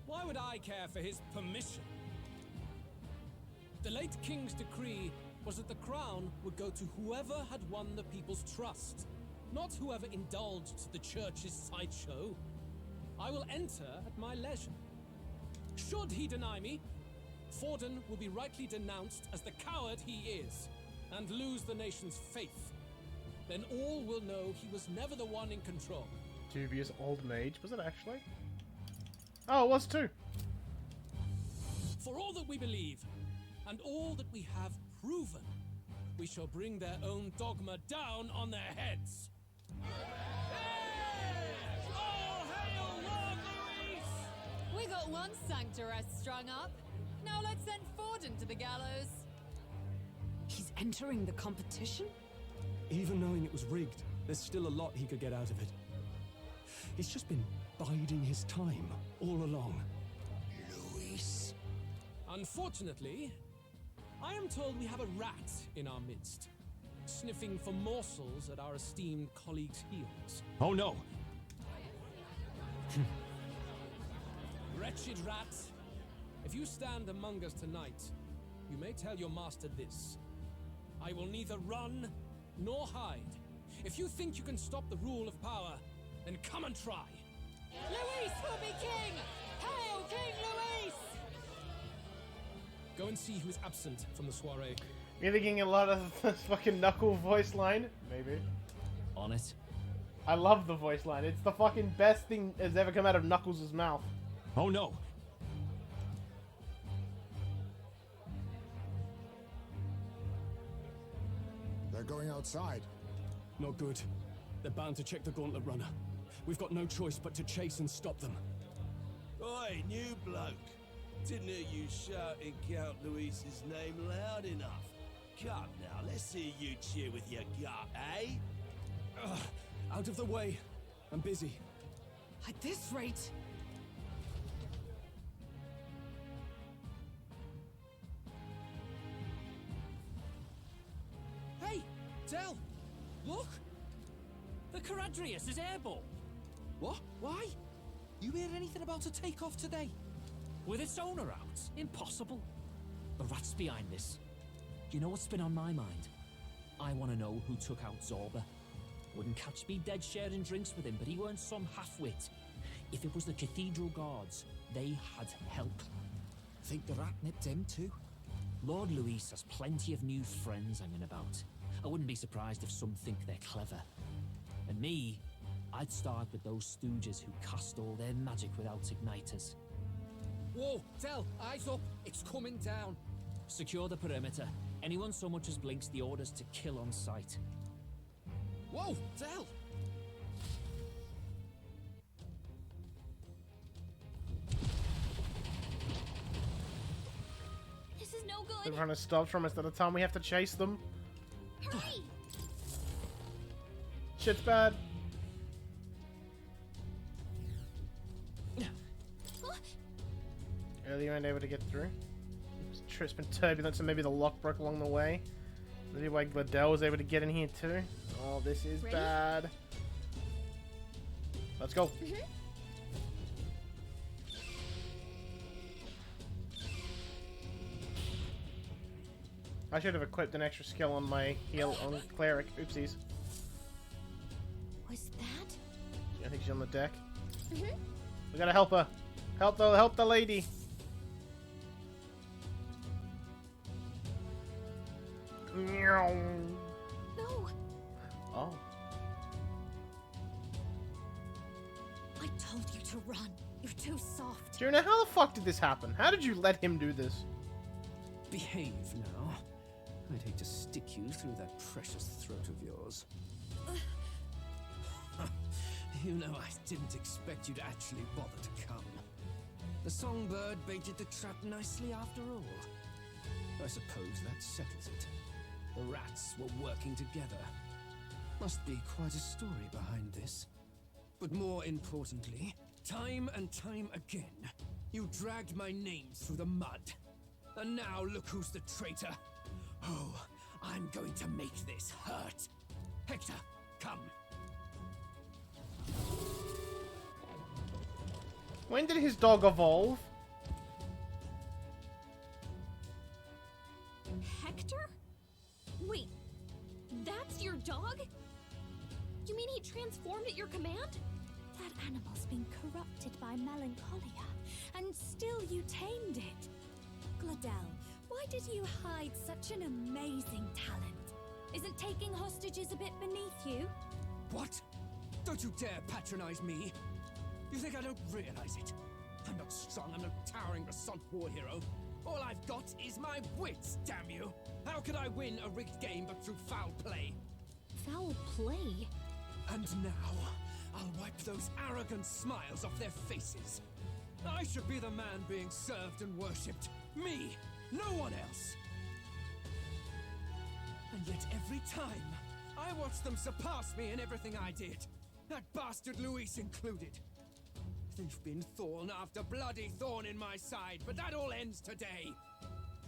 Why would I care for his permission? The late king's decree was that the crown would go to whoever had won the people's trust, not whoever indulged the church's sideshow. I will enter at my leisure. Should he deny me, Forden will be rightly denounced as the coward he is, and lose the nation's faith. Then all will know he was never the one in control. Dubious old mage, was it actually? Oh, it was too. For all that we believe, and all that we have proven, we shall bring their own dogma down on their heads. All hail Lord Luis! We got one sanctoress strung up. Now let's send Forden to the gallows. He's entering the competition? Even knowing it was rigged, there's still a lot he could get out of it. He's just been biding his time all along. Luis. Unfortunately, I am told we have a rat in our midst, sniffing for morsels at our esteemed colleagues' heels. Oh no! Wretched rat, if you stand among us tonight, you may tell your master this. I will neither run nor hide. If you think you can stop the rule of power, then come and try. Luis will be king! Hail King Luis! Go and see who is absent from the soiree. You're thinking a lot of this fucking knuckle voice line? Maybe. On it. I love the voice line. It's the fucking best thing that's ever come out of Knuckles' mouth. Oh no! They're going outside. Not good. They're bound to check the gauntlet runner. We've got no choice but to chase and stop them. Oi, new bloke. Didn't hear you shouting Count Luis's name loud enough. Come now, let's hear you cheer with your gut, eh? Out of the way. I'm busy. At this rate... Hey, Del! Look! The Caradrius is airborne! What? Why? You hear anything about a takeoff today? With its owner out? Impossible. The rat's behind this. Do you know what's been on my mind? I want to know who took out Zorba. Wouldn't catch me dead sharing drinks with him, but he weren't some half-wit. If it was the Cathedral Guards, they had help. Think the rat nipped him too? Lord Luis has plenty of new friends hanging about. I wouldn't be surprised if some think they're clever. And me, I'd start with those stooges who cast all their magic without igniters. Whoa, Del, eyes up, it's coming down. Secure the perimeter. Anyone so much as blinks, the orders to kill on sight. Whoa, Del! This is no good. They're trying to stop from us at the time we have to chase them. Hurry! Shit's bad. Earlier and able to get through. It's been turbulent, so maybe the lock broke along the way. Maybe why Gladell was able to get in here too. Oh, this is Ready? bad. Let's go. I should have equipped an extra skill on my heal on cleric. Oopsies. Was that? I think she's on the deck. We gotta help her. Help the lady. No. Oh. I told you to run. You're too soft. Juna, how the fuck did this happen? How did you let him do this? Behave now. I'd hate to stick you through that precious throat of yours. You know, I didn't expect you to actually bother to come. The songbird baited the trap nicely after all. I suppose that settles it. The rats were working together. Must be quite a story behind this. But more importantly, time and time again, you dragged my name through the mud. And now look who's the traitor. Oh, I'm going to make this hurt. Hector, come. When did his dog evolve? Hector? Wait, that's your dog? You mean he transformed at your command? That animal's been corrupted by melancholia, and still you tamed it. Gladell, why did you hide such an amazing talent? Isn't taking hostages a bit beneath you? What? Don't you dare patronize me! You think I don't realize it? I'm not strong, I'm no towering Resant war hero. All I've got is my wits, damn you! How could I win a rigged game but through foul play? Foul play? And now, I'll wipe those arrogant smiles off their faces. I should be the man being served and worshipped. Me! No one else! And yet every time, I watch them surpass me in everything I did. That bastard Luis included. They've been thorn after bloody thorn in my side, but that all ends today.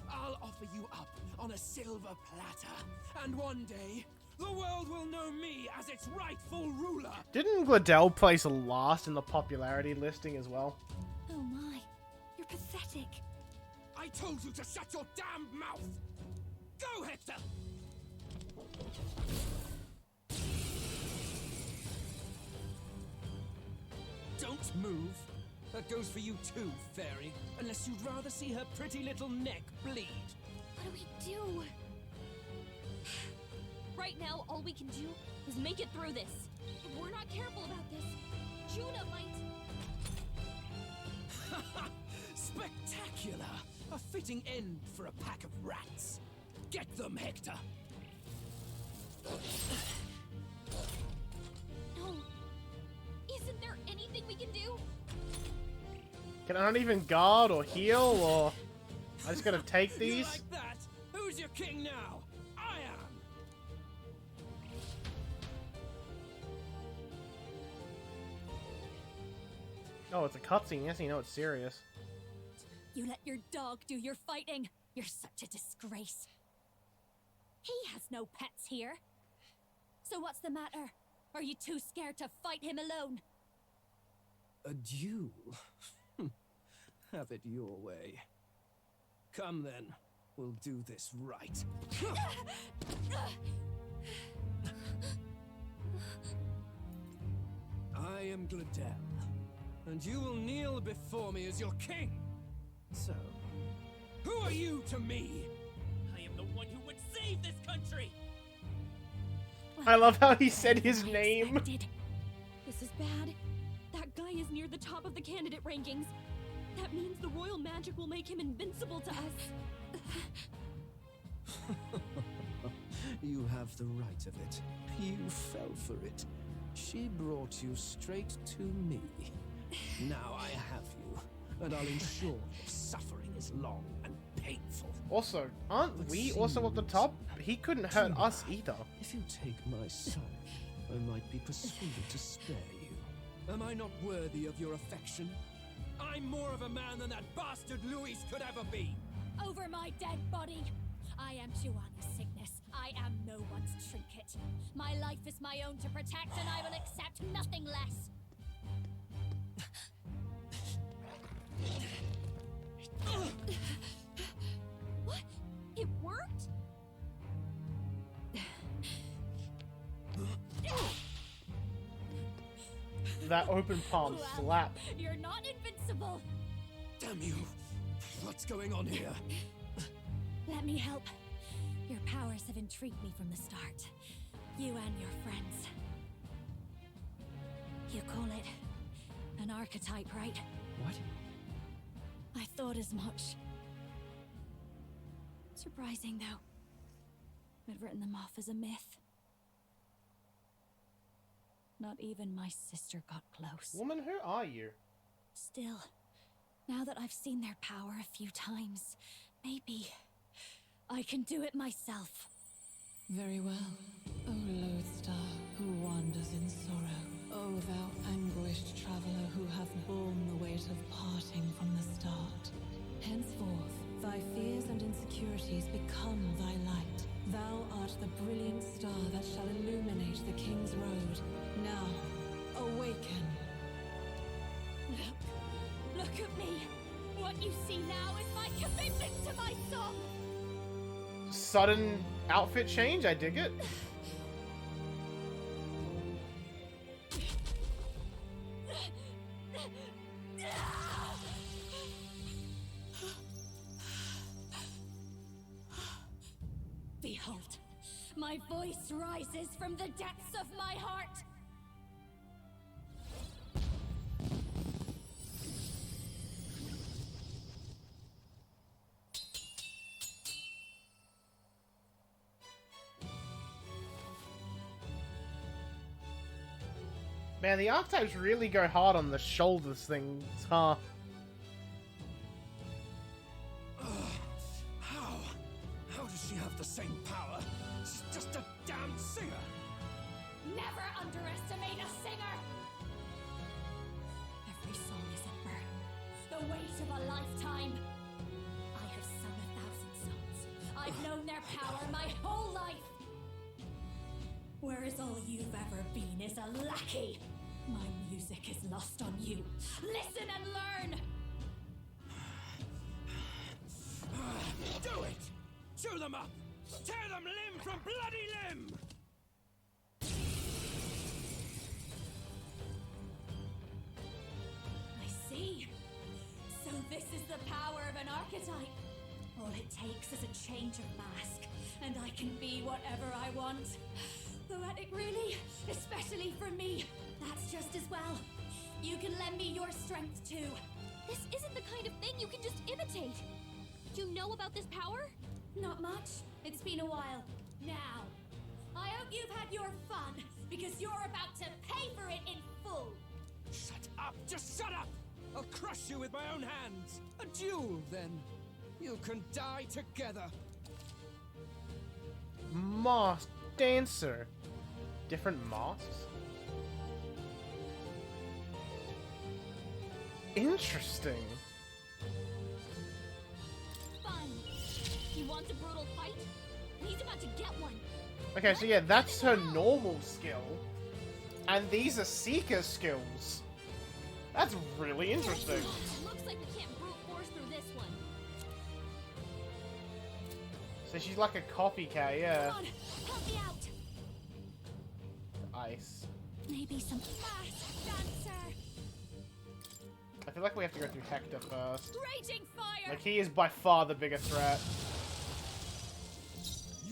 I'll offer you up on a silver platter, and one day, the world will know me as its rightful ruler. Didn't Gladell place last in the popularity listing as well? Oh my, you're pathetic. I told you to shut your damned mouth! Go, Hector! Don't move. That goes for you too, fairy. Unless you'd rather see her pretty little neck bleed. What do we do? Right now all we can do is make it through this. If we're not careful about this, Juna might... Spectacular! A fitting end for a pack of rats. Get them, Hector! No. Isn't there anything we can do? Can I not even guard or heal, or I just gotta take these? You like that? Who's your king now? I am! Oh, it's a cutscene. Yes, you know it's serious. You let your dog do your fighting. You're such a disgrace. He has no pets here. So what's the matter? Are you too scared to fight him alone? A duel? Have it your way. Come then, we'll do this right. I am Gladel, and you will kneel before me as your king. So, who are you to me? I am the one who would save this country! I love how he said his name. This is bad. That guy is near the top of the candidate rankings. That means the royal magic will make him invincible to us. You have the right of it. You fell for it. She brought you straight to me. Now I have you, and I'll ensure your suffering is long and painful. Also, aren't we also at the top? He couldn't hurt us either. If you take my side, I might be persuaded to spare you. Am I not worthy of your affection? I'm more of a man than that bastard Luis could ever be. Over my dead body. I am Juana's sickness. I am no one's trinket. My life is my own to protect, and I will accept nothing less. What? It worked? That open palm slap. You're not invincible. Damn you! What's going on here? Let me help. Your powers have intrigued me from the start. You and your friends. You call it an archetype, right? What? I thought as much. Surprising, though. I'd written them off as a myth. Not even my sister got close. Woman, who are you? Still, now that I've seen their power a few times, maybe I can do it myself. Very well. O lodestar, who wanders in sorrow. O thou anguished traveler who hath borne the weight of parting from the start. Henceforth, thy fears and insecurities become thy light. Thou art the brilliant star that shall illuminate the King's Road. Now, awaken. Look at me. What you see now is my commitment to my song. Sudden outfit change, I dig it. Behold, my voice rises from the depths of my heart. Man, the archetypes really go hard on the shoulders things, huh? How does she have the same power? She's just a damn singer. Never underestimate a singer. Every song is a burden, the weight of a lifetime. I have sung 1,000 songs. I've known their power my whole life. Whereas all you've ever been is a lackey. My music is lost on you. Listen and learn. Do it! Chew them up! Tear them limb from bloody limb! I see. So this is the power of an archetype. All it takes is a change of mask, and I I can be whatever I want. Poetic, really? Especially from me. That's just as well. You can lend me your strength too. This isn't the kind of thing you can just imitate. Do you know about this power? Not much. It's been a while. Now, I hope you've had your fun, because you're about to pay for it in full. Shut up! Just shut up! I'll crush you with my own hands! A duel, then. You can die together. Mask dancer. Different masks? Interesting. Fun. He wants a brutal fight? He's about to get one. Okay, so yeah, that's her normal skill. And these are Seeker skills. That's really interesting. Looks like we can't brute force through this one. So she's like a copycat, yeah. Come on, help me out. Ice. Maybe some mask dancer. I feel like we have to go through Hector first. Raging fire. Like, he is by far the bigger threat.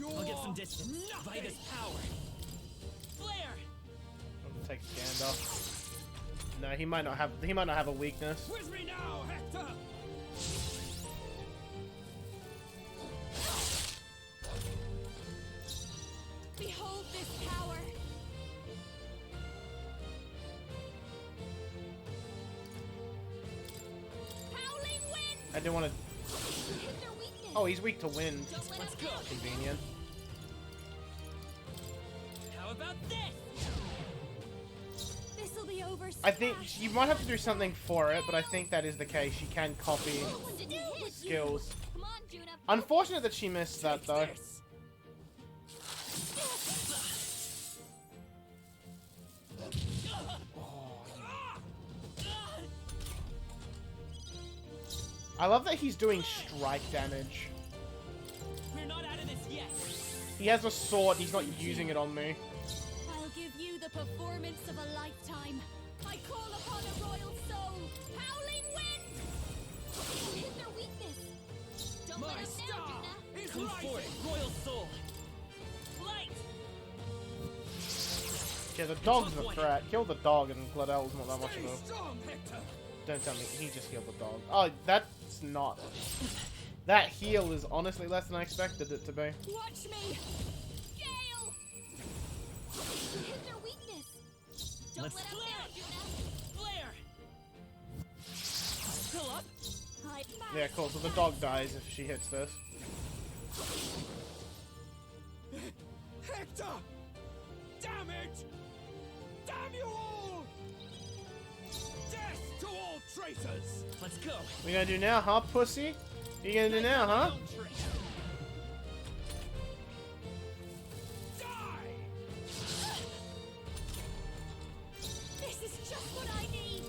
I'll get some distance by this power. Flare. I'll take Gandalf. No, he might not have a weakness. With me now, Hector! Behold this power. Howling wind. I didn't want to. Oh, he's weak to wind. Let's go. Convenient. How about this? This'll be over. I think you might have to do something for it, but I think that is the case. She can copy skills. Unfortunate that she missed that, though. I love that he's doing strike damage. We're not out of this yet. He has a sword, he's not using it on me. I'll give you the performance of a lifetime. I call upon a royal soul. Howling wind. Hit their weakness. Don't My let up star now, is Come rising. forth, royal soul. Light. Yeah, the dog's the threat. Kill the dog and Gladel's not that much of Stay a... strong, Hector. Don't tell me, he just healed the dog. Oh, that's not... That heal is honestly less than I expected it to be. Watch me. Gale. Hit their weakness. Don't Let's let up flare. now, Juna. Flare. Fill up. Yeah, cool, so the dog dies if she hits this. Hector! Damn it! Damn you all! Death to all traitors! Let's go. What you gonna do now, huh, pussy? What you gonna do now, huh? This is just what I need.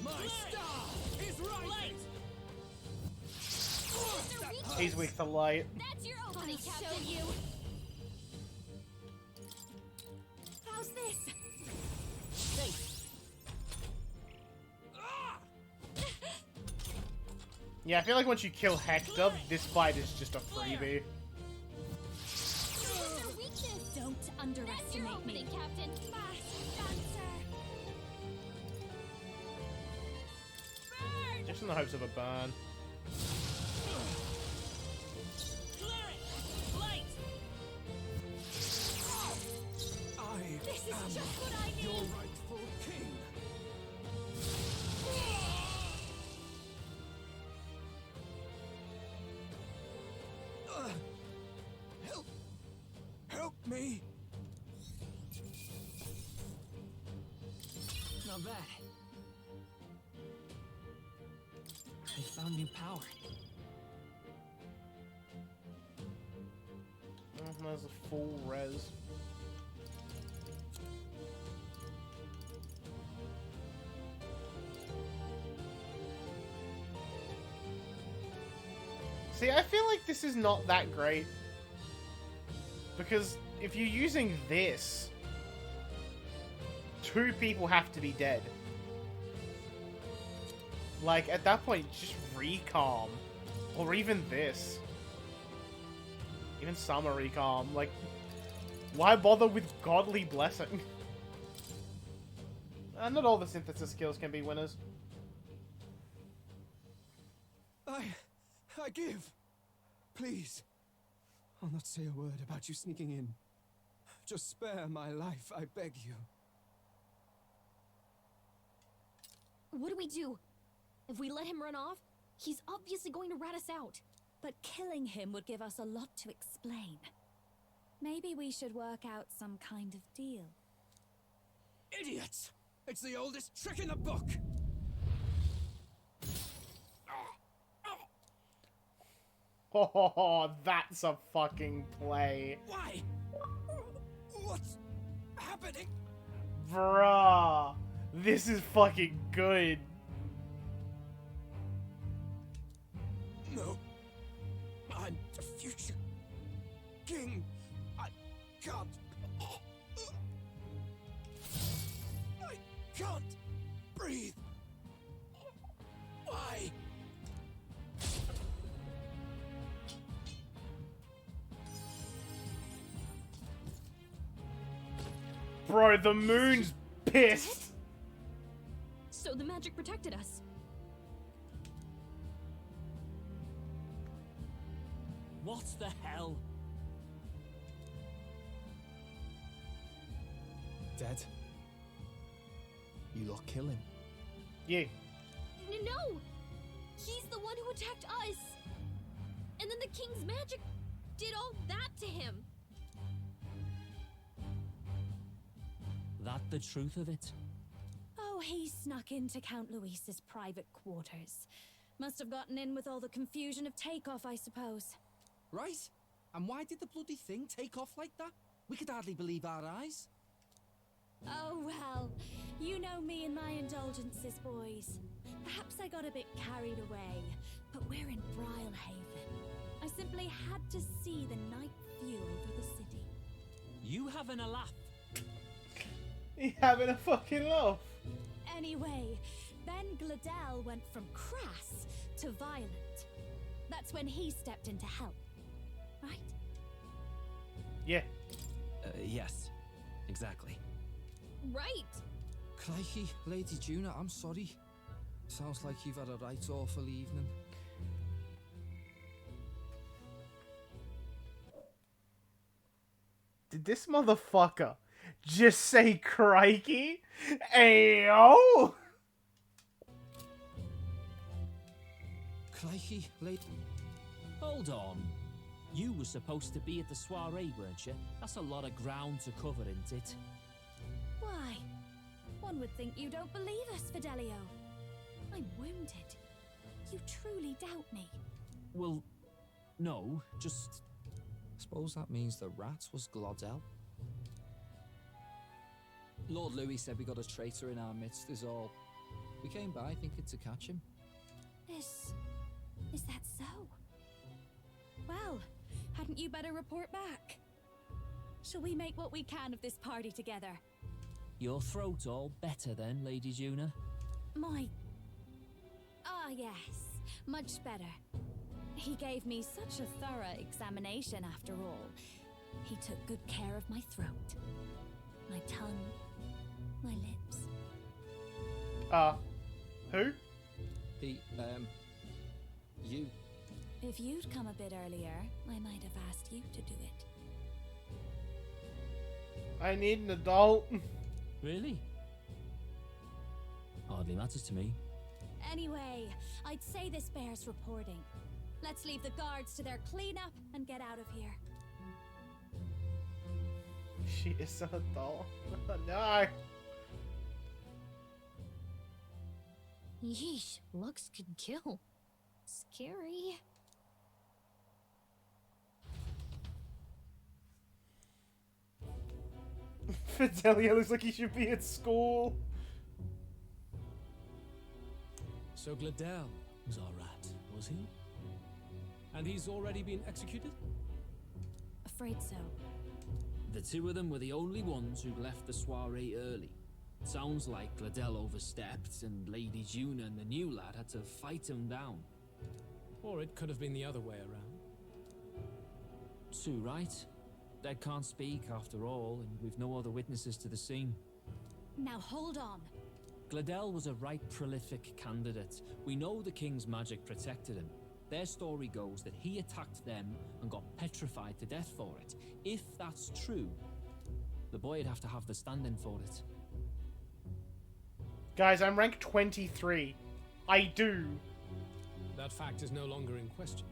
My star is rising! He's weak to light. That's your opening, I'll Captain. show you. How's this? Thanks. Yeah, I feel like once you kill Hector, this fight is just a freebie. Hit their weakness. Don't That's your underestimate opening, me. Captain. Mask dancer. Burn. Just in the hopes of a burn. Clear it. Light. This is just what I need. Your rightful king! Help! Help me! Not bad. I found new power. Oh, there's a full res. See, I feel like this is not that great. Because if you're using this, 2 people have to be dead. Like, at that point, just recalm. Or even this. Even some are recalm. Like, why bother with godly blessing? Not all the synthesis skills can be winners. I give. Please. I'll not say a word about you sneaking in. Just spare my life, I beg you. What do we do? If we let him run off, he's obviously going to rat us out. But killing him would give us a lot to explain. Maybe we should work out some kind of deal. Idiots! It's the oldest trick in the book! Oh, that's a fucking play. Why? What's happening? Bruh. This is fucking good. No. I'm the future king. I can't. I can't breathe. Why? Bro, the moon's pissed. So the magic protected us. What the hell? Dead. You lot kill him. Yeah. No! He's the one who attacked us! And then the king's magic did all that to him! That the truth of it? Oh, he snuck into Count Luis's private quarters. Must have gotten in with all the confusion of takeoff, I suppose. Right? And why did the bloody thing take off like that? We could hardly believe our eyes. Oh, well, you know me and my indulgences, boys. Perhaps I got a bit carried away, but we're in Brilhaven. I simply had to see the night view over the city. You having a laugh? He having a fucking laugh. Anyway, Ben Gladell went from crass to violent. That's when he stepped in to help, right? Yeah. Yes, exactly. Right! Crikey, Lady Juna, I'm sorry. Sounds like you've had a right awful evening. Did this motherfucker just say crikey? Ayo! Crikey, Lady... Hold on. You were supposed to be at the soiree, weren't you? That's a lot of ground to cover, isn't it? Why? One would think you don't believe us, Fidelio. I'm wounded. You truly doubt me. Well, no, just... Suppose that means the rat was Glodell. Lord Louis said we got a traitor in our midst is all. We came by thinking to catch him. Is that so? Well, hadn't you better report back? Shall we make what we can of this party together? Your throat all better then, Lady Juna? Yes, much better. He gave me such a thorough examination after all. He took good care of my throat, my tongue, my lips. Who? You. If you'd come a bit earlier, I might have asked you to do it. I need an adult. Really? Hardly matters to me. Anyway, I'd say this bears reporting. Let's leave the guards to their cleanup and get out of here. She is an adult. No. Yeesh, looks could kill. Scary. Fidelio looks like he should be at school. So Gladell was our rat, was he? And he's already been executed? Afraid so. The two of them were the only ones who left the soiree early. Sounds like Gladell overstepped, and Lady Juna and the new lad had to fight him down. Or it could have been the other way around. Sue, right? Dead can't speak after all, and we've no other witnesses to the scene. Now hold on. Gladel was a right prolific candidate. We know the king's magic protected him. Their story goes that he attacked them and got petrified to death for it. If that's true, the boy'd have to have the stand-in for it. Guys, I'm rank 23. I do. That fact is no longer in question.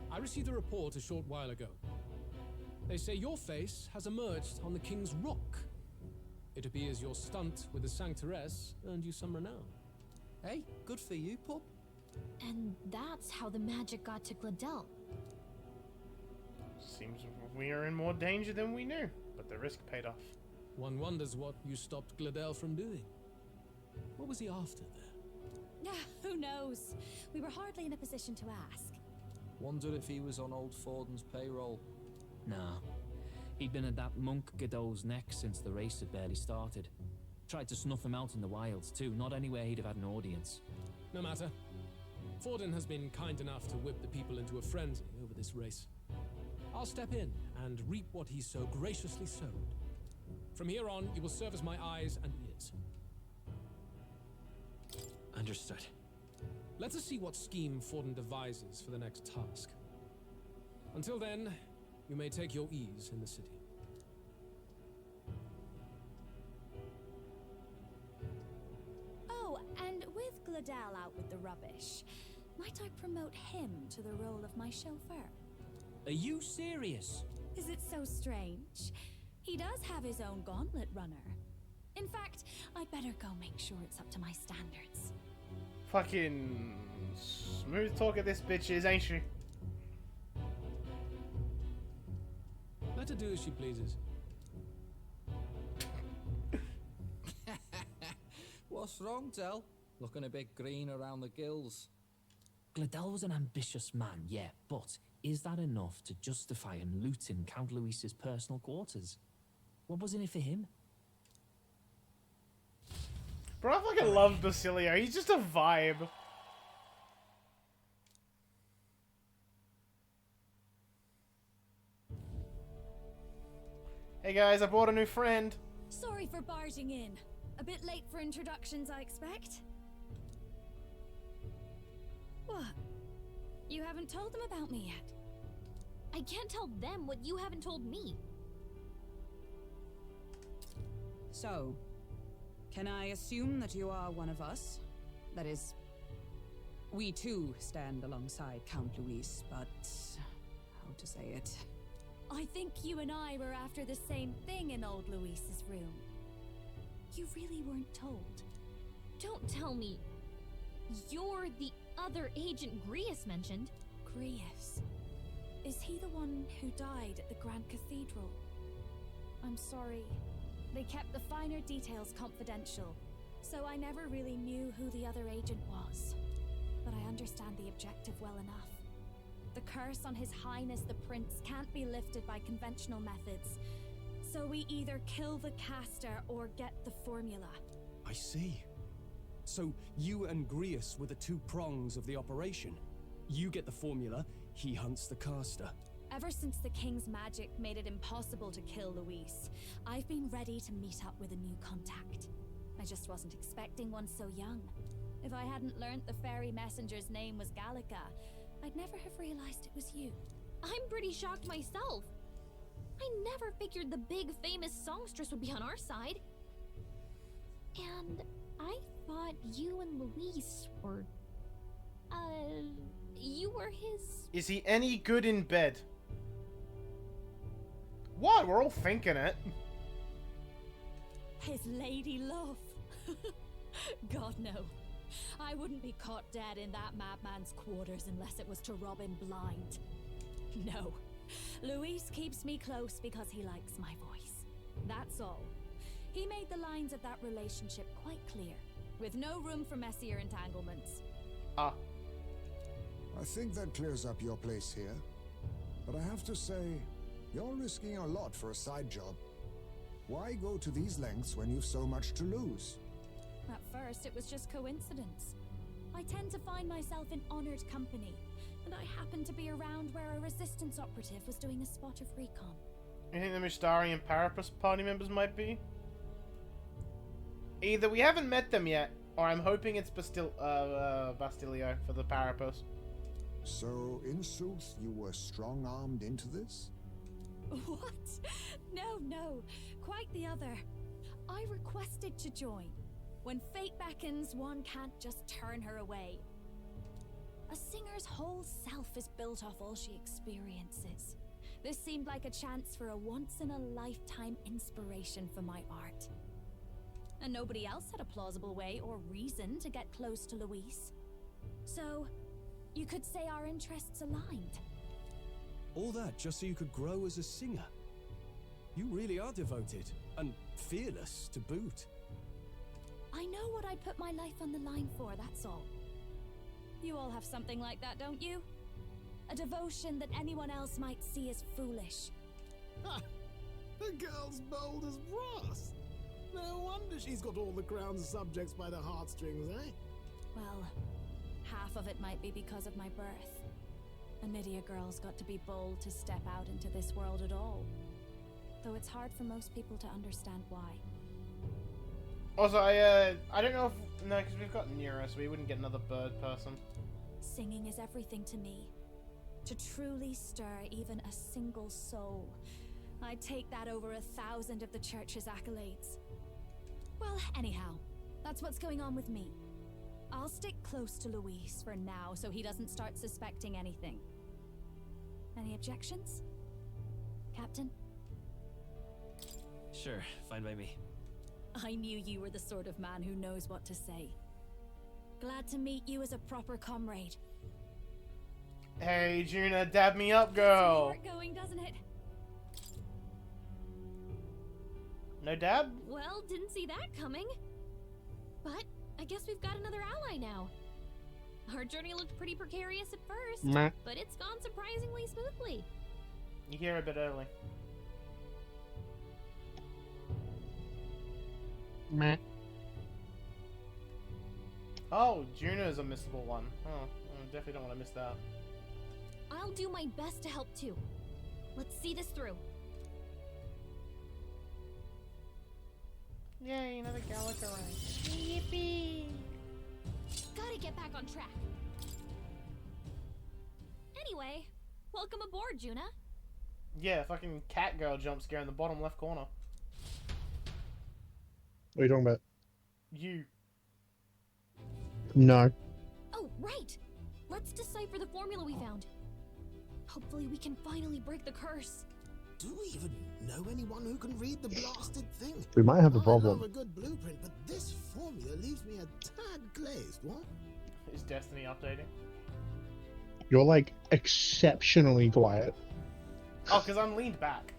I received a report a short while ago. They say your face has emerged on the King's Rock. It appears your stunt with the Sanctoress earned you some renown. Hey, good for you, pup. And that's how the magic got to Gladel. Seems we are in more danger than we knew, but the risk paid off. One wonders what you stopped Gladel from doing. What was he after there? Who knows? We were hardly in a position to ask. Wondered if he was on old Forden's payroll. Nah. He'd been at that monk Godot's neck since the race had barely started. Tried to snuff him out in the wilds too, not anywhere he'd have had an audience. No matter. Forden has been kind enough to whip the people into a frenzy over this race. I'll step in and reap what he so graciously sowed. From here on, you will serve as my eyes and ears. Understood. Let us see what scheme Forden devises for the next task. Until then, you may take your ease in the city. Oh, and with Gladel out with the rubbish, might I promote him to the role of my chauffeur? Are you serious? Is it so strange? He does have his own gauntlet runner. In fact, I'd better go make sure it's up to my standards. Fucking smooth talk of this bitch is, ain't she? Let her do as she pleases. What's wrong, Del? Looking a bit green around the gills. Gladel was an ambitious man, yeah, but is that enough to justify him looting Count Luis's personal quarters? What was in it for him? Bro, I fucking love Basilio. He's just a vibe. Hey guys, I brought a new friend. Sorry for barging in. A bit late for introductions, I expect. What? You haven't told them about me yet? I can't tell them what you haven't told me. So, can I assume that you are one of us? That is, we too stand alongside Count Luis, but how to say it? I think you and I were after the same thing in old Luis's room. You really weren't told. Don't tell me. You're the other agent Grius mentioned. Grius? Is he the one who died at the Grand Cathedral? I'm sorry. They kept the finer details confidential, so I never really knew who the other agent was. But I understand the objective well enough. The curse on His Highness the Prince can't be lifted by conventional methods, so we either kill the caster or get the formula. I see. So you and Grius were the two prongs of the operation. You get the formula, he hunts the caster. Ever since the King's magic made it impossible to kill Luis, I've been ready to meet up with a new contact. I just wasn't expecting one so young. If I hadn't learnt the fairy messenger's name was Gallica, I'd never have realized it was you. I'm pretty shocked myself. I never figured the big famous songstress would be on our side. And I thought you and Luis were... you were his... Is he any good in bed? What? We're all thinking it. His lady love. God, no. I wouldn't be caught dead in that madman's quarters unless it was to rob him blind. No. Luis keeps me close because he likes my voice. That's all. He made the lines of that relationship quite clear, with no room for messier entanglements. Ah. I think that clears up your place here. But I have to say, you're risking a lot for a side job. Why go to these lengths when you've so much to lose? At first, it was just coincidence. I tend to find myself in honored company, happened to be around where a resistance operative was doing a spot of recon. You think the Mystari and Parapus party members might be? Either we haven't met them yet, or I'm hoping it's Bastilio for the Parapus. So, in sooth, you were strong-armed into this? What? No, quite the other. I requested to join. When fate beckons, one can't just turn her away. A singer's whole self is built off all she experiences. This seemed like a chance for a once-in-a-lifetime inspiration for my art. And nobody else had a plausible way or reason to get close to Louise. So, you could say our interests aligned. All that just so you could grow as a singer. You really are devoted, and fearless to boot. I know what I put my life on the line for, that's all. You all have something like that, don't you? A devotion that anyone else might see as foolish. Ha! The girl's bold as brass. No wonder she's got all the crown's subjects by the heartstrings, eh? Well, half of it might be because of my birth. A Midia girl's got to be bold to step out into this world at all. Though it's hard for most people to understand why. Also, I don't know if... No, because we've got Nero, so we wouldn't get another bird person. Singing is everything to me. To truly stir even a single soul. I'd take that over 1,000 of the church's accolades. Well, anyhow, that's what's going on with me. I'll stick close to Luis for now so he doesn't start suspecting anything. Any objections? Captain? Sure, fine by me. I knew you were the sort of man who knows what to say. Glad to meet you as a proper comrade. Hey, Juna, dab me up, girl. It's going, doesn't it? No dab? Well, didn't see that coming. But I guess we've got another ally now. Our journey looked pretty precarious at first, Meh. but it's gone surprisingly smoothly. You hear a bit early. Meh. Oh, Juno's a missable one. Oh, I definitely don't want to miss that. I'll do my best to help too. Let's see this through. Yay, another Gallica rank. Yippee! Gotta get back on track. Anyway, welcome aboard, Juna. Yeah, fucking cat girl jump scare in the bottom left corner. What are you talking about? You. No. Oh, right! Let's decipher the formula we found. Hopefully we can finally break the curse. Do we even know anyone who can read the blasted thing? We might have a I problem. love a good blueprint, but this formula leaves me a tad glazed, what? Is Destiny updating? You're like exceptionally quiet. Oh, because I'm leaned back.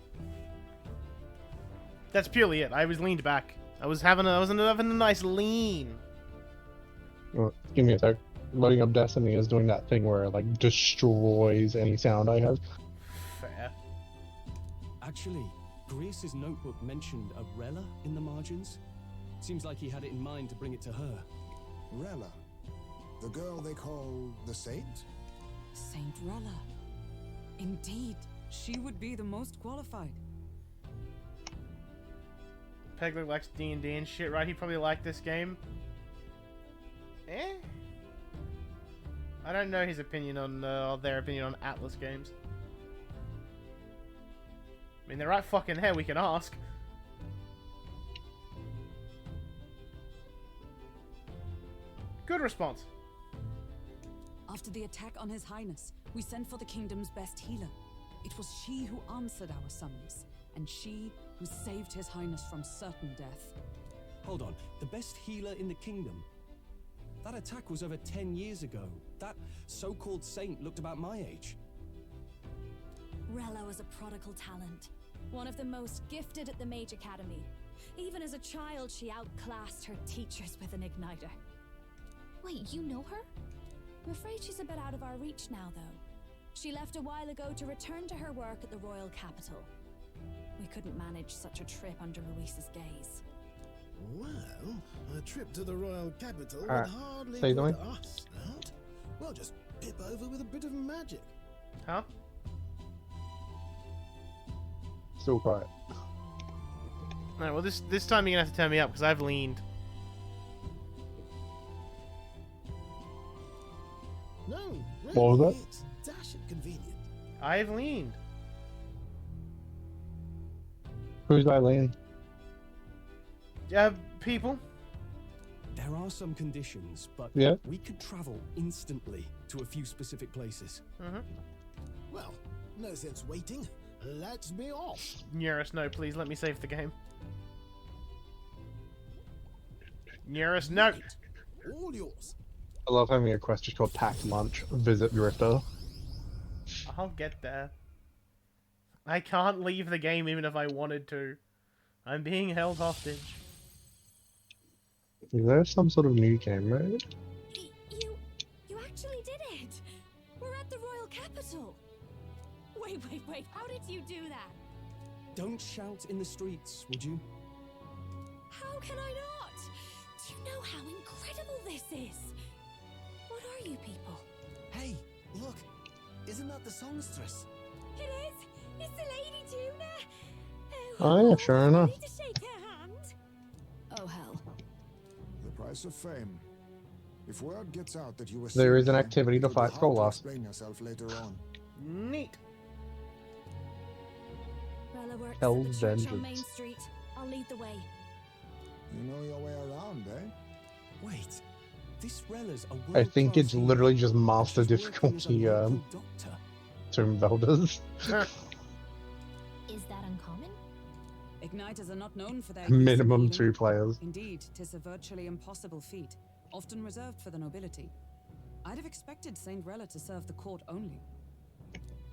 That's purely it. I was leaned back. I was having a nice lean. Oh, give me a sec. Loading up Destiny is doing that thing where it like destroys any sound I have. Fair. Actually, Grace's notebook mentioned a Rella in the margins. Seems like he had it in mind to bring it to her. Rella? The girl they call the Saint? Saint Rella. Indeed, she would be the most qualified. Pegler likes D&D and shit, right? He probably liked this game. Eh? I don't know his opinion on, their opinion on Atlas games. I mean, they're right fucking here, we can ask. Good response. After the attack on His Highness, we sent for the kingdom's best healer. It was she who answered our summons, and she who saved His Highness from certain death. Hold on, the best healer in the kingdom? That attack was over 10 years ago. That so-called saint looked about my age. Rella was a prodigal talent. One of the most gifted at the Mage Academy. Even as a child, she outclassed her teachers with an igniter. Wait, you know her? I'm afraid she's a bit out of our reach now, though. She left a while ago to return to her work at the royal capital. We couldn't manage such a trip under Luis's gaze. Well, a trip to the royal capital would Alright, hardly say put something. us out. We'll just pip over with a bit of magic. Huh? Still quiet. No, well this time you're gonna have to turn me up because I've leaned. No, What was really, that? it's dash inconvenient. I've leaned. Who's Eileen? People. There are some conditions, but Yeah. we could travel instantly to a few specific places. Mm-hmm. Well, no sense waiting. Let's be off. Nearest, no, please let me save the game. Nearest, no. All yours. I love having a quest just called Packed Lunch. Visit Drifter. I'll get there. I can't leave the game even if I wanted to. I'm being held hostage. Is there some sort of new game mode? You actually did it! We're at the royal capital! Wait, how did you do that? Don't shout in the streets, would you? How can I not? Do you know how incredible this is? What are you people? Hey, look! Isn't that the songstress? It is! It's the Lady Tuna! Oh yeah, sure enough. Ready to shake her hand? Oh hell. The price of fame. If word gets out that you were There is seen an here, activity it to will be fight hard to Skolas. explain yourself later on. Neat. Rella works at Hell's the church on Vengeance. Main Street. I'll lead the way. You know your way around, eh? Wait, this Rella's a I think world-class it's healer. literally just master She's working as a difficulty, local doctor. Tomb Builders. Is that uncommon? Igniters are not known for their Minimum use of 2 healing. players. Indeed, 'tis a virtually impossible feat, often reserved for the nobility. I'd have expected Saint Rella to serve the court only.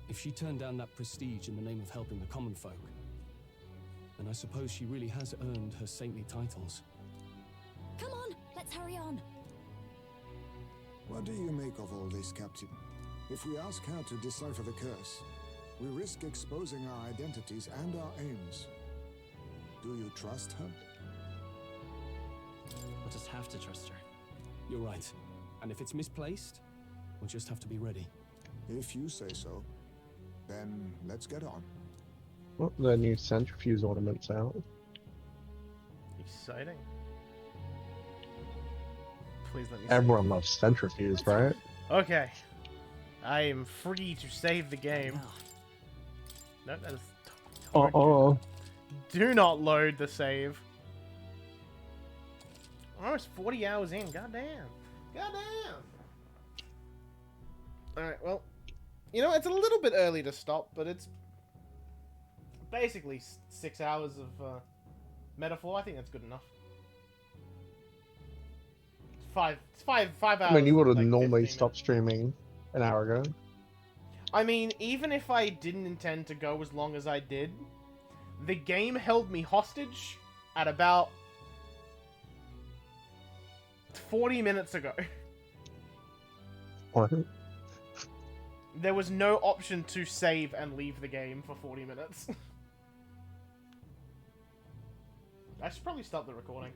If she turned down that prestige in the name of helping the common folk, then I suppose she really has earned her saintly titles. Come on, let's hurry on. What do you make of all this, Captain? If we ask her to decipher the curse, we risk exposing our identities and our aims. Do you trust her? We'll just have to trust her. You're right. And if it's misplaced, we'll just have to be ready. If you say so, then let's get on. Oh, the new centrifuge ornaments out. Exciting. Please let me Everyone loves centrifuge, right? Okay. I am free to save the game. No, that is... Uh-oh. Do not load the save. Almost 40 hours in. Goddamn. Goddamn. Alright, well. You know, it's a little bit early to stop, but it's basically 6 hours of metaphor. I think that's good enough. It's five hours. I mean, you would have like normally 15 stopped streaming an hour ago. I mean, even if I didn't intend to go as long as I did, the game held me hostage at about 40 minutes ago. What? There was no option to save and leave the game for 40 minutes. I should probably stop the recording.